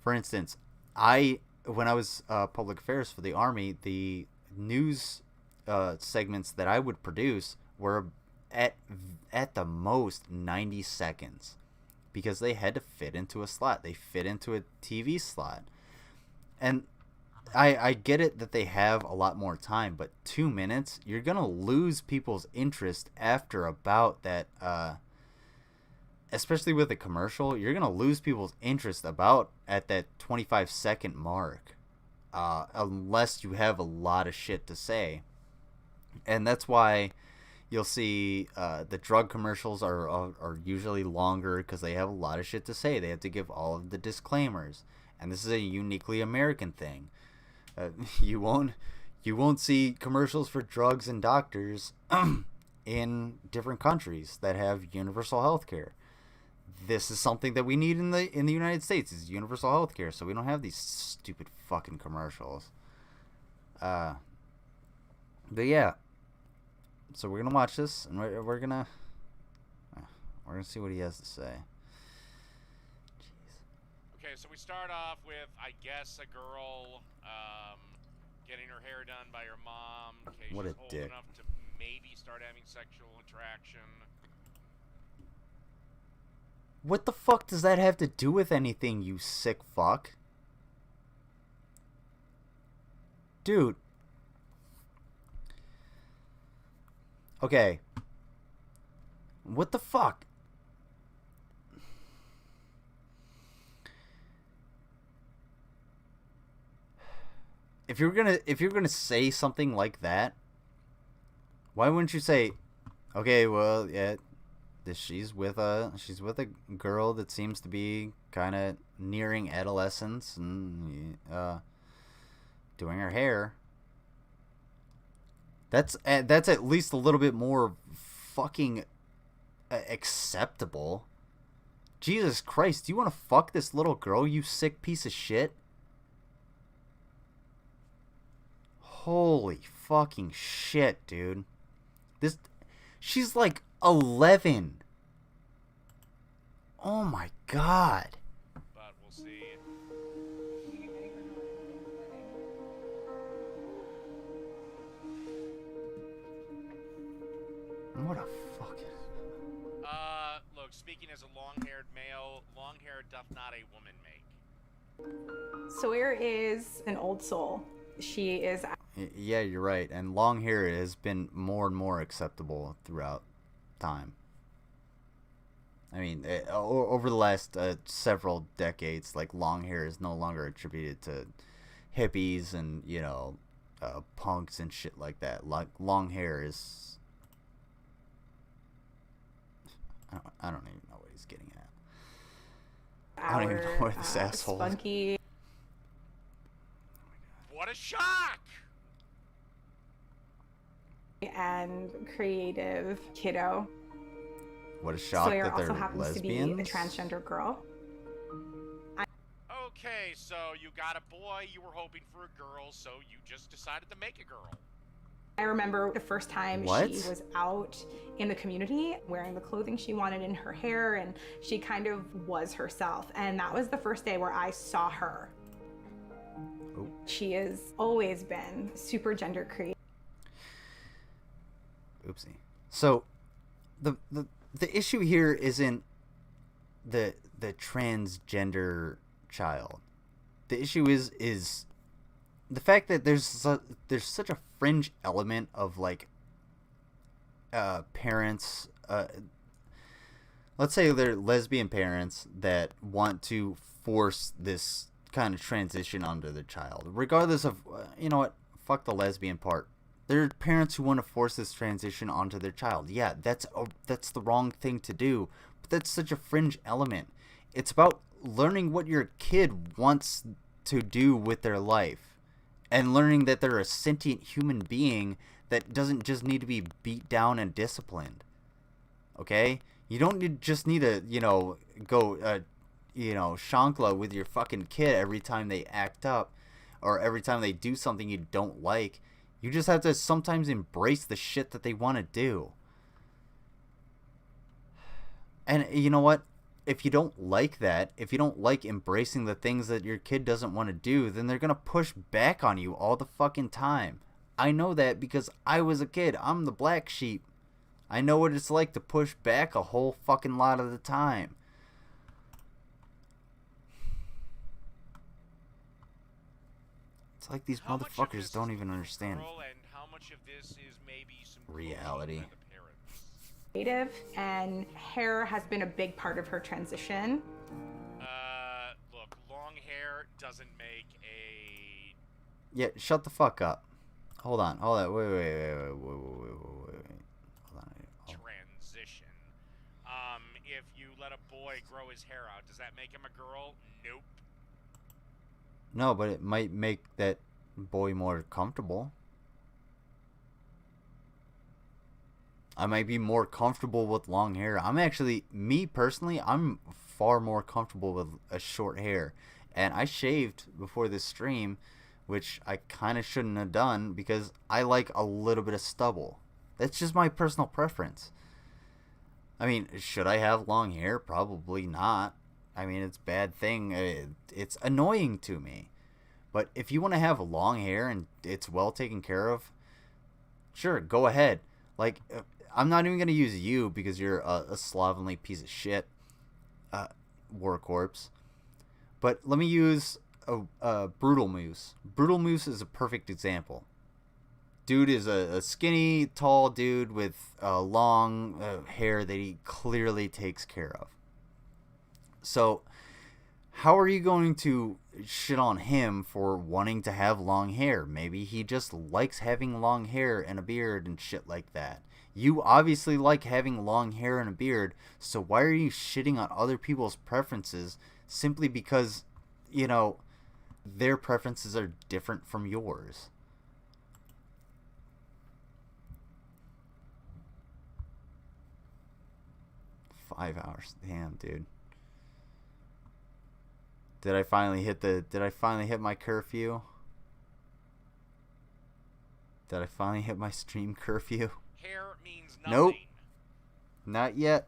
For instance, when I was public affairs for the Army, the news segments that I would produce were at the most 90 seconds, because they had to fit into a slot. They fit into a TV slot. And I get it that they have a lot more time, but 2 minutes, you're going to lose people's interest after about that, especially with a commercial, you're going to lose people's interest about at that 25-second mark, unless you have a lot of shit to say. And that's why you'll see the drug commercials are usually longer, because they have a lot of shit to say. They have to give all of the disclaimers. And this is a uniquely American thing. You won't see commercials for drugs and doctors in different countries that have universal health care. This is something that we need in the United States, is universal health care, so we don't have these stupid fucking commercials. But yeah. So we're gonna watch this, and we're gonna see what he has to say. Okay, so we start off with, I guess, a girl getting her hair done by her mom. Okay, what she's a old dick. enough to maybe start having sexual interaction. What the fuck does that have to do with anything, you sick fuck? Dude. Okay. What the fuck? If you're gonna say something like that, why wouldn't you say, okay, well, yeah, she's with a girl that seems to be kind of nearing adolescence and doing her hair. That's at least a little bit more fucking acceptable. Jesus Christ, do you want to fuck this little girl, you sick piece of shit? Holy fucking shit, dude. She's like 11. Oh my god. But we'll see. What a fucking... Look, speaking as a long-haired male, long hair doth not a woman make. Sawyer is an old soul. She is... Yeah, you're right. And long hair has been more and more acceptable throughout time. I mean, over the last several decades, like, long hair is no longer attributed to hippies and, you know, punks and shit like that. Like, long hair is... I don't even know what he's getting at. I don't even know where this asshole is. Spunky. What a shock! And creative kiddo. What a shock Sawyer that they're also happens lesbians. to be a transgender girl. Okay, so you got a boy, you were hoping for a girl, so you just decided to make a girl. I remember the first time What? she was out in the community wearing the clothing she wanted in her hair, and she kind of was herself. And that was the first day where I saw her. Oh. She has always been super gender creative. Oopsie. So, the issue here isn't the transgender child. The issue is the fact that there's such a fringe element of, like, parents. Let's say they're lesbian parents that want to force this kind of transition onto their child, regardless of you know what, fuck the lesbian part. There are parents who want to force this transition onto their child. Yeah, that's the wrong thing to do, but that's such a fringe element. It's about learning what your kid wants to do with their life, and learning that they're a sentient human being that doesn't just need to be beat down and disciplined. Okay? You don't just need to, you know, go, shankla with your fucking kid every time they act up, or every time they do something you don't like. You just have to sometimes embrace the shit that they want to do. And you know what? If you don't like that, if you don't like embracing the things that your kid doesn't want to do, then they're going to push back on you all the fucking time. I know that because I was a kid. I'm the black sheep. I know what it's like to push back a whole fucking lot of the time. It's like these motherfuckers don't even understand reality. Creative, and hair has been a big part of her transition. Look, long hair doesn't make a... Yeah, shut the fuck up. Hold on, wait. Hold on. Transition. If you let a boy grow his hair out, does that make him a girl? Nope. No, but it might make that boy more comfortable. I might be more comfortable with long hair. I'm actually, me personally, I'm far more comfortable with a short hair. And I shaved before this stream, which I kind of shouldn't have done because I like a little bit of stubble. That's just my personal preference. I mean, should I have long hair? Probably not. I mean, it's a bad thing. It's annoying to me. But if you want to have long hair and it's well taken care of, sure, go ahead. Like, I'm not even going to use you because you're a slovenly piece of shit, war corpse. But let me use a Brutal Moose. Brutal Moose is a perfect example. Dude is a skinny, tall dude with long hair that he clearly takes care of. So, how are you going to shit on him for wanting to have long hair? Maybe he just likes having long hair and a beard and shit like that. You obviously like having long hair and a beard, so why are you shitting on other people's preferences simply because, you know, their preferences are different from yours? $5 hours. Damn, dude. Did I finally hit my curfew? Did I finally hit my stream curfew? Hair means nothing. Nope. Not yet.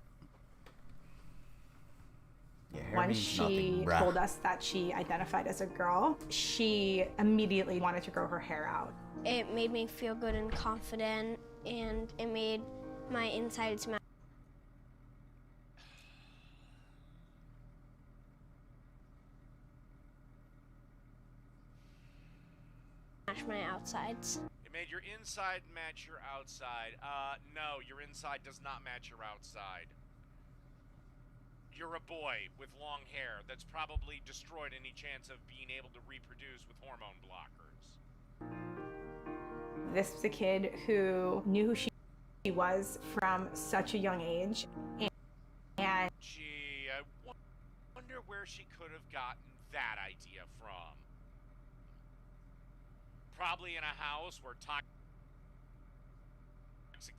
Yeah, hair Once means she nothing, told us that she identified as a girl, she immediately wanted to grow her hair out. It made me feel good and confident, and it made my insides match my outsides. It made your inside match your outside. No, your inside does not match your outside. You're a boy with long hair that's probably destroyed any chance of being able to reproduce with hormone blockers. This was a kid who knew who she was from such a young age. And gee, I wonder where she could have gotten that idea from. Probably in a house where toxic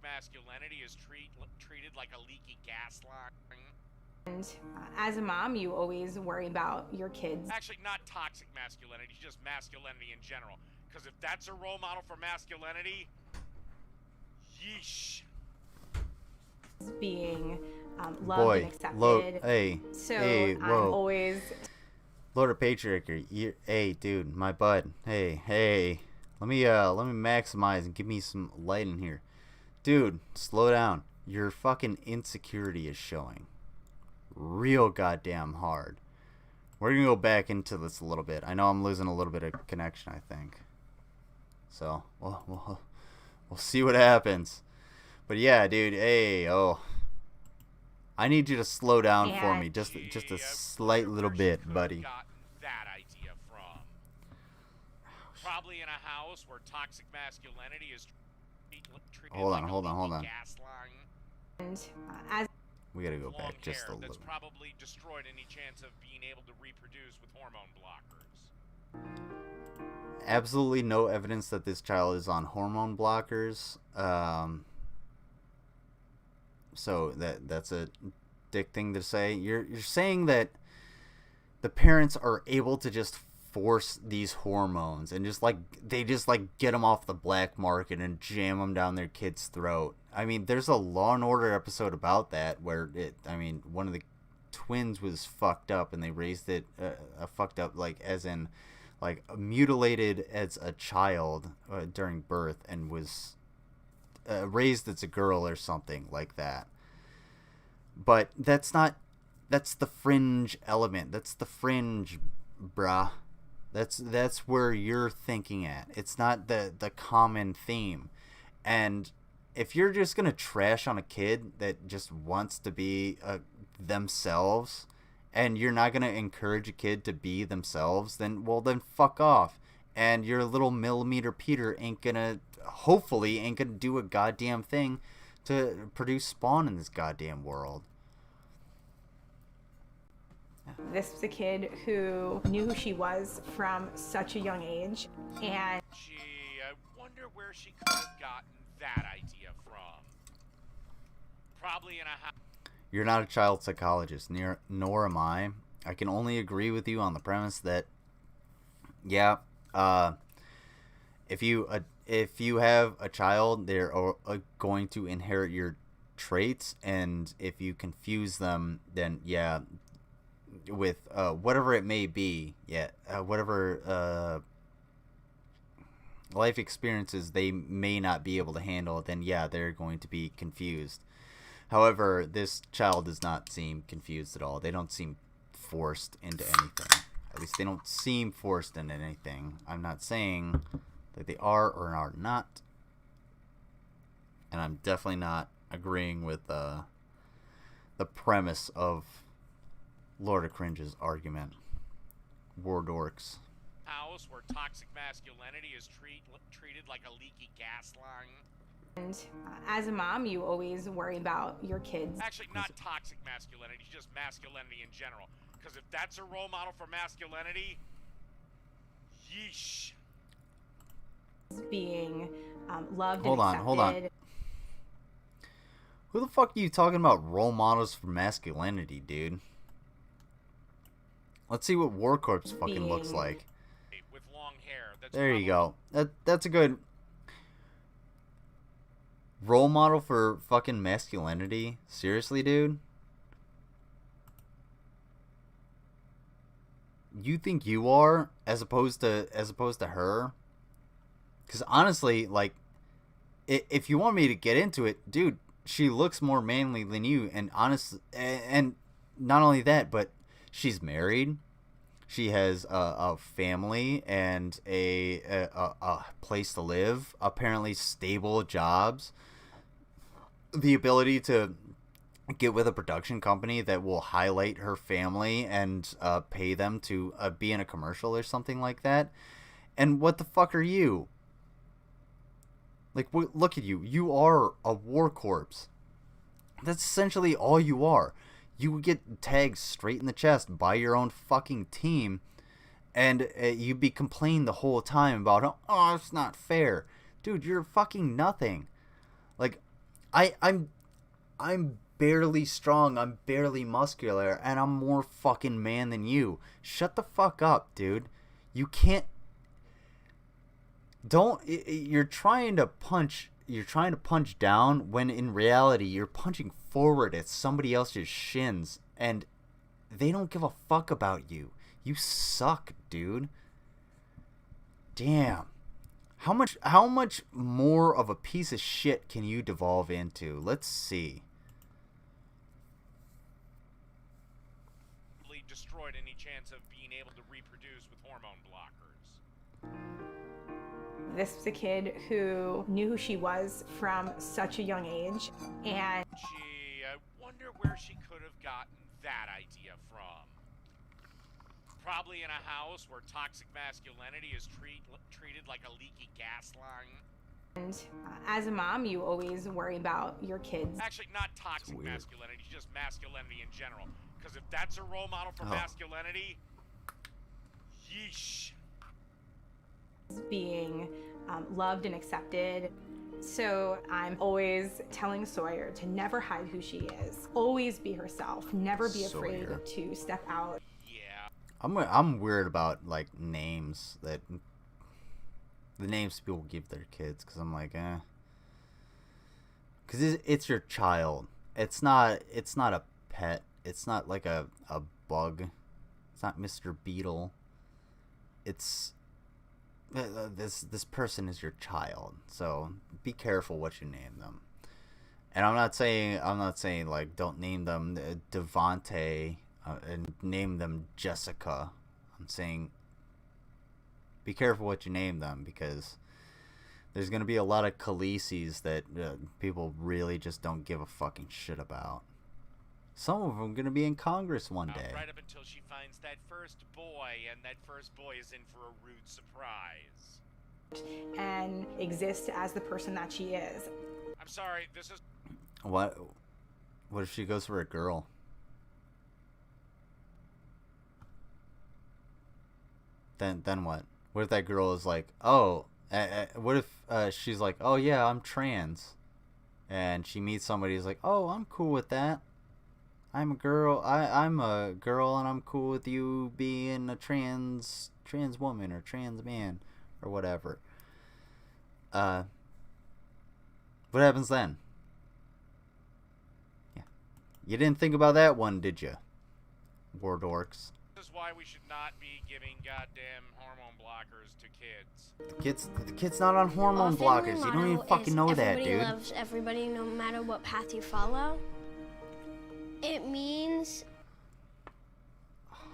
masculinity is treated like a leaky gas line. And as a mom, you always worry about your kids. Actually, not toxic masculinity, just masculinity in general. Because if that's a role model for masculinity, yeesh. Being loved and accepted. I'm always... Lord of Patriarchy, hey, dude, my bud. Hey. Let me maximize and give me some light in here. Dude, slow down. Your fucking insecurity is showing. Real goddamn hard. We're gonna go back into this a little bit. I know I'm losing a little bit of connection, I think. So, we'll see what happens. But yeah, dude, I need you to slow down for me. Just a slight little bit, buddy. That idea from. Probably in a house where toxic masculinity is treated Hold like on. gas line. And as we gotta go back just a little. That's probably destroyed any chance of being able to reproduce with hormone blockers. Absolutely no evidence that this child is on hormone blockers. So that's a dick thing to say. You're saying that the parents are able to just force these hormones and they just get them off the black market and jam them down their kid's throat. I mean, there's a Law and Order episode about that where one of the twins was fucked up and they raised it fucked up, as in like mutilated as a child during birth and was raised as a girl or something like that. But that's the fringe element. That's the fringe, bruh. That's where you're thinking at. It's not the common theme. And if you're just going to trash on a kid that just wants to be themselves, and you're not going to encourage a kid to be themselves, then fuck off. And your little millimeter Peter hopefully ain't going to do a goddamn thing to produce spawn in this goddamn world. This was a kid who knew who she was from such a young age, and Gee, I wonder where she could have gotten that idea from. Probably in a house. You're not a child psychologist, nor am I. I can only agree with you on the premise that, yeah, if you have a child, they're going to inherit your traits, and if you confuse them, then yeah, with whatever it may be, whatever life experiences they may not be able to handle, then yeah, they're going to be confused. However, this child does not seem confused at all. They don't seem forced into anything. At least they don't seem forced into anything. I'm not saying that they are or are not. And I'm definitely not agreeing with the premise of Lord of Cringe's argument. War dorks. House where toxic masculinity is treated like a leaky gas line. And as a mom, you always worry about your kids. Actually, not toxic masculinity, just masculinity in general. Because if that's a role model for masculinity, yeesh. Being loved Hold and on, accepted. hold on. Who the fuck are you talking about role models for masculinity, dude? Let's see what War Corpse fucking looks like. With long hair. There you go. That's a good role model for fucking masculinity. Seriously, dude? You think you are as opposed to her? Because honestly, like, if you want me to get into it, dude, she looks more manly than you. And and not only that, but she's married. She has a family and a place to live. Apparently stable jobs. The ability to get with a production company that will highlight her family and pay them to be in a commercial or something like that. And what the fuck are you? Like, look at you. You are a war corpse. That's essentially all you are. You get tagged straight in the chest by your own fucking team, and you be complaining the whole time about, oh, it's not fair. Dude, you're fucking nothing. Like, I'm barely strong, I'm barely muscular, and I'm more fucking man than you. Shut the fuck up, dude. You can't... You're trying to punch down when in reality you're punching forward at somebody else's shins, and they don't give a fuck about you. You suck, dude. Damn. How much more of a piece of shit can you devolve into? Let's see. Destroyed any chance of being able to reproduce with hormone blockers. This was a kid who knew who she was from such a young age, and Gee, I wonder where she could have gotten that idea from. Probably in a house where toxic masculinity is treated like a leaky gas line. And as a mom, you always worry about your kids. Actually, not toxic masculinity, just masculinity in general. Because if that's a role model for masculinity, yeesh. Being loved and accepted. So I'm always telling Sawyer to never hide who she is. Always be herself. Never be afraid to step out. Yeah. I'm weird about, like, names that... The names people give their kids, because I'm like, because it's your child. It's not a pet. It's not like a bug. It's not Mr. Beetle. it's this person is your child, so be careful what you name them. And I'm not saying like don't name them Devontae and name them Jessica. I'm saying be careful what you name them, because there's going to be a lot of Khaleesi's that people really just don't give a fucking shit about. Some of them going to be in Congress one day. Right up until she finds that first boy, and that first boy is in for a rude surprise. And exist as the person that she is. I'm sorry, this is... What if she goes for a girl? Then what? What if that girl is like, oh... what if she's like, oh yeah, I'm trans, and she meets somebody who's like, oh, I'm cool with that. I'm a girl. I'm a girl, and I'm cool with you being a trans woman or trans man or whatever. What happens then? Yeah, you didn't think about that one, did you, war dorks? This is why we should not be giving goddamn hormone blockers to kids. The kid's not on hormone blockers. You don't even fucking know that, dude. Everybody loves everybody, no matter what path you follow. It means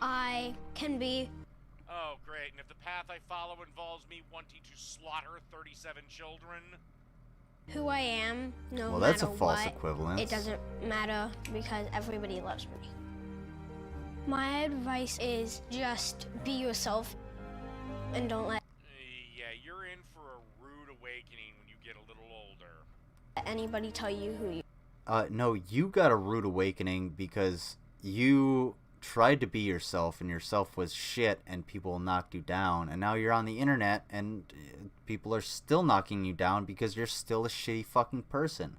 I can be... Oh, great. And if the path I follow involves me wanting to slaughter 37 children... who I am, no well, matter that's a false what, equivalence. it doesn't matter because everybody loves me. My advice is just be yourself and don't let... yeah, you're in for a rude awakening when you get a little older. anybody tell you who you... No, you got a rude awakening because you tried to be yourself and yourself was shit and people knocked you down, and now you're on the internet and people are still knocking you down because you're still a shitty fucking person.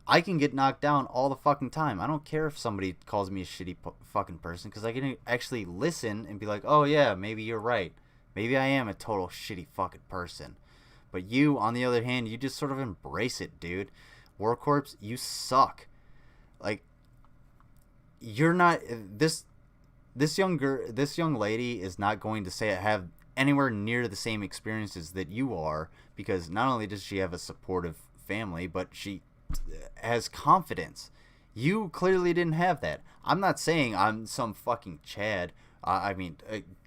I can get knocked down all the fucking time. I don't care if somebody calls me a shitty fucking person, because I can actually listen and be like, oh yeah, maybe you're right. Maybe I am a total shitty fucking person. But you, on the other hand, you just sort of embrace it, dude. War Corps, you suck. Like, you're not... This young lady is not going to have anywhere near the same experiences that you are, because not only does she have a supportive family, but she has confidence. You clearly didn't have that. I'm not saying I'm some fucking Chad. I mean,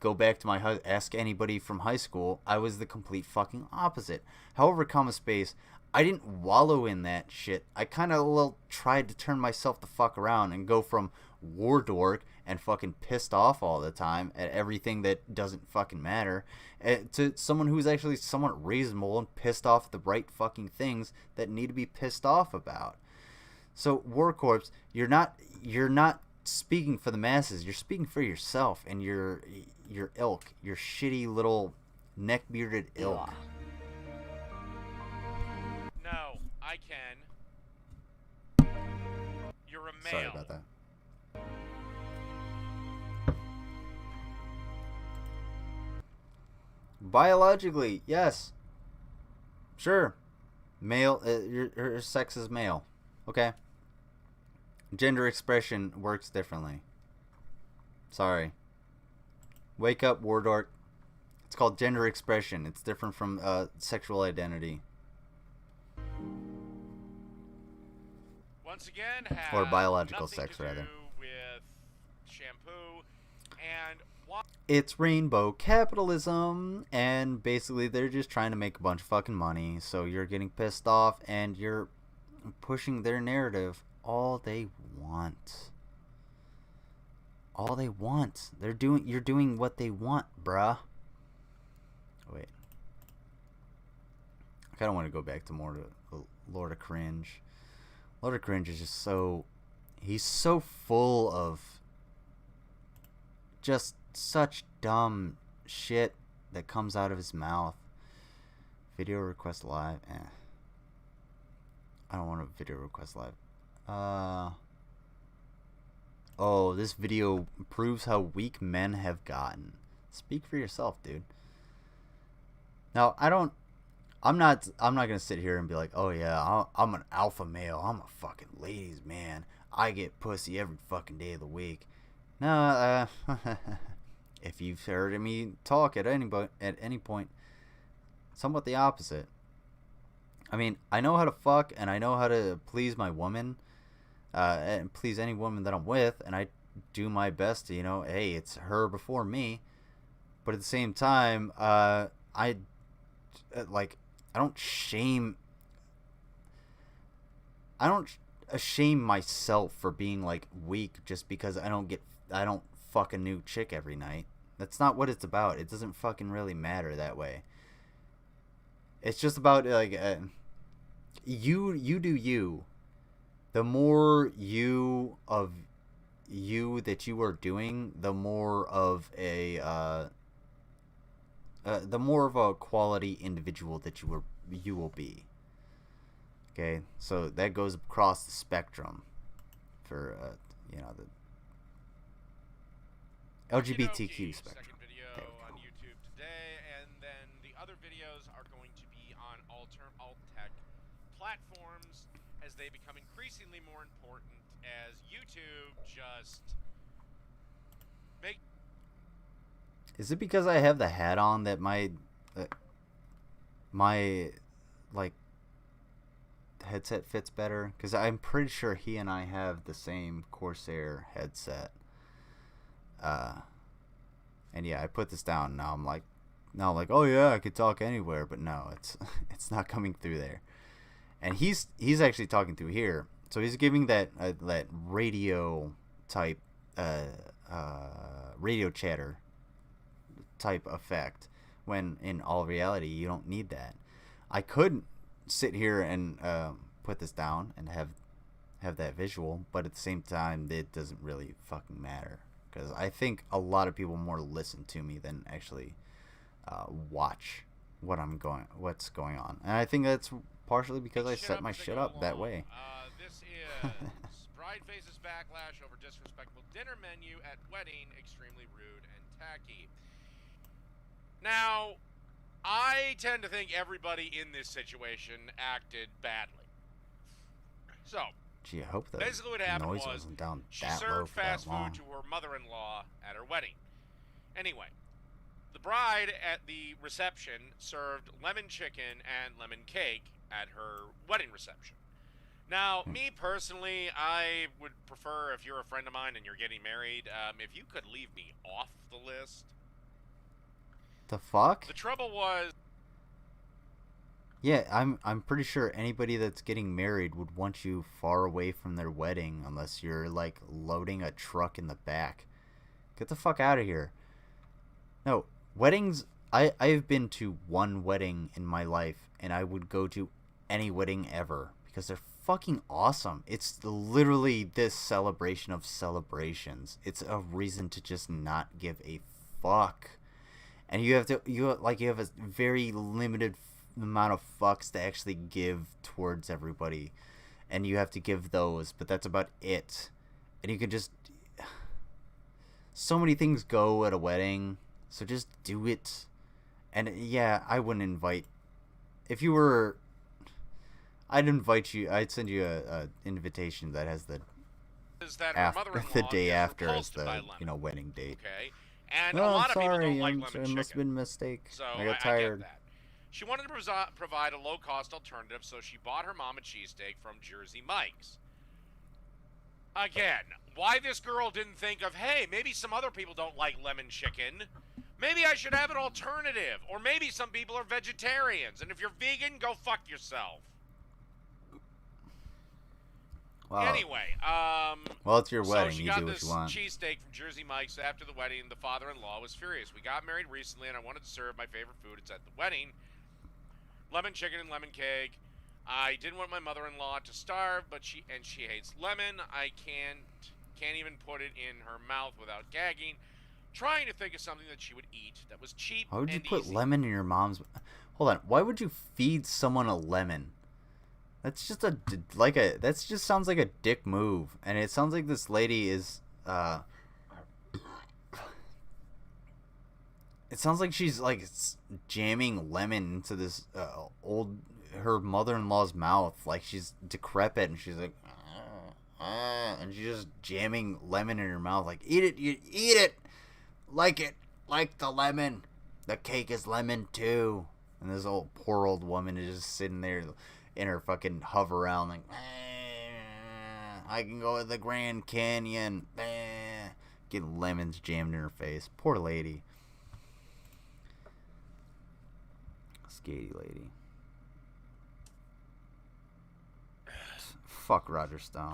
go back to ask anybody from high school. I was the complete fucking opposite. However, comma space, I didn't wallow in that shit. I kind of tried to turn myself the fuck around and go from war dork and fucking pissed off all the time at everything that doesn't fucking matter to someone who's actually somewhat reasonable and pissed off at the right fucking things that need to be pissed off about. So, War Corps, you're not speaking for the masses. You're speaking for yourself and your ilk, your shitty little neck-bearded ilk. No, I can. You're a male. Sorry about that. Biologically, yes. Sure. Male, your sex is male. Okay. Gender expression works differently. Sorry. Wake up, war dork. It's called gender expression. It's different from sexual identity. Once again, or biological sex, rather. With shampoo and it's rainbow capitalism, and basically they're just trying to make a bunch of fucking money. So you're getting pissed off, and you're pushing their narrative all they want. All they want. You're doing what they want, bruh. Wait. I kind of want to go back to more to Lord of Cringe. Lord of Cringe is just so... He's so full of just such dumb shit that comes out of his mouth. Video request live. I don't want a video request live. Oh, this video proves how weak men have gotten. Speak for yourself, dude. Now, I'm not gonna sit here and be like, oh yeah, I'm an alpha male. I'm a fucking ladies man. I get pussy every fucking day of the week. No, if you've heard me talk at any point, somewhat the opposite. I mean, I know how to fuck, and I know how to please my woman, and please any woman that I'm with, and I do my best to, hey, it's her before me. But at the same time, I don't shame myself for being like weak just because I don't fuck a new chick every night. That's not what it's about. It doesn't fucking really matter that way. It's just about like you do you. The more you that you are doing, the more of a quality individual that you will be. Okay, so that goes across the spectrum for the LGBTQ spectrum. Second video on YouTube today, and then the other videos are going to be on alt tech platforms as they become increasingly more important as YouTube just make. Is it because I have the hat on that my headset fits better? Because I'm pretty sure he and I have the same Corsair headset. And yeah, I put this down. Now I'm like, oh yeah, I could talk anywhere, but no, it's not coming through there. And he's actually talking through here, so he's giving that radio type, radio chatter type effect, when in all reality you don't need that. I could sit here and put this down and have that visual, but at the same time it doesn't really fucking matter, because I think a lot of people more listen to me than actually watch what's going on, and I think that's partially because I set my shit up that way. This is bride faces backlash over disrespectful dinner menu at wedding, extremely rude and tacky. Now, I tend to think everybody in this situation acted badly. So, gee, I hope that basically what happened noise was wasn't down she that low served for that fast long. food to her mother-in-law at her wedding. Anyway, the bride at the reception served lemon chicken and lemon cake at her wedding reception. Now, me personally, I would prefer, if you're a friend of mine and you're getting married, if you could leave me off the list. The fuck? The trouble was... Yeah, I'm pretty sure anybody that's getting married would want you far away from their wedding, unless you're like loading a truck in the back. Get the fuck out of here. No, weddings, I've been to one wedding in my life, and I would go to any wedding ever, because they're fucking awesome. It's literally this celebration of celebrations. It's a reason to just not give a fuck. And you have a very limited amount of fucks to actually give towards everybody, and you have to give those, but that's about it. And you can just, so many things go at a wedding, so just do it. And yeah, I wouldn't invite, if you were, I'd send you a invitation that has the day after as the wedding date. Okay. And a lot of people don't like lemon chicken. It must have been a mistake. So I got tired. I get that. She wanted to provide a low-cost alternative, so she bought her mom a cheesesteak from Jersey Mike's. Again, why this girl didn't think of, hey, maybe some other people don't like lemon chicken. Maybe I should have an alternative. Or maybe some people are vegetarians. And if you're vegan, go fuck yourself. Wow. Anyway, well, it's your wedding. So you do what you want. she got this cheesesteak from Jersey Mike's. After the wedding, the father-in-law was furious. We got married recently, and I wanted to serve my favorite food. It's at the wedding. Lemon chicken and lemon cake. I didn't want my mother-in-law to starve, but she hates lemon. I can't even put it in her mouth without gagging. Trying to think of something that she would eat that was cheap. Why would you and put easy. lemon in your mom's? Hold on. Why would you feed someone a lemon? That's just that just sounds like a dick move, and it sounds like this lady is it sounds like she's like jamming lemon into this her mother-in-law's mouth, like she's decrepit, and she's like and she's just jamming lemon in her mouth, like eat it, you eat it, like it, like the lemon. The cake is lemon too. And this poor old woman is just sitting there in her fucking hover around like, I can go to the Grand Canyon. Getting lemons jammed in her face. Poor lady. Skatey lady. Fuck Roger Stone.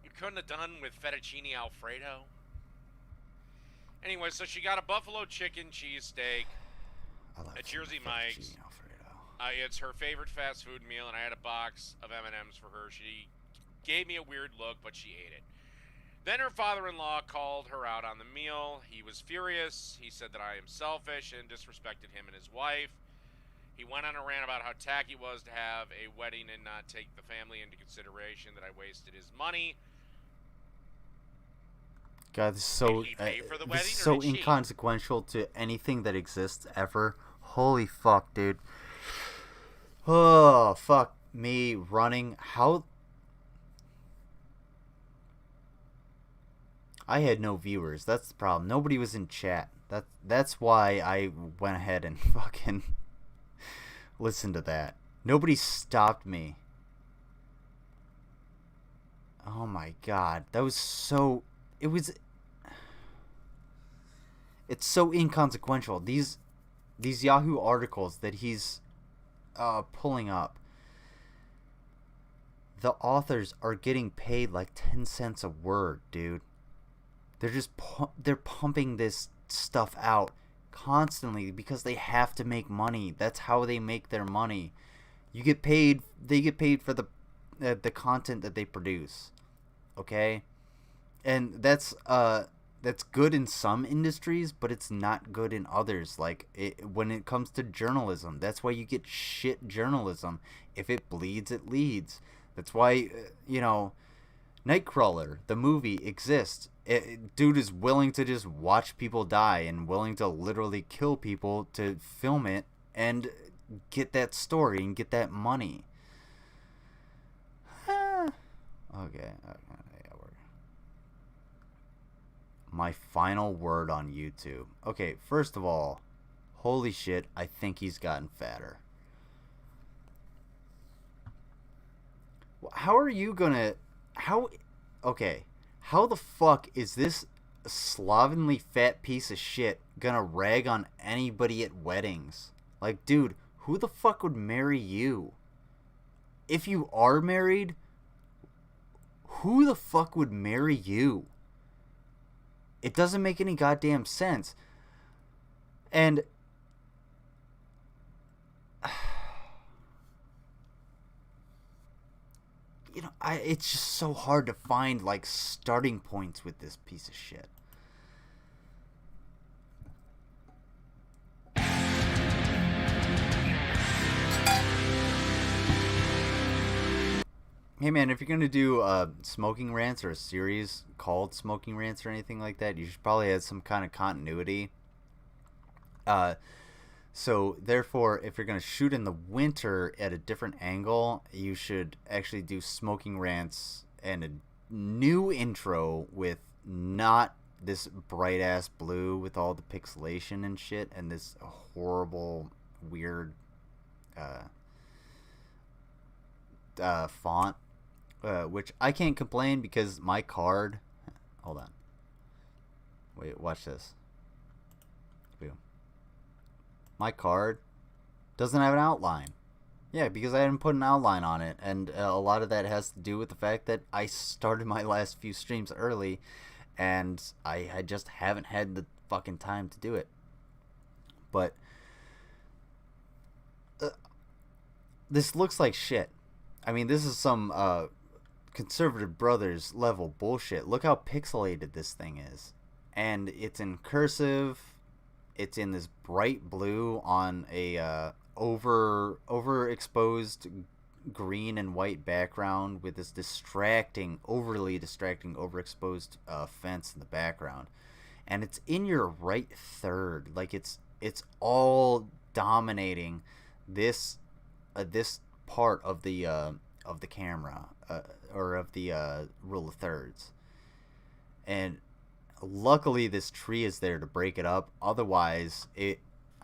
You couldn't have done with fettuccine Alfredo? Anyway, so she got a buffalo chicken cheesesteak at Jersey Mike's. It's her favorite fast food meal, and I had a box of M&Ms for her. She gave me a weird look, but she ate it. Then her father-in-law called her out on the meal. He was furious. He said that I am selfish and disrespected him and his wife. He went on a rant about how tacky it was to have a wedding and not take the family into consideration, that I wasted his money. God, this is so inconsequential to anything that exists ever. Holy fuck, dude. Oh, fuck me running. How... I had no viewers. That's the problem. Nobody was in chat. That's why I went ahead and fucking listened to that. Nobody stopped me. Oh my god. That was so... It's so inconsequential. These Yahoo articles that he's pulling up, the authors are getting paid like 10 cents a word, dude. They're just they're pumping this stuff out constantly because they have to make money. That's how they make their money. You get paid. They get paid for the content that they produce. Okay, and that's good in some industries, but it's not good in others. Like when it comes to journalism, that's why you get shit journalism. If it bleeds, it leads. That's why Nightcrawler, the movie, exists. Dude is willing to just watch people die and willing to literally kill people to film it and get that story and get that money. Okay. My final word on YouTube. Okay, first of all, holy shit, I think he's gotten fatter. How are you gonna... Okay, how the fuck is this slovenly fat piece of shit gonna rag on anybody at weddings? Like, dude, who the fuck would marry you? If you are married, who the fuck would marry you? It doesn't make any goddamn sense. And it's just so hard to find like starting points with this piece of shit. Hey man, if you're gonna do smoking rants or a series called Smoking Rants or anything like that, you should probably have some kind of continuity. So therefore, if you're gonna shoot in the winter at a different angle, you should actually do Smoking Rants and a new intro with not this bright ass blue with all the pixelation and shit and this horrible weird font. Which I can't complain because my card... Hold on. Wait, watch this. Boom. My card doesn't have an outline. Yeah, because I didn't put an outline on it. And a lot of that has to do with the fact that I started my last few streams early. And I just haven't had the fucking time to do it. But... this looks like shit. I mean, this is some... Conservative Brothers level bullshit. Look how pixelated this thing is. And it's in cursive. It's in this bright blue on a overexposed green and white background with this overly distracting, overexposed fence in the background. And it's in your right third. Like it's all dominating this part of the camera. Or of the rule of thirds. And luckily this tree is there to break it up. Otherwise,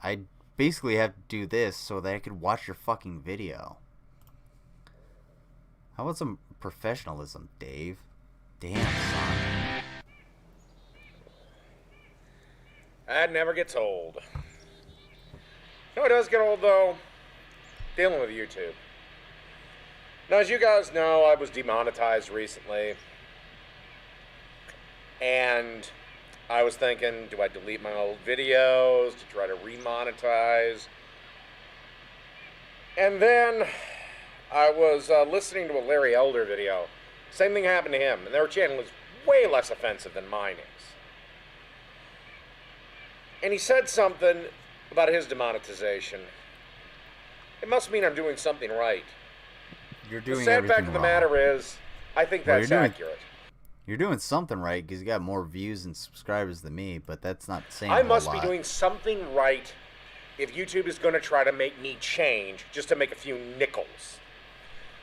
I basically have to do this so that I could watch your fucking video. How about some professionalism, Dave? Damn, son. That never gets old. You know what does get old, though? Dealing with YouTube. Now, as you guys know, I was demonetized recently. And I was thinking, do I delete my old videos to try to remonetize? And then I was listening to a Larry Elder video. Same thing happened to him, and their channel is way less offensive than mine is. And he said something about his demonetization. It must mean I'm doing something right. You're doing the sad everything fact of the wrong. matter is, I think that's accurate. You're doing something right because you got more views and subscribers than me, but that's not saying I a must whole be lot. doing something right if YouTube is going to try to make me change just to make a few nickels.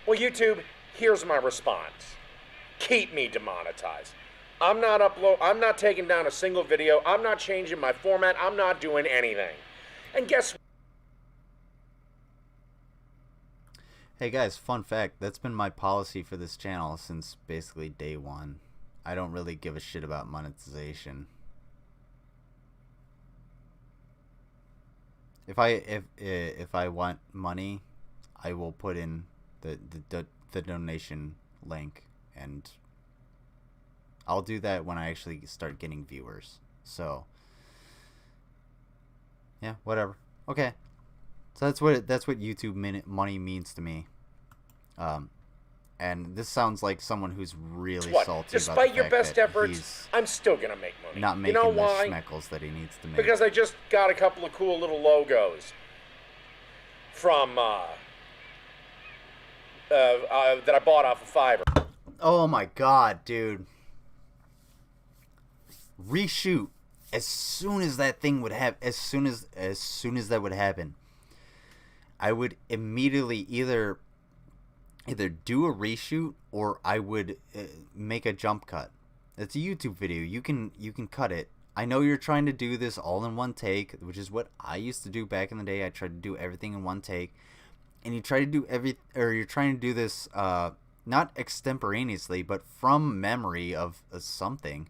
Well, YouTube, here's my response. Keep me demonetized. I'm not taking down a single video. I'm not changing my format. I'm not doing anything. And guess what? Hey guys, fun fact, that's been my policy for this channel since basically day one. I don't really give a shit about monetization. If I want money, I will put in the donation link, and I'll do that when I actually start getting viewers. So yeah, whatever. Okay. So that's what YouTube money means to me. And this sounds like someone who's really salty Despite about the your fact best that efforts, he's I'm still gonna make money. not making you know the why? schmeckles that he needs to make. Because I just got a couple of cool little logos from that I bought off of Fiverr. Oh my god, dude. Reshoot as soon as that thing would have as soon as that would happen. I would immediately either do a reshoot or I would make a jump cut. It's a YouTube video. You can cut it. I know you're trying to do this all in one take, which is what I used to do back in the day. I tried to do everything in one take. And you try to do you're trying to do this not extemporaneously, but from memory of something.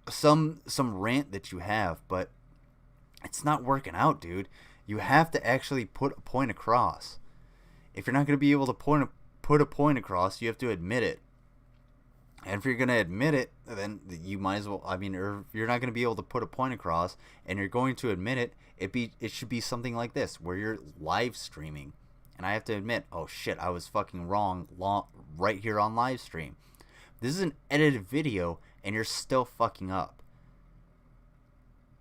Some rant that you have, but it's not working out, dude. You have to actually put a point across. If you're not going to be able to put a point across, you have to admit it. And if you're going to admit it, then you might as well, I mean, or if you're not going to be able to put a point across and you're going to admit it, it should be something like this, where you're live streaming. And I have to admit, oh shit, I was fucking wrong right here on live stream. This is an edited video and you're still fucking up.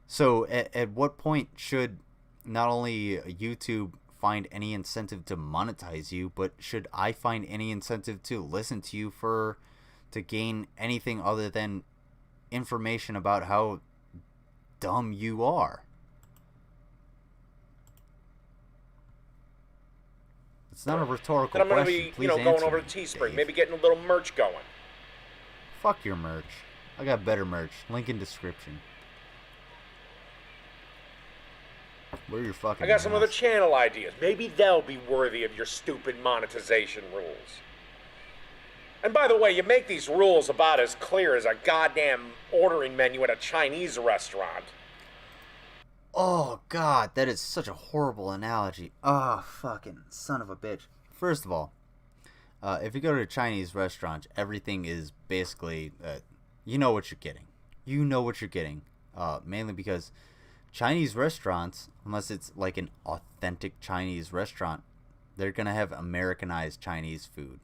So at what point should not only YouTube find any incentive to monetize you, but should I find any incentive to listen to you to gain anything other than information about how dumb you are? It's not a rhetorical And I'm going to question. be, Please going answer over me, to Teespring, Dave. maybe getting a little merch going. Fuck your merch. I got better merch. Link in description. What are your fucking I got some ass? other channel ideas. Maybe they'll be worthy of your stupid monetization rules. And by the way, you make these rules about as clear as a goddamn ordering menu at a Chinese restaurant. Oh god, that is such a horrible analogy. Oh, fucking son of a bitch. First of all, if you go to a Chinese restaurant, everything is basically, you know what you're getting. You know what you're getting. Mainly because Chinese restaurants, unless it's like an authentic Chinese restaurant, they're gonna have Americanized Chinese food.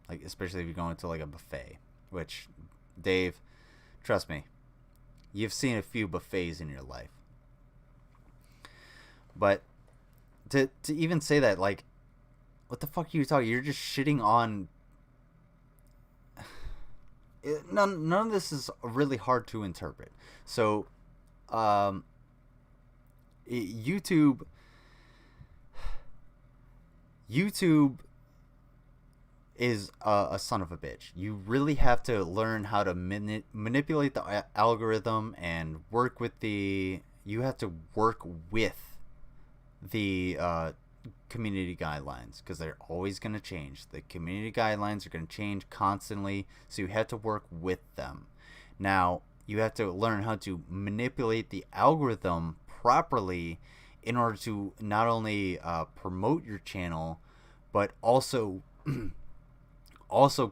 Like, especially if you're going to like a buffet, which, Dave, trust me, you've seen a few buffets in your life. But to even say that, like, what the fuck are you talking? You're just shitting on. None of this is really hard to interpret. So, YouTube is a son of a bitch. You really have to learn how to manipulate the algorithm and work with the. You have to work with the community guidelines, because they're always going to change. The community guidelines are going to change constantly, so you have to work with them. Now, you have to learn how to manipulate the algorithm properly in order to not only promote your channel, but also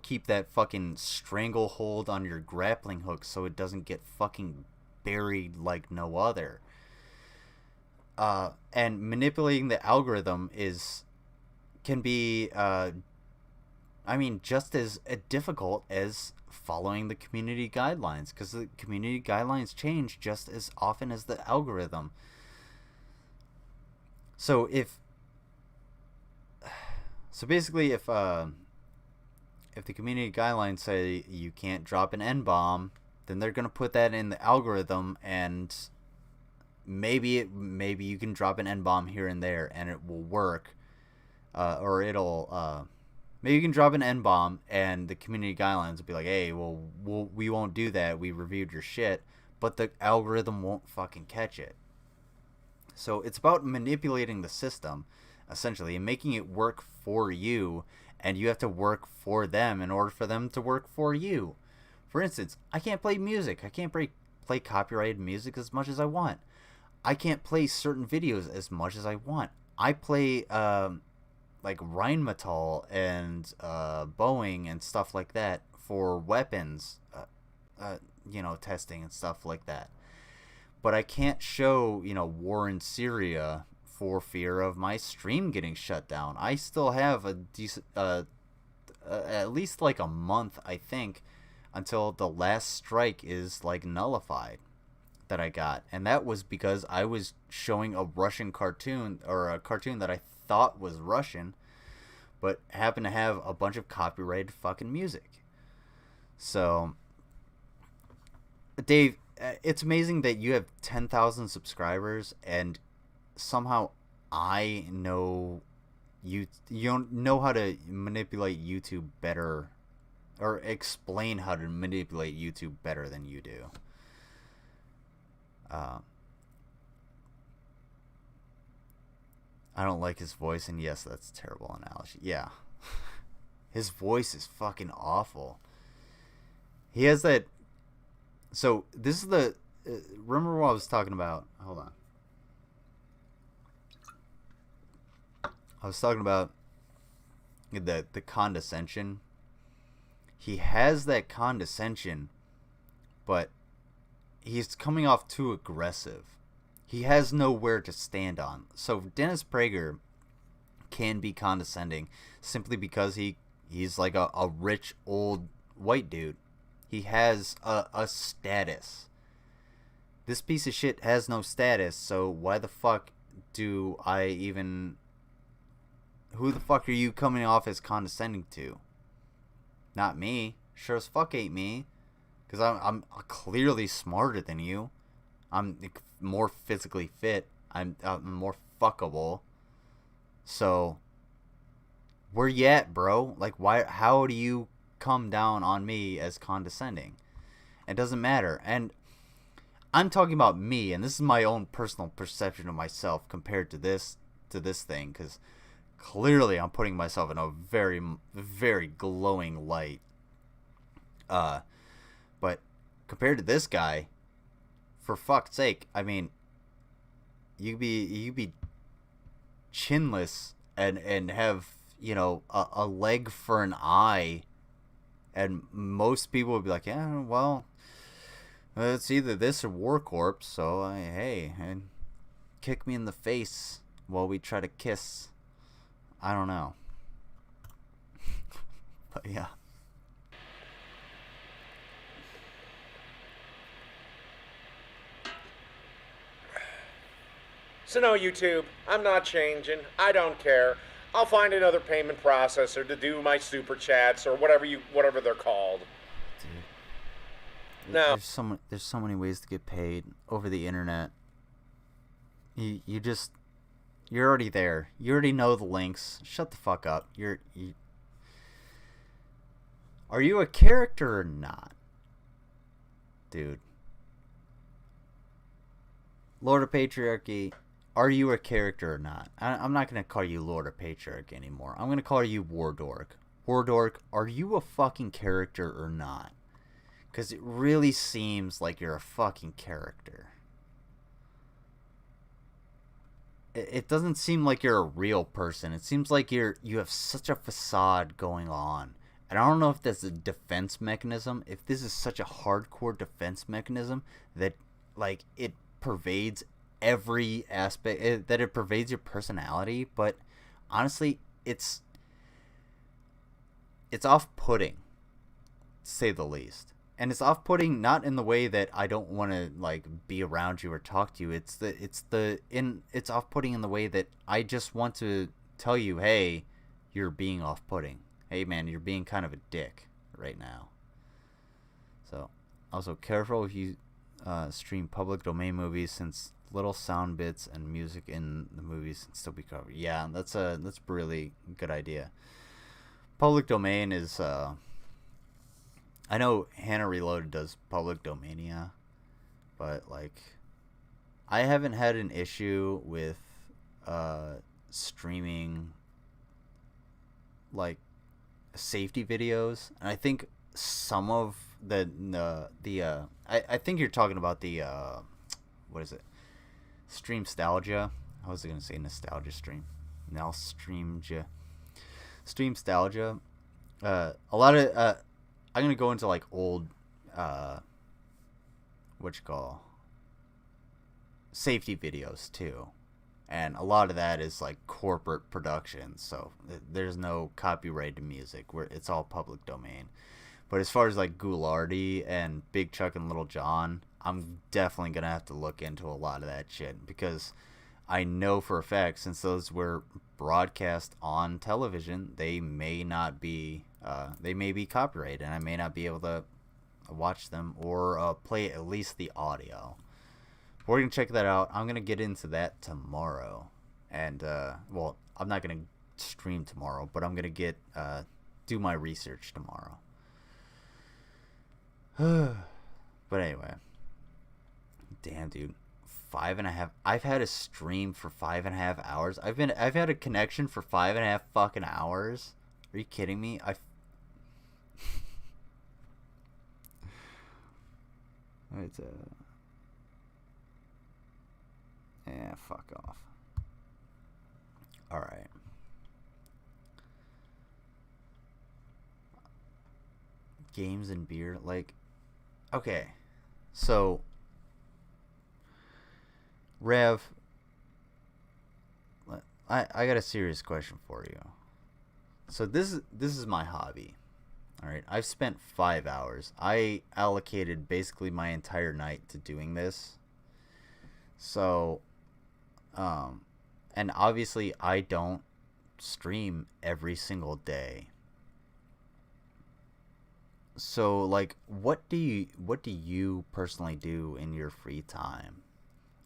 keep that fucking stranglehold on your grappling hook so it doesn't get fucking buried like no other. And manipulating the algorithm can be just as difficult as following the community guidelines, because the community guidelines change just as often as the algorithm. So basically if the community guidelines say you can't drop an N-bomb, then they're gonna put that in the algorithm, and maybe you can drop an N-bomb here and there and it will work, or it'll maybe you can drop an N-bomb and the community guidelines will be like, hey, we won't do that, we reviewed your shit, but the algorithm won't fucking catch it. So it's about manipulating the system, essentially, and making it work for you, and you have to work for them in order for them to work for you. For instance, I can't play music. I can't play copyrighted music as much as I want. I can't play certain videos as much as I want. I play like Rheinmetall and Boeing and stuff like that for weapons, testing and stuff like that. But I can't show, war in Syria for fear of my stream getting shut down. I still have a decent, at least like a month, I think, until the last strike is like nullified that I got. And that was because I was showing a Russian cartoon, or a cartoon that I thought was Russian, but happened to have a bunch of copyrighted fucking music. So, Dave, it's amazing that you have 10,000 subscribers and somehow I know you don't know how to manipulate YouTube better, or explain how to manipulate YouTube better than you do. I don't like his voice, and yes, that's a terrible analogy. Yeah. His voice is fucking awful. He has that. So, this is the. Remember what I was talking about? Hold on. I was talking about the condescension. He has that condescension, but he's coming off too aggressive. He has nowhere to stand on. So Dennis Prager can be condescending simply because he's like a rich old white dude. He has a status. This piece of shit has no status, so why the fuck do I even... Who the fuck are you coming off as condescending to? Not me. Sure as fuck ain't me. Because I'm clearly smarter than you. I'm more physically fit. I'm more fuckable. So, where you at, bro? Like, why? How do you come down on me as condescending? It doesn't matter. And I'm talking about me, and this is my own personal perception of myself compared to this thing, because clearly I'm putting myself in a very, very glowing light. But compared to this guy, for fuck's sake, I mean, you be chinless and have, a leg for an eye, and most people would be like, yeah, well, it's either this or War Corpse, so hey, and kick me in the face while we try to kiss. I don't know. But yeah. So no, YouTube, I'm not changing. I don't care. I'll find another payment processor to do my super chats or whatever they're called. Dude, no. There's so many ways to get paid over the internet. You're already there. You already know the links. Shut the fuck up. Are you a character or not? Dude. Lord of Patriarchy, are you a character or not? I'm not going to call you Lord of Patriarchy anymore. I'm going to call you War Dork. War Dork, are you a fucking character or not? Because it really seems like you're a fucking character. It doesn't seem like you're a real person. It seems like you have such a facade going on. And I don't know if that's a defense mechanism, if this is such a hardcore defense mechanism that, like, it pervades every aspect, that it pervades your personality, but honestly, it's off-putting, to say the least. And it's off-putting not in the way that I don't want to, like, be around you or talk to you. It's off-putting in the way that I just want to tell you, hey, you're being off-putting. Hey, man, you're being kind of a dick right now. So, also careful if you stream public domain movies, since little sound bits and music in the movies can still be covered. Yeah, that's a really good idea. Public domain is I know Hannah Reloaded does public domania, but like I haven't had an issue with streaming like safety videos, and I think some of the I think you're talking about the what is it? Streamstalgia. I was gonna say nostalgia stream. Now Streamstalgia. A lot of I'm gonna go into like old safety videos too, and a lot of that is like corporate productions, so there's no copyrighted music, where it's all public domain. But as far as like Ghoulardi and Big Chuck and Little John, I'm definitely gonna have to look into a lot of that shit, because I know for a fact, since those were broadcast on television, they may not be they may be copyrighted, and I may not be able to watch them or play at least the audio. We're gonna check that out. I'm gonna get into that tomorrow, and well, I'm not gonna stream tomorrow, but I'm gonna get do my research tomorrow. But anyway, damn, dude, 5.5. I've had a stream for 5.5 hours. I've had a connection for 5.5 fucking hours. Are you kidding me? It's yeah, fuck off. All right. Games and beer, like, okay, so Rev, I got a serious question for you. So this is my hobby. All right, I've spent 5 hours. I allocated basically my entire night to doing this. So, and obviously I don't stream every single day. So, like, what do you personally do in your free time?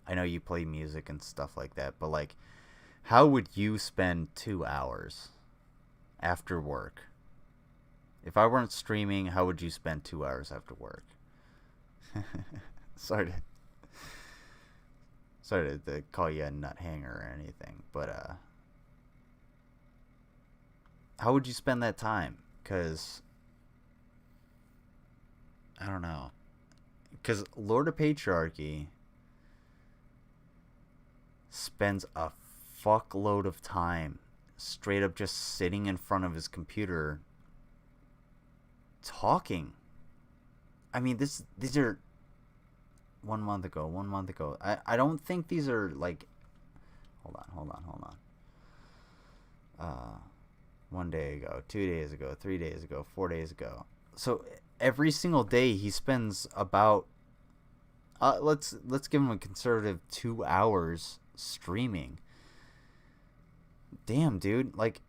I know you play music and stuff like that, but like, how would you spend 2 hours after work? If I weren't streaming, how would you spend 2 hours after work? Sorry to call you a nut hanger or anything, but how would you spend that time? Because I don't know. Because Lord of Patriarchy spends a fuckload of time straight up just sitting in front of his computer talking. I mean, these are 1 month ago. I don't think these are like, hold on. 1 day ago, 2 days ago, 3 days ago, 4 days ago. So every single day he spends about let's give him a conservative 2 hours streaming. Damn, dude, like,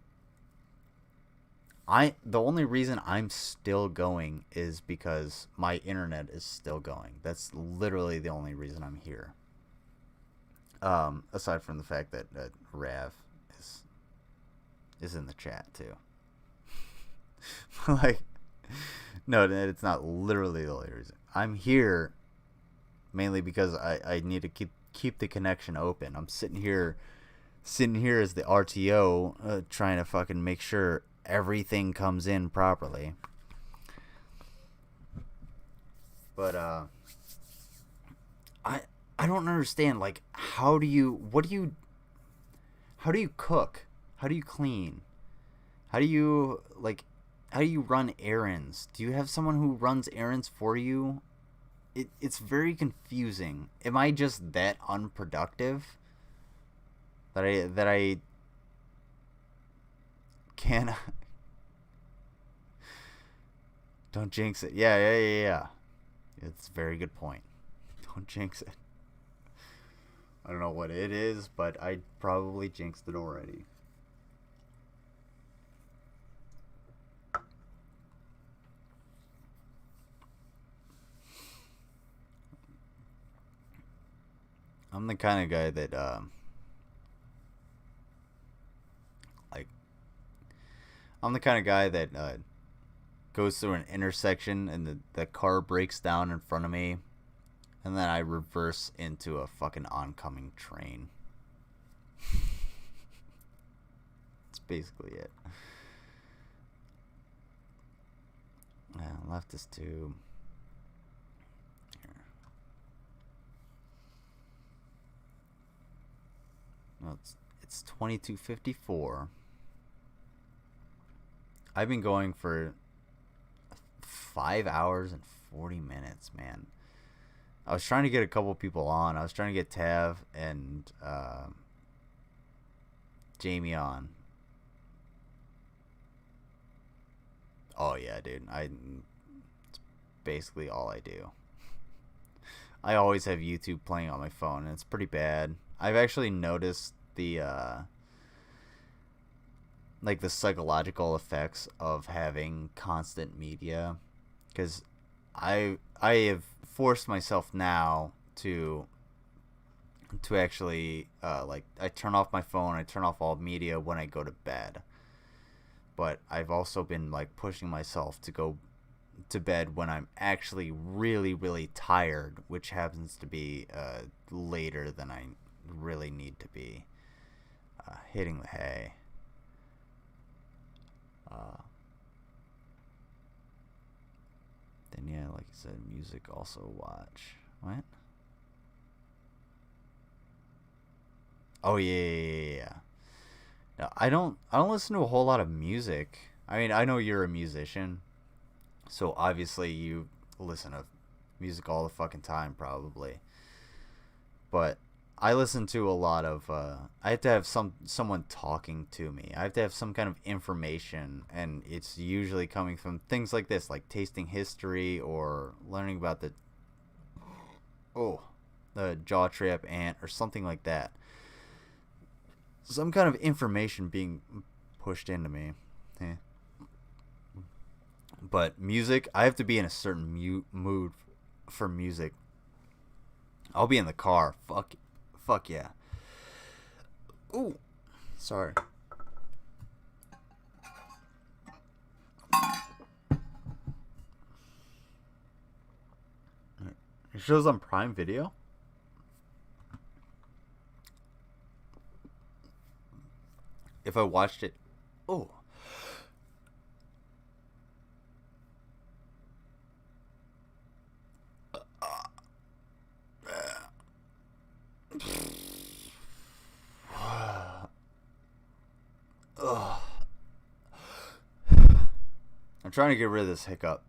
the only reason I'm still going is because my internet is still going. That's literally the only reason I'm here. Aside from the fact that Rav is in the chat too. Like, No, it's not literally the only reason. I'm here mainly because I need to keep the connection open. I'm sitting here as the RTO, trying to fucking make sure everything comes in properly. But I don't understand, like, how do you cook? How do you clean? How do you run errands? Do you have someone who runs errands for you? It's very confusing. Am I just that unproductive that I can don't jinx it. Yeah. It's a very good point. Don't jinx it. I don't know what it is, but I probably jinxed it already. I'm the kind of guy that goes through an intersection and the car breaks down in front of me, and then I reverse into a fucking oncoming train. That's basically it. Yeah, left is 2. Here. No, it's 22:54. I've been going for 5 hours and 40 minutes, man. I was trying to get a couple people on. I was trying to get Tav and Jamie on. Oh yeah, dude. It's basically all I do. I always have YouTube playing on my phone, and it's pretty bad. I've actually noticed the the psychological effects of having constant media, because I have forced myself now to actually I turn off my phone, I turn off all media when I go to bed. But I've also been pushing myself to go to bed when I'm actually really, really tired, which happens to be later than I really need to be. Hitting the hay. Then yeah, like I said, music also watch. What? Oh yeah. No, I don't listen to a whole lot of music. I mean, I know you're a musician, so obviously you listen to music all the fucking time, probably. But I listen to a lot of I have to have someone talking to me. I have to have some kind of information, and it's usually coming from things like this, like tasting history or learning about the jaw trap ant or something like that. Some kind of information being pushed into me. Yeah. But music, I have to be in a certain mood for music. I'll be in the car. Fuck yeah. Ooh. Sorry. It shows on Prime Video? If I watched it... Oh. I'm trying to get rid of this hiccup.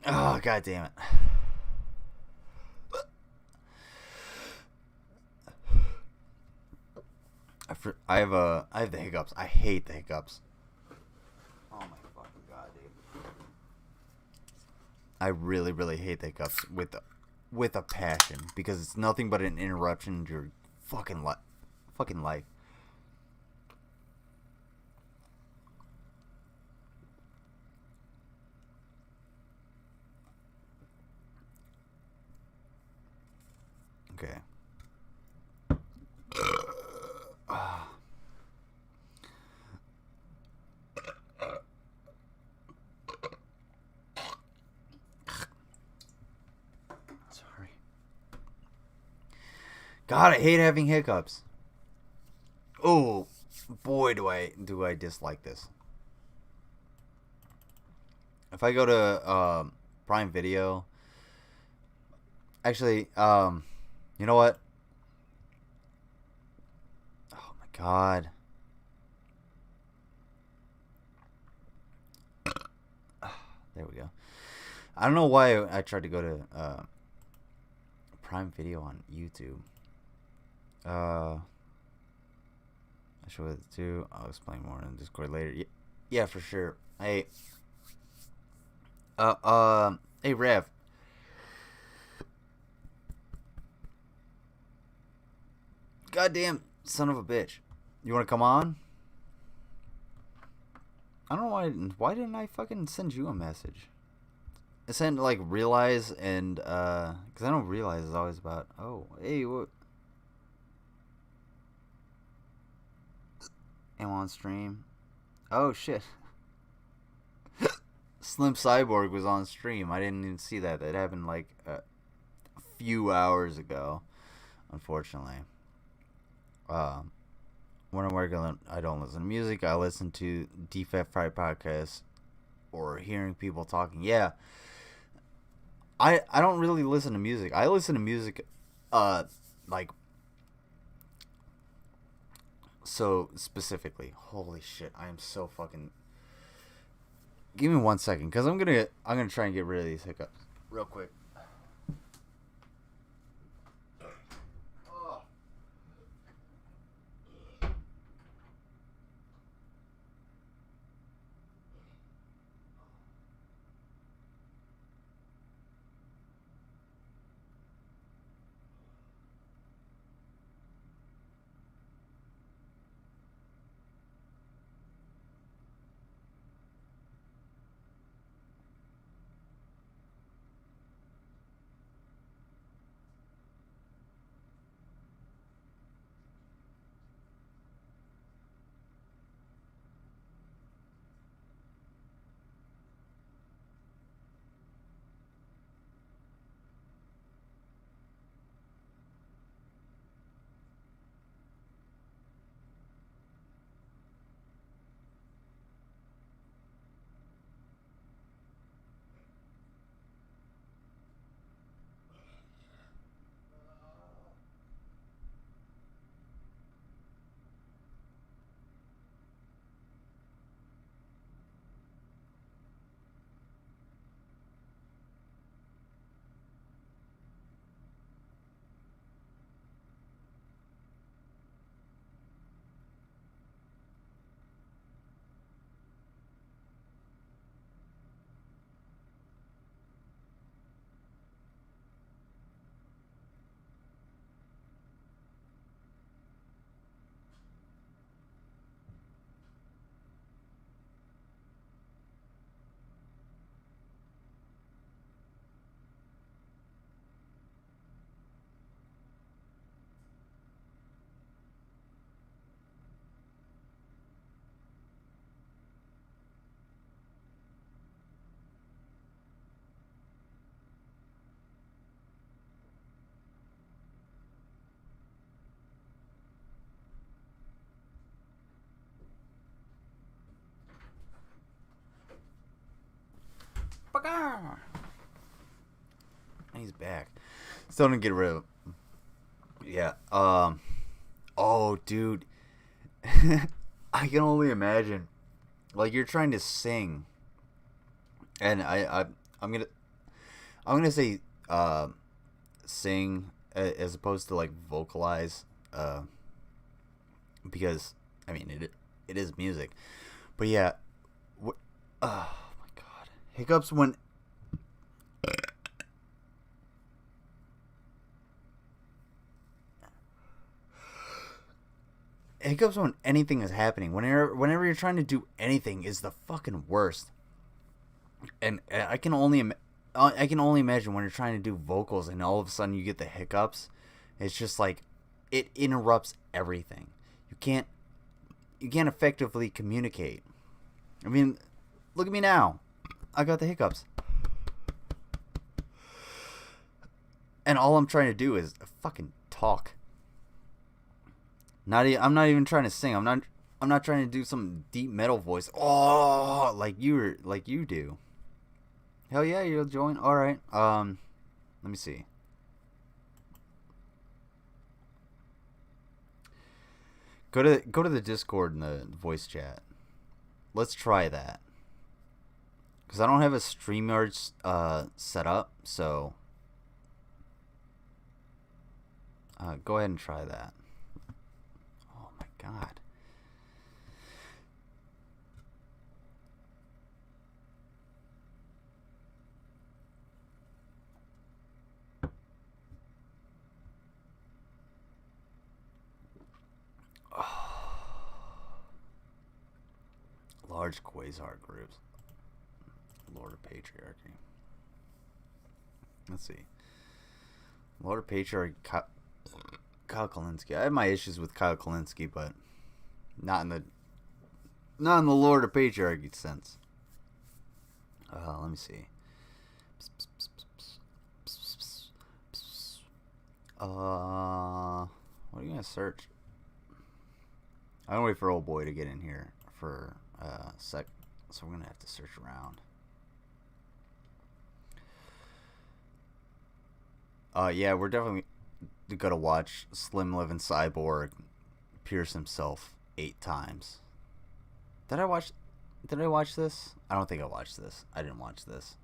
Oh, god damn it. I have the hiccups. I hate the hiccups. Oh my fucking god, dude. I really, really hate the hiccups with with a passion because it's nothing but an interruption to your fucking life. Okay. Sorry. God, I hate having hiccups. Oh, boy, do I dislike this. If I go to Prime Video, actually, you know what? Oh my God. There we go. I don't know why I tried to go to Prime Video on YouTube. I show it too. I'll explain more in Discord later. Yeah, for sure. Hey, hey, Rev. Goddamn son of a bitch. You want to come on? I don't know why didn't I fucking send you a message? I sent like realize and because I don't realize it's always about, oh, hey, what? I'm on stream. Oh shit. Slim Cyborg was on stream. I didn't even see that. That happened like a few hours ago, unfortunately. When I'm working, I don't listen to music. I listen to Defat Fright podcasts or hearing people talking. Yeah. I don't really listen to music. I listen to music, like, so specifically. Holy shit, I am so fucking. Give me 1 second, cause I'm gonna try and get rid of these hiccups real quick. He's back. Still didn't get rid of him. Yeah. Oh, dude. I can only imagine. Like, you're trying to sing, and I'm gonna say sing as opposed to like vocalize, because I mean it is music, but yeah. Oh my god, hiccups when hiccups when anything is happening. Whenever you're trying to do anything is the fucking worst. And I can only imagine when you're trying to do vocals and all of a sudden you get the hiccups. It's just like it interrupts everything. You can't effectively communicate. I mean, look at me now. I got the hiccups. And all I'm trying to do is fucking talk. I'm not even trying to sing. I'm not trying to do some deep metal voice. Oh, like you do. Hell yeah, you'll join. All right. Let me see. Go to the Discord and the voice chat. Let's try that. Cause I don't have a StreamYard set up, so go ahead and try that. Oh my god. Large quasar groups. Lord of Patriarchy. Let's see. Lord of Patriarchy. Kyle Kalinske. I have my issues with Kyle Kalinske, but not in the Lord of Patriarchy sense. Let me see. What are you gonna search? I'm gonna wait for old boy to get in here for a sec, so we're gonna have to search around. Yeah, we're definitely gonna watch Slim Living Cyborg pierce himself 8 times. Did I watch this? I don't think I watched this. I didn't watch this.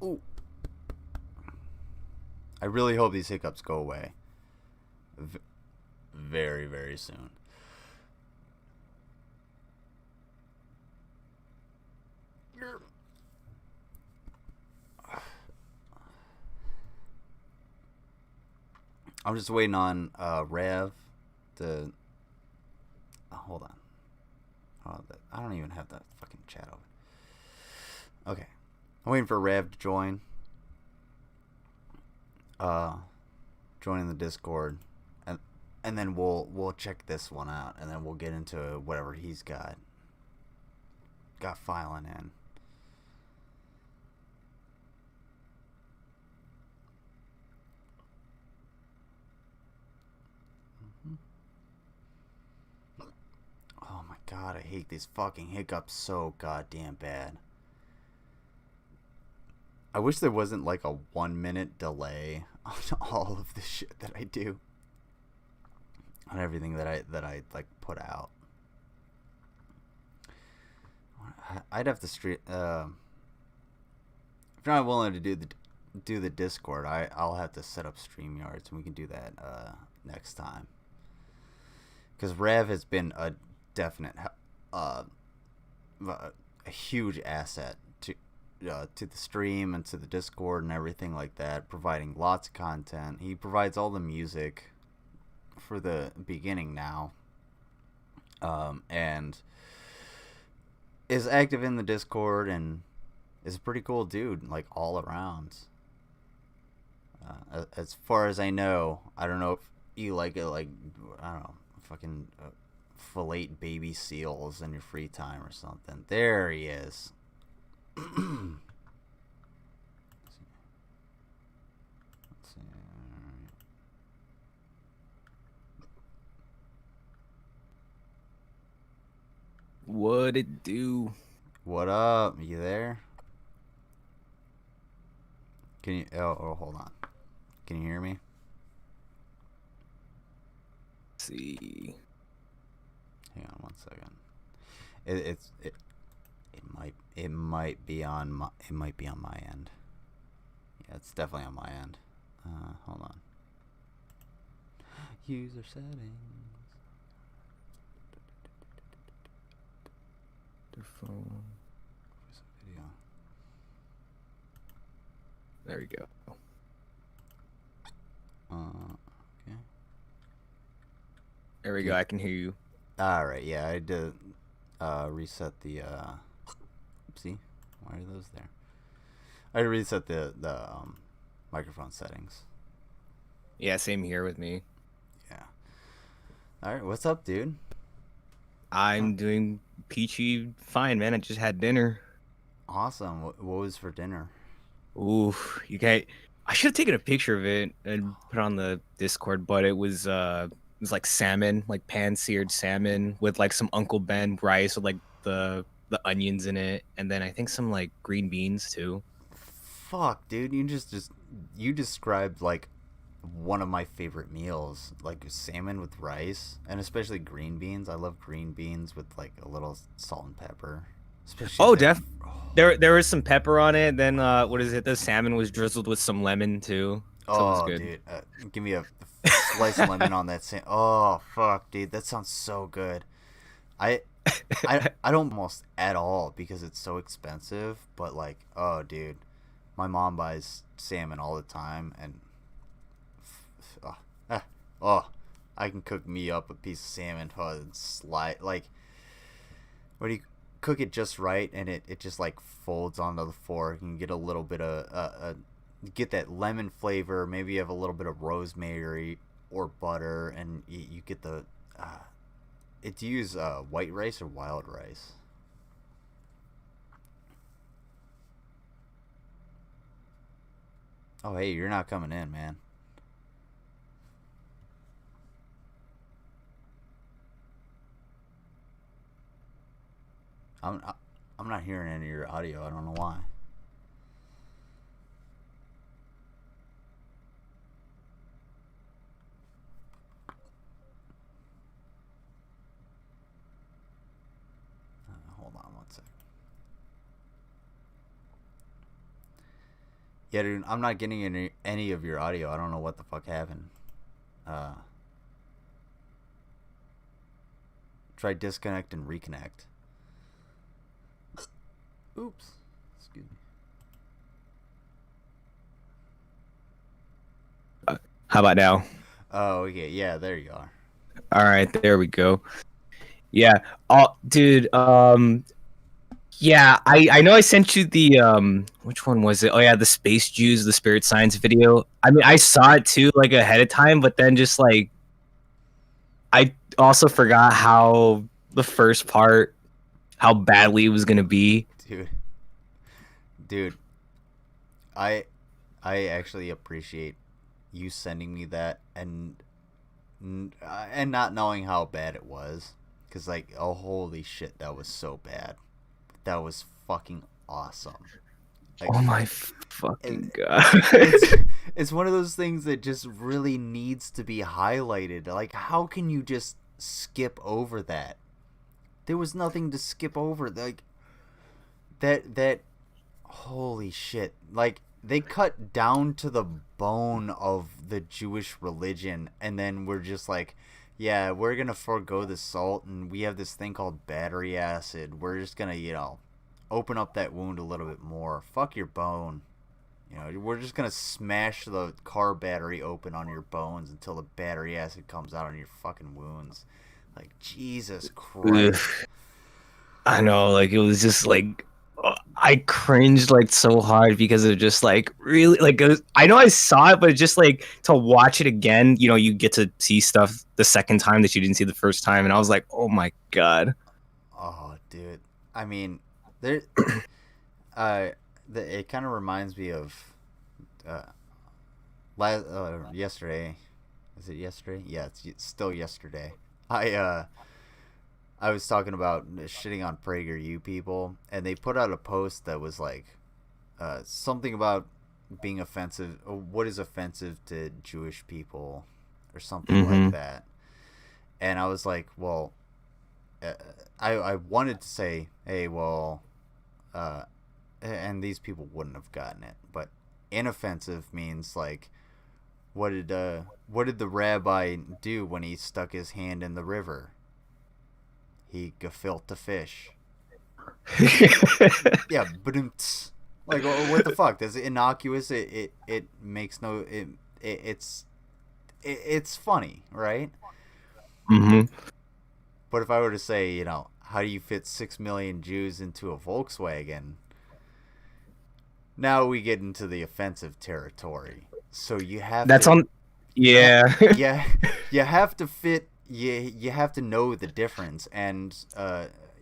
Ooh. I really hope these hiccups go away. Very, very soon. I'm just waiting on Rev to... hold on. I don't even have that fucking chat open. Okay. I'm waiting for Rev to join. Joining the Discord. And then we'll check this one out. And then we'll get into whatever he's got filing in. Oh my god, I hate these fucking hiccups so goddamn bad. I wish there wasn't like a 1-minute delay on all of the shit that I do. On everything that I like put out. I'd have to if you're not willing to do the Discord, I'll have to set up StreamYards and we can do that next time. Because Rev has been a definite a huge asset to the stream and to the Discord and everything like that, providing lots of content. He provides all the music for the beginning now, and is active in the Discord and is a pretty cool dude, like all around. As far as I know, I don't know if you like it, like I don't know, fucking fillet baby seals in your free time or something. There he is. Let's see. What it do? What up? You there? Can you? Oh, hold on. Can you hear me? Let's see. Hang on 1 second. It might be on my end. Yeah, it's definitely on my end. Hold on. User settings. The phone. Video. There we go. Okay. There we go. I can hear you. All right. Yeah, I did reset the. See, why are those there? I reset the microphone settings. Yeah, same here with me. Yeah. All right. What's up, dude? I'm doing peachy fine, man. I just had dinner. Awesome. What was for dinner? Ooh, you guys. I should have taken a picture of it and put it on the Discord, but it was like salmon, like pan-seared salmon with like some Uncle Ben rice with like the onions in it, and then I think some like green beans too. Fuck, dude, you you described like one of my favorite meals, like salmon with rice, and especially green beans. I love green beans with like a little salt and pepper. Oh, there was some pepper on it. Then what is it? The salmon was drizzled with some lemon too. So it was Oh, good. dude, give me a slice of lemon on that salmon. Oh, fuck, dude, that sounds so good. I don't almost at all because it's so expensive, but like, oh, dude, my mom buys salmon all the time, and I can cook me up a piece of salmon and slide like when you cook it just right, and it just like folds onto the fork, and you get a little bit of get that lemon flavor. Maybe you have a little bit of rosemary or butter, and you get the do you use white rice or wild rice? Oh, hey, you're not coming in, man. I'm not hearing any of your audio. I don't know why. Hold on one sec. Yeah, dude, I'm not getting any of your audio. I don't know what the fuck happened. Try disconnect and reconnect. Oops. Excuse me. How about now? Oh, okay. Yeah, there you are. All right, there we go. Yeah. Oh, dude. Yeah, I know I sent you the which one was it? Oh yeah, the Space Jews, the Spirit Science video. I mean, I saw it too, like ahead of time, but then just like I also forgot how the first part, how badly it was gonna be. Dude, I actually appreciate you sending me that and not knowing how bad it was, because like, oh holy shit, that was so bad. That was fucking awesome. Like, oh my fucking god. It's one of those things that just really needs to be highlighted. Like, how can you just skip over that? There was nothing to skip over. Like, that holy shit. Like, they cut down to the bone of the Jewish religion, and then we're just like, yeah, we're gonna forego the salt, and we have this thing called battery acid. We're just gonna, open up that wound a little bit more. Fuck your bone. We're just gonna smash the car battery open on your bones until the battery acid comes out on your fucking wounds. Like, Jesus Christ. I know, like, it was just like, I cringed like so hard because of just like really like I know I saw it, but just like to watch it again, you get to see stuff the second time that you didn't see the first time, and I was like, oh my god. Oh, dude. I mean, there. It kind of reminds me of yesterday. Is it yesterday? Yeah, it's still yesterday. I was talking about shitting on PragerU people, and they put out a post that was like something about being offensive. What is offensive to Jewish people, or something like that. And I was like, well, I wanted to say, hey, well, and these people wouldn't have gotten it, but inoffensive means like, what did the rabbi do when he stuck his hand in the river? He gefilte fish. Yeah, but like, what the fuck? That's innocuous. It makes no. It's funny, right? Mm-hmm. But if I were to say, you know, how do you fit 6 million Jews into a Volkswagen? Now we get into the offensive territory. So you have That's to, on. Yeah. yeah, you have to fit. You have to know the difference. And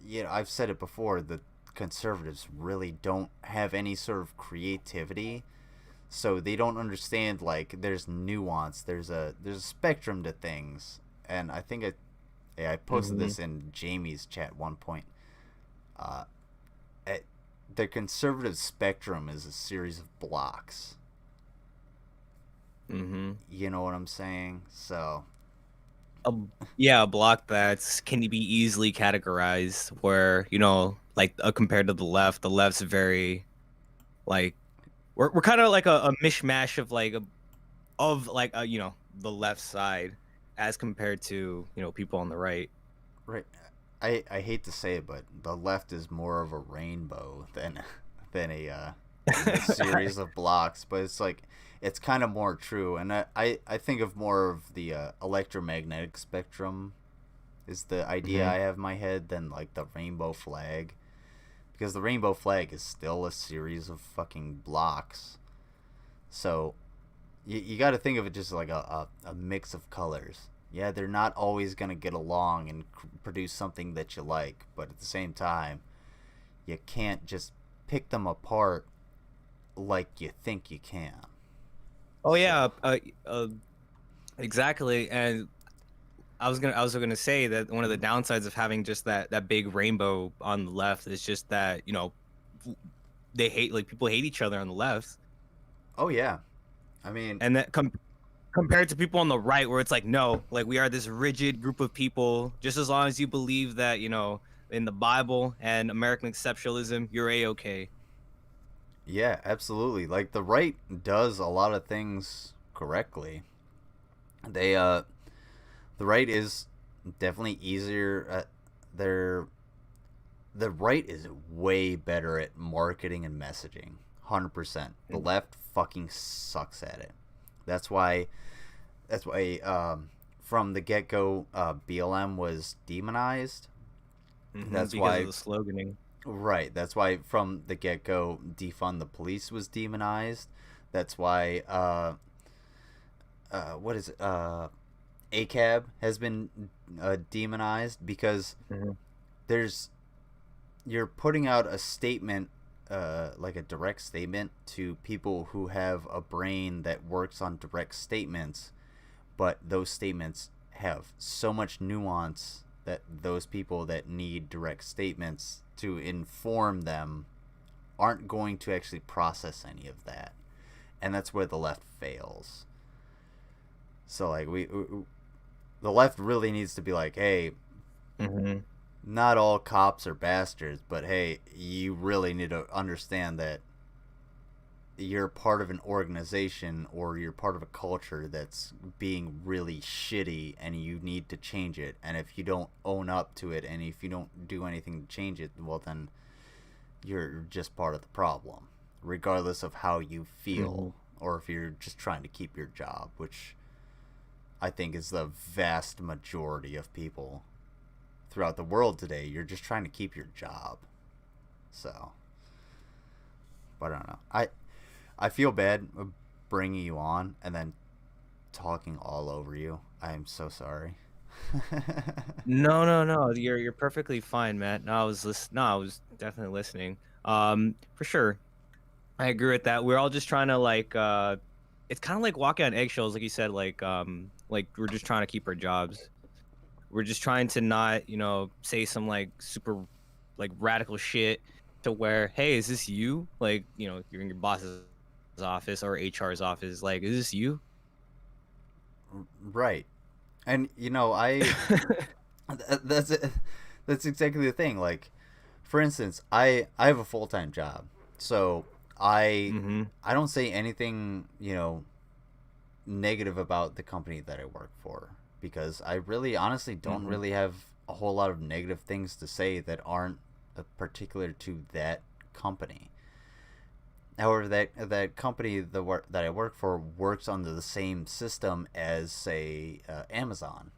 you know, I've said it before. The conservatives really don't have any sort of creativity, so they don't understand, like, there's nuance. There's a spectrum to things. And I think I posted this in Jamie's chat one point. The conservative spectrum is a series of blocks. Mm-hmm. You know what I'm saying? So, yeah, a block that can be easily categorized. Where, you know, like compared to the left's very, like, we're kind of like a mishmash of you know, the left side as compared to, you know, people on the right. right. I hate to say it, but the left is more of a rainbow than a series of blocks. But it's like, it's kind of more true. And I think of more of the electromagnetic spectrum is the idea I have in my head than like the rainbow flag, because the rainbow flag is still a series of fucking blocks. So you got to think of it just like a mix of colors. Yeah, they're not always going to get along and produce something that you like, but at the same time, you can't just pick them apart like you think you can. Oh yeah, exactly. And I was gonna say that one of the downsides of having just that big rainbow on the left is just that, you know, they hate, like, people hate each other on the left. Oh yeah, I mean, and that compared to people on the right, where it's like, no, like, we are this rigid group of people. Just as long as you believe that, you know, in the Bible and American exceptionalism, you're a-okay. Yeah, absolutely. Like, the right does a lot of things correctly. The right is definitely easier. The right is way better at marketing and messaging. 100%. The left fucking sucks at it. That's why from the get-go, BLM was demonized. That's because why of the sloganing. Right. That's why from the get-go, defund the police was demonized. That's why what is it? ACAB has been demonized, because you're putting out a statement, like a direct statement to people who have a brain that works on direct statements, but those statements have so much nuance that those people that need direct statements to inform them aren't going to actually process any of that. And that's where the left fails. So, like, the left really needs to be like, hey, not all cops are bastards, but hey, you really need to understand that you're part of an organization or you're part of a culture that's being really shitty, and you need to change it. And if you don't own up to it, and if you don't do anything to change it, well, then you're just part of the problem, regardless of how you feel, or if you're just trying to keep your job, which I think is the vast majority of people throughout the world today. You're just trying to keep your job. So, but I don't know. I feel bad bringing you on and then talking all over you. I am so sorry. No. You're perfectly fine, Matt. No, I was definitely listening. For sure, I agree with that. We're all just trying to, like, it's kind of like walking on eggshells, like you said. Like we're just trying to keep our jobs. We're just trying to not, you know, say some, like, super, like, radical shit to where, hey, is this you? Like, you know, you're in your boss's office or HR's office. Like, is this you? Right. And, you know, that's exactly the thing. Like, for instance, I have a full-time job, so I don't say anything, you know, negative about the company that I work for, because I really honestly don't really have a whole lot of negative things to say that aren't particular to that company. However, that company that I work for works under the same system as, say, Amazon.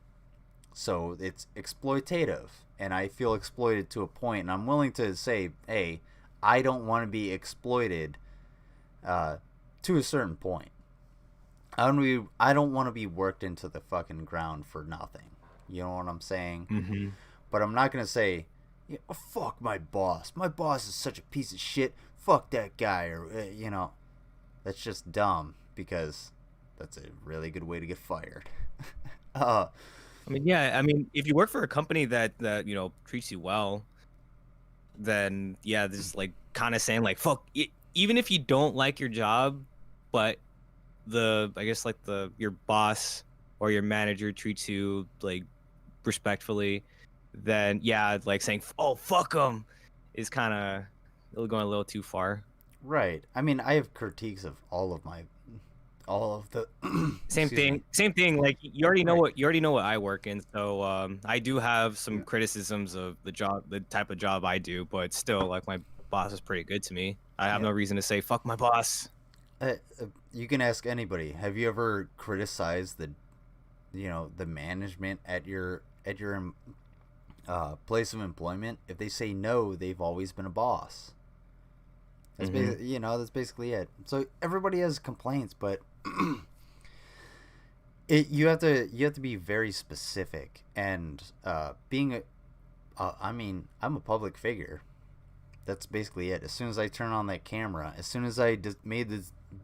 So it's exploitative, and I feel exploited to a point, and I'm willing to say, hey, I don't want to be exploited to a certain point. I don't want to be worked into the fucking ground for nothing. You know what I'm saying? Mm-hmm. But I'm not going to say, fuck my boss. My boss is such a piece of shit. Fuck that guy. Or, that's just dumb, because that's a really good way to get fired. I mean, if you work for a company that treats you well, then yeah, this is like kind of saying like fuck it, even if you don't like your job, but your boss or your manager treats you like respectfully, then yeah, like saying oh fuck them is kind of going a little too far. Right. I mean, I have critiques of all of the same thing. Like you already know what I work in, so I do have some criticisms of the type of job I do, but still, like, my boss is pretty good to me. I have no reason to say fuck my boss. You can ask anybody. Have you ever criticized the management at your place of employment? If they say no, they've always been a boss. That's that's basically it. So everybody has complaints, but you have to be very specific. And I'm a public figure. That's basically it. As soon as I turn on that camera, as soon as I made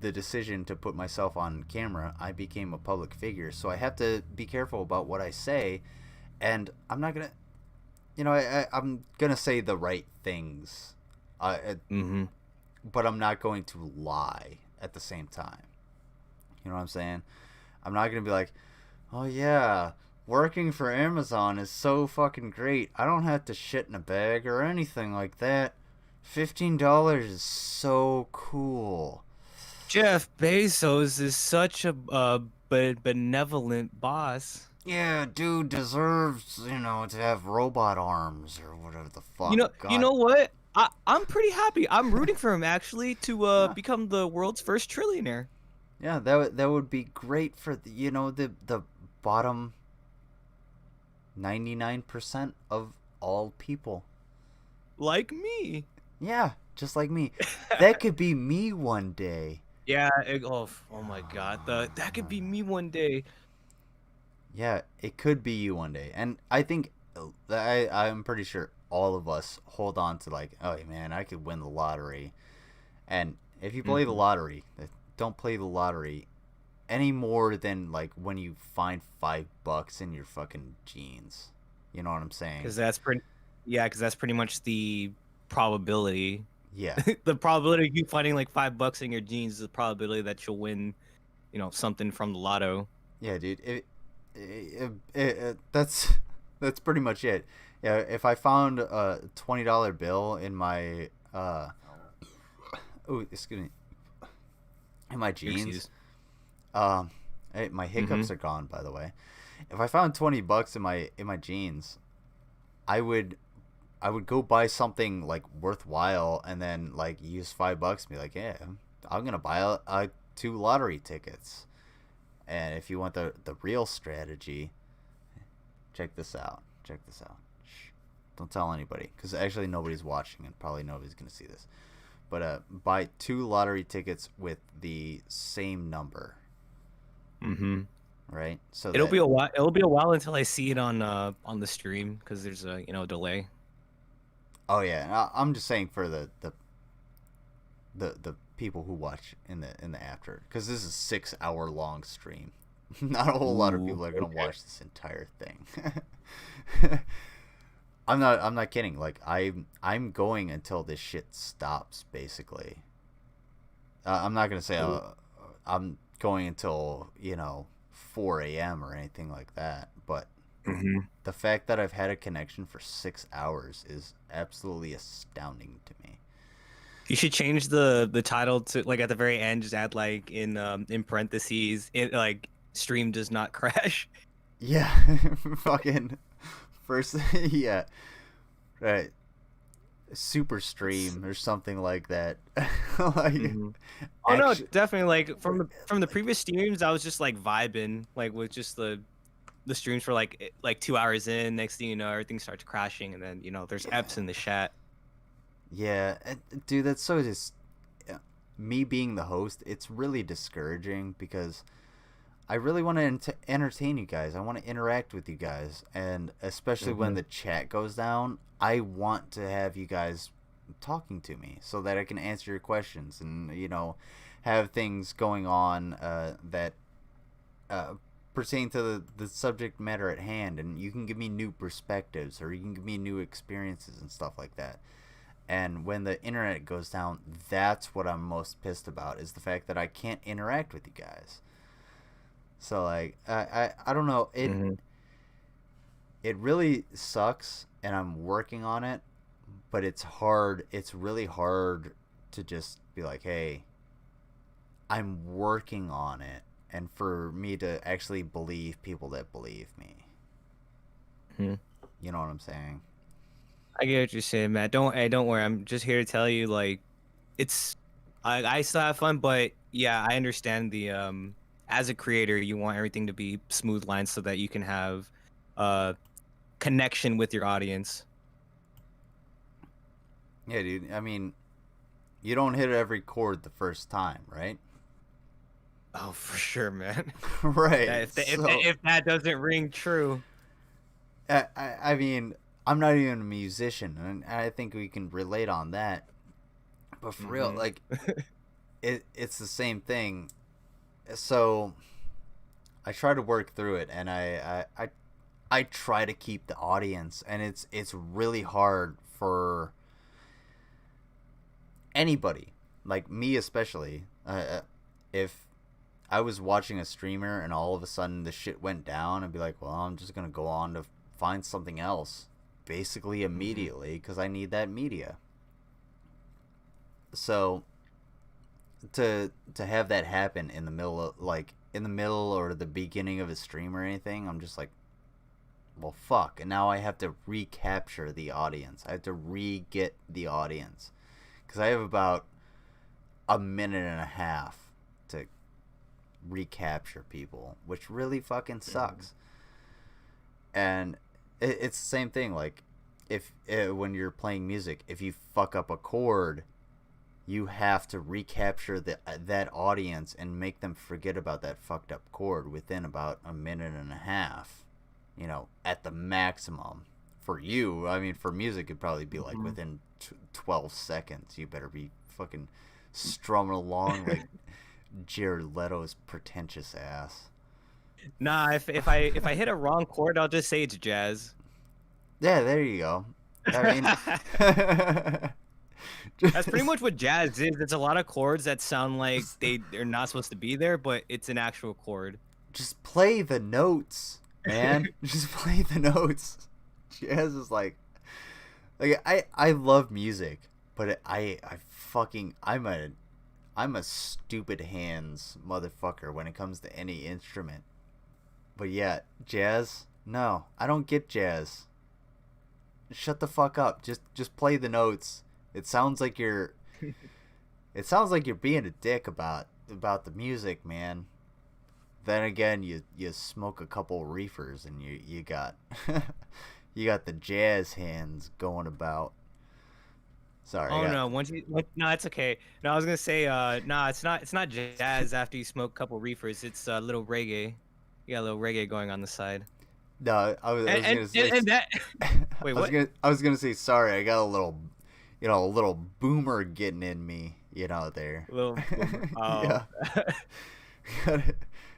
the decision to put myself on camera, I became a public figure. So I have to be careful about what I say, and I'm not gonna, I'm gonna say the right things. But I'm not going to lie at the same time. You know what I'm saying? I'm not going to be like, oh yeah, working for Amazon is so fucking great. I don't have to shit in a bag or anything like that. $15 is so cool. Jeff Bezos is such a benevolent boss. Yeah, dude deserves, to have robot arms or whatever the fuck. You know what? I'm pretty happy. I'm rooting for him actually to become the world's first trillionaire. Yeah, that would be great for the bottom 99% of all people. Like me. Yeah, just like me. That could be me one day. Yeah. Oh my God. That could be me one day. Yeah, it could be you one day, and I think I'm pretty sure all of us hold on to like, oh man, I could win the lottery. And if you play the lottery, don't play the lottery any more than like when you find $5 in your fucking jeans. You know what I'm saying? Because that's pretty much the probability. Yeah. The probability of you finding like $5 in your jeans is the probability that you'll win, something from the lotto. Yeah, dude. That's pretty much it. Yeah, if I found a $20 bill in my in my jeans, hey, my hiccups are gone, by the way. If I found $20 in my jeans, I would go buy something like worthwhile, and then like use $5 and be like, yeah, I'm gonna buy 2 lottery tickets. And if you want the real strategy, check this out. Shh. Don't tell anybody, because actually nobody's watching and probably nobody's going to see this. But buy 2 lottery tickets with the same number. Mm-hmm. Right? So it'll be a while. It'll be a while until I see it on the stream, because there's a delay. Oh yeah, I'm just saying for the people who watch in the after, because this is a 6-hour long stream. Not a whole lot of people are gonna watch this entire thing. I'm not kidding. Like I'm going until this shit stops. Basically, I'm not gonna say I'm going until 4 a.m. or anything like that. But the fact that I've had a connection for 6 hours is absolutely astounding to me. You should change the title to like at the very end, just add like in parentheses, it like stream does not crash. Yeah, fucking first, yeah, right. Super stream or something like that. Oh no, definitely. Like from the previous streams, I was just like vibing, like with just the the streams for like 2 hours in. Next thing you know, everything starts crashing, and then there's eps in the chat. Yeah, dude, that's so just me being the host. It's really discouraging because I really want to entertain you guys. I want to interact with you guys, and especially when the chat goes down, I want to have you guys talking to me so that I can answer your questions and have things going on that pertain to the subject matter at hand, and you can give me new perspectives or you can give me new experiences and stuff like that. And when the internet goes down, that's what I'm most pissed about, is the fact that I can't interact with you guys. So like I don't know, it really sucks, and I'm working on it, but it's hard. It's really hard to just be like, hey, I'm working on it, and for me to actually believe people that believe me. You know what I'm saying? I get what you're saying, Matt. Don't worry. I'm just here to tell you, like, I still have fun, but yeah, I understand the as a creator, you want everything to be smooth lines so that you can have connection with your audience. Yeah, dude. I mean, you don't hit every chord the first time, right? Oh, for sure, man. Right. If that doesn't ring true. I mean, I'm not even a musician, and I think we can relate on that. But for real, like, it's the same thing. So I try to work through it, and I try to keep the audience, and it's really hard for anybody, like me especially. If I was watching a streamer and all of a sudden the shit went down, I'd be like, well, I'm just gonna go on to find something else basically immediately because I need that media. So to have that happen in the middle of, like, in the middle or the beginning of a stream or anything, I'm just like, well, fuck. And now I have to recapture the audience. I have to re-get the audience because I have about a minute and a half to recapture people, which really fucking sucks. And it's the same thing. Like, if when you're playing music, if you fuck up a chord, you have to recapture that audience and make them forget about that fucked up chord within about a minute and a half, at the maximum. For you, I mean, for music, it'd probably be like within 12 seconds. You better be fucking strumming along like Jared Leto's pretentious ass. Nah, if I hit a wrong chord, I'll just say it's jazz. Yeah, there you go. I mean, that's pretty much what jazz is. It's a lot of chords that sound like they're not supposed to be there, but it's an actual chord. Just play the notes, man. Just play the notes. Jazz is like I love music, but I'm a stupid hands motherfucker when it comes to any instrument. But yeah, jazz? No, I don't get jazz. Shut the fuck up. Just play the notes. It sounds like you're being a dick about the music, man. Then again, you smoke a couple reefers and you got you got the jazz hands going about. Sorry. Oh no! No, it's okay. No, I was gonna say, no, it's not jazz after you smoke a couple reefers. It's a little reggae. You got a little reggae going on the side. No, I was gonna say. And that. Wait, what? I was gonna say sorry. I got a little, a little boomer getting in me. There. A little boomer. Oh. Yeah.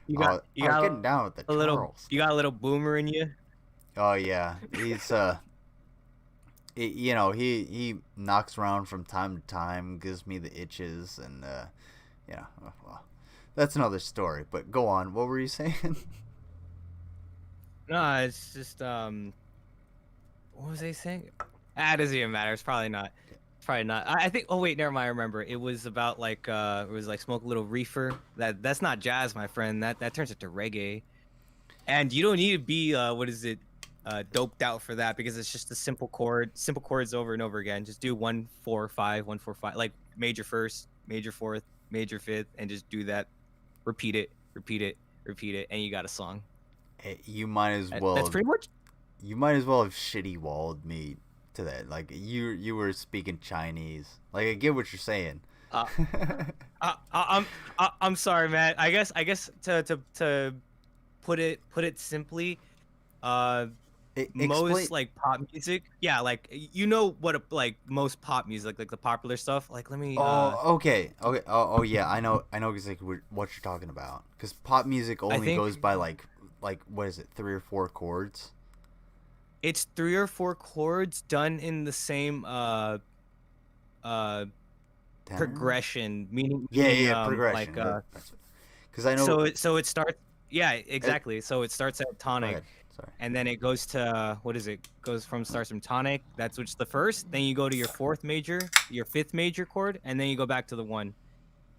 You got getting down with the Charles. You got a little boomer in you. Oh yeah, he's he knocks around from time to time, gives me the itches, and well, that's another story. But go on. What were you saying? No, it's just what was I saying? It doesn't even matter. It's probably not. I think. Oh wait, never mind. I remember. It was about like it was like smoke a little reefer. That's not jazz, my friend. That turns into reggae. And you don't need to be doped out for that, because it's just a simple chords over and over again. Just do 1 4 5 1 4 5, like major first, major fourth, major fifth, and just do that. Repeat it, and you got a song. You might as well. That's pretty much. You might as well have shitty walled me to that. Like you were speaking Chinese. Like I get what you're saying. I'm sorry, man. I guess to put it simply, most like pop music, yeah, like you know what like most pop music, like the popular stuff. Like let me. Okay. Oh yeah, I know exactly what you're talking about. Because pop music only goes by like what is it, 3 or 4 chords? It's 3 or 4 chords done in the same progression, meaning progression. Like because I know. So it starts. Yeah, exactly. So it starts at tonic, and then it goes to what is it? Starts from tonic. That's which the first. Then you go to your 4th major, your 5th major chord, and then you go back to the 1.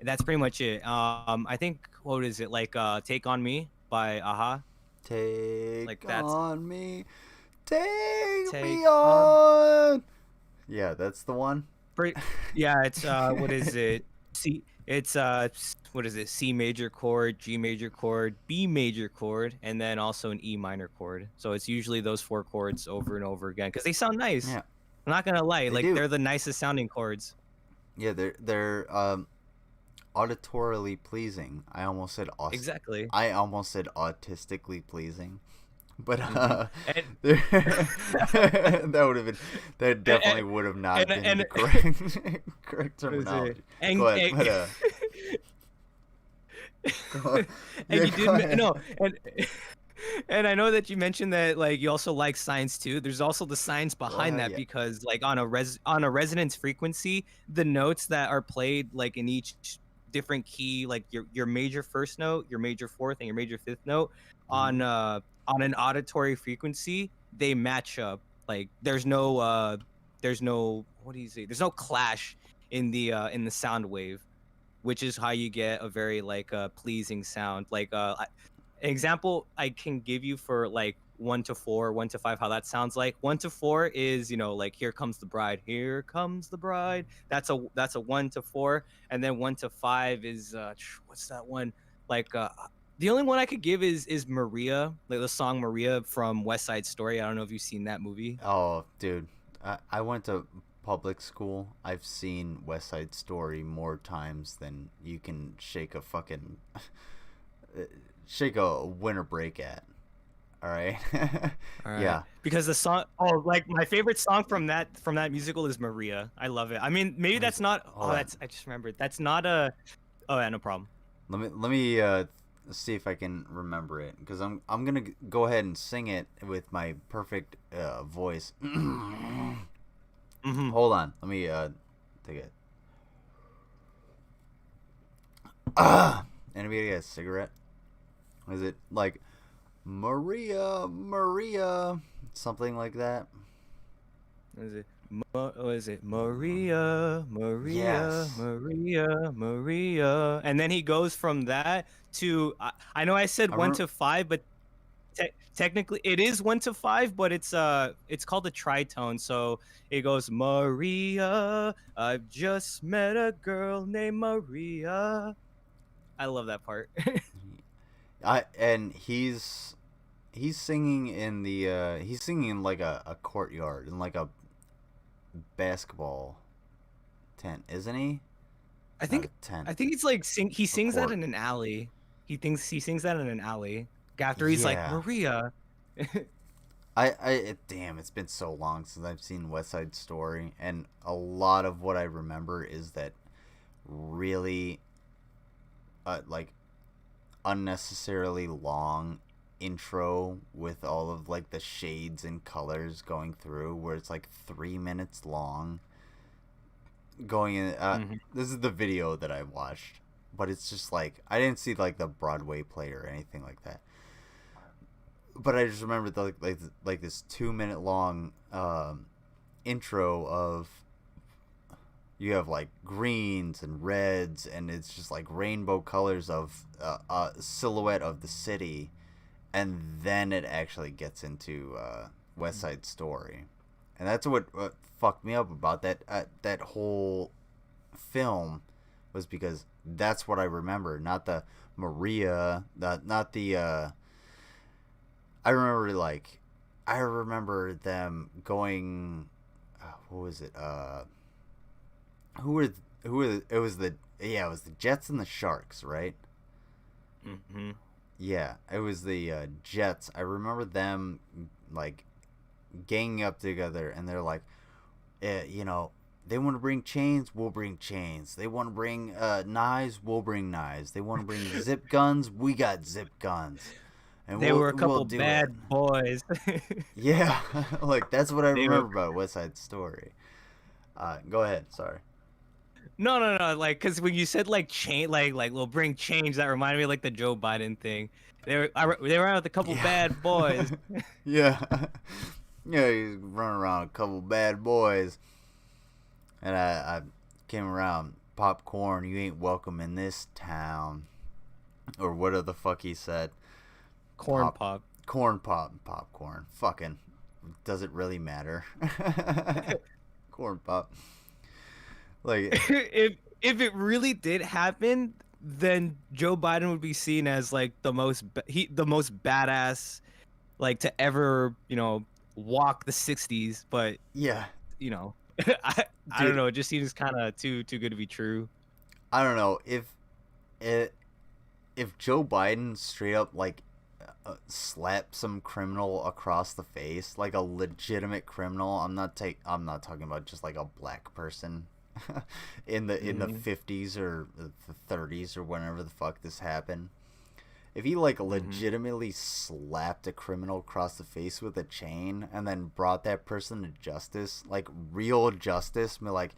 That's pretty much it. I think what is it like? Take on Me by Aha. Take on me, take me on. Yeah, that's the one. Yeah, it's what is it? It's what is it? C major chord, G major chord, B major chord, and then also an E minor chord. So it's usually those 4 chords over and over again because they sound nice. Yeah. I'm not gonna lie, they're the nicest sounding chords. Yeah, they're auditorily pleasing. I almost said exactly. I almost said autistically pleasing. But that definitely would have not been the correct terminology. Go ahead, and I know that you mentioned that like you also like science too. There's also the science behind that because like on a resonance frequency, the notes that are played like in each different key, like your major 1st note, your major 4th, and your major 5th note on an auditory frequency, they match up. Like there's no what do you say? There's no clash in the sound wave, which is how you get a very like pleasing sound. Like an example I can give you for like 1 to 4, 1 to 5, how that sounds like. 1 to 4 is, you know, like Here Comes the Bride, Here Comes the Bride. That's a 1 to 4, and then 1 to 5 is what's that one? Like the only one I could give is Maria, like the song Maria from West Side Story. I don't know if you've seen that movie. Oh, dude, I went to public school. I've seen West Side Story more times than you can shake a fucking winter break at. All right. All right. Yeah. Because the song, like my favorite song from that musical is Maria. I love it. I mean, maybe that's not. I just remembered. That's not a. Oh yeah, no problem. Let me see if I can remember it, because I'm gonna go ahead and sing it with my perfect voice. Hold on, let me take it. Anybody get a cigarette? Is it like Maria, something like that? Is it? Is it Maria, Yes. Maria? And then he goes from that to I know I said 1 to 5, but technically it is 1 to 5, but it's called a tritone. So it goes Maria, I've just met a girl named Maria. I love that part. And he's singing in the he's singing in like a courtyard, in like a basketball tent, isn't he? I think it's like he sings that in an alley. He sings that in an alley after he's like Maria. Damn, it's been so long since I've seen West Side Story, and a lot of what I remember is that really like unnecessarily long intro with all of like the shades and colors going through, where it's like 3 minutes long going in. This is the video that I watched, but it's just like I didn't see like the Broadway play or anything like that, but I just remember the like this 2 minute long intro of, you have like greens and reds, and it's just like rainbow colors of a silhouette of the city, and then it actually gets into West Side Story, and that's what fucked me up about that whole film, was because that's what I remember, not the Maria, not the I remember I remember them going. What was it? It was the Jets and the Sharks, right? Mm-hmm. Yeah, it was the Jets. I remember them like ganging up together, and they're like, you know, they want to bring chains, we'll bring chains. They want to bring knives, we'll bring knives. They want to bring zip guns, we got zip guns. And They were a couple bad boys. Yeah, like that's what I They remember were- about West Side Story. Go ahead. Sorry. No, like, cause when you said like like we'll bring change, that reminded me of like the Joe Biden thing. They were out with a couple bad boys. Yeah, yeah, he's running around a couple bad boys, and I came around. Popcorn, you ain't welcome in this town, or whatever the fuck he said. Corn pop. Corn pop, popcorn. Fucking, does it really matter? Corn pop. Like, if it really did happen, then Joe Biden would be seen as like the most badass, like, to ever, you know, walk the 60s. But yeah, you know, I don't know. It just seems kind of too good to be true. I don't know if Joe Biden straight up like slap some criminal across the face, like a legitimate criminal. I'm not talking about just like a black person in the 50s or the 30s or whenever the fuck this happened. If he like legitimately slapped a criminal across the face with a chain and then brought that person to justice, like real justice, be like,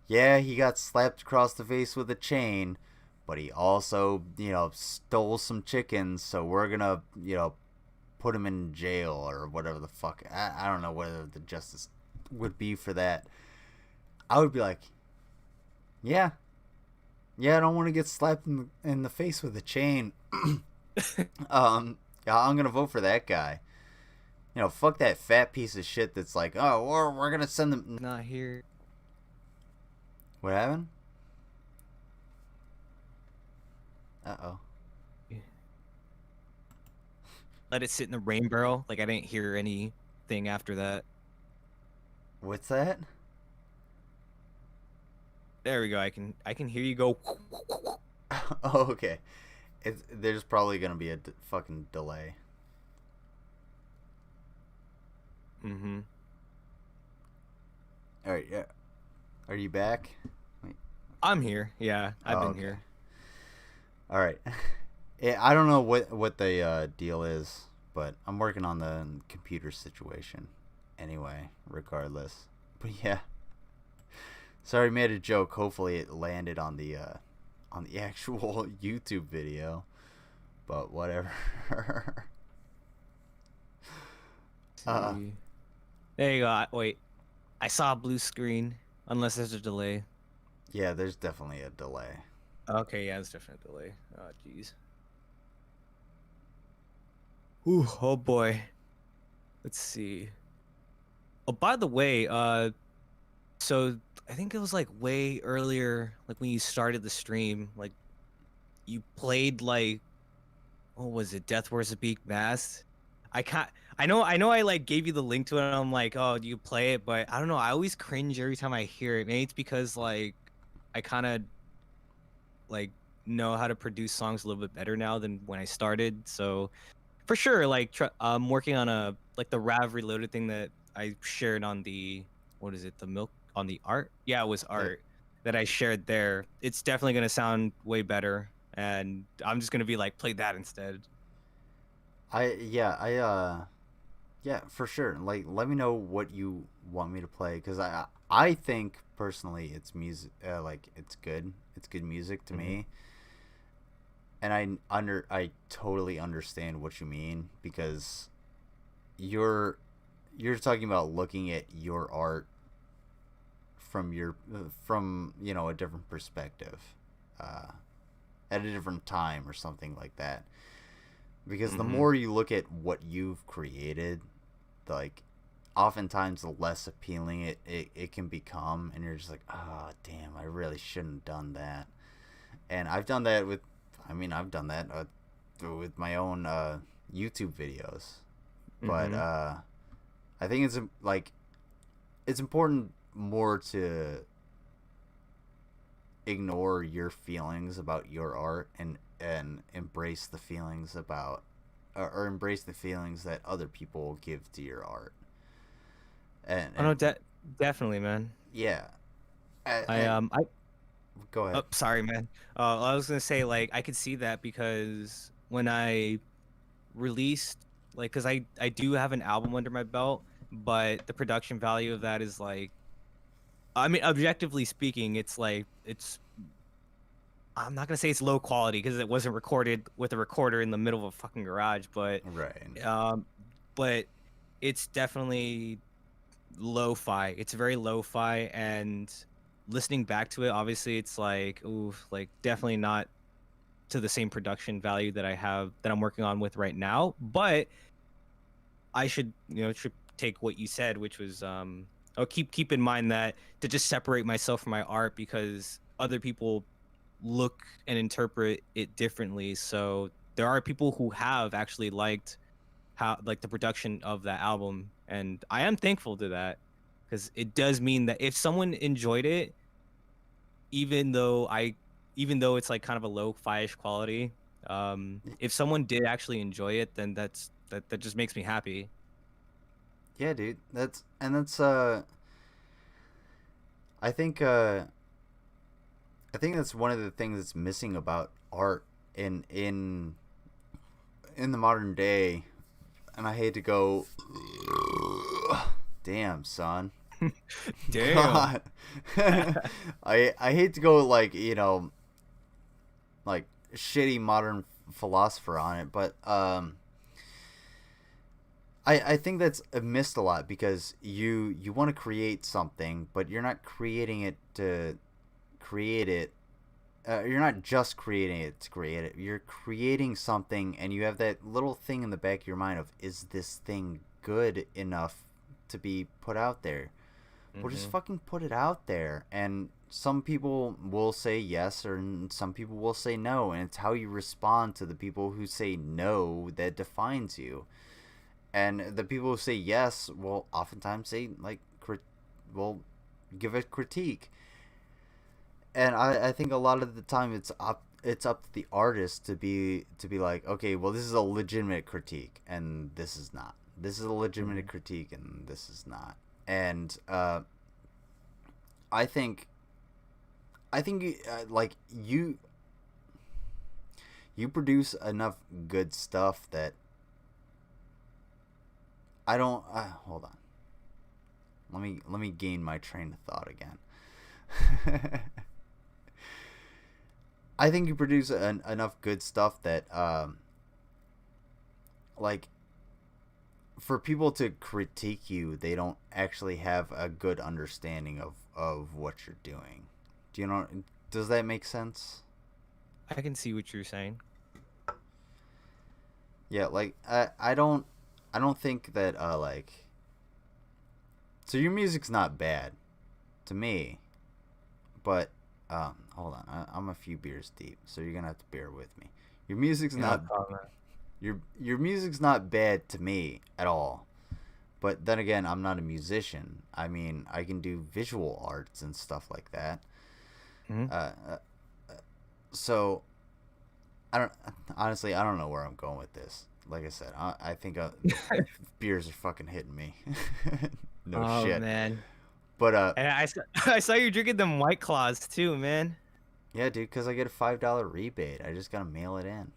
yeah, he got slapped across the face with a chain, but he also, you know, stole some chickens, so we're gonna, you know, put him in jail or whatever the fuck. I don't know whether the justice would be for that. I would be like, yeah, I don't want to get slapped in the face with a chain. Yeah, I'm gonna vote for that guy. You know, fuck that fat piece of shit that's like, oh, we're gonna send them. Not here. What happened? Uh-oh. Let it sit in the rain barrel. Like, I didn't hear anything after that. What's that? There we go. I can hear you go. Oh, okay. There's probably gonna be a fucking delay. Mm-hmm. All right. Yeah. Are you back? Wait. I'm here. Yeah, I've been here. All right. Yeah, I don't know what the deal is, but I'm working on the computer situation. Anyway, regardless. But yeah. Sorry, made a joke. Hopefully, it landed on the actual YouTube video. But whatever. There you go. Wait, I saw a blue screen. Unless there's a delay. Yeah, there's definitely a delay. Okay, yeah, there's definitely a delay. Oh, jeez. Ooh, oh boy. Let's see. Oh, by the way, so I think it was like way earlier, like when you started the stream, like you played like, what was it, Death Wears a Beak Mask? I know I like gave you the link to it and I'm like, oh, do you play it? But I don't know, I always cringe every time I hear it. Maybe it's because like I kind of like know how to produce songs a little bit better now than when I started. So for sure, like I'm working on the Rav Reloaded thing that I shared on the, what is it, the milk on the art? Yeah, it was art that I shared there. It's definitely gonna sound way better, and I'm just gonna be like, play that instead. Yeah, for sure. Like, let me know what you want me to play, because I think personally it's music, like it's good music to me, and I totally understand what you mean, because you're talking about looking at your art from you know, a different perspective, at a different time or something like that. Because the more you look at what you've created, like, oftentimes the less appealing it can become, and you're just like, oh damn, I really shouldn't have done that. And I've done that with my own YouTube videos. but I think it's like it's important more to ignore your feelings about your art and embrace the feelings about or embrace the feelings that other people give to your art. And Oh no, definitely, man. Yeah. I Go ahead. Oh, sorry, man. I was gonna say, like, I could see that because when I released, like, because I do have an album under my belt, but the production value of that is like, I mean, objectively speaking, it's like I'm not gonna say it's low quality because it wasn't recorded with a recorder in the middle of a fucking garage, but but it's definitely lo-fi. It's very lo-fi, and listening back to it, obviously, it's like, ooh, like definitely not to the same production value that I'm working on with right now. But I should take what you said, which was I'll keep in mind that to just separate myself from my art because other people look and interpret it differently. So there are people who have actually liked the production of that album, and I am thankful to that because it does mean that if someone enjoyed it, even though it's like kind of a low-fi-ish quality, if someone did actually enjoy it, then that just makes me happy. Yeah, dude. That's I think that's one of the things that's missing about art in the modern day. And I hate to go damn, son. Damn. God. I hate to go like, like shitty modern philosopher on it, but I think that's missed a lot because you want to create something, but you're not creating it to create it. You're not just creating it to create it. You're creating something, and you have that little thing in the back of your mind of, is this thing good enough to be put out there? Well, just fucking put it out there. And some people will say yes, or some people will say no, and it's how you respond to the people who say no that defines you. And the people who say yes will oftentimes say, like, will give a critique. And I think a lot of the time it's up to the artist to be like, okay, well, this is a legitimate critique and this is not. This is a legitimate critique and this is not. And I think like you produce enough good stuff that I don't hold on. Let me gain my train of thought again. I think you produce enough good stuff that, like, for people to critique you, they don't actually have a good understanding of what you're doing. Do you know? Does that make sense? I can see what you're saying. Yeah, like I don't think that like. So your music's not bad, to me, but. Hold on. I'm a few beers deep, so you're gonna have to bear with me. Your music's not your music's not bad to me at all. But then again, I'm not a musician. I mean, I can do visual arts and stuff like that. So I don't know where I'm going with this. Like I said, I think beers are fucking hitting me. No shit. Oh man. But and I saw you drinking them White Claws too, man. Yeah, dude, because I get a $5 rebate. I just gotta mail it in.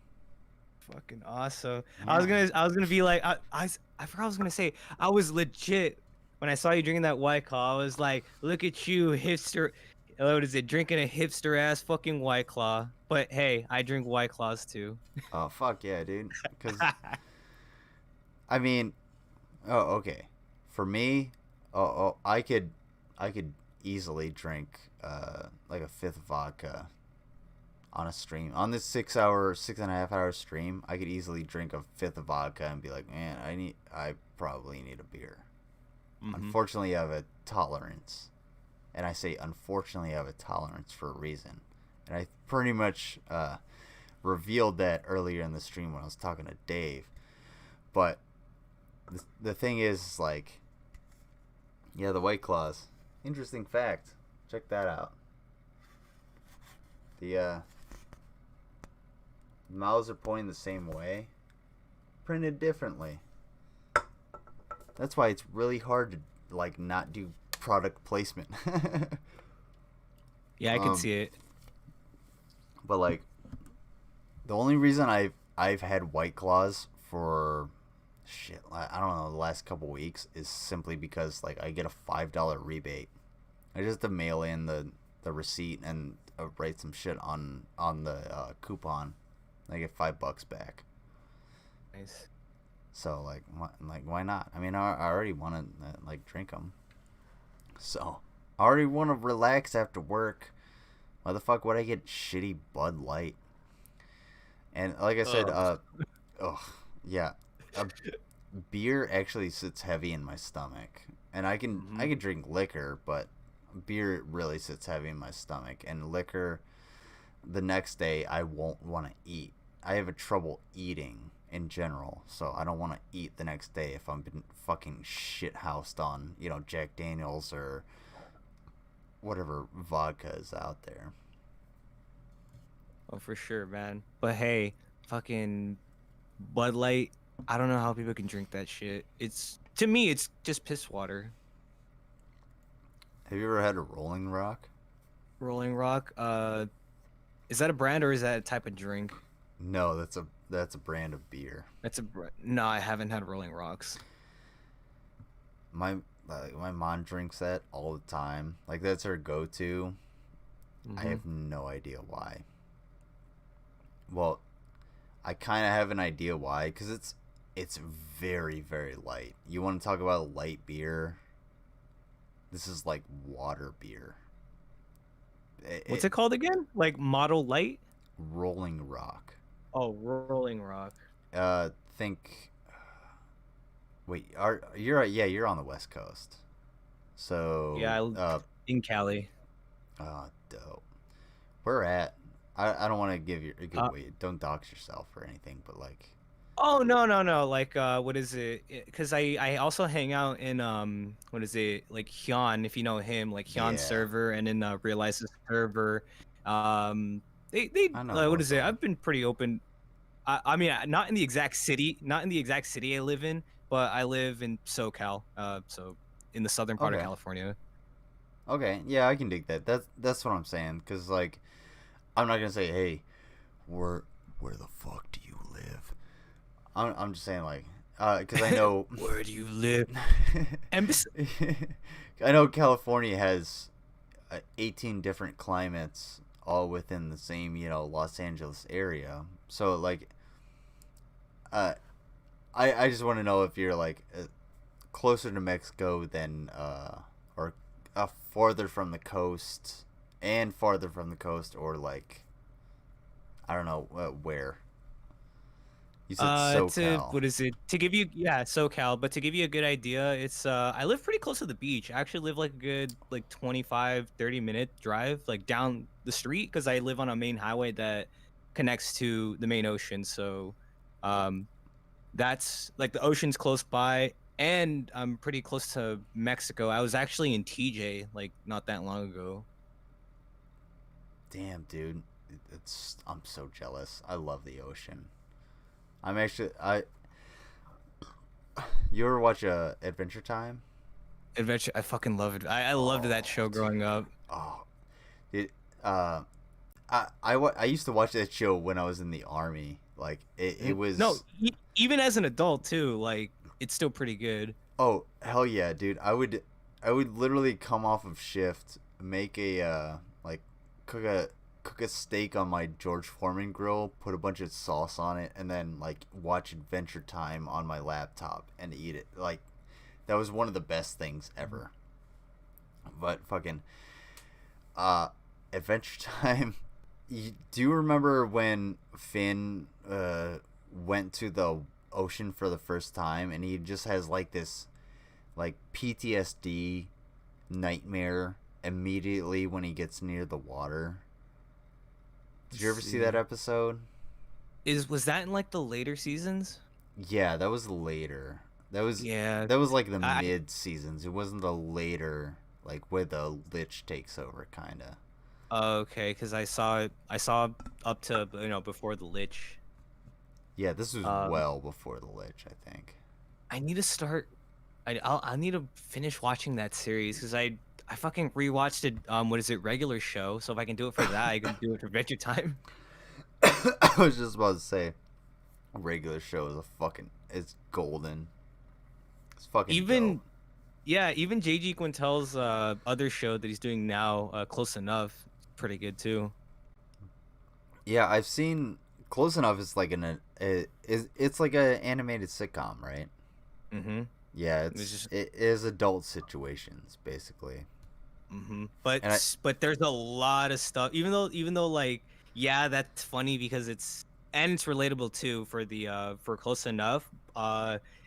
Fucking awesome. Yeah. I was gonna be like, I forgot what I was gonna say. I was legit when I saw you drinking that White Claw. I was like, look at you, hipster. What is it? Drinking a hipster ass fucking White Claw. But hey, I drink White Claws too. Oh fuck yeah, dude. Because I mean, oh okay, for me, I could easily drink like a fifth of vodka on a stream. On this 6.5 hour stream, I could easily drink a fifth of vodka and be like, man, I probably need a beer. Unfortunately, I have a tolerance. And I say unfortunately I have a tolerance for a reason. And I pretty much revealed that earlier in the stream when I was talking to Dave. But the thing is, like, yeah, the White Claws. Interesting fact. Check that out. The mouths are pointing the same way, printed differently. That's why it's really hard to, like, not do product placement. Yeah, I can see it. But, like, the only reason I've had White Claws for shit, I don't know, the last couple weeks is simply because, like, I get a $5 rebate. I just have to mail in the receipt and write some shit on the coupon. I get $5 back. Nice. So, like, why not? I mean, I already want to, like, drink them. So, I already want to relax after work. Why the fuck would I get shitty Bud Light? And like I said, yeah, beer actually sits heavy in my stomach. And I can drink liquor, but beer really sits heavy in my stomach. And liquor, the next day, I won't want to eat. I have a trouble eating in general, so I don't want to eat the next day if I'm been fucking shit-housed on, you know, Jack Daniels or whatever vodka is out there. Oh, for sure, man. But hey, fucking Bud Light, I don't know how people can drink that shit. To me, it's just piss water. Have you ever had a Rolling Rock? Rolling Rock, is that a brand or is that a type of drink? No, that's a brand of beer. No, I haven't had Rolling Rocks. My mom drinks that all the time. Like, that's her go-to. I have no idea why. Well, I kind of have an idea why, because it's very, very light. You want to talk about a light beer? This is like water beer. What's it called again? Like Model Light? Rolling Rock. Oh, Rolling Rock. Wait, you're on the West Coast. So yeah, in Cali. Dope. Where at? I don't want to give you a good way. Don't dox yourself or anything, but like. Oh no. Like what is it? Because I also hang out in what is it, like Hyun, if you know him, like Hyun server, and in Realize's server. They what is it? I've been pretty open. I mean, not in the exact city I live in, but I live in SoCal, so in the southern part of California. Okay, yeah, I can dig that. That's what I'm saying, because, like, I'm not gonna say, hey, where the fuck do you live? I'm just saying, like, because I know where do you live? I know California has 18 different climates, all within the same, you know, Los Angeles area. So, like, I just want to know if you're, like, closer to Mexico than or farther from the coast, or, like, I don't know where. You said SoCal. What is it? To give you SoCal, but to give you a good idea, it's I live pretty close to the beach. I actually live like a good 25-30 minute drive like down the street, because I live on a main highway that connects to the main ocean. So that's like the ocean's close by, and I'm pretty close to Mexico. I was actually in TJ like not that long ago. Damn, dude, I'm so jealous. I love the ocean. You ever watch Adventure Time? I fucking love it. I loved that show growing up. Oh, I used to watch that show when I was in the army. Like it was even as an adult too. Like it's still pretty good. Oh hell yeah, dude! I would literally come off of shift, make a cook a steak on my George Foreman grill, put a bunch of sauce on it, and then like watch Adventure Time on my laptop and eat it. Like that was one of the best things ever. But fucking Adventure Time. Do you remember when Finn went to the ocean for the first time, and he just has like this like PTSD nightmare immediately when he gets near the water? Did you ever see that episode? Was that in like the later seasons? Yeah, that was later. That was like the mid seasons. It wasn't the later, like where the Lich takes over, kind of. Okay, because I saw up to before the Lich. Yeah, this was well before the Lich, I think. I need to start. I need to finish watching that series because I fucking rewatched it. What is it? Regular show. So if I can do it for that, I can do it for Adventure Time. I was just about to say, a regular show is it's golden. It's fucking dope. Yeah, even JG Quintel's other show that he's doing now, Close Enough, pretty good too. Yeah, I've seen Close Enough. Is like it's like an animated sitcom, right? Mm-hmm. Yeah, it is adult situations basically. Mm-hmm. But there's a lot of stuff. Even though like that's funny because it's relatable too for Close Enough.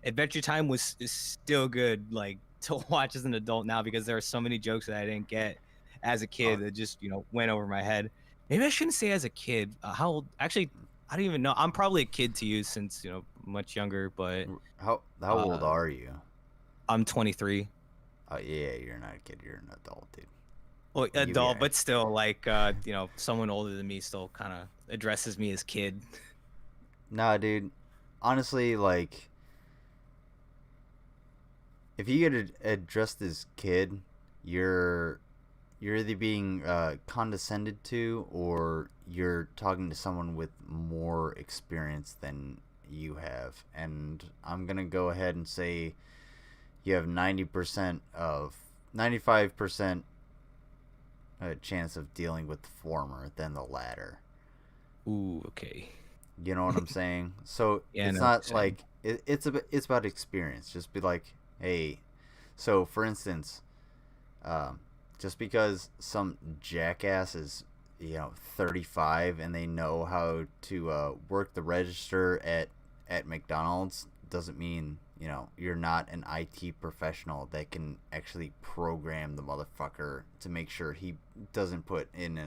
Adventure Time is still good like to watch as an adult now because there are so many jokes that I didn't get as a kid that just went over my head. Maybe I shouldn't say as a kid. How old? Actually, I don't even know. I'm probably a kid to you since much younger. But how old are you? I'm 23. Oh yeah, you're not a kid. You're an adult, dude. Well, adult, but still, like someone older than me still kind of addresses me as kid. Nah, dude. Honestly, like, if you get addressed as kid, you're either being condescended to, or you're talking to someone with more experience than you have. And I'm gonna go ahead and say you have 95% chance of dealing with the former than the latter. Ooh, okay. You know what I'm saying? So it's not like it's about experience. Just be like, hey. So for instance, just because some jackass is 35 and they know how to work the register at McDonald's doesn't mean you're not an IT professional that can actually program the motherfucker to make sure he doesn't put in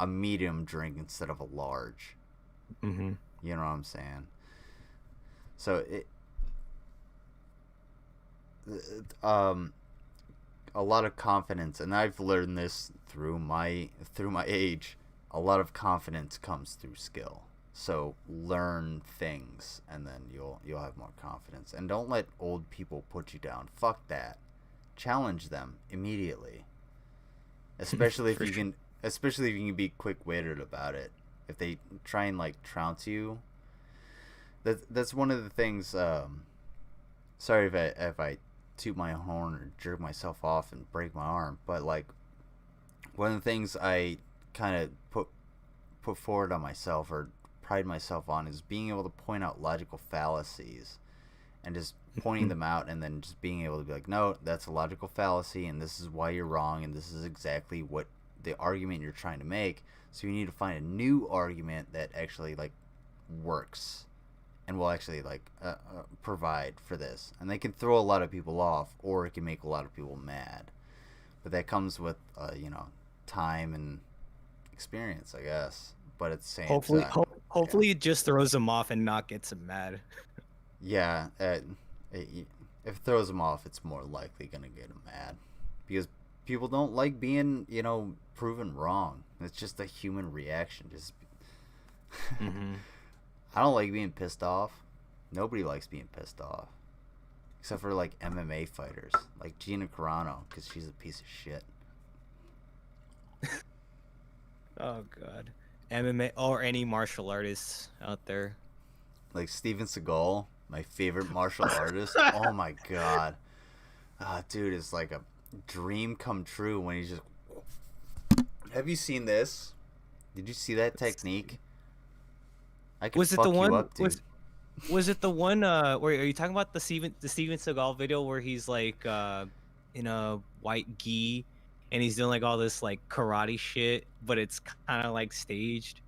a medium drink instead of a large. Mm-hmm. You know what I'm saying? So a lot of confidence, and I've learned this through my age. A lot of confidence comes through skill. So learn things, and then you'll have more confidence. And don't let old people put you down. Fuck that. Challenge them immediately. Especially if you can. Especially if you can be quick-witted about it. If they try and like trounce you. That's one of the things. Sorry if I toot my horn or jerk myself off and break my arm, but like one of the things I kind of put forward on myself or pride myself on is being able to point out logical fallacies and just pointing them out, and then just being able to be like, no, that's a logical fallacy and this is why you're wrong, and this is exactly what the argument you're trying to make. So you need to find a new argument that actually like works and will actually like provide for this. And they can throw a lot of people off, or it can make a lot of people mad, but that comes with time and experience, I guess. But at the same time, hopefully it just throws them off and not gets them mad. Yeah, if it throws them off, it's more likely gonna get them mad, because people don't like being proven wrong. It's just a human reaction. Just Mm-hmm. I don't like being pissed off. Nobody likes being pissed off, except for like MMA fighters, like Gina Carano, because she's a piece of shit. Oh god, MMA or any martial artists out there, like Steven Seagal, my favorite martial artist. Oh my god, dude, it's like a dream come true when he's just. Have you seen this? Did you see that technique? I could was it fuck the you one? Up, dude. Was it the one? Where are you talking about the Steven Seagal video where he's like in a white gi and he's doing like all this like karate shit, but it's kind of like staged?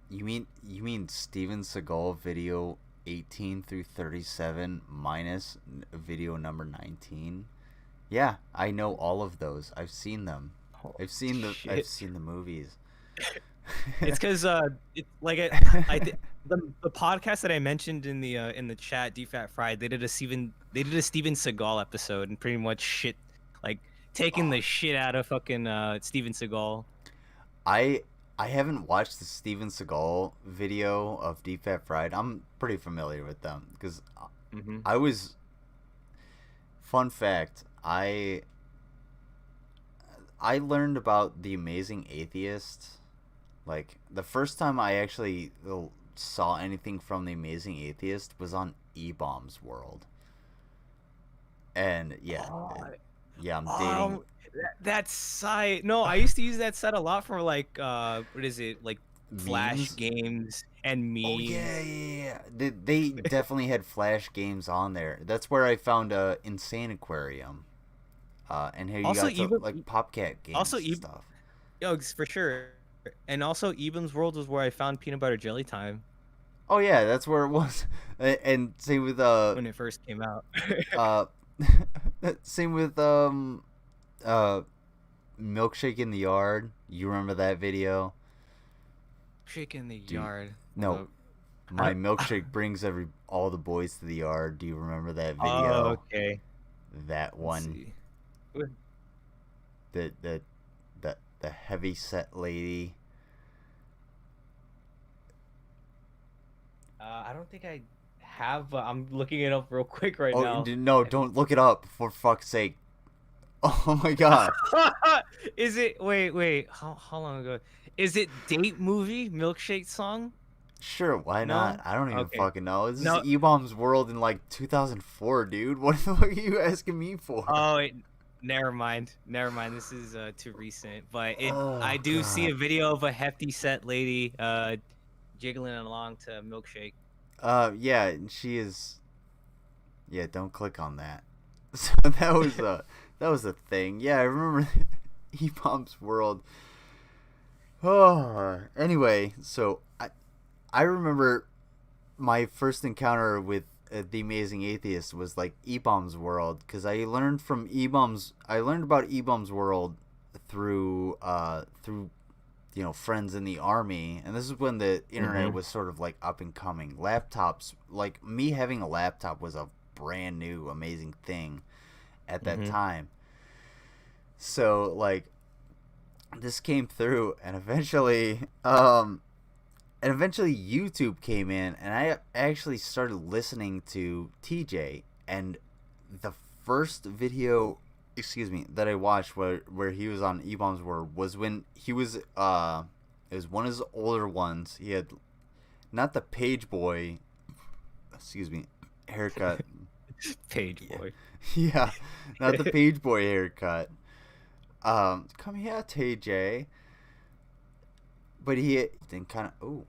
You mean Steven Seagal video 18 through 37 minus video number 19? Yeah, I know all of those. I've seen them. I've seen the movies. It's because the podcast that I mentioned in the chat, DFAT Fried, they did a Steven Seagal episode and pretty much taking the shit out of fucking Steven Seagal. I haven't watched the Steven Seagal video of DFAT Fried. I'm pretty familiar with them because I was. Fun fact: I learned about The Amazing Atheist. Like the first time I actually saw anything from The Amazing Atheist was on E-Bomb's World. And I'm dating. That site. No, I used to use that site a lot for like what is it, like Flash Memes? games and memes. Oh yeah. They definitely had Flash games on there. That's where I found Insane Aquarium. And here you Also, got some, like PopCat games and stuff. Yo, for sure. And also, Eben's World was where I found Peanut Butter Jelly Time. Oh yeah, that's where it was. And same with when it first came out. Same with Milkshake in the Yard. You remember that video? Milkshake in the Yard. No. My milkshake brings all the boys to the yard. Do you remember that video? Oh, okay. That one. The heavy set lady. I don't think I have. I'm looking it up real quick right now. No, don't look it up for fuck's sake. Oh my god. Is it? Wait. How long ago? Is it Date Movie Milkshake Song? Sure, why not? I don't even Okay. fucking know. This is E-Bomb's World in like 2004, dude. What the fuck are you asking me for? Oh, never mind. This is too recent. But I do see a video of a hefty set lady jiggling along to Milkshake. Yeah, she is. Yeah, don't click on that. So that was a thing. Yeah, I remember E-Bomb's World. Oh, anyway, so I remember my first encounter with The Amazing Atheist was like E-Bomb's World, because I learned about E-Bomb's World through friends in the army, and this is when the internet was sort of like up and coming. Laptops, like me having a laptop was a brand new amazing thing at that time. So like this came through, and eventually YouTube came in, and I actually started listening to TJ, and the first video that I watched where he was on E-Bomb's World was when he was it was one of his older ones. He had not the page boy haircut. Page boy. Yeah, not the page boy haircut. Come here, TJ. But he then kind of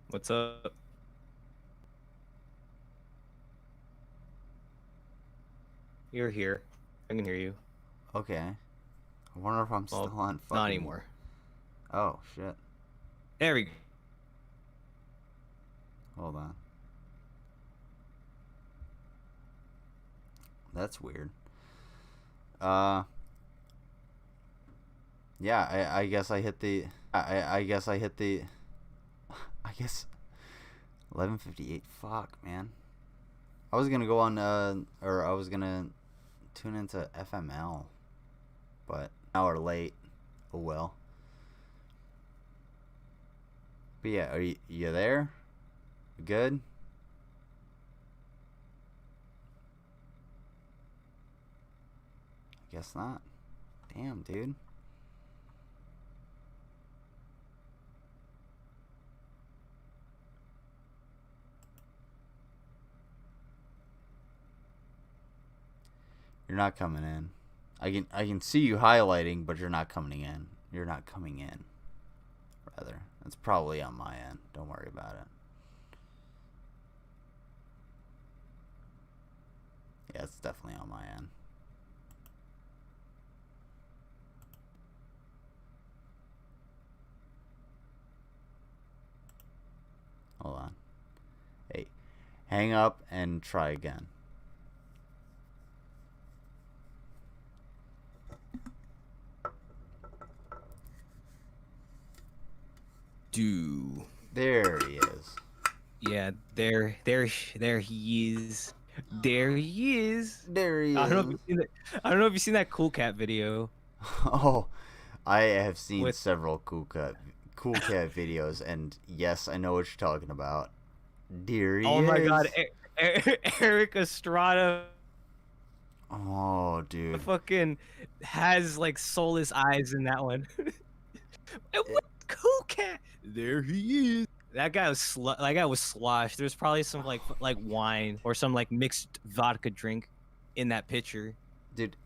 What's up? You're here. I can hear you. Okay. I wonder if I'm still on. Not anymore. Oh shit. There we go. Hold on. That's weird. Yeah, I guess I hit the. I guess 11:58. Fuck, man. I was gonna go on I was gonna tune into FML, but an hour late. Oh well. But yeah, are you there? Good. I guess not. Damn, dude. You're not coming in. I can see you highlighting, but you're not coming in. You're not coming in. Rather, it's probably on my end. Don't worry about it. Yeah, it's definitely on my end. Hold on. Hey, hang up and try again. do. There he is. Yeah, there he is. There he is. There he is. I don't know if you've seen that. I don't know if you've seen that Cool Cat video. Oh, I have seen With- several Cool Cat videos, and yes, I know what you're talking about. There he is. Oh my God, Eric Estrada Oh, dude. fucking has like soulless eyes in that one. And what Cool Cat? There he is. That guy was sloshed. There's probably some like wine or some like mixed vodka drink in that picture. Dude,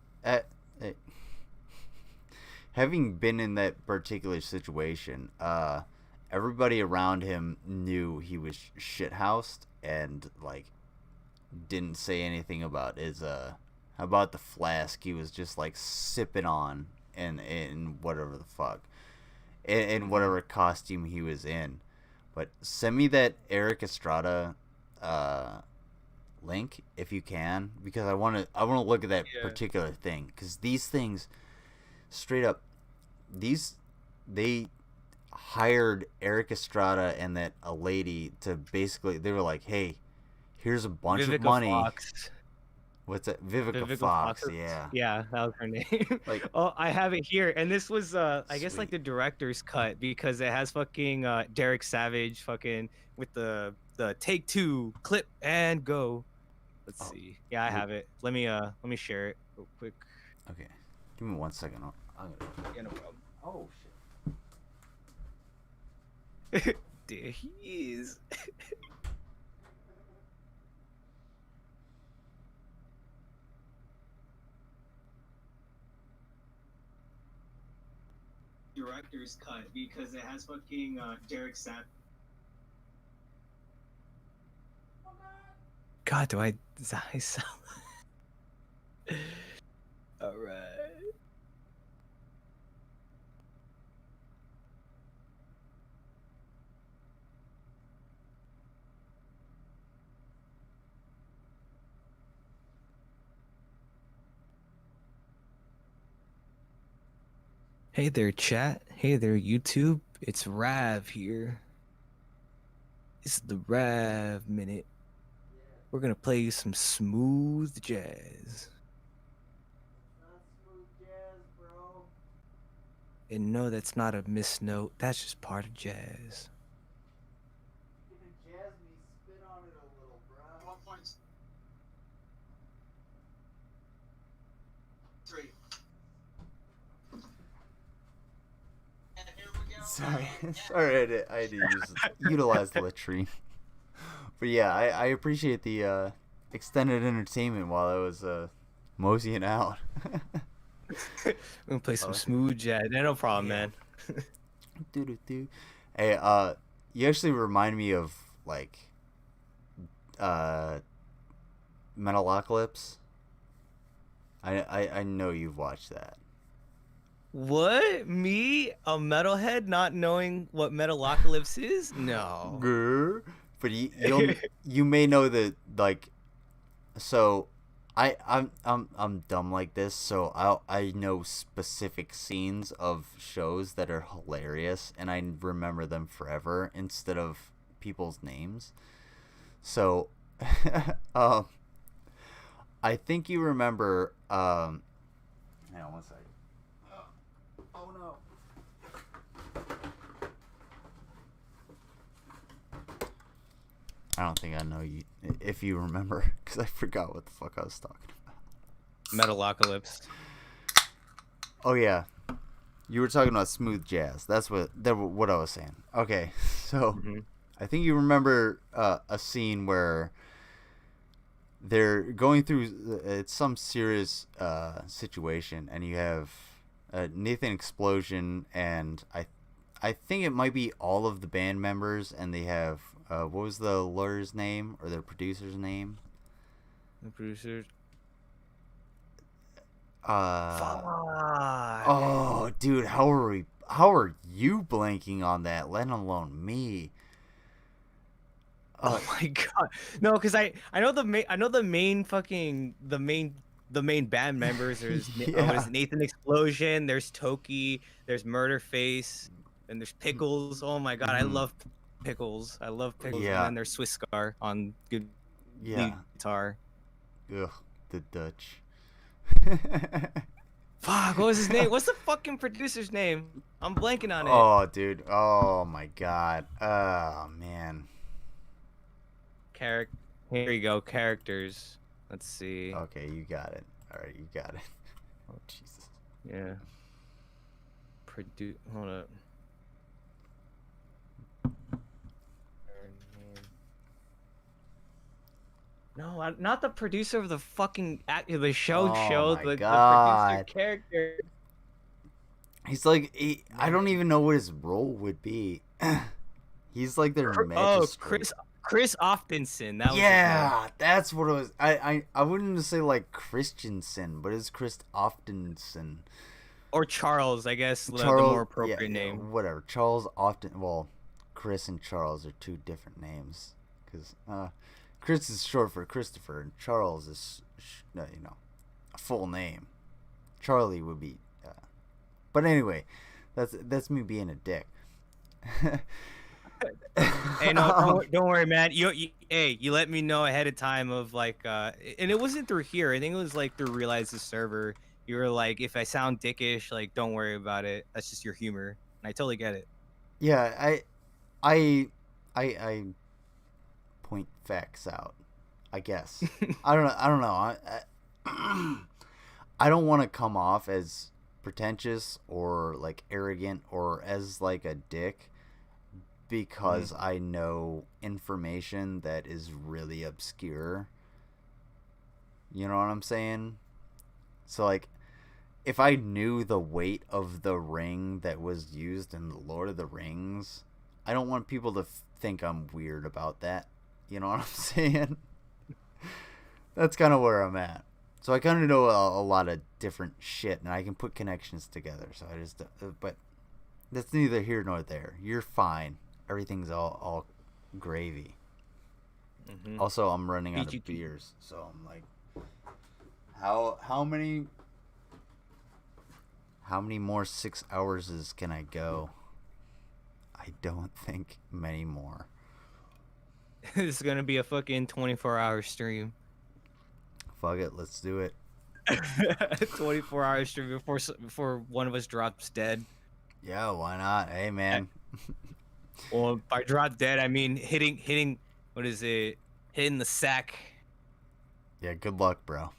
having been in that particular situation, everybody around him knew he was shithoused and like didn't say anything about his about the flask he was just like sipping on in whatever the fuck, in whatever costume he was in. But send me that Eric Estrada link if you can, because I want to look at that particular thing, because these things straight up, they hired Eric Estrada and a lady to basically, they were like, hey, here's a bunch of money. Fox. What's that? Vivica Fox. Fox, yeah. Yeah, that was her name. Like, oh, I have it here, and this was I guess like the director's cut, because it has fucking Derek Savage fucking with the take 2 clip and go. Let's see. Yeah, I have it. Let me share it real quick. Okay, give me 1 second. I'm gonna... Yeah, no problem. Oh shit. There he is. Director's cut, because it has fucking Derek Savage. God, do I sound? All right. Hey there, chat. Hey there, YouTube. It's Rav here. It's the Rav Minute. We're gonna play you some smooth jazz. Not smooth jazz, bro. And no, that's not a miss note. That's just part of jazz. Jazz me, spit on it a little, bro. 1 point. 3. Sorry, I had to utilize the latrine. But yeah, I appreciate the extended entertainment while I was moseying out. We're gonna play some smooth jazz. No problem, man. Hey, you actually remind me of like Metalocalypse. I know you've watched that. What? Me? A metalhead not knowing what Metalocalypse is? No. Grr. But you may know that, like, so I'm dumb like this, so I know specific scenes of shows that are hilarious, and I remember them forever instead of people's names. So I think you remember hang on 1 second. Oh no. I don't think I know you if you remember, because I forgot what the fuck I was talking about. Metalocalypse. Oh yeah, you were talking about smooth jazz. That's what I was saying. Okay, so I think you remember a scene where they're going through it's some serious situation, and you have Nathan Explosion, and I think it might be all of the band members, and they have what was the lawyer's name or the producer's name? The producer. Oh, dude, how are you blanking on that? Let alone me. Oh my god, no, because I know the main band members. There's Yeah. Nathan Explosion. There's Toki. There's Murderface. and there's pickles. Oh my god, I love pickles. I love pickles. Yeah. And then there's Swiss Scar on good Yeah. guitar. Ugh, the Dutch. Fuck, what was his name? What's the fucking producer's name? I'm blanking on it. Oh, dude. Oh my god. Oh man. Here you go. Characters. Let's see. Okay, you got it. All right, you got it. Oh Jesus. Yeah. Hold up. No, not the producer of the fucking the show. Oh my the God. producer character. He's like, I don't even know what his role would be. He's like their magistrate. Chris Oftenson. That was Yeah, that's what it was. I wouldn't say like Christensen, but it's Chris Oftenson. Or Charles, I guess, the more appropriate name. Whatever. Charles often. Well, Chris and Charles are two different names because Chris is short for Christopher, and Charles is a full name. Charlie would be. But anyway, that's me being a dick. Hey, no, don't worry, man. You let me know ahead of time of like, and it wasn't through here. I think it was like through Realize the server. You were like, if I sound dickish, like, don't worry about it. That's just your humor, and I totally get it. Yeah, I point facts out, I guess. I don't know. I don't want to come off as pretentious or like arrogant or as like a dick because I know information that is really obscure. You know what I'm saying? So like, if I knew the weight of the ring that was used in the Lord of the Rings, I don't want people to think I'm weird about that. You know what I'm saying? That's kind of where I'm at. So I kind of know a lot of different shit, and I can put connections together. So I just, but that's neither here nor there. You're fine. Everything's all gravy. Mm-hmm. Also, I'm running out of beers, so I'm like, how many more 6 hours can I go? I don't think many more. This is gonna be a fucking 24-hour stream. Fuck it, let's do it. 24-hour stream before one of us drops dead. Yeah, why not? Hey, man. Well, by drop dead, I mean hitting. What is it? Hitting the sack. Yeah, good luck, bro.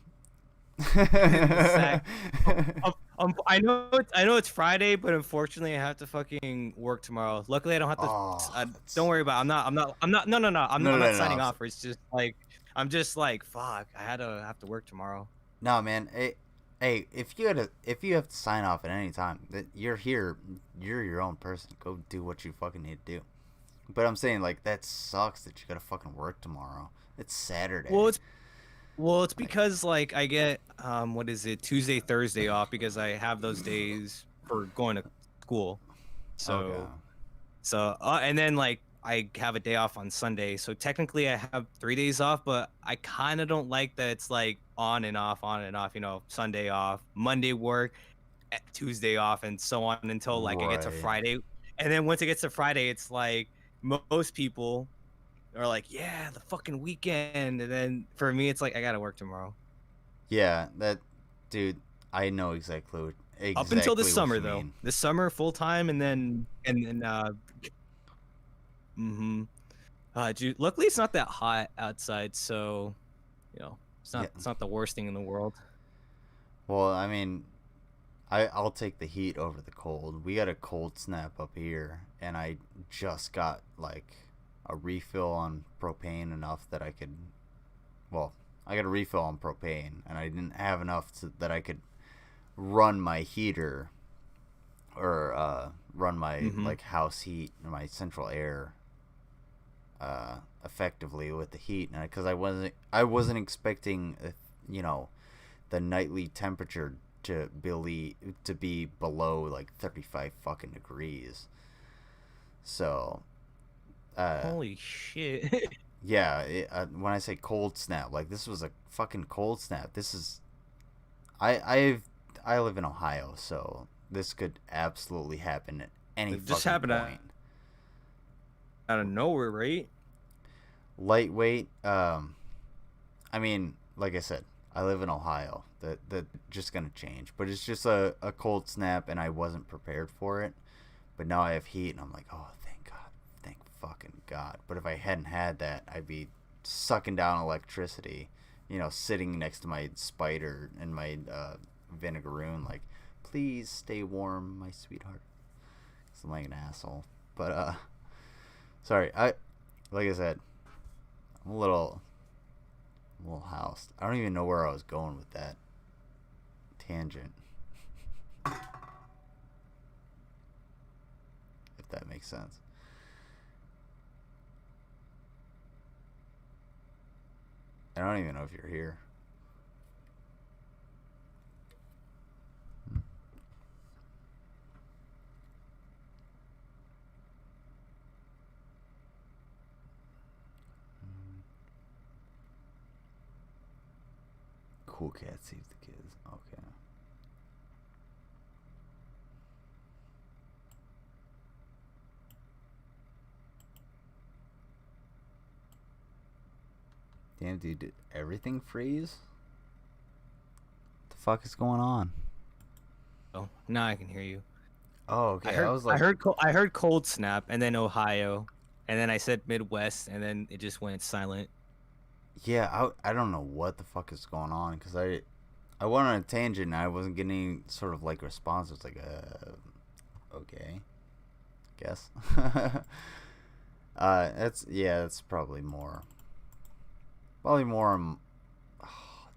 I know it's Friday, but unfortunately I have to fucking work tomorrow. Luckily I don't have to. Don't worry about it. I'm not signing off. It's just like I'm just like fuck. I have to work tomorrow. No, man. Hey, if you have to sign off at any time, that you're here, you're your own person. Go do what you fucking need to do. But I'm saying like that sucks that you gotta fucking work tomorrow. It's Saturday. Well, it's because like I get Tuesday, Thursday off because I have those days for going to school. So, and then like I have a day off on Sunday. So technically I have 3 days off, but I kind of don't like that it's like on and off. You know, Sunday off, Monday work, Tuesday off, and so on until like I get to Friday. And then once it gets to Friday, it's like most people are like, yeah, the fucking weekend. And then for me, it's like, I gotta work tomorrow. Yeah, dude, I know exactly up until this summer, though. This summer, full time, and then, dude, luckily it's not that hot outside, so, you know, it's not the worst thing in the world. Well, I mean, I'll take the heat over the cold. We got a cold snap up here, and I just got, like, a refill on propane enough that I could, well, I got a refill on propane, and I didn't have enough that I could run my heater or run my like house heat or my central air effectively with the heat, and because I wasn't expecting the nightly temperature to be below like 35 fucking degrees. So holy shit. Yeah, when I say cold snap, like this was a fucking cold snap. This is I live in Ohio, so this could absolutely happen at any It just fucking happened point. out of nowhere, right? Lightweight. I mean, like I said, I live in Ohio. That just gonna change, but it's just a cold snap, and I wasn't prepared for it. But now I have heat, and I'm like, oh, thank God, thank fucking God. But if I hadn't had that, I'd be sucking down electricity, you know, sitting next to my spider and my vinegaroon, like, please stay warm, my sweetheart. 'Cause I'm like an asshole. But sorry, like I said, I'm a little housed. I don't even know where I was going with that tangent. If that makes sense. I don't even know if you're here. Cool cat saves the kids. Okay. Damn, dude, did everything freeze? What the fuck is going on? Oh, now I can hear you. Oh, okay. I heard cold snap, and then Ohio, and then I said Midwest, and then it just went silent. Yeah, I don't know what the fuck is going on, because I went on a tangent and I wasn't getting sort of like response. It's like, okay, guess. That's probably more. Oh,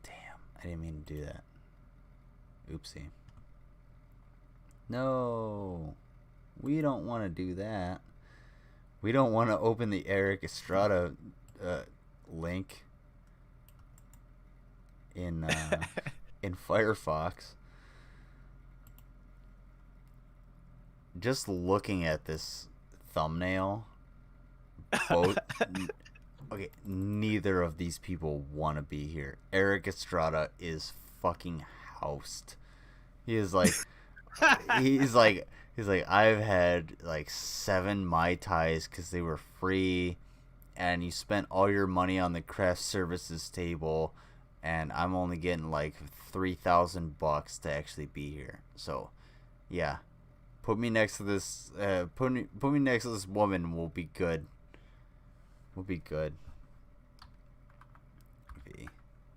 damn, I didn't mean to do that. Oopsie. No, we don't want to do that. We don't want to open the Eric Estrada link in in Firefox. Just looking at this thumbnail, okay, neither of these people want to be here. Eric Estrada is fucking housed. He is like, he's like, I've had like 7 Mai Tais because they were free, and you spent all your money on the craft services table, and I'm only getting like $3,000 to actually be here. So, yeah, put me next to this. Put me next to this woman. We'll be good. We'll be good.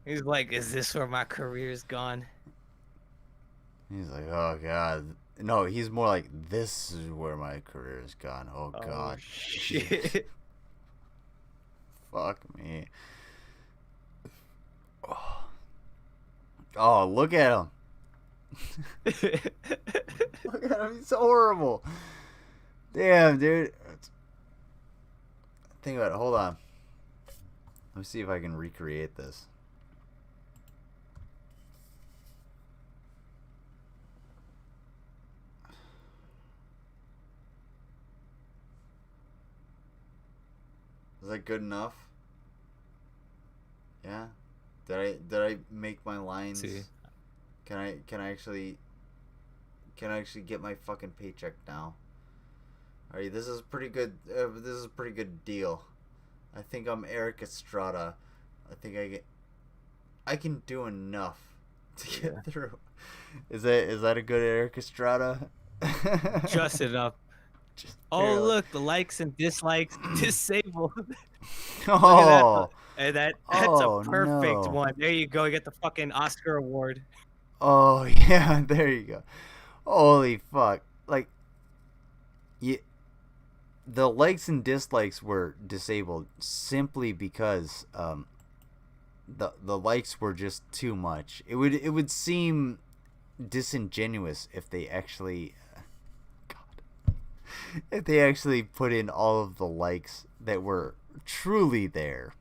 He's like, "Is this where my career's gone?" He's like, "Oh God." No, he's more like, "This is where my career's gone." Oh God. Shit. Fuck me. Oh, look at him. Look at him. He's horrible. Damn, dude. Think about it. Hold on. Let me see if I can recreate this. Is that good enough? Yeah. Did I make my lines? See. Can I actually get my fucking paycheck now? All right, this is pretty good. This is a pretty good deal. I think I'm Eric Estrada. I think I can do enough to get through. Is that a good Eric Estrada? Just enough. Oh, look, the likes and dislikes disabled. Oh, that's oh, a perfect no. one. There you go. You get the fucking Oscar award. Oh yeah, there you go. Holy fuck! Like, the likes and dislikes were disabled simply because the likes were just too much. It would seem disingenuous if they actually if they actually put in all of the likes that were truly there.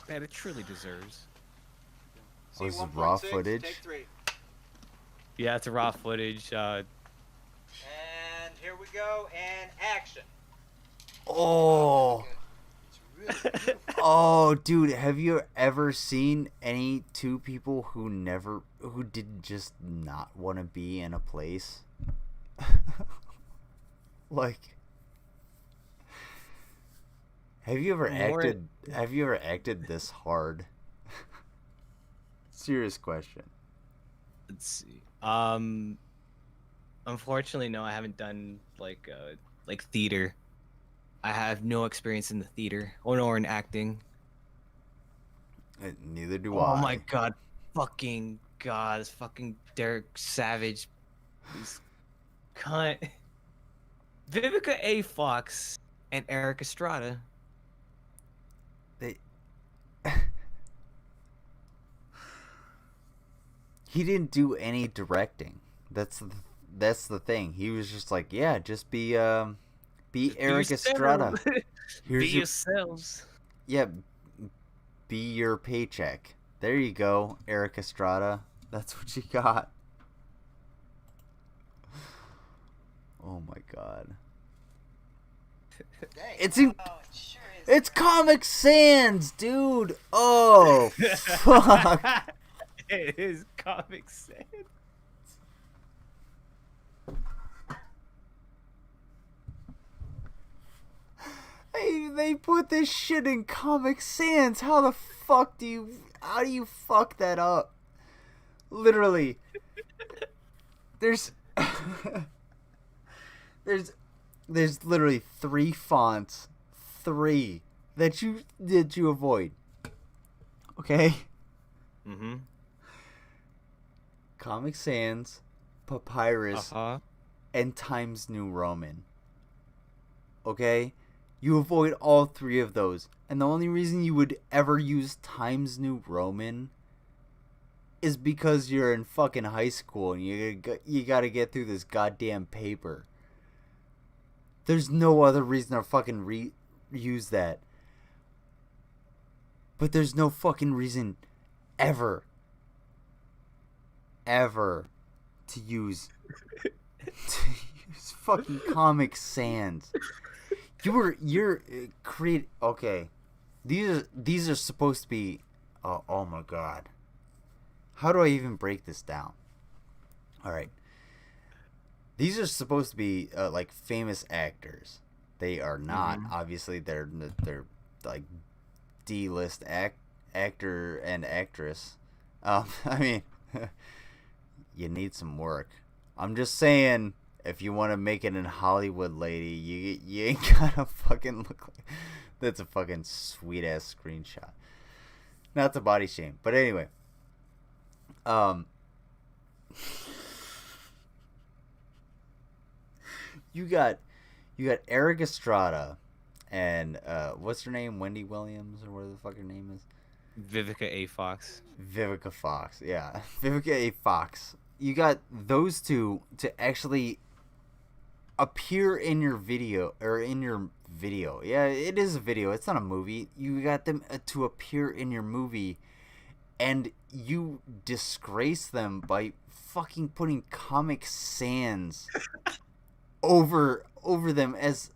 Man, it truly deserves. Oh, this is raw footage? Yeah, it's a raw footage. And here we go, and action. Oh. Oh, dude, have you ever seen any two people who did just not want to be in a place? Like, have you ever acted this hard? Serious question. Let's see. Unfortunately, no, I haven't done like theater. I have no experience in the theater or in acting. Neither do Oh I. my god. Fucking god. This fucking Derek Savage. This cunt. Vivica A. Fox and Eric Estrada. He didn't do any directing. That's the thing. He was just like, yeah, just be Eric Estrada. Be yourselves. Yeah, be your paycheck. There you go, Eric Estrada. That's what you got. Oh my god. It's Comic Sans, dude. Oh fuck. It is Comic Sans. They put this shit in Comic Sans. How do you fuck that up? Literally. There's literally 3 fonts. 3 that you avoid. Okay? Mm-hmm. Comic Sans, Papyrus, and Times New Roman. Okay? You avoid all 3 of those. And the only reason you would ever use Times New Roman is because you're in fucking high school and you gotta get through this goddamn paper. There's no other reason to fucking use that. But there's no fucking reason ever to use fucking Comic Sans. You're okay. These are supposed to be oh my god. How do I even break this down? All right. These are supposed to be like famous actors. They are not. Obviously, they're like D-list actor and actress. I mean, you need some work. I'm just saying, if you want to make it in Hollywood, lady, you ain't gotta fucking look like. That's a fucking sweet ass screenshot. Not to body shame, but anyway. You got Eric Estrada and what's her name? Wendy Williams or whatever the fuck her name is. Vivica A. Fox. Vivica Fox, yeah. Vivica A. Fox. You got those two to actually appear in your video, Yeah, it is a video. It's not a movie. You got them to appear in your movie, and you disgrace them by fucking putting Comic Sans over them as.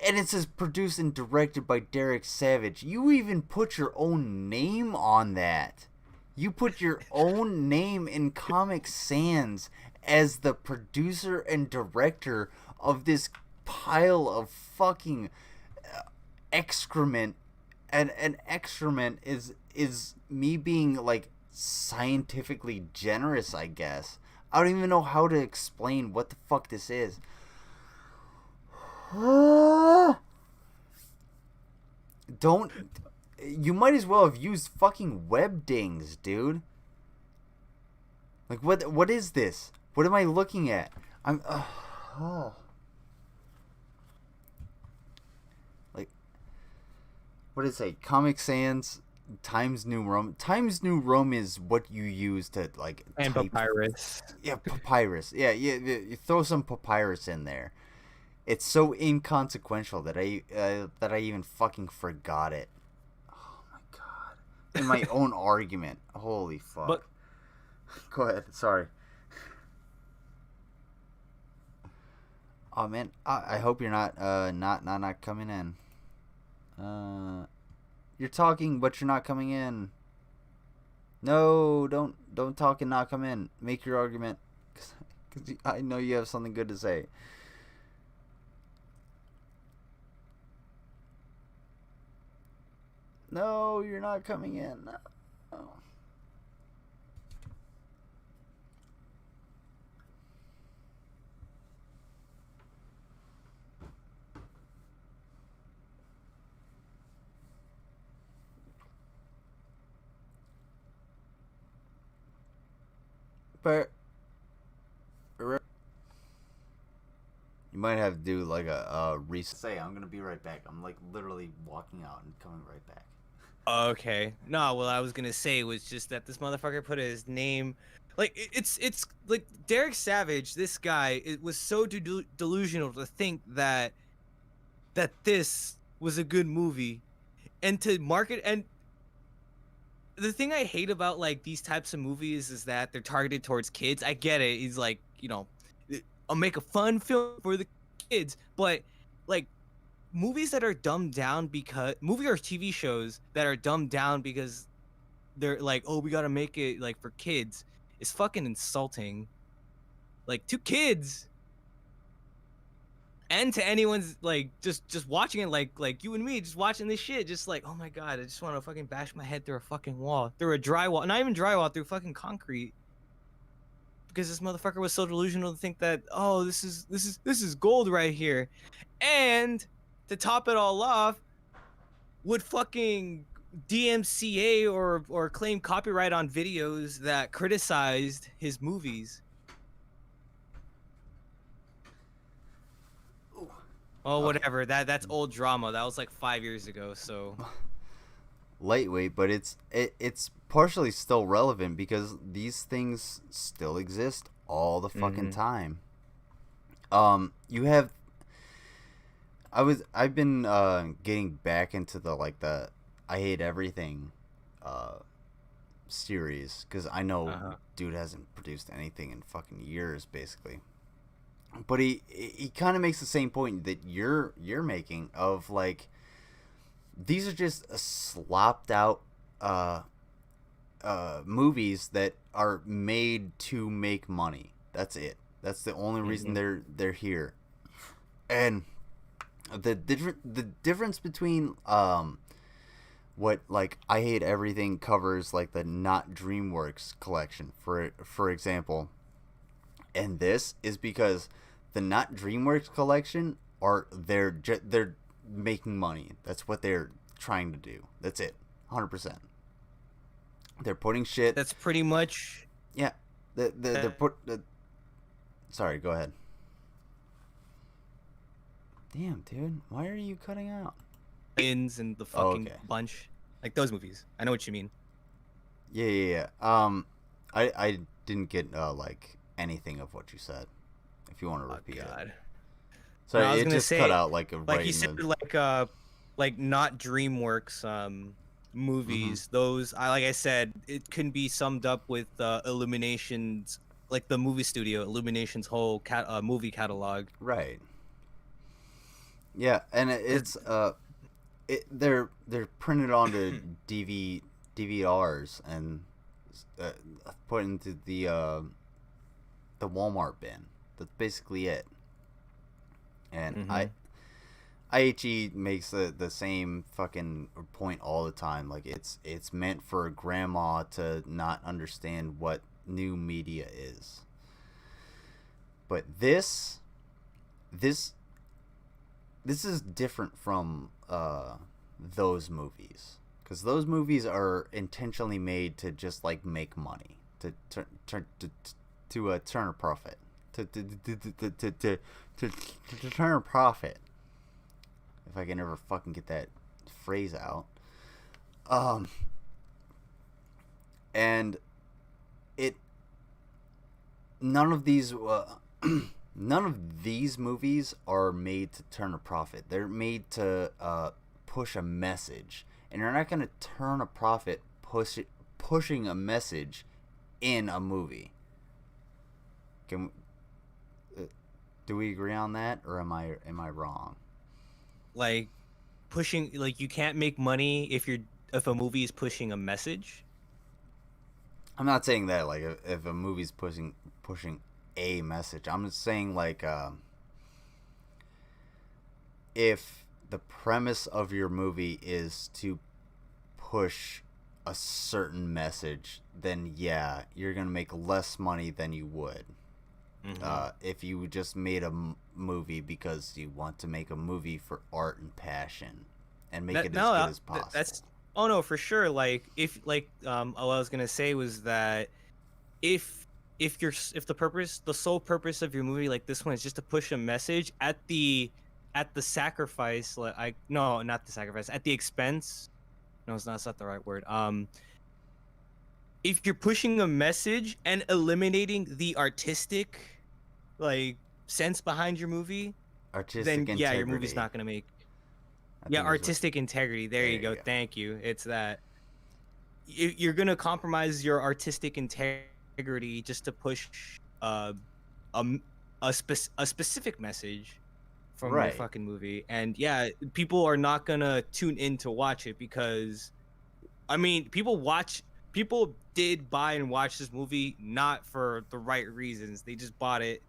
And it says produced and directed by Derek Savage. You even put your own name on that. You put your own name in Comic Sans as the producer and director of this pile of fucking excrement. And an excrement is me being like scientifically generous, I guess. I don't even know how to explain what the fuck this is. You might as well have used fucking web dings, dude. Like, what is this? What am I looking at? Like, what did it say? Comic Sans, Times New Roman. Times New Roman is what you use to, like, and type. Papyrus. Yeah, Papyrus. Yeah, you throw some Papyrus in there. It's so inconsequential that I even fucking forgot it. Oh my god! In my own argument. Holy fuck! But go ahead. Sorry. Oh man, I hope you're not coming in. You're talking, but you're not coming in. No, don't talk and not come in. Make your argument, because I know you have something good to say. No, you're not coming in. No. But you might have to do like a reset. Say, I'm gonna be right back. I'm like literally walking out and coming right back. Okay. No, what I was gonna say was just that this motherfucker put his name, like it's like Derek Savage. This guy, it was so delusional to think that this was a good movie, and to market. And the thing I hate about like these types of movies is that they're targeted towards kids. I get it. He's like, you know, I'll make a fun film for the kids, but like movies that are dumbed down because movie or TV shows that are dumbed down because they're like, oh, we gotta make it like for kids, is fucking insulting. Like to kids and to anyone's like just watching it, like you and me just watching this shit, just like, oh my god, I just want to fucking bash my head through a fucking wall, through a drywall, not even drywall, through fucking concrete. Because this motherfucker was so delusional to think that, oh, this is gold right here. And to top it all off, would fucking DMCA or claim copyright on videos that criticized his movies. Oh, whatever. That's old drama. That was like 5 years ago, so Lightweight, but it's partially still relevant because these things still exist all the fucking time. You have I've been getting back into the I Hate Everything series because I know dude hasn't produced anything in fucking years basically. But he kind of makes the same point that you're making of like these are just slopped out movies that are made to make money. That's it. That's the only reason they're here. And the difference between what like I Hate Everything covers, like the Not DreamWorks collection for example, and this is because the Not DreamWorks collection they're making money. That's what they're trying to do. That's it. 100%. They're putting shit. That's pretty much. Yeah. Sorry, go ahead. Damn, dude. Why are you cutting out? Ins and the fucking bunch. Like those movies. I know what you mean. Yeah. I didn't get like anything of what you said. If you want to repeat it. Sorry, it just cut out like a like you said, like Not DreamWorks movies. Those, like I said, it can be summed up with Illumination's, like the movie studio, Illumination's whole movie catalog. Right. Yeah, and they're printed onto DVRs and put into the Walmart bin. That's basically it. And IHE makes the same fucking point all the time. Like it's meant for grandma to not understand what new media is. But this is different from those movies, because those movies are intentionally made to just like make money, to turn a profit, to turn a profit. If I can ever fucking get that phrase out. And none of these movies are made to turn a profit. They're made to push a message, and you're not gonna turn a profit pushing a message in a movie. Do we agree on that, or am I wrong? Like pushing, like you can't make money if a movie is pushing a message. I'm not saying that like if a movie's pushing a message. I'm just saying like if the premise of your movie is to push a certain message, then yeah, you're gonna make less money than you would if you just made a movie because you want to make a movie for art and passion and make it as good as possible. That's no, for sure. Like if all I was gonna say was that if the sole purpose of your movie like this one is just to push a message at the sacrifice, at the expense. No, it's not the right word. If you're pushing a message and eliminating the artistic, like, sense behind your movie, then yeah, your movie's not gonna make. Artistic integrity. There you go. Thank you. It's that you're gonna compromise your artistic integrity just to push a specific message from your fucking movie, and yeah, people are not gonna tune in to watch it because, I mean, people did buy and watch this movie not for the right reasons. They just bought it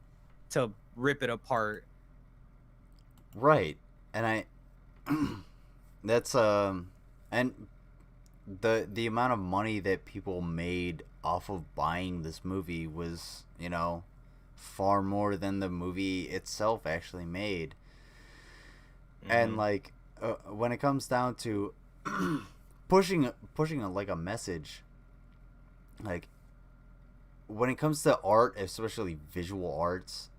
to rip it apart. Right, and that's and the amount of money that people made off of buying this movie was, you know, far more than the movie itself actually made. And like when it comes down to pushing like a message, like when it comes to art, especially visual arts,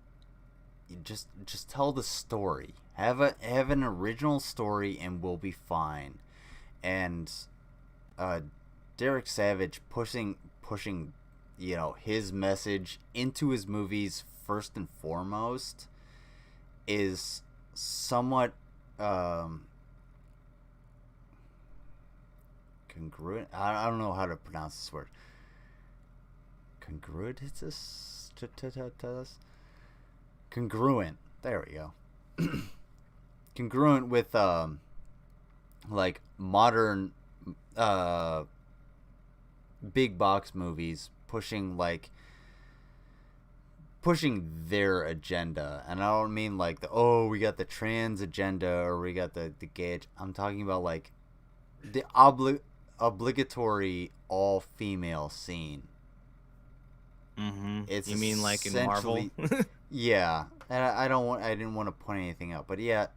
you just tell the story. Have an original story and we'll be fine. And Derek Savage pushing you know, his message into his movies first and foremost is somewhat congruent. I don't know how to pronounce this word. Congruent. There we go. Congruent with like modern big box movies pushing their agenda. And I don't mean like we got the trans agenda or we got the gay. I'm talking about like the obligatory all female scene. It's, you mean like in Marvel? Yeah, and I didn't want to point anything out, but yeah,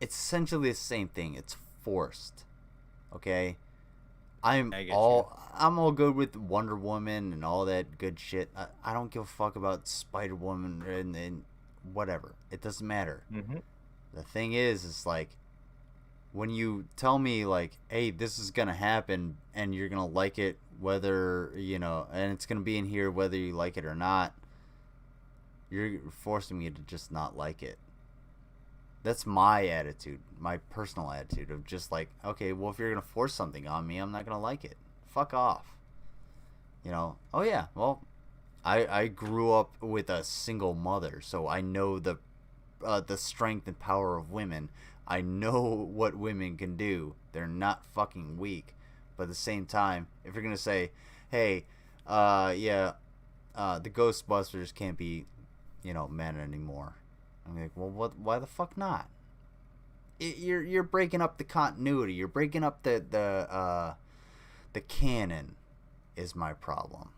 it's essentially the same thing. It's forced. Okay, I'm all good with Wonder Woman and all that good shit. I don't give a fuck about Spider Woman and whatever. It doesn't matter. The thing is like when you tell me like, hey, this is gonna happen and you're gonna like it whether, you know, and it's gonna be in here whether you like it or not, you're forcing me to just not like it. That's my attitude, my personal attitude of just like, okay, well, if you're gonna force something on me, I'm not gonna like it. Fuck off. You know? Oh yeah, well, I grew up with a single mother, so I know the strength and power of women. I know what women can do. They're not fucking weak. But at the same time, if you're gonna say, hey, the Ghostbusters can't be, you know, men anymore, I'm like, well, what? Why the fuck not? You're breaking up the continuity. You're breaking up the canon. Is my problem.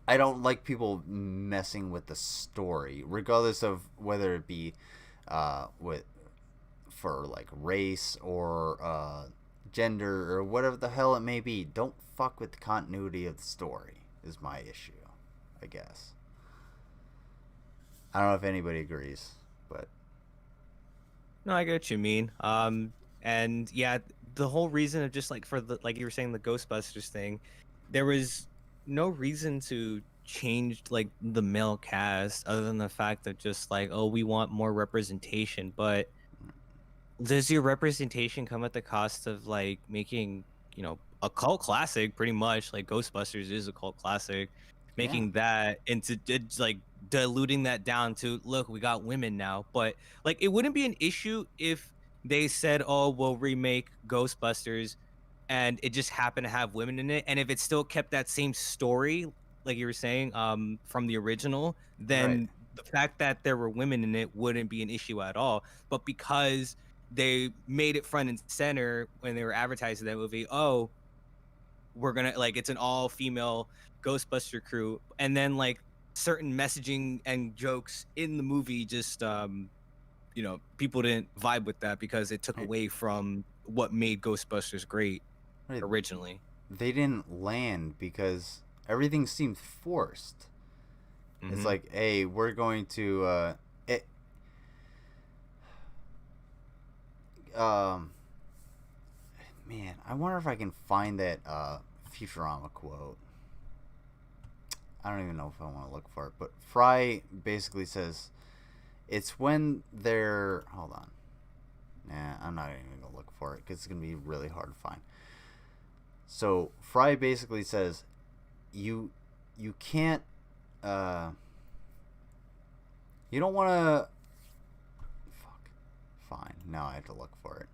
I don't like people messing with the story, regardless of whether it be for like race or gender or whatever the hell it may be. Don't fuck with the continuity of the story is my issue, I guess. I don't know if anybody agrees, but no, I get what you mean. And yeah, the whole reason of just like for the, like you were saying, the Ghostbusters thing, there was no reason to change like the male cast other than the fact that just like, oh, we want more representation. But does your representation come at the cost of like making, you know, a cult classic? Pretty much, like Ghostbusters is a cult classic. Making that into like diluting that down to, look, we got women now. But like, it wouldn't be an issue if they said, oh, we'll remake Ghostbusters and it just happened to have women in it, and if it still kept that same story like you were saying from the original, then the fact that there were women in it wouldn't be an issue at all. But because they made it front and center when they were advertising that movie. Oh, we're gonna like it's an all-female Ghostbuster crew, and then like certain messaging and jokes in the movie just people didn't vibe with that because it took away from what made Ghostbusters great originally. They didn't land because everything seemed forced. It's like, hey, we're going to man, I wonder if I can find that Futurama quote. I don't even know if I want to look for it, but Fry basically says, it's when they're... Hold on. Nah, I'm not even going to look for it because it's going to be really hard to find. So, Fry basically says, you can't... you don't want to... Fuck. Fine. Now I have to look for it.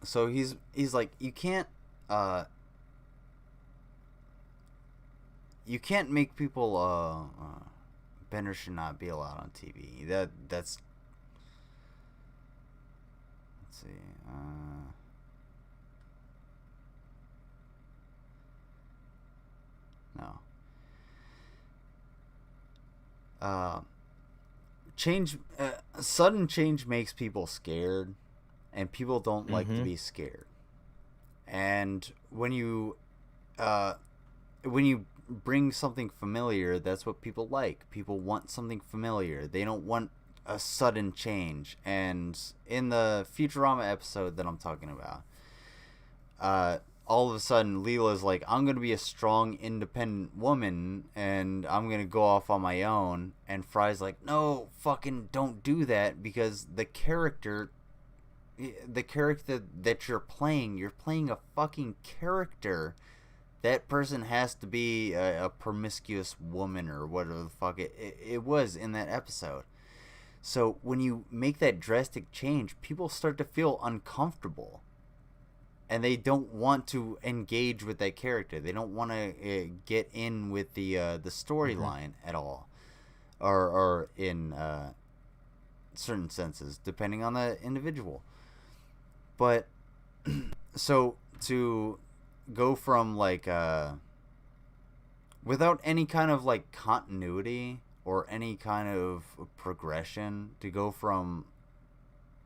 So he's like, you can't make people Bender should not be allowed on TV. That's let's see. No. Sudden change makes people scared. And people don't like to be scared. And when you bring something familiar, that's what people like. People want something familiar. They don't want a sudden change. And in the Futurama episode that I'm talking about, all of a sudden Leela's like, I'm going to be a strong, independent woman, and I'm going to go off on my own. And Fry's like, no, fucking don't do that, because the character that you're playing a fucking character. That person has to be a promiscuous woman or whatever the fuck it was in that episode. So when you make that drastic change, people start to feel uncomfortable, and they don't want to engage with that character. They don't want to get in with the storyline at all, or in certain senses, depending on the individual. But so to go from like without any kind of like continuity or any kind of progression, to go from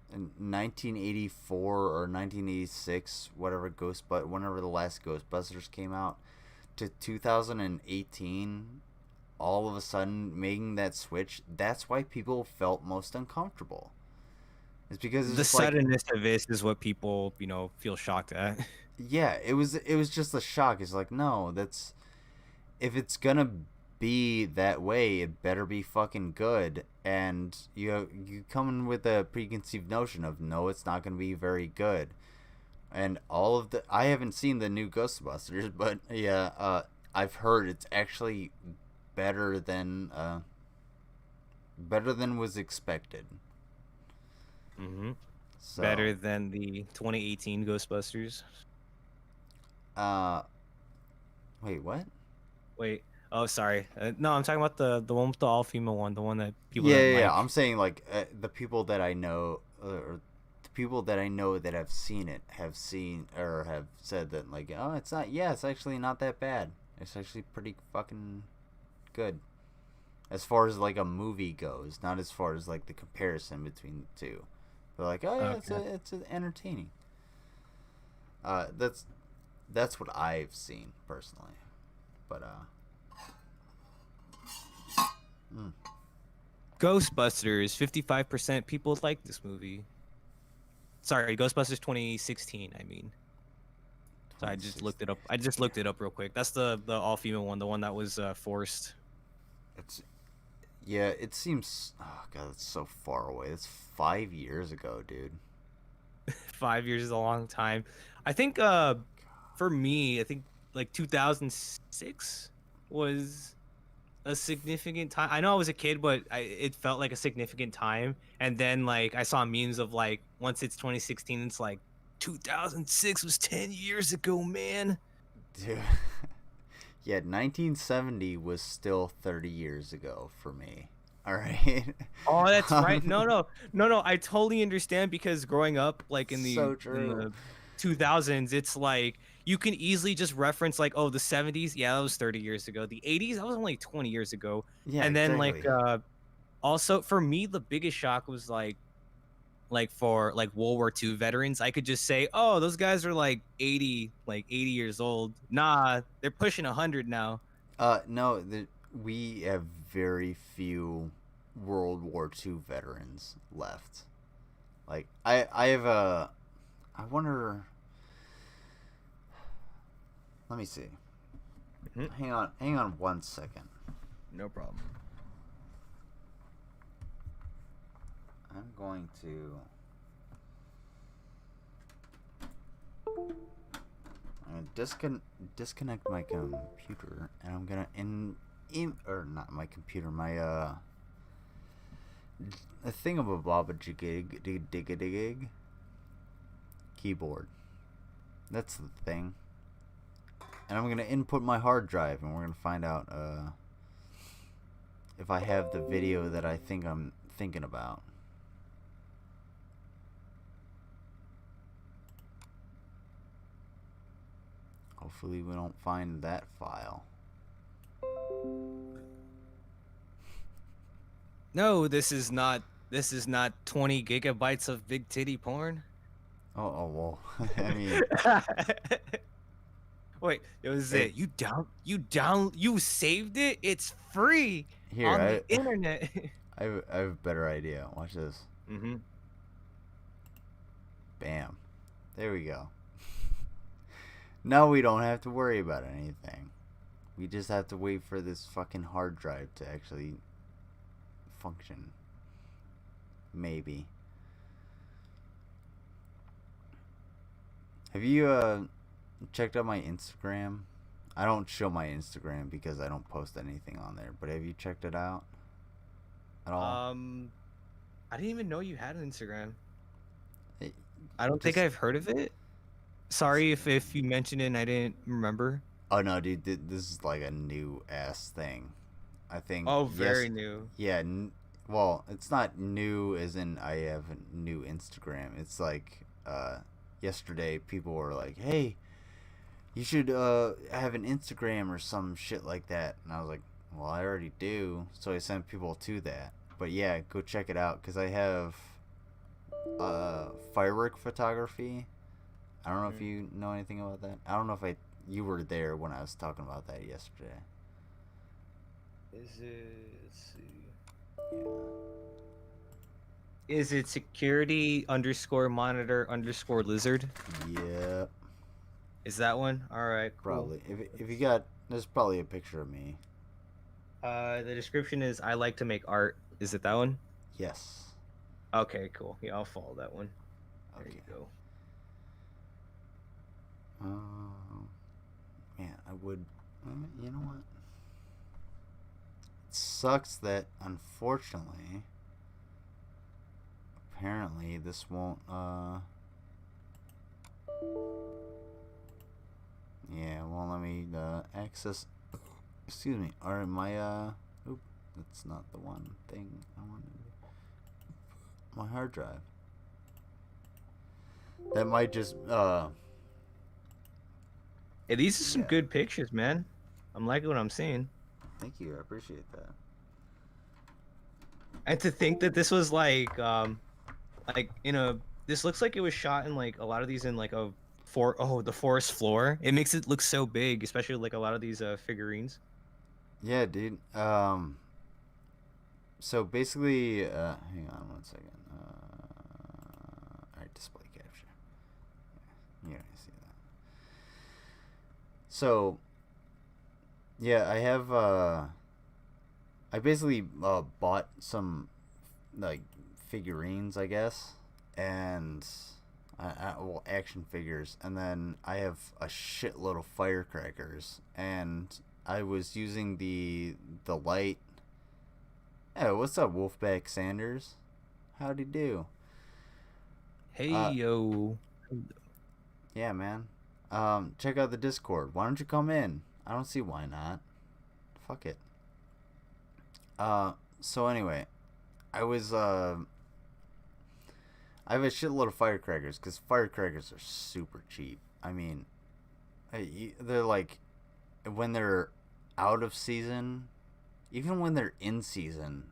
1984 or 1986, whenever the last Ghostbusters came out, to 2018, all of a sudden making that switch, that's why people felt most uncomfortable. It's because the suddenness of this is what people, feel shocked at. Yeah, it was just a shock. It's like, no, that's, if it's gonna be that way, it better be fucking good. And you come in with a preconceived notion of, no, it's not gonna be very good. And I haven't seen the new Ghostbusters, but yeah, I've heard it's actually better than was expected. So, better than the 2018 Ghostbusters. Wait, what? Wait. Oh, sorry. No, I'm talking about the one with the all-female one, the one that people. Yeah. I'm saying like the people that I know, or the people that I know that have seen it, have seen or have said that like, oh, it's not. Yeah, it's actually not that bad. It's actually pretty fucking good, as far as like a movie goes, not as far as like the comparison between the two. They're like, oh yeah, okay. it's entertaining. That's what I've seen personally, but Ghostbusters, 55% people like this movie. Sorry, Ghostbusters 2016. I mean, so I just looked it up. Real quick. That's the all-female one, the one that was forced. Yeah, it seems. Oh god, it's so far away. It's 5 years ago, dude. 5 years is a long time. I think for me, I think like 2006 was a significant time. I know I was a kid, but it felt like a significant time. And then like I saw memes of like once it's 2016, it's like 2006 was 10 years ago, man. Dude. Yeah, 1970 was still 30 years ago for me. All right. Oh, that's right. No. I totally understand because growing up, like in the So true. in the 2000s, it's like you can easily just reference like, oh, the 70s, yeah, that was 30 years ago. The 80s, that was only 20 years ago. Yeah, and then exactly. like also for me, the biggest shock was like for like World War II veterans, I could just say, oh, those guys are like 80 years old. Nah, they're pushing 100 now. No, we have very few World War II veterans left. Like, I have a... I wonder... Let me see. Hang on 1 second. No problem. I'm going to... I'm gonna disconnect my computer, and I'm gonna or not my computer, my a thingamabobajigig keyboard. That's the thing. And I'm gonna input my hard drive, and we're gonna find out if I have the video that I think I'm thinking about. Hopefully we don't find that file. No, this is not 20 gigabytes of big titty porn. Oh well. I mean, wait, it was it. You saved it? It's free on the internet. I have a better idea. Watch this. Bam. There we go. Now we don't have to worry about anything. We just have to wait for this fucking hard drive to actually function. Maybe. Have you checked out my Instagram? I don't show my Instagram because I don't post anything on there, but have you checked it out at all? I didn't even know you had an Instagram. I don't think I've heard of it. Sorry if you mentioned it and I didn't remember. Oh no, dude, this is like a new ass thing. I think. Oh, very new. Yeah, well, it's not new as in I have a new Instagram. It's like yesterday people were like, "Hey, you should have an Instagram or some shit like that." And I was like, "Well, I already do." So I sent people to that. But yeah, go check it out cuz I have firework photography. I don't know if you know anything about that. I don't know if you were there when I was talking about that yesterday. Is it? Let's see. Yeah. Is it security_monitor_lizard? Yeah. Is that one? All right. Cool. Probably. If you got, there's probably a picture of me. The description is I like to make art. Is it that one? Yes. Okay. Cool. Yeah, I'll follow that one. There you go. Man, I would. You know what? It sucks that unfortunately, apparently this won't. Yeah, won't let me access. Excuse me. Or my Oop, that's not the one thing I wanted to do. My hard drive. That might just Hey, these are some good pictures, man. I'm liking what I'm seeing. Thank you. I appreciate that. And to think that this was like this looks like it was shot in like a lot of these in like the forest floor. It makes it look so big, especially like a lot of these figurines. Yeah, dude. So basically, hang on 1 second. Alright, display capture. Yeah, I see that. So, yeah, I have, I basically, bought some, like, figurines, I guess, and, action figures, and then I have a shitload of firecrackers, and I was using the light. Hey, what's up, Wolfpack Sanders? How'd he do? Hey yo. Yeah, man. Check out the Discord. Why don't you come in? I don't see why not. Fuck it. So anyway, I have a shitload of firecrackers because firecrackers are super cheap. I mean, they're like, when they're out of season, even when they're in season,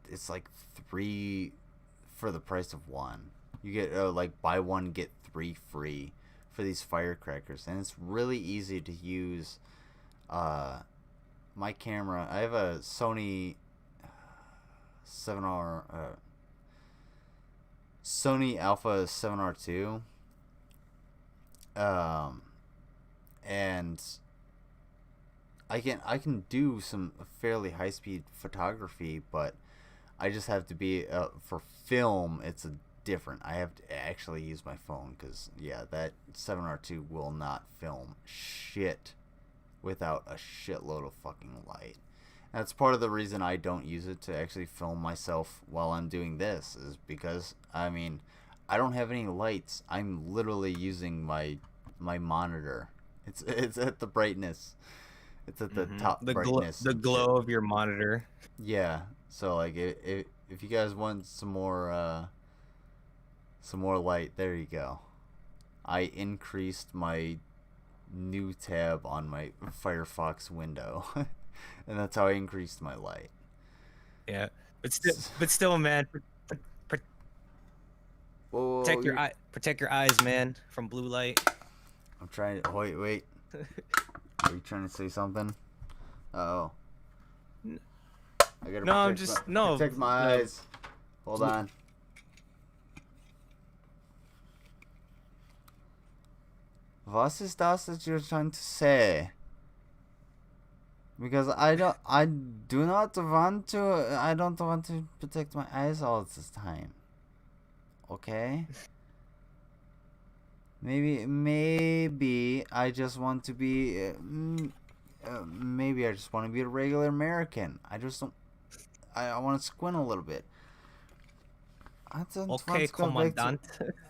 it's like 3 for the price of 1. You get like buy 1 get 3 free for these firecrackers, and it's really easy to use. My camera, I have a Sony 7R Sony Alpha 7R2, and I can do some fairly high speed photography, but I just have to be for film. It's a different. I have to actually use my phone because yeah, that 7R2 will not film shit without a shitload of fucking light. That's part of the reason I don't use it to actually film myself while I'm doing this, is because, I mean, I don't have any lights. I'm literally using my monitor. It's at the brightness. It's at the top brightness. The glow of your monitor. Yeah. So like, if you guys want some more light, there you go. I increased my new tab on my Firefox window. And that's how I increased my light. Yeah, but still, man, protect your eyes, man, from blue light. I'm trying to wait. Are you trying to say something? Oh. I gotta protect my eyes. Hold on. What is that you're trying to say? Because I don't want to protect my eyes all this time. Okay? Maybe I just want to be maybe I just want to be a regular American. I want to squint a little bit. I don't want to go Commandant.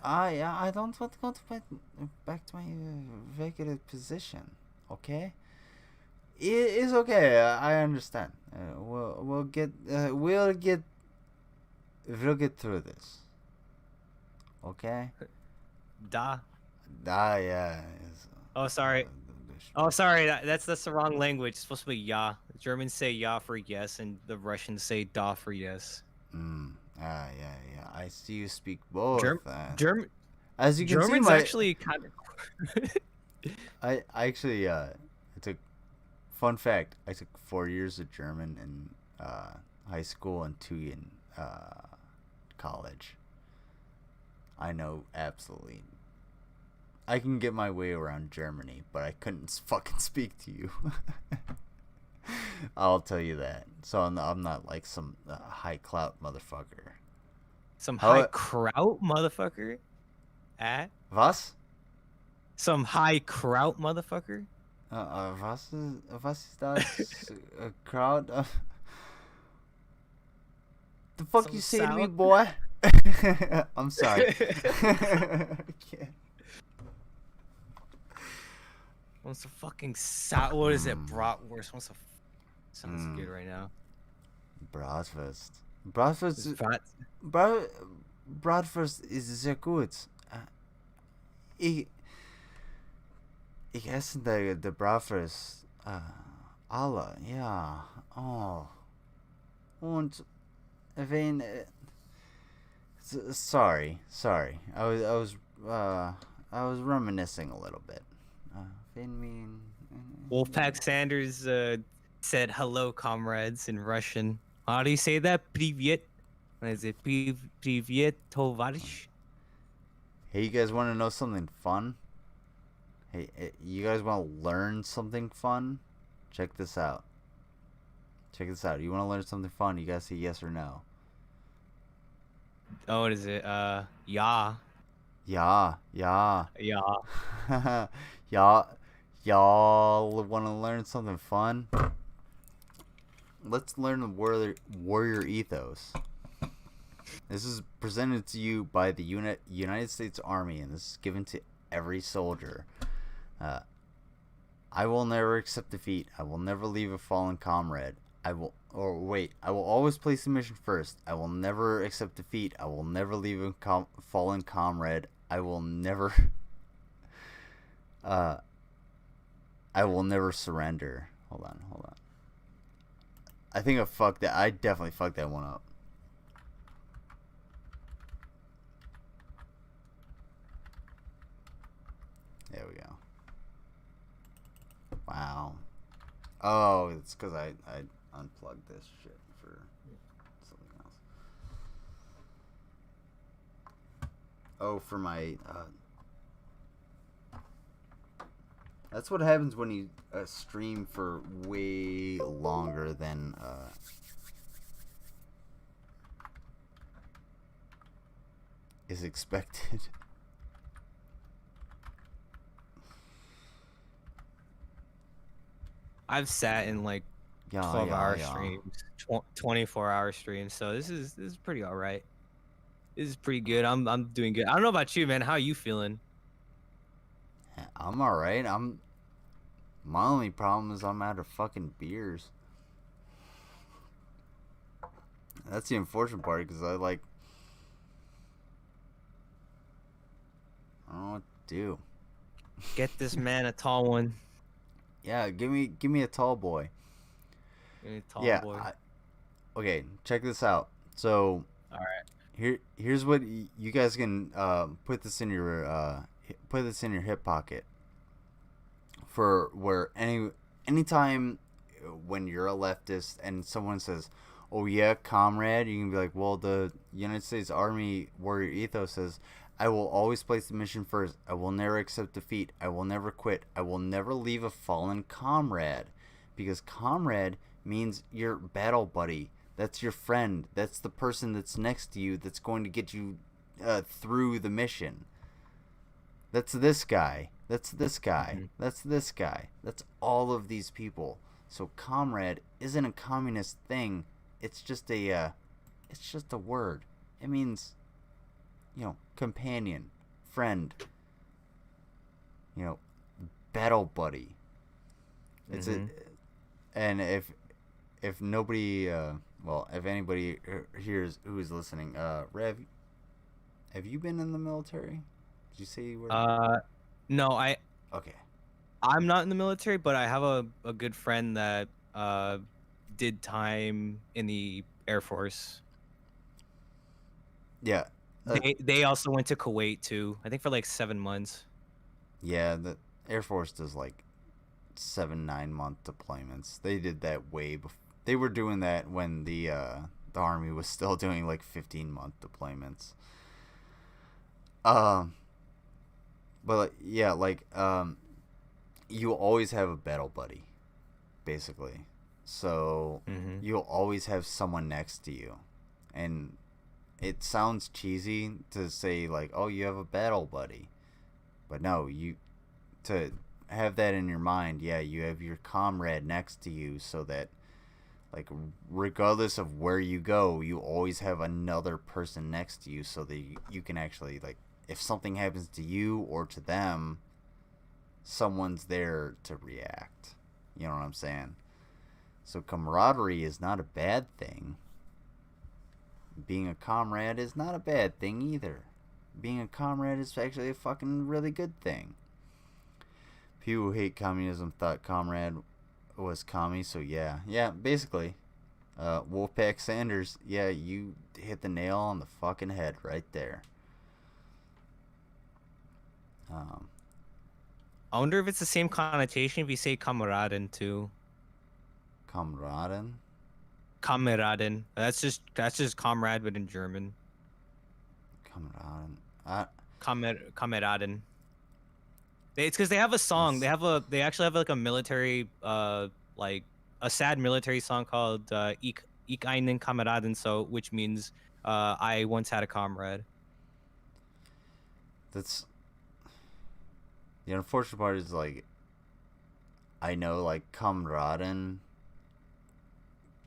I don't want to go back to my regular position. Okay? It's okay. I understand. We'll get through this. Okay. Yeah. Oh, sorry. That's the wrong language. It's supposed to be ja. The Germans say ja for yes, and the Russians say da for yes. Yeah. I see you speak both. As you can Germans see, actually kind of. I actually took. Fun fact: I took 4 years of German in high school and 2 in college. I know absolutely. I can get my way around Germany, but I couldn't fucking speak to you. I'll tell you that. So I'm not like some high clout motherfucker. Some high kraut motherfucker? Was? Some high kraut motherfucker? Was ist das? Crowd? The fuck you say to me, boy? I'm sorry. What's the fucking what is it? Bratwurst. Sounds good right now. Bratwurst. Bratwurst ist sehr gut. Ich esse die Bratwurst alle, ja. Oh. Und wenn sorry. I was reminiscing a little bit. Wolfpack Sanders said hello, comrades, in Russian. How do you say that? Привет. Is it Привет, товарищ? Hey, you guys want to know something fun? Hey, you guys want to learn something fun? Check this out. You want to learn something fun? You gotta say yes or no. Oh, what is it? Yeah. Yeah. Yeah. Ja. y'all want to learn something fun, let's learn the warrior ethos. This is presented to you by the United States Army, and this is given to every soldier. I will never accept defeat. I will never leave a fallen comrade. I will always place the mission first. I will never accept defeat. I will never leave a fallen comrade. I will never surrender. Hold on. I think I fucked that. I definitely fucked that one up. There we go. Wow. Oh, it's because I unplugged this shit for something else. Oh, for my... That's what happens when you stream for way longer than... is expected. I've sat in like 12-hour streams, 24-hour streams, so this is pretty all right. This is pretty good. I'm doing good. I don't know about you, man. How are you feeling? I'm all right. My only problem is I'm out of fucking beers. That's the unfortunate part, because I don't know what to do. Get this man a tall one. Yeah, give me a tall boy. Give me a tall boy. Okay, check this out. So, all right. Here's what you guys can put this in your hip pocket. For where anytime when you're a leftist and someone says, "Oh yeah, comrade," you can be like, "Well, the United States Army warrior ethos says, I will always place the mission first. I will never accept defeat. I will never quit. I will never leave a fallen comrade." Because comrade means your battle buddy. That's your friend. That's the person that's next to you that's going to get you through the mission. That's this guy. That's this guy. Mm-hmm. That's this guy. That's all of these people. So comrade isn't a communist thing. It's just a word. It means, companion, friend, battle buddy. It's and if nobody, if anybody here who is listening, Rev, have you been in the military? Did you say you were? No, Okay. I'm not in the military, but I have a good friend that did time in the Air Force. Yeah. They also went to Kuwait too. I think for like 7 months. Yeah, the Air Force does like 7-9 month deployments. They did that way before. They were doing that when the Army was still doing like 15-month deployments. But yeah, you always have a battle buddy, basically. So you'll always have someone next to you, and it sounds cheesy to say like, "Oh, you have a battle buddy," but no, to have that in your mind. Yeah, you have your comrade next to you, so that regardless of where you go, you always have another person next to you, so that you can actually if something happens to you or to them, someone's there to react. You know what I'm saying? So camaraderie is not a bad thing. Being a comrade is not a bad thing either. Being a comrade is actually a fucking really good thing. People who hate communism thought comrade was commie, so yeah, basically. Wolfpack Sanders, yeah, you hit the nail on the fucking head right there. I wonder if it's the same connotation if you say kameraden too. Kameraden? Kameraden. That's just comrade, but in German. Kameraden. Kameraden. It's because they have a song. They actually have like a military, like a sad military song called Ich einen Kameraden, so which means I once had a comrade. That's the unfortunate part is I know like Kameraden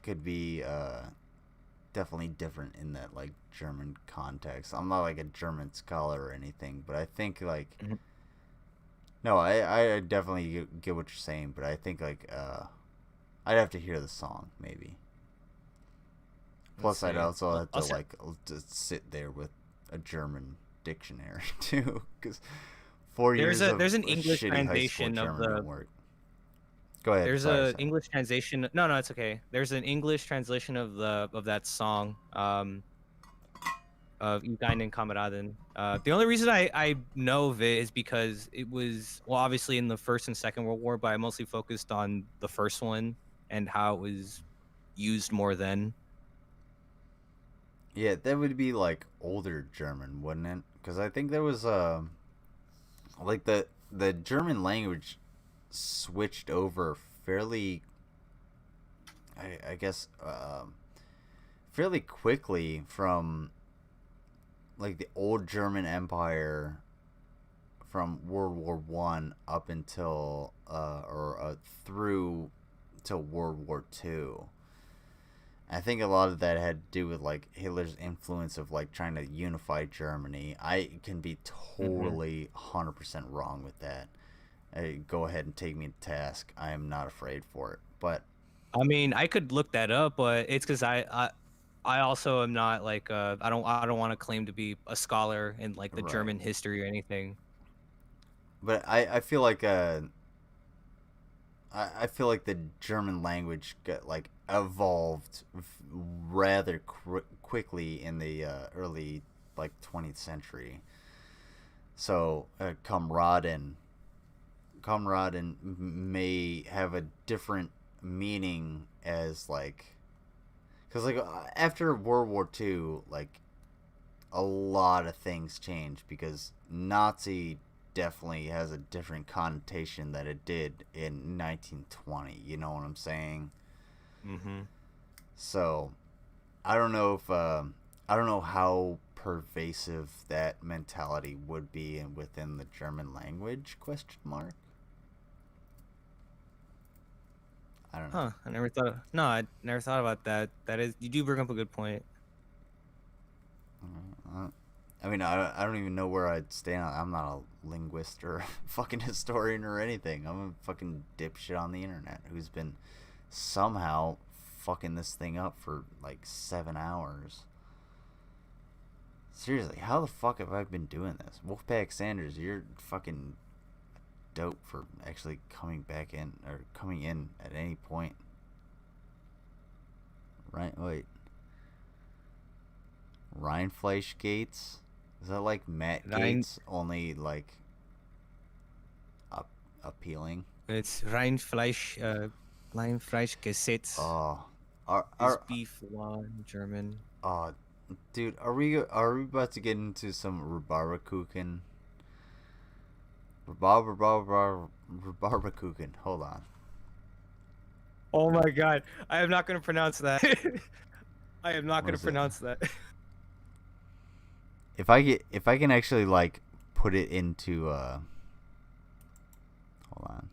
could be definitely different in that like German context. I'm not like a German scholar or anything, but I think like no, I definitely get what you're saying, but I think like I'd have to hear the song maybe. Plus, I'd also have to like just sit there with a German dictionary too, because 4 years there's an of English shitty translation high school of German the. don't work. Go ahead. There's sorry, a sorry. English translation. No, it's okay. There's an English translation of that song. Of Ugainen Kameraden. The only reason I know of it is because it was, well, obviously in the First and Second World War, but I mostly focused on the first one and how it was used more then. Yeah, that would be like older German, wouldn't it? Because I think there was like the German language switched over fairly, I guess, fairly quickly from like the old German Empire from World War One up until through to World War Two. I think a lot of that had to do with like Hitler's influence of like trying to unify Germany. I can be totally 100% wrong with that. Go ahead and take me to task. I am not afraid for it. But I mean, I could look that up, but it's because I also am not like I don't want to claim to be a scholar in like the German history or anything. But I feel like I feel like the German language got like evolved rather quickly in the early like 20th century. So Kameraden may have a different meaning as like, because like after World War II, like a lot of things changed because Nazi definitely has a different connotation that it did in 1920. You know what I'm saying? So I don't know if I don't know how pervasive that mentality would be within the German language, question mark. I don't know. Huh, I never thought about that. That is, you do bring up a good point. I mean, I don't even know where I'd stand. I'm not a linguist or a fucking historian or anything. I'm a fucking dipshit on the internet who's been somehow fucking this thing up for like 7 hours. Seriously, how the fuck have I been doing this? Wolfpack Sanders, you're fucking dope for actually coming back in or coming in at any point. Right? Wait. Rheinfleisch Gates? Is that like Matt Gates, only like appealing? It's Rheinfleisch Gesetz. Oh, is beef law in German. Oh, dude, are we about to get into some Rhabarberkuchen? Rhabarberkuchen. Hold on. Oh my god, I am not going to pronounce that. I am not going to pronounce that. If I can actually like put it into hold on,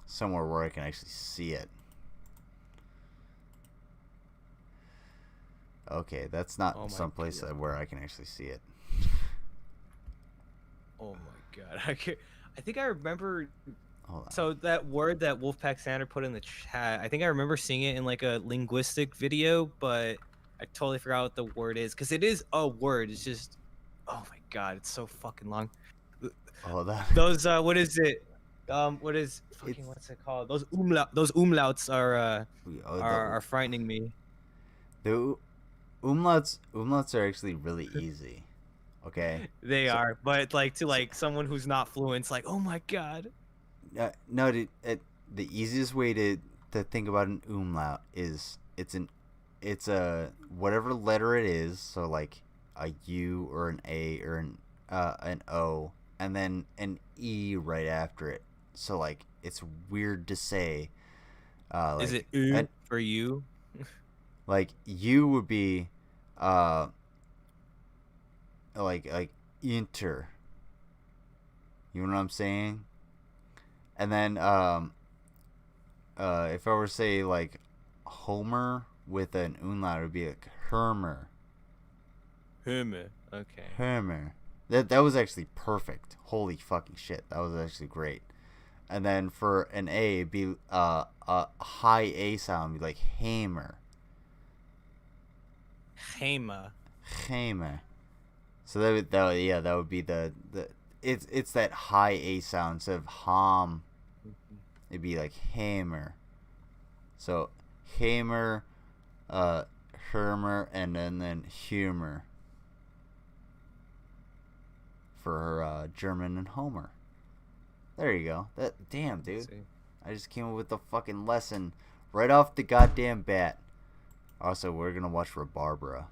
somewhere where I can actually see it. Okay, that's not someplace where I can actually see it. Oh my god, I think I remember. So that word that Wolfpack Sander put in the chat, I think I remember seeing it in like a linguistic video, but I totally forgot what the word is, because it is a word. It's just, oh my god, it's so fucking long. Oh, that. Those what is it? What's it called? Those umlauts are frightening me. The umlauts are actually really easy. Okay. They are, but like to like someone who's not fluent, it's like, oh my god. No, dude, the easiest way to think about an umlaut is it's a whatever letter it is, so like a U or an A or an O, and then an E right after it. So like it's weird to say. Like, is it for you? Like U would be like inter. You know what I'm saying? And then if I were to say like Homer with an umlaut, it would be like Hermer. Hermer. Okay. Hermer. That was actually perfect. Holy fucking shit. That was actually great. And then for an A, it'd be a high A sound, it'd be like Hamer. Hamer. Hamer. So that would be the it's that high A sound instead of hom. It'd be like Hamer. So Hamer, Hermer, and then humor for German and Homer. There you go. Damn, dude. I just came up with the fucking lesson right off the goddamn bat. Also, we're gonna watch Rabarbara.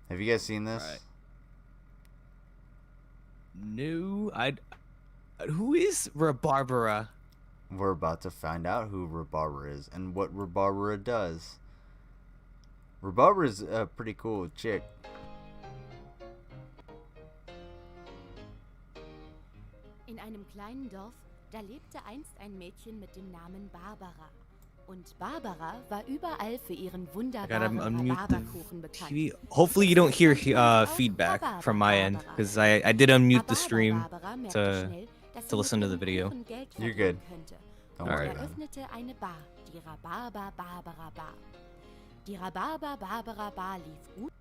Have you guys seen this? Right. No, who is Rabarbara? We're about to find out who Rabarbara is and what Rabarbara does. Rabarbara is a pretty cool chick. In einem kleinen Dorf, da lebte einst ein Mädchen mit dem Namen Barbara. Und Barbara war überall für ihren wunderbaren Rhabarberkuchen bekannt. TV. Hopefully you don't hear feedback from my end, because I did unmute the stream to listen to the video. You're good. Don't worry Er about it. öffnete eine Bar, die Rhabarber Barbara Bar. Die Rhabarber Barbara Bar lief gut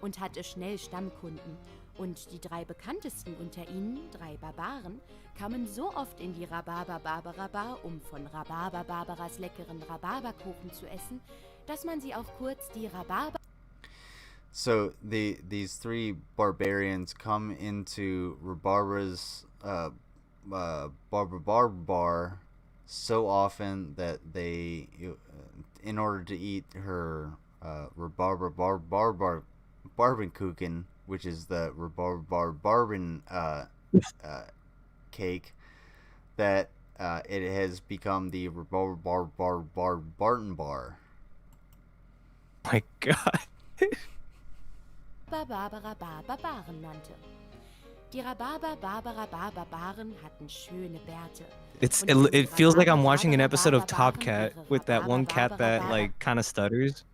und hatte schnell Stammkunden. Und die 3 bekanntesten unter ihnen, 3 Barbaren, kamen so oft in die Rhabarber Barbara Bar, um von Rhabarber Barbaras leckeren Rhabarberkuchen zu essen, dass man sie auch kurz die Rhabarber... So these 3 barbarians come into Rabarbara's bar so often that they, in order to eat her Barbenkuchen, which is the Barben cake, that it has become the Barton bar. My God. Barbara Barbaren nannte. Die Rhabarber Barbara Barbaren hatten schöne Bärte. It feels like I'm watching an episode of Top Cat with that one cat that like kind of stutters.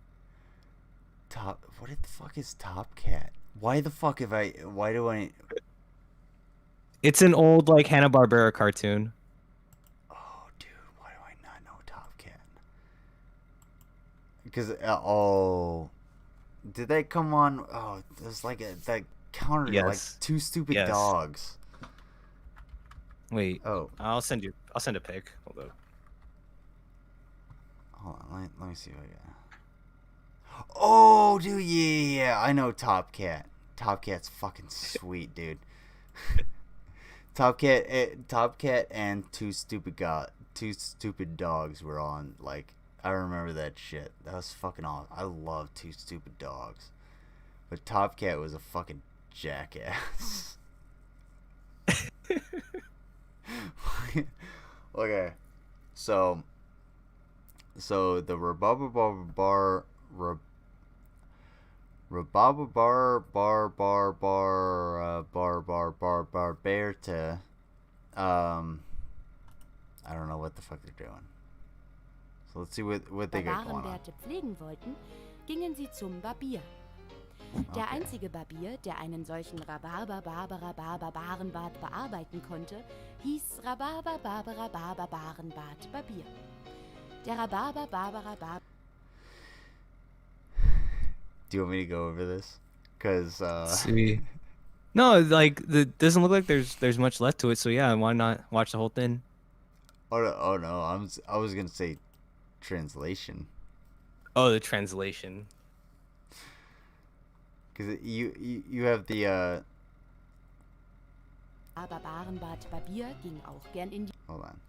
What the fuck is Top Cat? Why do I... It's an old like Hanna-Barbera cartoon. Oh, dude, why do I not know Top Cat? Because, did they come on? Oh, there's like that counter to like 2 stupid dogs. Wait. Oh. I'll send a pic. Hold up. Hold on, let me see what I got. Oh, dude, yeah, I know Top Cat. Top Cat's fucking sweet, dude. Top Cat and two stupid dogs were on, like, I remember that shit. That was fucking awesome. I love 2 stupid dogs. But Top Cat was a fucking jackass. Okay. So the Rabarbara Barberta. I don't know what the fuck they're doing. So let's see what they got going on. Barbärbärte pflegen wollten, gingen sie zum Barbier. Der einzige Barbier, der einen solchen Rhabarber-Barbara-Barbarenbart bearbeiten konnte, hieß Rhabarber-Barbara-Barbarenbart Barbier. Der Rhabarber-Barbara-Bar... Do you want me to go over this? Cause See. No, like doesn't look like there's much left to it. So yeah, why not watch the whole thing? Oh no, I was gonna say translation. Oh, the translation. Because you have the Barbarenbart Barbier ging auch gern in die... Hold on.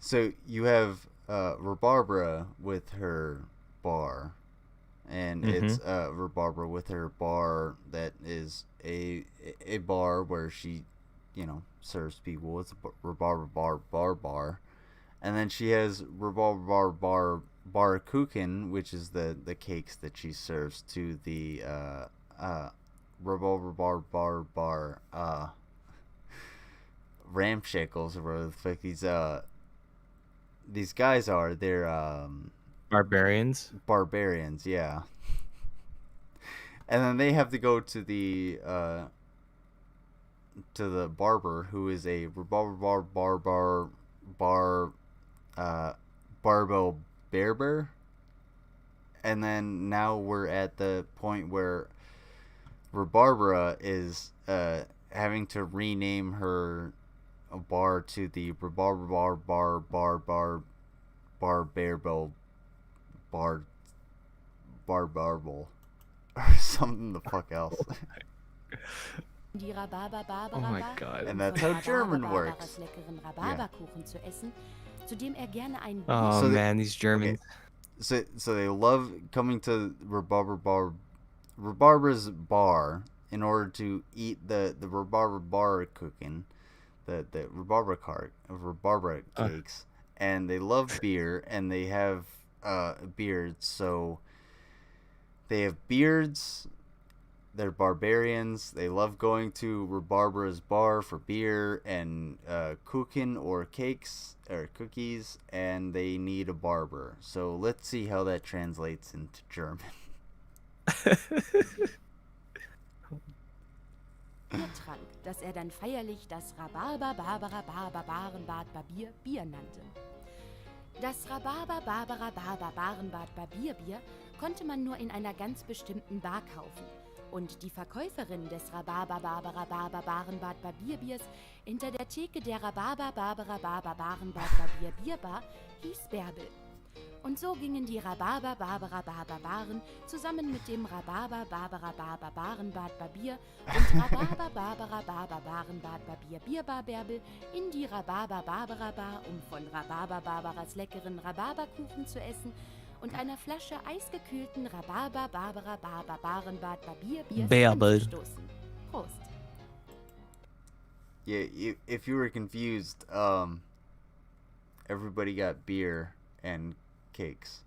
So you have Rabarbara with her bar, and it's Rabarbara with her bar that is a bar where she, serves people. It's a Rabarbra bar, and then she has Rabarbra Barkuchen, which is the cakes that she serves to the ramshackles or whatever the fuck these guys are. They're Barbarians. Barbarians, yeah. And then they have to go to the barber, who is a barbo berber. And then now we're at the point where Barbara is having to rename her bar to the barbable or something the fuck else. Oh my god. And that's how German works. Yeah. Oh man, these Germans. Okay. So they love coming to Rhabarbra's bar in order to eat the rhubarber bar cooking, the rhubarber cakes, and they love beer, and they have beards. So they have beards. They're barbarians. They love going to Rhabarbra's bar for beer and cooking or cakes or cookies, and they need a barber. So let's see how that translates into German. Biertrank, das dann feierlich das Rhabarber-Barbara-Barbarenbad Barbier Bier nannte. Das Rhabarber-Barbara-Barbarenbad-Barbier-Bier konnte man nur in einer ganz bestimmten Bar kaufen. Und die Verkäuferin des Rhabarber-Barbara-Barbarenbad-Barbierbiers hinter der Theke der Rhabarber-Barbara-Barbarenbad-Barbier-Bierbar hieß Bärbel. Und so gingen die Rhabarber-Barbara-Barbaren zusammen mit dem Rhabarber-Barbara-Barbarenbad-Barbier und Rhabarber-Barbara-Barbarenbad-Barbier-Bierbar Bärbel in die Rhabarber-Barbara-Bar, um von Rhabarber-Barbaras leckeren Rhabarberkuchen zu essen und einer Flasche eisgekühlten Rhabarber-Barbara-Barbarenbad-Barbierbiers anzustoßen. Prost. Yeah, if you were confused, everybody got beer and cakes.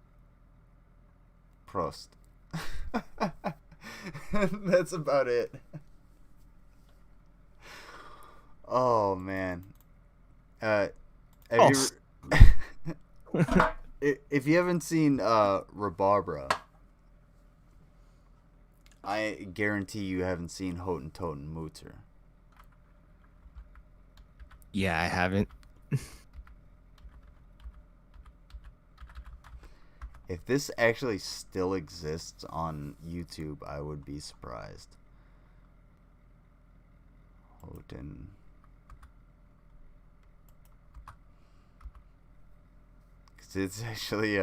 Prost. That's about it. Oh man. If you haven't seen Rhabarbra, I guarantee you haven't seen Hotentoten Mutter. Yeah, I haven't. If this actually still exists on YouTube, I would be surprised. Hoten. Because it's actually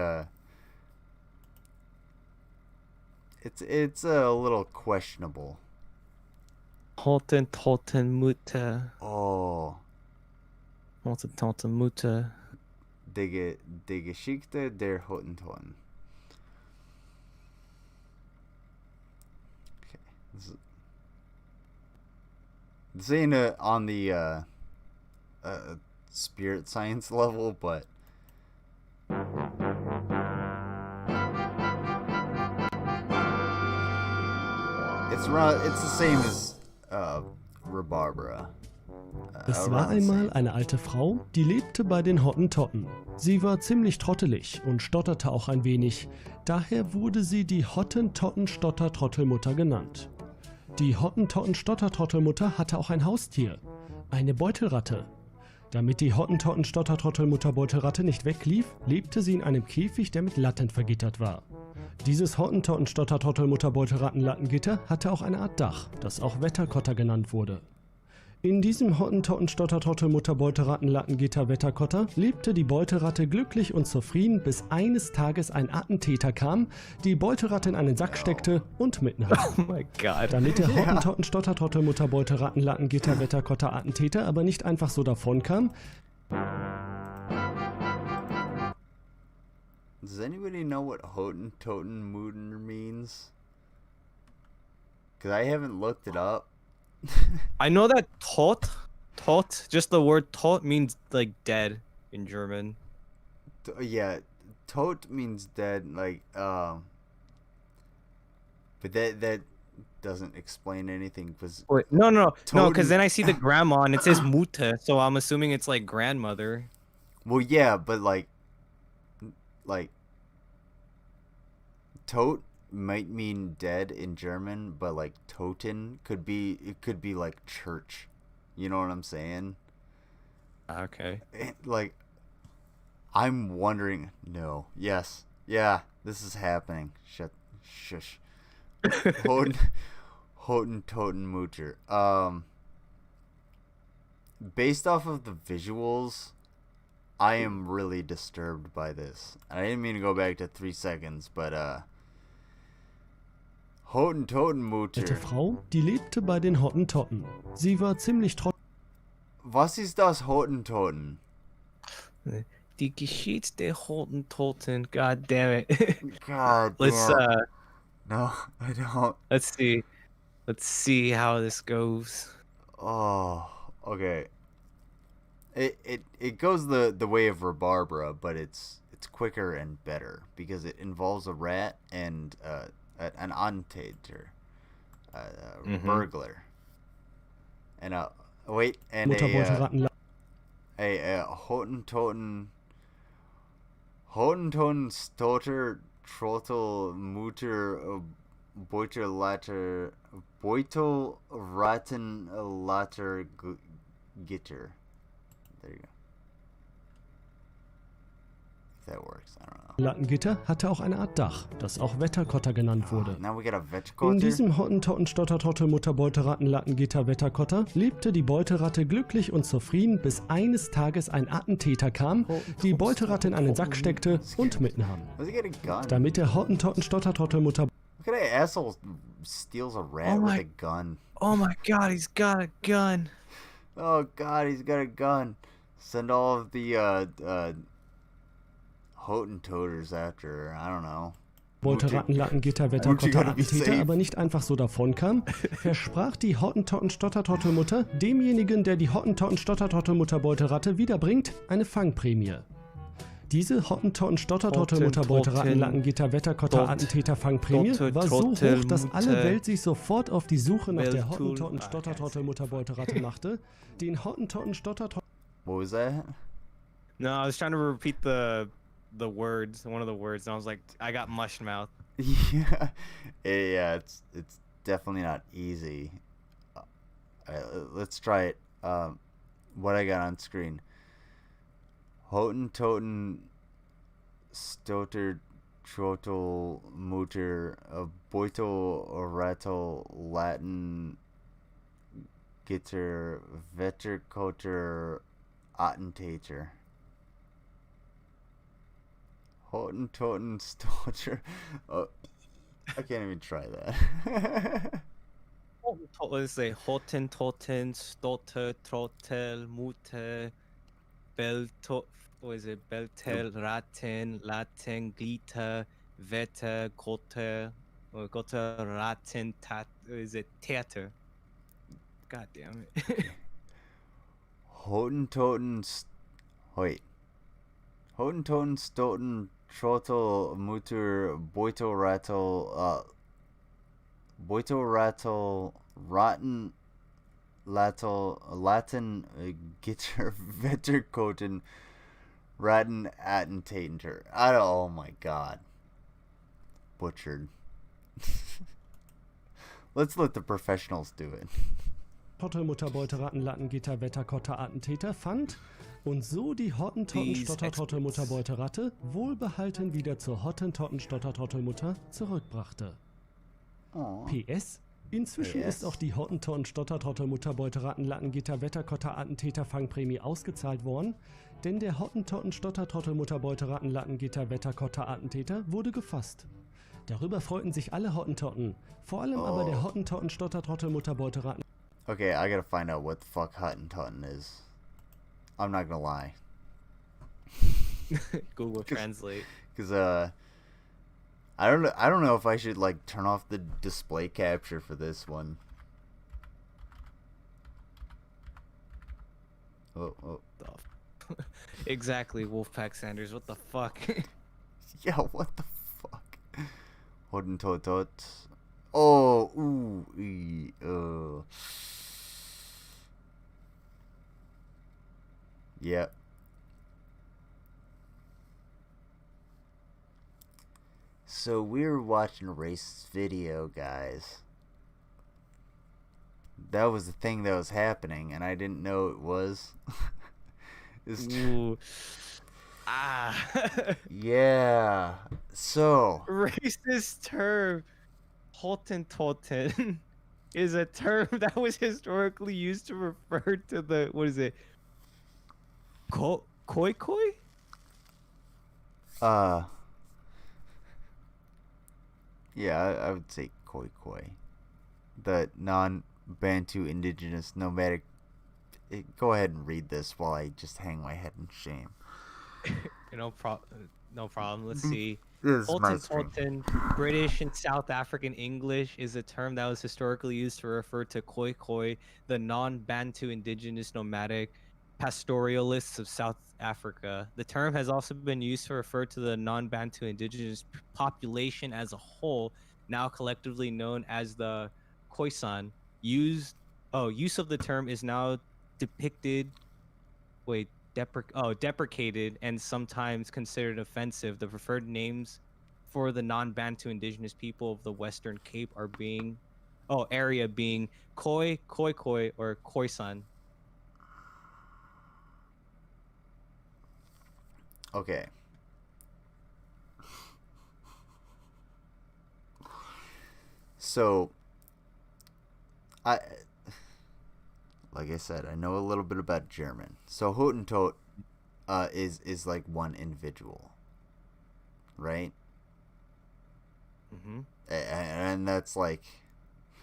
it's a little questionable. Hotentoten Mutter. Oh. Hotentoten Mutter. Die Geschichte der Hotentoten. Okay. This ain't on the spirit science level, but it's the same as Rhabarbra. Es war einmal eine alte Frau, die lebte bei den Hottentotten. Sie war ziemlich trottelig und stotterte auch ein wenig. Daher wurde sie die Hottentotten-Stotter-Trottelmutter genannt. Die Hottentotten-Stotter-Trottelmutter hatte auch ein Haustier, eine Beutelratte. Damit die Hottentotten-Stotter-Trottelmutter-Beutelratte nicht weglief, lebte sie in einem Käfig, der mit Latten vergittert war. Dieses Hottentotten-Stotter-Trottelmutter-Beutelratten-Lattengitter hatte auch eine Art Dach, das auch Wetterkotter genannt wurde. In diesem Hottentotten-Stotter-Trottel-Mutter-Beutelratten-Lattengitter-Wetterkotter lebte die Beutelratte glücklich und zufrieden, bis eines Tages ein Attentäter kam, die Beutelratte in einen Sack steckte und mitnahm. Oh mein Gott. Damit der Hottentotten-Stotter-Trottel-Mutter-Beutelratten-Lattengitter-Wetterkotter Attentäter aber nicht einfach so davonkam. Does anybody know what Hotentoten-Mutter means? Because I haven't looked it up. I know that tot, just the word tot means like dead in German. Yeah, tot means dead, like but that doesn't explain anything. Because Wait, no, because then I see the grandma and it says Mutter, so I'm assuming it's like grandmother. Well, yeah, but like Tot might mean dead in German, but like Toten could be like church. You know what I'm saying? Okay. Like, I'm wondering. No. Yes. Yeah. This is happening. Shush. Hoten Toten Mutter. Based off of the visuals, I am really disturbed by this. I didn't mean to go back to 3 seconds, but Hottentotten-Mutter. Alte Frau, die lebte bei den Hottentotten. Sie war ziemlich Was ist das Hottentotten? Die Geschichte der Hottentotten. God damn it. God Let's damn. No, I don't. Let's see how this goes. Oh, okay. It goes the way of Rabarbra, but it's quicker and better because it involves a rat and an Antater, burglar, and a Hottentotten Stotter Trottel Mutter Beutel Ratten Latter Gitter. There you go. If that works, I don't know. Lattengitter hatte auch eine Art Dach, das auch Wetterkotter genannt wurde. Now we got a Wetterkotter. In diesem Hottentotten-Stotter-Trottel-Mutter-Beuteratten-Lattengitter-Wetterkotter lebte die Beuteratte glücklich und zufrieden, bis eines Tages ein Attentäter kam, die Beuteratte in einen Sack steckte und mitnahm. Damit der Hottentotten-Stotter-Trottel-Mutter... Look at that asshole steals a rat with a gun. Oh my god, he's got a gun. Oh god, he's got a gun. Send all of the Hottentoters after her. I don't know. Beuteratten-Lattengitter-Wetterkotter-Attentäter aber nicht einfach so davonkam, versprach die Hottentotten-Stotter-Trottel-Mutter demjenigen, der die Hottentotten-Stotter-Trottel-Mutter-Beuteratte wiederbringt, eine Fangprämie. Diese Hottentotten-Stotter-Trottel-Mutter-Beuteratten-Lattengitter-Wetterkotter-Attentäter-Fangprämie war so hoch, dass alle Welt sich sofort auf die Suche nach der Hottentotten-Stotter-Trottel-Mutter-Beuteratte machte, den Hottentotten-Stotter-Trottel... What was that? No, I was trying to repeat the words, one of the words, and I was like, I got mush mouth. Yeah, it's definitely not easy. Let's try it. What I got on screen. Hottentotten Stotter Trottel Mutter Beutel Rattel Latin Gitter Wetterkotter Attentäter. Hottentotten Stotter. Oh, I can't even try that. Let's say Hottentotten Stotter Trottel Mutter Belto. What is it? Beltel Ratten Latten Glitter Wetter Kotter or Gotter Ratten Tat. Is it Theater? God damn it. Hottentotten Stotten Trottel Mutter Beutel Rattel Ratten Latin Gitter Wetterkoten Ratten Attentäter. Oh my god. Butchered. Let's let the professionals do it. Trottelmutter-Beuteratten-Lattengitter-Wetterkotter-Attentäter fand und so die Hottentotten-Stotter-Trottelmutter-Beuteratte wohlbehalten wieder zur Hottentotten-Stotter-Trottelmutter zurückbrachte. Oh. PS. Inzwischen ist auch die Hottentotten-Stotter-Trottelmutter-Beuteratten-Lattengitter-Wetterkotter-Attentäter Fangprämie ausgezahlt worden, denn der Hottentotten-Stotter-Trottelmutter-Beuteratten-Lattengitter-Wetterkotter-Attentäter wurde gefasst. Darüber freuten sich alle Hottentotten, vor allem aber der Hottentotten-Stotter-Trottelmutter-Beuteratten. Okay, I gotta find out what the fuck Hottentotten is. I'm not gonna lie. Google Translate. Because I don't know if I should like turn off the display capture for this one. Oh. Exactly, Wolfpack Sanders. What the fuck? Yeah, what the fuck? Hottentotot. Oh, ooh, Yep. So we were watching a racist video, guys. That was the thing that was happening, and I didn't know it was. Ooh. Yeah. So. Racist term. Hottentotten is a term that was historically used to refer to the, what is it? Koi koi? Yeah, I would say koi koi. The non-Bantu indigenous nomadic. Go ahead and read this while I just hang my head in shame. No problem. Let's see. This is my screen. Hottentotten, British and South African English, is a term that was historically used to refer to Khoi Khoi, the non-Bantu indigenous nomadic pastoralists of South Africa. The term has also been used to refer to the non-Bantu indigenous population as a whole, now collectively known as the Khoisan. Use of the term is now deprecated and sometimes considered offensive. The preferred names for the non-Bantu indigenous people of the Western Cape are area being Khoi, Khoi Khoi, or Khoisan. Okay. So, like I said, I know a little bit about German. So Hottentot is like one individual, right? Mm-hmm. And that's like,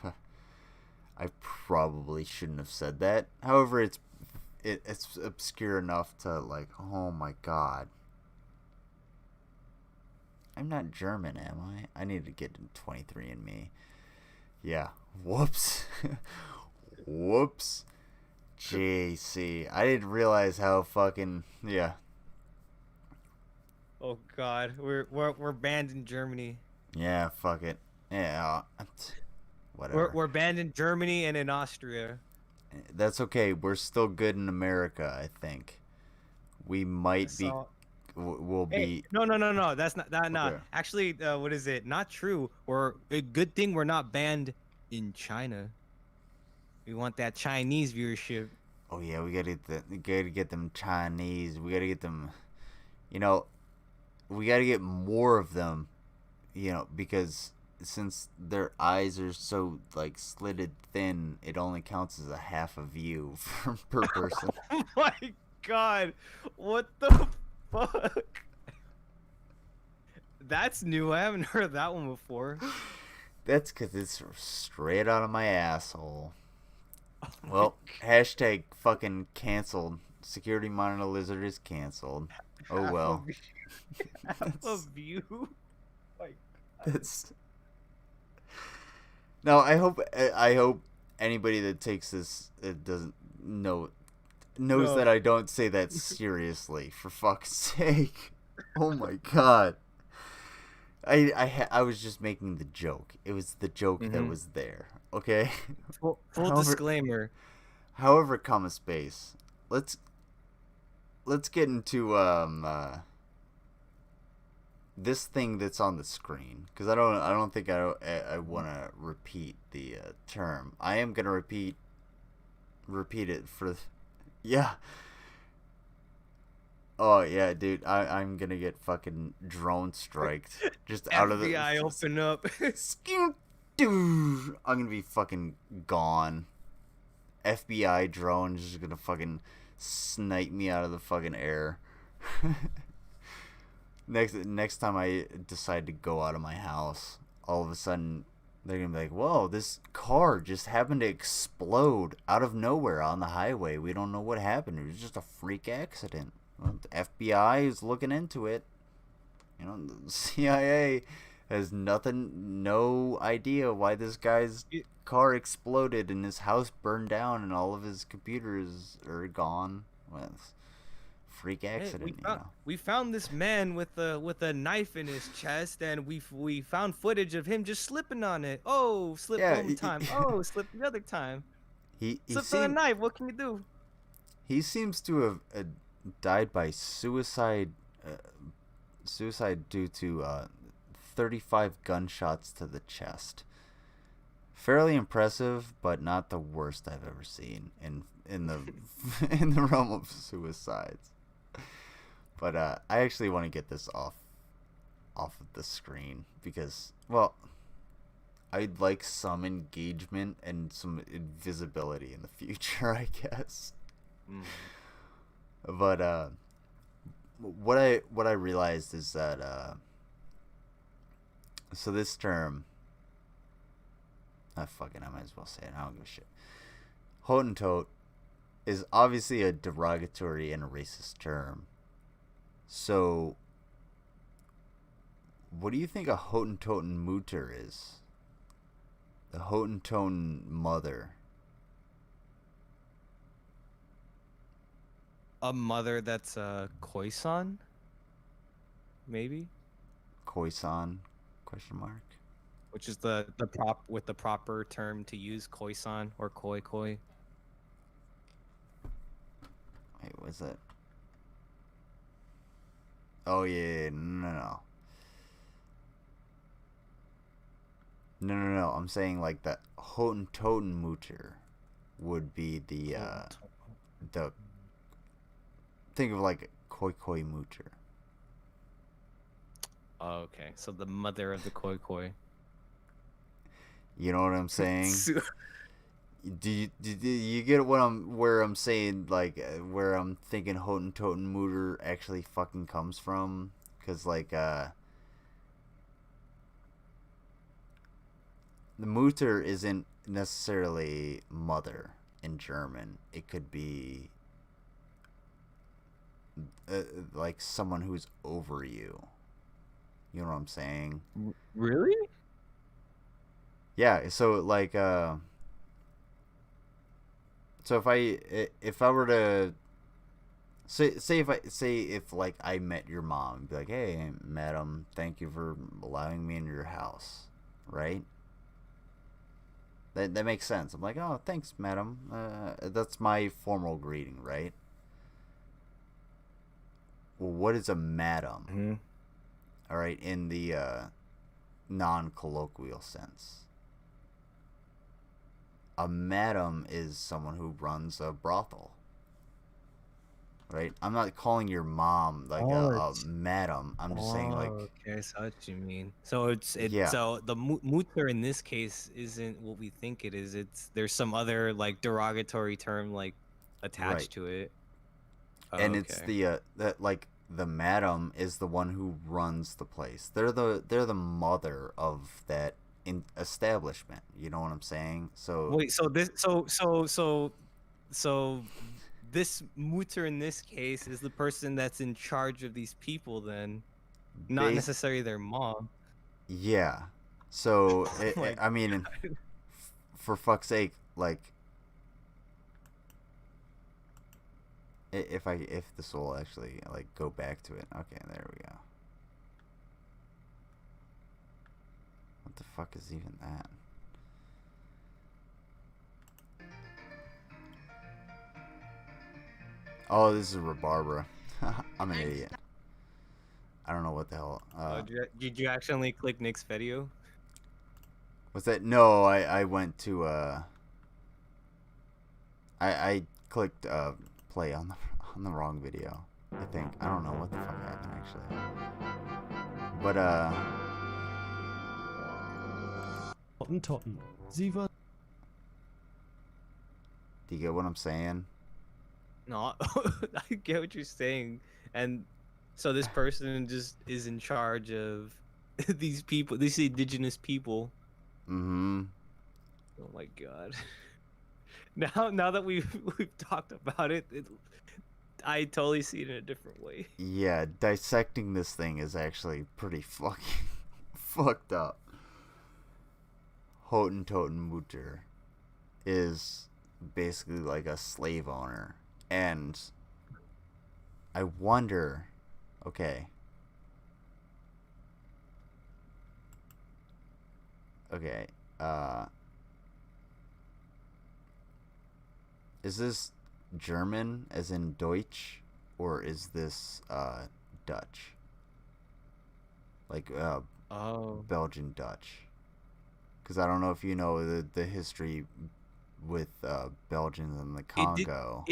I probably shouldn't have said that. However, it's obscure enough to like, oh my god. I'm not German, am I? I need to get in 23andMe. Yeah. Whoops. Whoops. JC. I didn't realize how fucking yeah. Oh god, we're banned in Germany. Yeah, fuck it. Yeah, whatever. We're banned in Germany and in Austria. That's okay. We're still good in America, I think. We might be. We'll be. No. That's not that. Not actually. What is it? Not true. Or a good thing we're not banned in China. We want that Chinese viewership. Oh yeah, we gotta get them Chinese. We gotta get them. You know, we gotta get more of them. You know, because since their eyes are so like slitted thin, it only counts as a half a view per person. Oh my god! What the fuck? That's new. I haven't heard that one before. That's because it's straight out of my asshole. Well, hashtag fucking canceled. Security Monitor Lizard is canceled. Oh well. Half a view. That's. No, I hope anybody that takes this doesn't knows that I don't say that seriously. For fuck's sake! Oh my god! I was just making the joke. It was the joke that was there. Okay. Full disclaimer. However, comma space. Let's get into this thing that's on the screen, because I don't think I want to repeat the term. I am gonna repeat it for yeah. Oh yeah, dude, I'm gonna get fucking drone striked just out of the FBI open up. Dude, I'm gonna be fucking gone. FBI drone just gonna fucking snipe me out of the fucking air. Next time I decide to go out of my house, all of a sudden they're gonna be like, "Whoa, this car just happened to explode out of nowhere on the highway. We don't know what happened. It was just a freak accident." Well, the FBI is looking into it. You know, the CIA has no idea why this guy's car exploded and his house burned down and all of his computers are gone. Well, freak accident, we found this man with a knife in his chest, and we found footage of him just slipping on it. Oh, slip one time. Oh, slip the other time. He slipped on a knife. What can you do? He seems to have died by suicide. Suicide due to 35 gunshots to the chest. Fairly impressive, but not the worst I've ever seen in the in the realm of suicides. But I actually want to get this off of the screen because, well, I'd like some engagement and some visibility in the future, I guess. But what I realized is that so this term, fucking, I might as well say it. I don't give a shit. Hottentot is obviously a derogatory and a racist term. So, what do you think a Hottentoten Mutter is? The Hottentoten mother. A mother that's a Khoisan? Maybe? Khoisan? Question mark. Which is the proper term to use, Khoisan or Khoi Khoi. Wait, was it? Oh yeah, no. No. I'm saying like the Hottentoten Mutter would be the think of like Khoi Khoi Mutter. Oh, okay. So the mother of the Khoi Khoi. You know what I'm saying? Do you get where I'm saying, like, where I'm thinking Hottentoten Mutter actually fucking comes from? Because, like, the Mutter isn't necessarily mother in German. It could be, like, someone who's over you. You know what I'm saying? Really? Yeah, so, like, so if I were to say if like I met your mom and be like, hey madam, thank you for allowing me in your house, right? That makes sense. I'm like, oh, thanks madam. That's my formal greeting, right? Well, what is a madam? Mm-hmm. All right, in the non-colloquial sense. A madam is someone who runs a brothel, right? I'm not calling your mom like a madam. I'm just saying, like, okay, I saw what you mean. So yeah. So the mutter in this case isn't what we think it is. There's some other like derogatory term like attached to it. And it's the that like the madam is the one who runs the place. They're the mother of that establishment. You know what I'm saying? So wait, so this mutter in this case is the person that's in charge of these people, then, not necessarily their mom. Yeah. So I mean, for fuck's sake, like, if this will actually like go back to it. Okay, there we go. What the fuck is even that? Oh, this is Rabarbara. I'm an idiot. I don't know what the hell. Did you accidentally click Nick's video? Was that? No, I went to I clicked play on the wrong video. I think. I don't know what the fuck happened actually. But Hottentotten. Sie war. Do you get what I'm saying? No, I get what you're saying, and so this person just is in charge of these people, these indigenous people. Mm-hmm. Oh my god. Now that we've talked about it, I totally see it in a different way. Yeah, dissecting this thing is actually pretty fucking fucked up. Hottentoten Mutter is basically like a slave owner, and I wonder. Okay. Okay. Is this German, as in Deutsch, or is this Dutch? Like Belgian Dutch? Because I don't know if you know the history with Belgians and the Congo.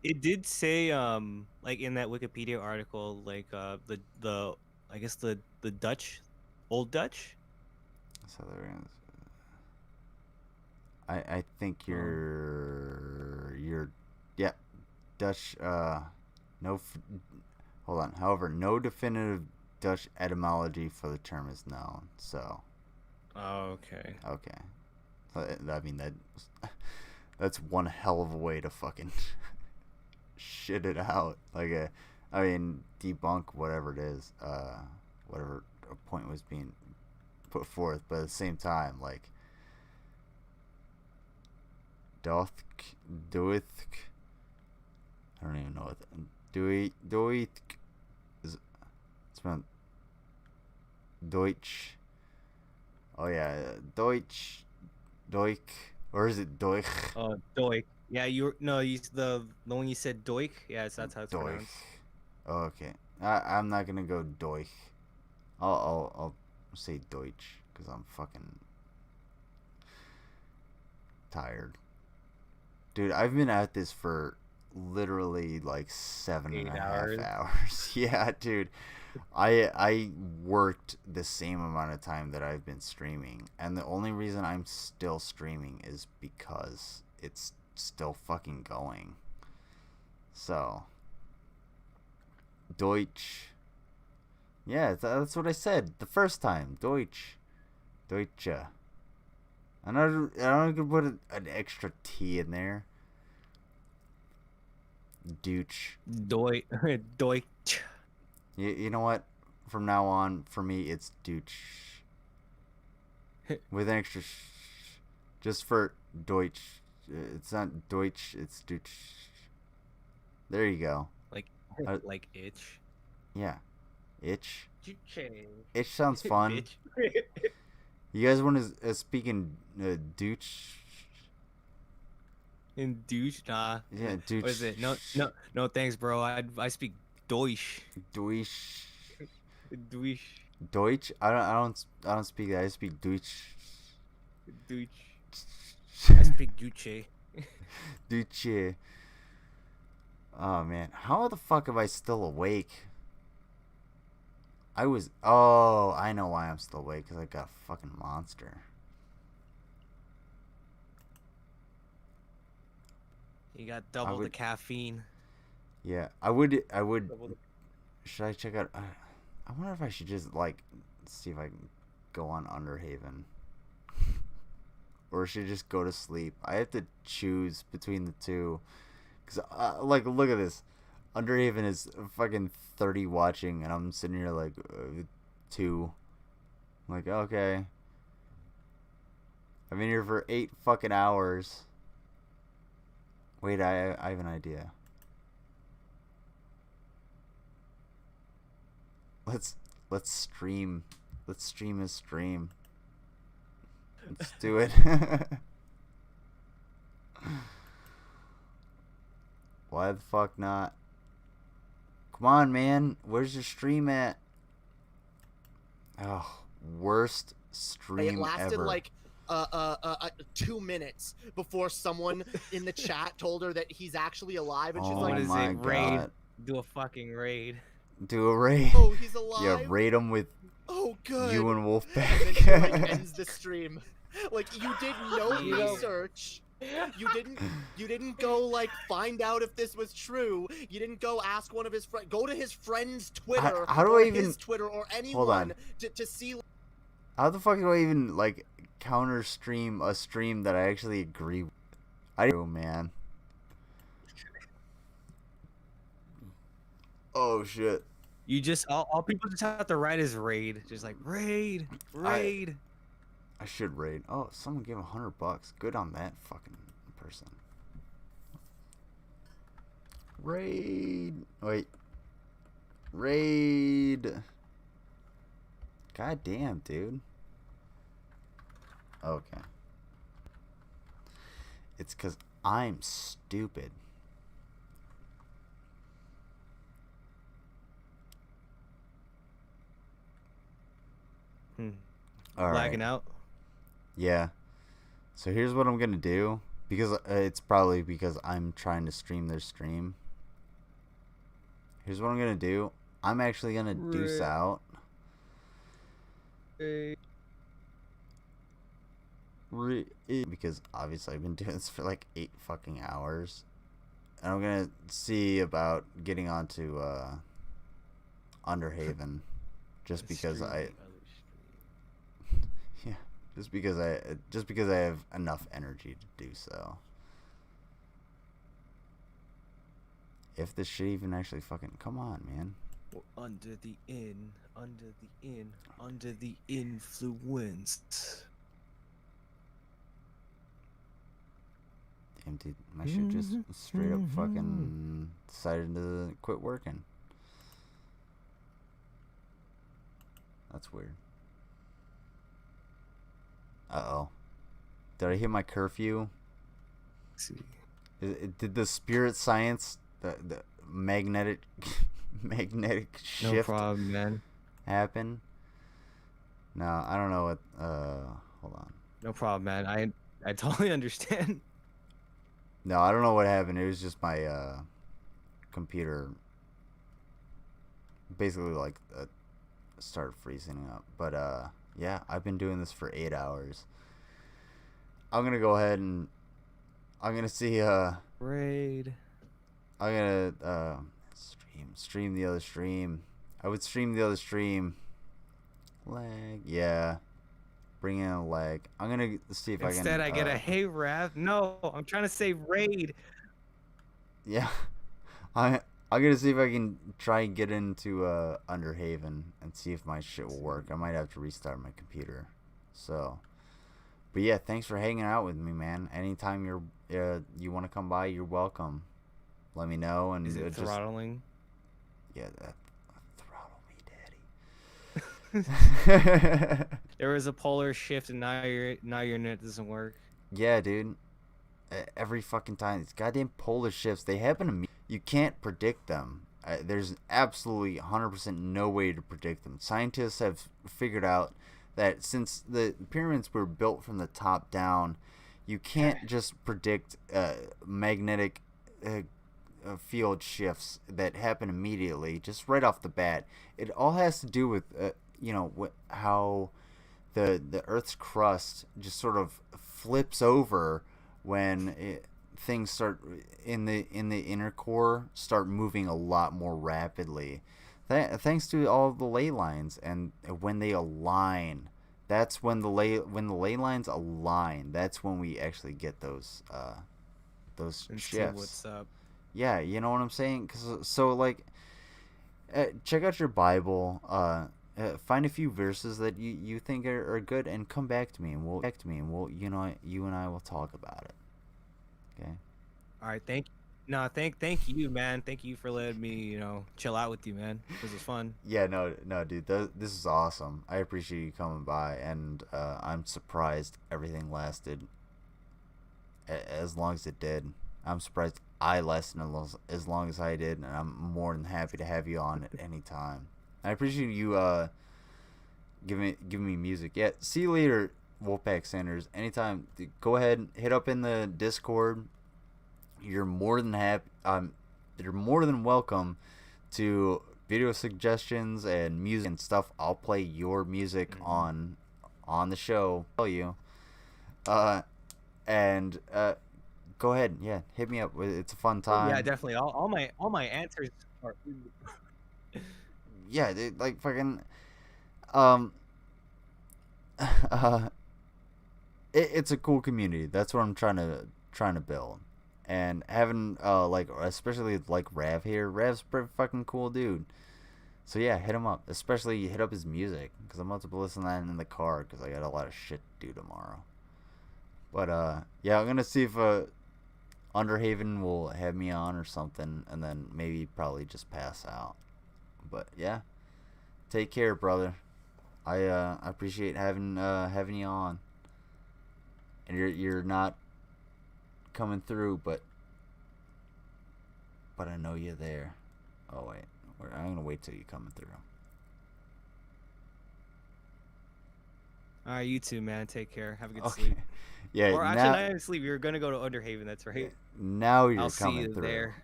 It did say like in that Wikipedia article, like the I guess the Dutch, Old Dutch. So there is. I think you're yeah, Dutch. No, hold on. However, no definitive Dutch etymology for the term is known. So. Oh, okay. Okay. I mean that's one hell of a way to fucking shit it out. Like I mean, debunk whatever it is, whatever a point was being put forth, but at the same time, like Doethk. I don't even know what Doethk is. It's from Deutsch. Oh yeah, Deutsch, or is it Deutsch? Oh, Deutsch. Yeah, the one you said Deutsch. Yeah, that's how it's pronounced. Oh, okay. I'm not gonna go Deutsch. I'll say Deutsch because I'm fucking tired. Dude, I've been at this for literally like 7.5 hours. Yeah, dude. I worked the same amount of time that I've been streaming, and the only reason I'm still streaming is because it's still fucking going. So, Deutsch. Yeah, that's what I said the first time. Deutsch. Deutsche. I'm not gonna put an extra T in there. Deutsch. Deutsch. You know what? From now on, for me, it's Deutsch. With an extra just for Deutsch. It's not Deutsch, it's Deutsch. There you go. Like itch. Yeah. Itch. Deutsch. Itch sounds fun. You guys want to speak in Deutsch? In Deutsch? Nah. Yeah, Deutsch. What is it? No, thanks, bro. I speak Deutsch. Deutsch. Deutsch. Deutsch? I don't speak that. I speak Deutsch. Deutsch. I speak Deutsch. Deutsch. Oh man, how the fuck am I still awake? I know why I'm still awake, because I got a fucking monster. You got double the caffeine. Yeah, I would. Should I check out? I wonder if I should just see if I can go on Underhaven, or should I just go to sleep? I have to choose between the two, because look at this. Underhaven is fucking 30 watching, and I'm sitting here like 2. I'm like, okay. I've been here for 8 fucking hours. Wait, I have an idea. Let's stream. Let's stream his stream. Let's do it. Why the fuck not? Come on, man. Where's your stream at? Oh, worst stream It lasted ever. like 2 minutes before someone in the chat told her that he's actually alive, and she's like, "What is it? Raid? Do a fucking raid. Do a raid. Oh, he's alive. Yeah, raid him with. Oh, good. You and Wolfpack. And then she ends the stream. Like, you did no research. You didn't go find out if this was true. You didn't go ask one of his friends. Go to his friend's Twitter. How do or I even his Twitter or anyone hold on. to see. How the fuck do I even counter stream a stream that I actually agree with? I do, man. Oh shit. You just all people just have to write is raid. Just like raid. I should raid. Oh, someone gave $100. Good on that fucking person. Raid. Wait. Raid. God damn, dude. Okay. It's because I'm stupid. All Lagging right. out. Yeah. So here's what I'm gonna do, because it's probably because I'm trying to stream their stream. Here's what I'm gonna do. I'm actually gonna deuce out. Because obviously I've been doing this for like 8 fucking hours. And I'm gonna see about getting onto Underhaven. Just because yeah. Just because I have enough energy to do so. If this shit even actually fucking come on, man. Under the influence. Damn, dude, my shit just straight up fucking decided to quit working. That's weird. Uh-oh. Did I hit my curfew? Let's see. Did the spirit science, the magnetic shift No problem, man. happen? No, I don't know what, hold on. No problem, man. I totally understand. No, I don't know what happened. It was just my computer basically like started freezing up. But yeah, I've been doing this for 8 hours. I'm gonna go ahead and I'm gonna see Raid. I'm gonna stream the other stream. I would stream the other stream. Lag, yeah. Bring in a lag. I'm gonna see if Instead, I can. I get a hey Rav. No, I'm trying to say raid. Yeah, I'm gonna see if I can try and get into Underhaven and see if my shit will work. I might have to restart my computer. So, but yeah, thanks for hanging out with me, man. Anytime you want to come by, you're welcome. Let me know. And Is it throttling? Yeah, throttle me, daddy. There was a polar shift, and now your net doesn't work. Yeah, dude. Every fucking time, these goddamn polar shifts, they happen to me. You can't predict them. There's absolutely 100% no way to predict them. Scientists have figured out that since the pyramids were built from the top down, you can't just predict magnetic field shifts that happen immediately, just right off the bat. It all has to do with, how the Earth's crust just sort of flips over when things start in the inner core start moving a lot more rapidly, thanks to all the ley lines. And when they align, that's when the ley lines align. That's when we actually get those And see shifts. what's up. Yeah, you know what I'm saying? So like, check out your Bible. Find a few verses that you think are good, and come back to me, and we'll you and I will talk about it. Okay. All right, thank you, man. Thank you for letting me, chill out with you, man. This was fun. Yeah, no, dude, this is awesome. I appreciate you coming by, and I'm surprised everything lasted as long as it did. I'm surprised I lasted as long as I did, and I'm more than happy to have you on at any time. I appreciate you giving me music. Yeah, see you later, Wolfpack Sanders. Anytime, go ahead and hit up in the Discord. You're more than you're more than welcome to video suggestions and music and stuff. I'll play your music on the show. Tell you, and go ahead. Yeah, hit me up. It's a fun time. Yeah, definitely. All my answers are. Yeah, dude, like fucking, it's a cool community. That's what I'm trying to build, and having especially like Rav here. Rav's pretty fucking cool dude. So yeah, hit him up. Especially hit up his music, because I'm about to listen to that in the car because I got a lot of shit to do tomorrow. But yeah, I'm gonna see if Underhaven will have me on or something, and then maybe probably just pass out. But yeah, take care, brother. I appreciate having you on. And you're not coming through, but I know you're there. Oh wait, I'm gonna wait till you're coming through. All right, you too, man. Take care. Have a good Okay. sleep. Yeah. Or now, actually, not even sleep. You were gonna go to Underhaven. That's right. Now you're I'll coming see you through. there.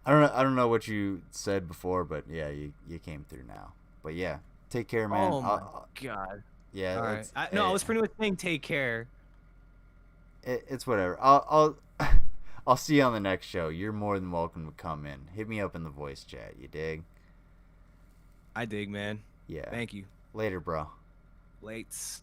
I don't know what you said before, but yeah, you came through now. But yeah, take care, man. Oh my god. Yeah. All right. I was pretty much saying take care. It's whatever. I'll see you on the next show. You're more than welcome to come in. Hit me up in the voice chat. You dig? I dig, man. Yeah. Thank you. Later, bro. Lates.